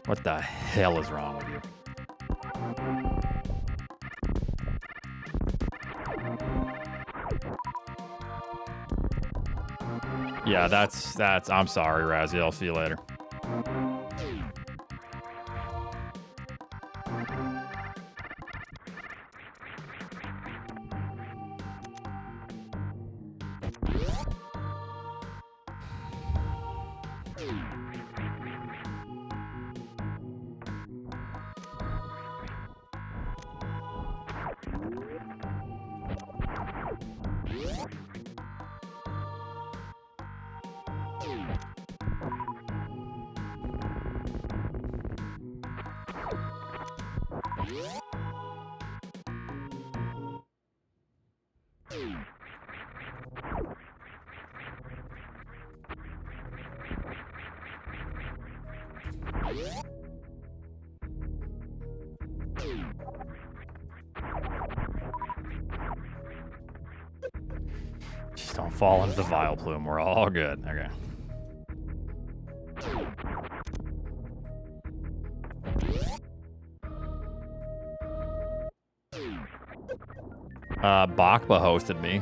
What the hell is wrong with you? Yeah, that's, I'm sorry, Razzie. I'll see you later. Just don't fall into the vile plume. We're all good. Okay. Bakba hosted me.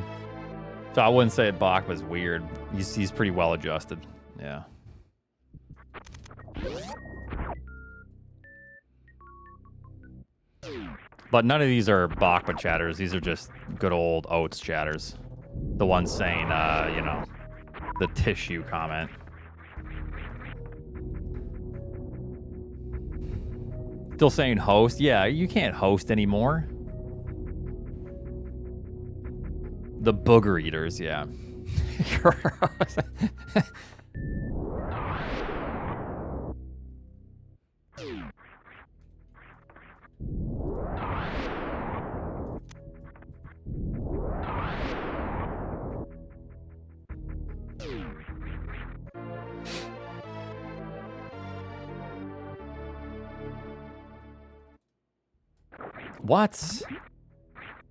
So I wouldn't say Bakba's weird. He's pretty well adjusted. Yeah. But none of these are Bakba chatters. These are just good old Oats chatters. The ones saying, you know, the tissue comment. Still saying host? Yeah, you can't host anymore. The booger eaters, yeah. What?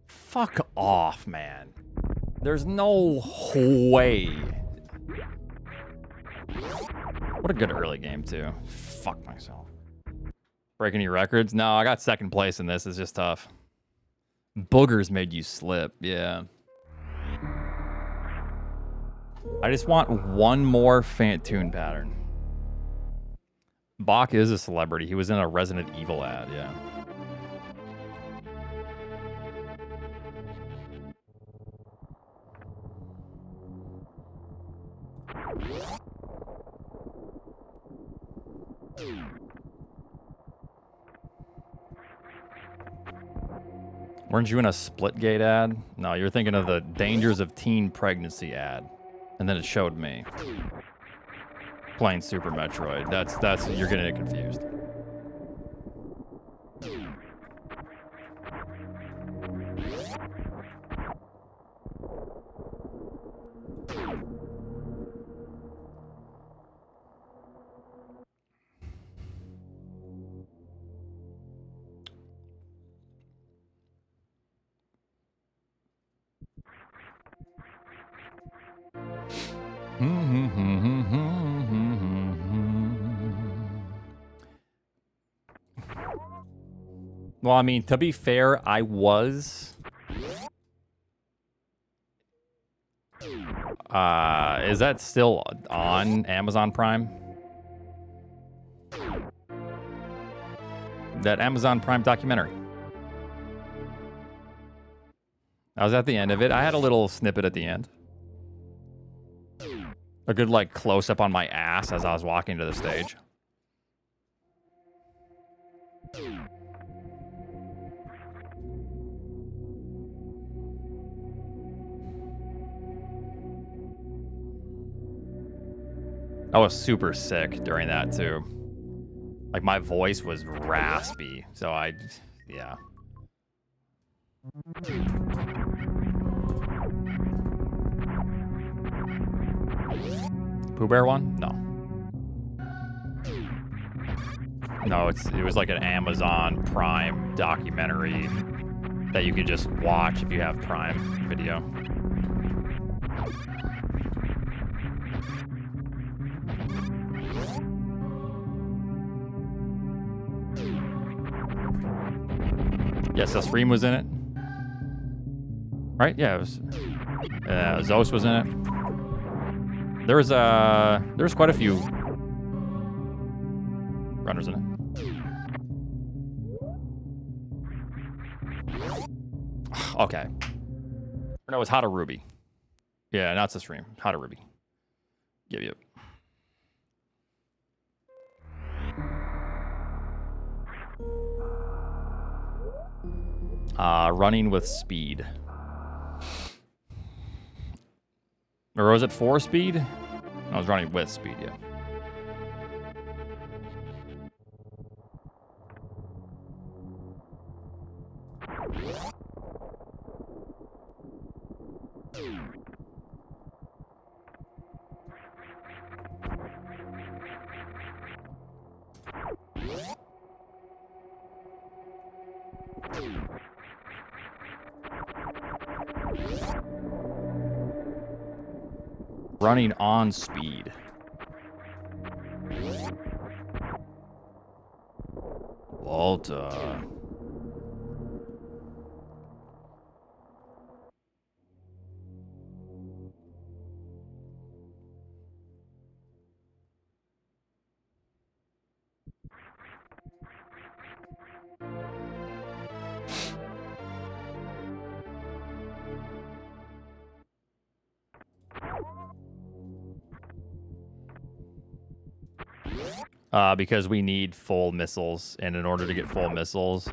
Fuck off, man. There's no way. What a good early game, too. Fuck myself. Breaking any records? No, I got second place in this. It's just tough. Boogers made you slip. Yeah. I just want one more Fantoon pattern. Bach is a celebrity. He was in a Resident Evil ad, yeah. Weren't you in a Splitgate ad? No, you're thinking of the dangers of teen pregnancy ad. And then it showed me playing Super Metroid. That's you're getting it confused. Well, I mean, to be fair, I was. Is that still on Amazon Prime? that Amazon Prime documentary. I was at the end of it. I had a little snippet at the end. A good, like, close-up on my ass as I was walking to the stage. I was super sick during that, too. Like, my voice was raspy, so yeah. Pooh Bear one? No. No, it was like an Amazon Prime documentary that you could just watch if you have Prime Video. Yes, Esreem was in it. Right? Yeah, it was. Zos was in it. There was quite a few runners in it. Okay. No, it was How to Ruby. Yeah, not the stream. How to Ruby. Yep. Running with speed. Or was it for speed? No, I was running with speed, yeah. Running on speed. Walter. Because we need full missiles, and in order to get full missiles, you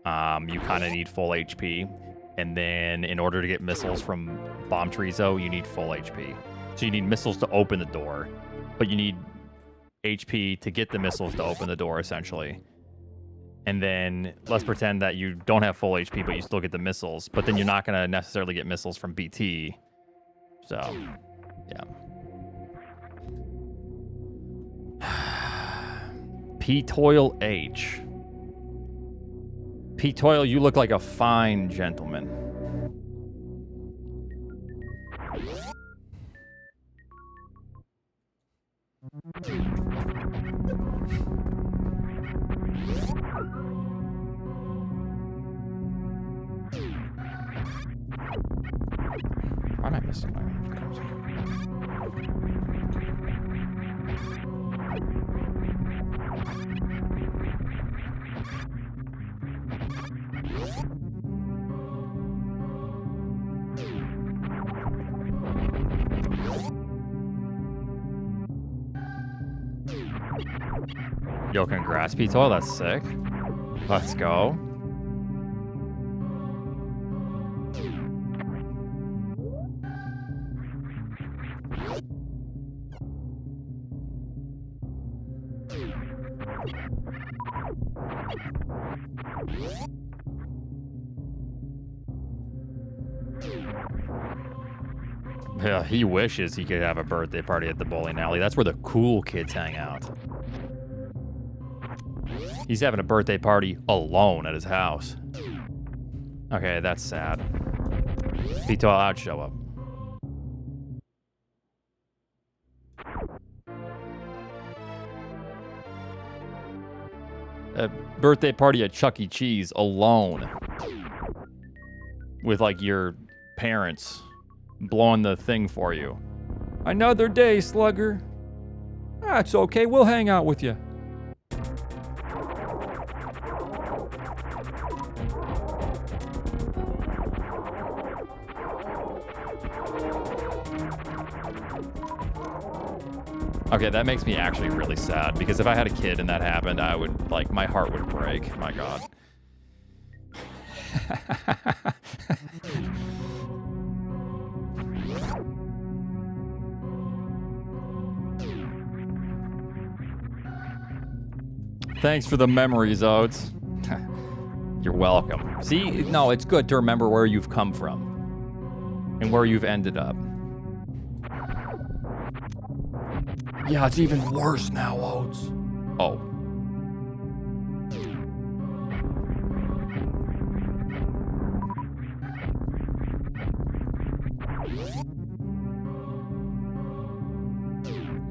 kind of need full HP. And then in order to get missiles from Bomb Trezo, you need full HP. So you need missiles to open the door, but you need HP to get the missiles to open the door, essentially. And then let's pretend that you don't have full HP, but you still get the missiles. But then you're not going to necessarily get missiles from BT. So, yeah. P-Toil H. P-Toil, you look like a fine gentleman. Why am I missing my Yo, congrats, P-Toil. That's sick. Let's go. Yeah, he wishes he could have a birthday party at the bowling alley. That's where the cool kids hang out. He's having a birthday party alone at his house. Okay, that's sad. P-Toil, I'd show up. A birthday party at Chuck E. Cheese alone. With, like, your parents blowing the thing for you. Another day, Slugger. That's okay, we'll hang out with you. Okay, that makes me actually really sad because if I had a kid and that happened, I would, like, my heart would break. My God. Thanks for the memories, Oats. You're welcome. See, no, it's good to remember where you've come from and where you've ended up. Yeah, it's even worse now, Oats. Oh.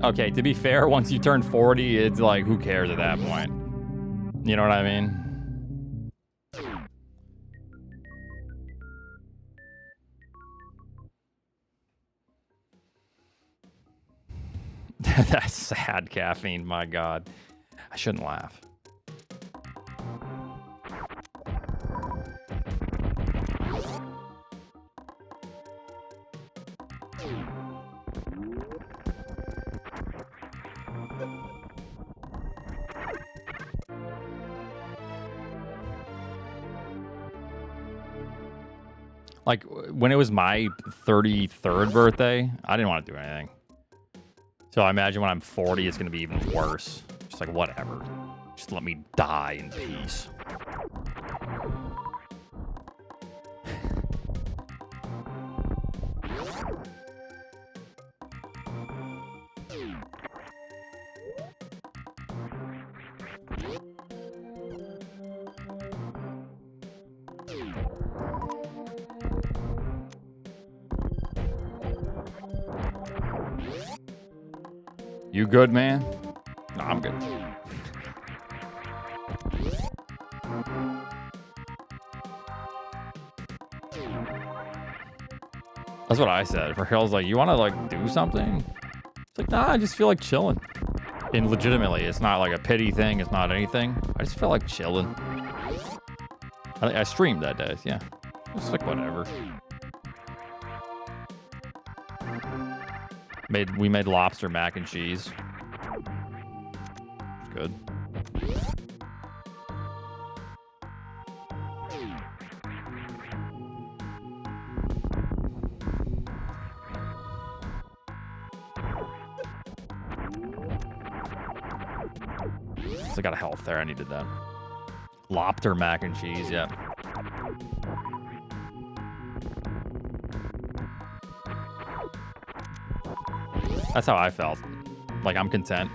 Okay, to be fair, once you turn 40, it's like, who cares at that point? You know what I mean? That's sad, Caffeine, my God. I shouldn't laugh. Like, when it was my 33rd birthday, I didn't want to do anything. So I imagine when I'm 40, it's going to be even worse. Just like, whatever. Just let me die in peace. You good, man? No, I'm good. That's what I said. Raquel's like, you want to, like, do something? It's like, nah, I just feel like chilling. And legitimately, it's not like a pity thing. It's not anything. I just feel like chilling. I streamed that day, yeah. It's like, whatever. We made lobster mac and cheese. It's good. So I got a health there. I needed that. Lobster mac and cheese, yeah. That's how I felt. Like, I'm content.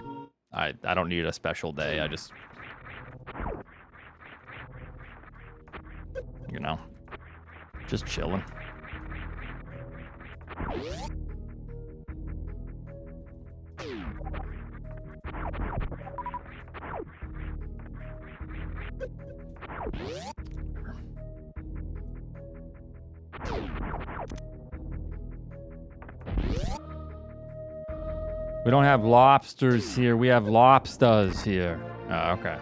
I don't need a special day. I just, you know, just chilling. We don't have lobsters here. We have lobsters here. Oh, okay.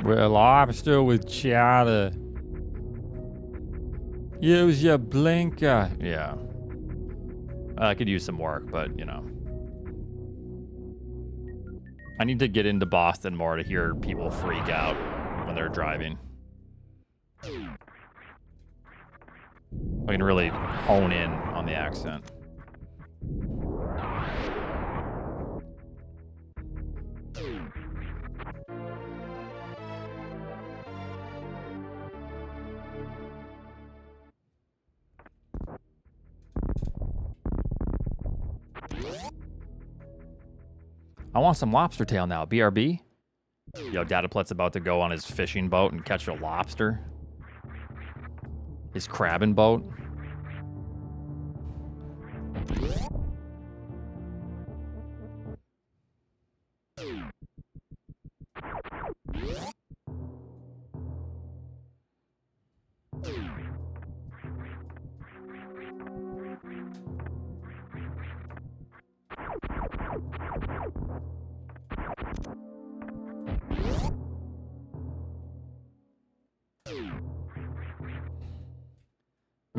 We're a lobster with chowder. Use your blinker. Yeah. I could use some work, but, you know. I need to get into Boston more to hear people freak out when they're driving. I can really hone in on the accent. I want some lobster tail now. BRB? Yo, Dataplet's about to go on his fishing boat and catch a lobster. His crabbing boat.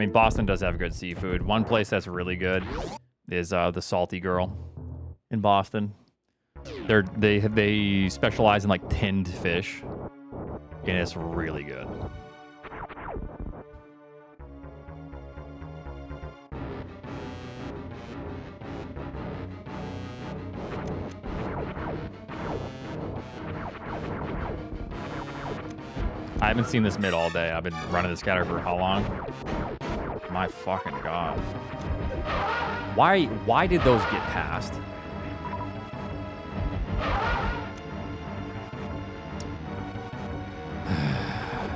mean, Boston does have good seafood. One place that's really good is the Salty Girl in Boston. They specialize in like tinned fish, and it's really good. I haven't seen this mid all day. I've been running this scatter for how long? My fucking god. Why did those get passed?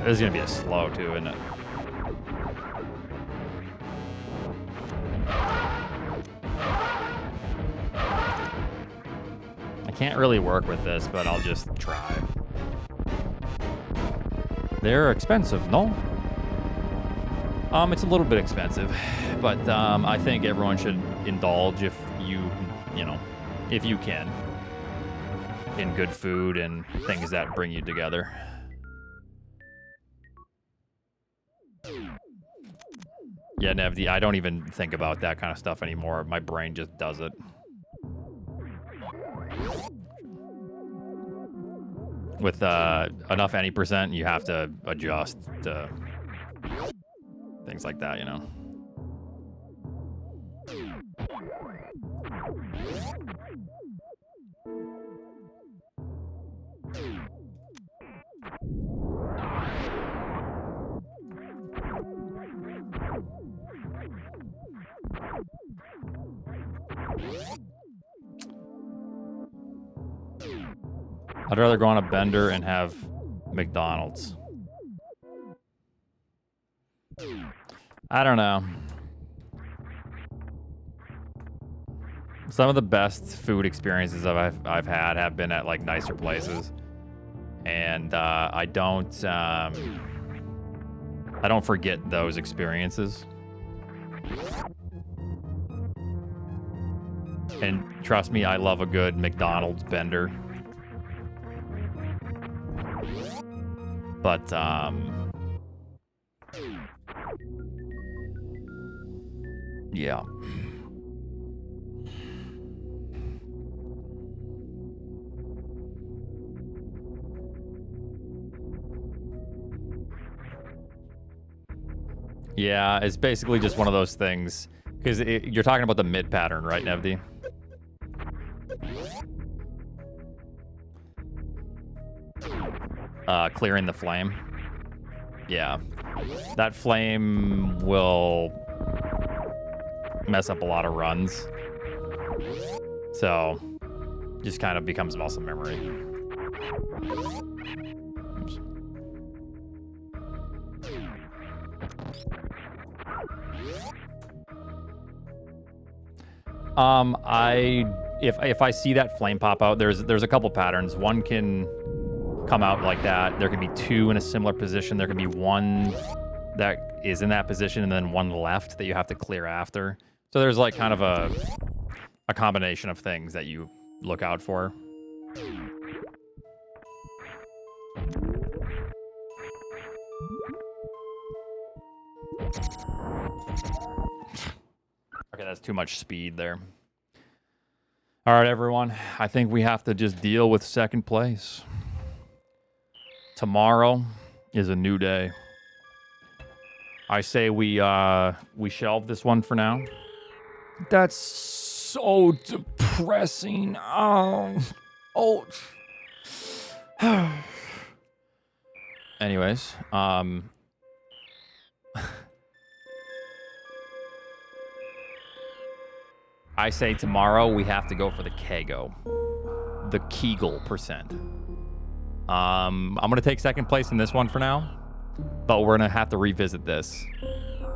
This is gonna be a slow too, isn't it? I can't really work with this, but I'll just try. They're expensive, no? It's a little bit expensive, but I think everyone should indulge if you know, if you can, in good food and things that bring you together. Yeah, Nevdi, I don't even think about that kind of stuff anymore. My brain just does it. With enough any percent, you have to adjust to things like that, you know. I'd rather go on a bender and have McDonald's. I don't know. Some of the best food experiences I've had have been at like nicer places, and I don't forget those experiences. And trust me, I love a good McDonald's bender. But yeah. Yeah, it's basically just one of those things. Because you're talking about the mid pattern, right, Nevdi? Clearing the flame. Yeah. That flame will mess up a lot of runs. So, just kind of becomes muscle memory. Oops. If I see that flame pop out, there's a couple patterns. One can come out like that. There can be two in a similar position. There can be one that is in that position and then one left that you have to clear after. So there's like kind of a combination of things that you look out for. Okay, that's too much speed there. All right, everyone. I think we have to just deal with second place. Tomorrow is a new day. I say we shelve this one for now. That's so depressing. Oh. Anyways, I say tomorrow we have to go for the Kego. The Kegel percent. I'm going to take second place in this one for now, but we're going to have to revisit this.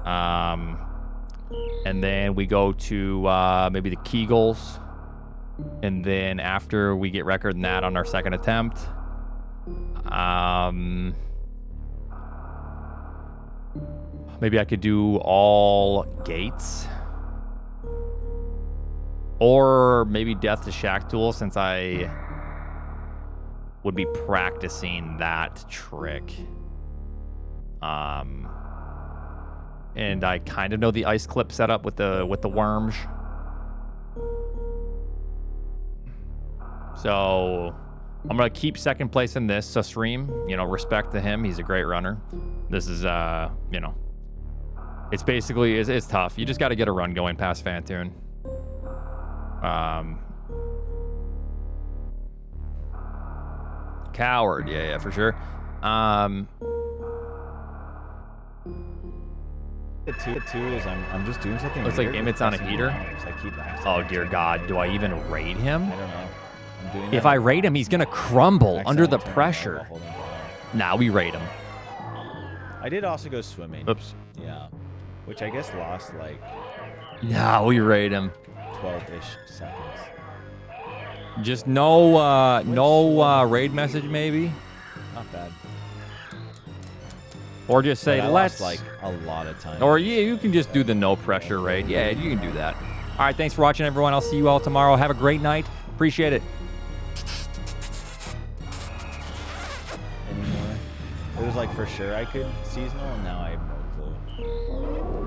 And then we go to maybe the Kegels. And then after we get record in that on our second attempt, maybe I could do all gates. Or maybe Death to Shack Tool, since I would be practicing that trick. and I kind of know the ice clip setup with the worms. So I'm gonna keep second place in this. So stream, you know, respect to him. He's a great runner. This is you know, it's basically it's tough. You just got to get a run going past Fantoon. Coward, yeah, for sure. The two is I'm just doing something. Looks like weird Emmett's with on a pressing heater. buttons. I keep Oh dear God, do I even rate him? I don't know. I'm doing If that I rate him, he's gonna crumble under the accidentally turning pressure. while holding down. Nah, we rate him. I did also go swimming. Oops. Yeah, which I guess lost like Nah, we rate him. 12-ish seconds. Just no raid message maybe, Not bad. or just say But I let's lost, like a lot of time. Or yeah, you can just do the no pressure raid. Yeah, you can do that. All right, thanks for watching, everyone. I'll see you all tomorrow. Have a great night. Appreciate it. Anymore. It was like for sure I could seasonal, and now I have no clue.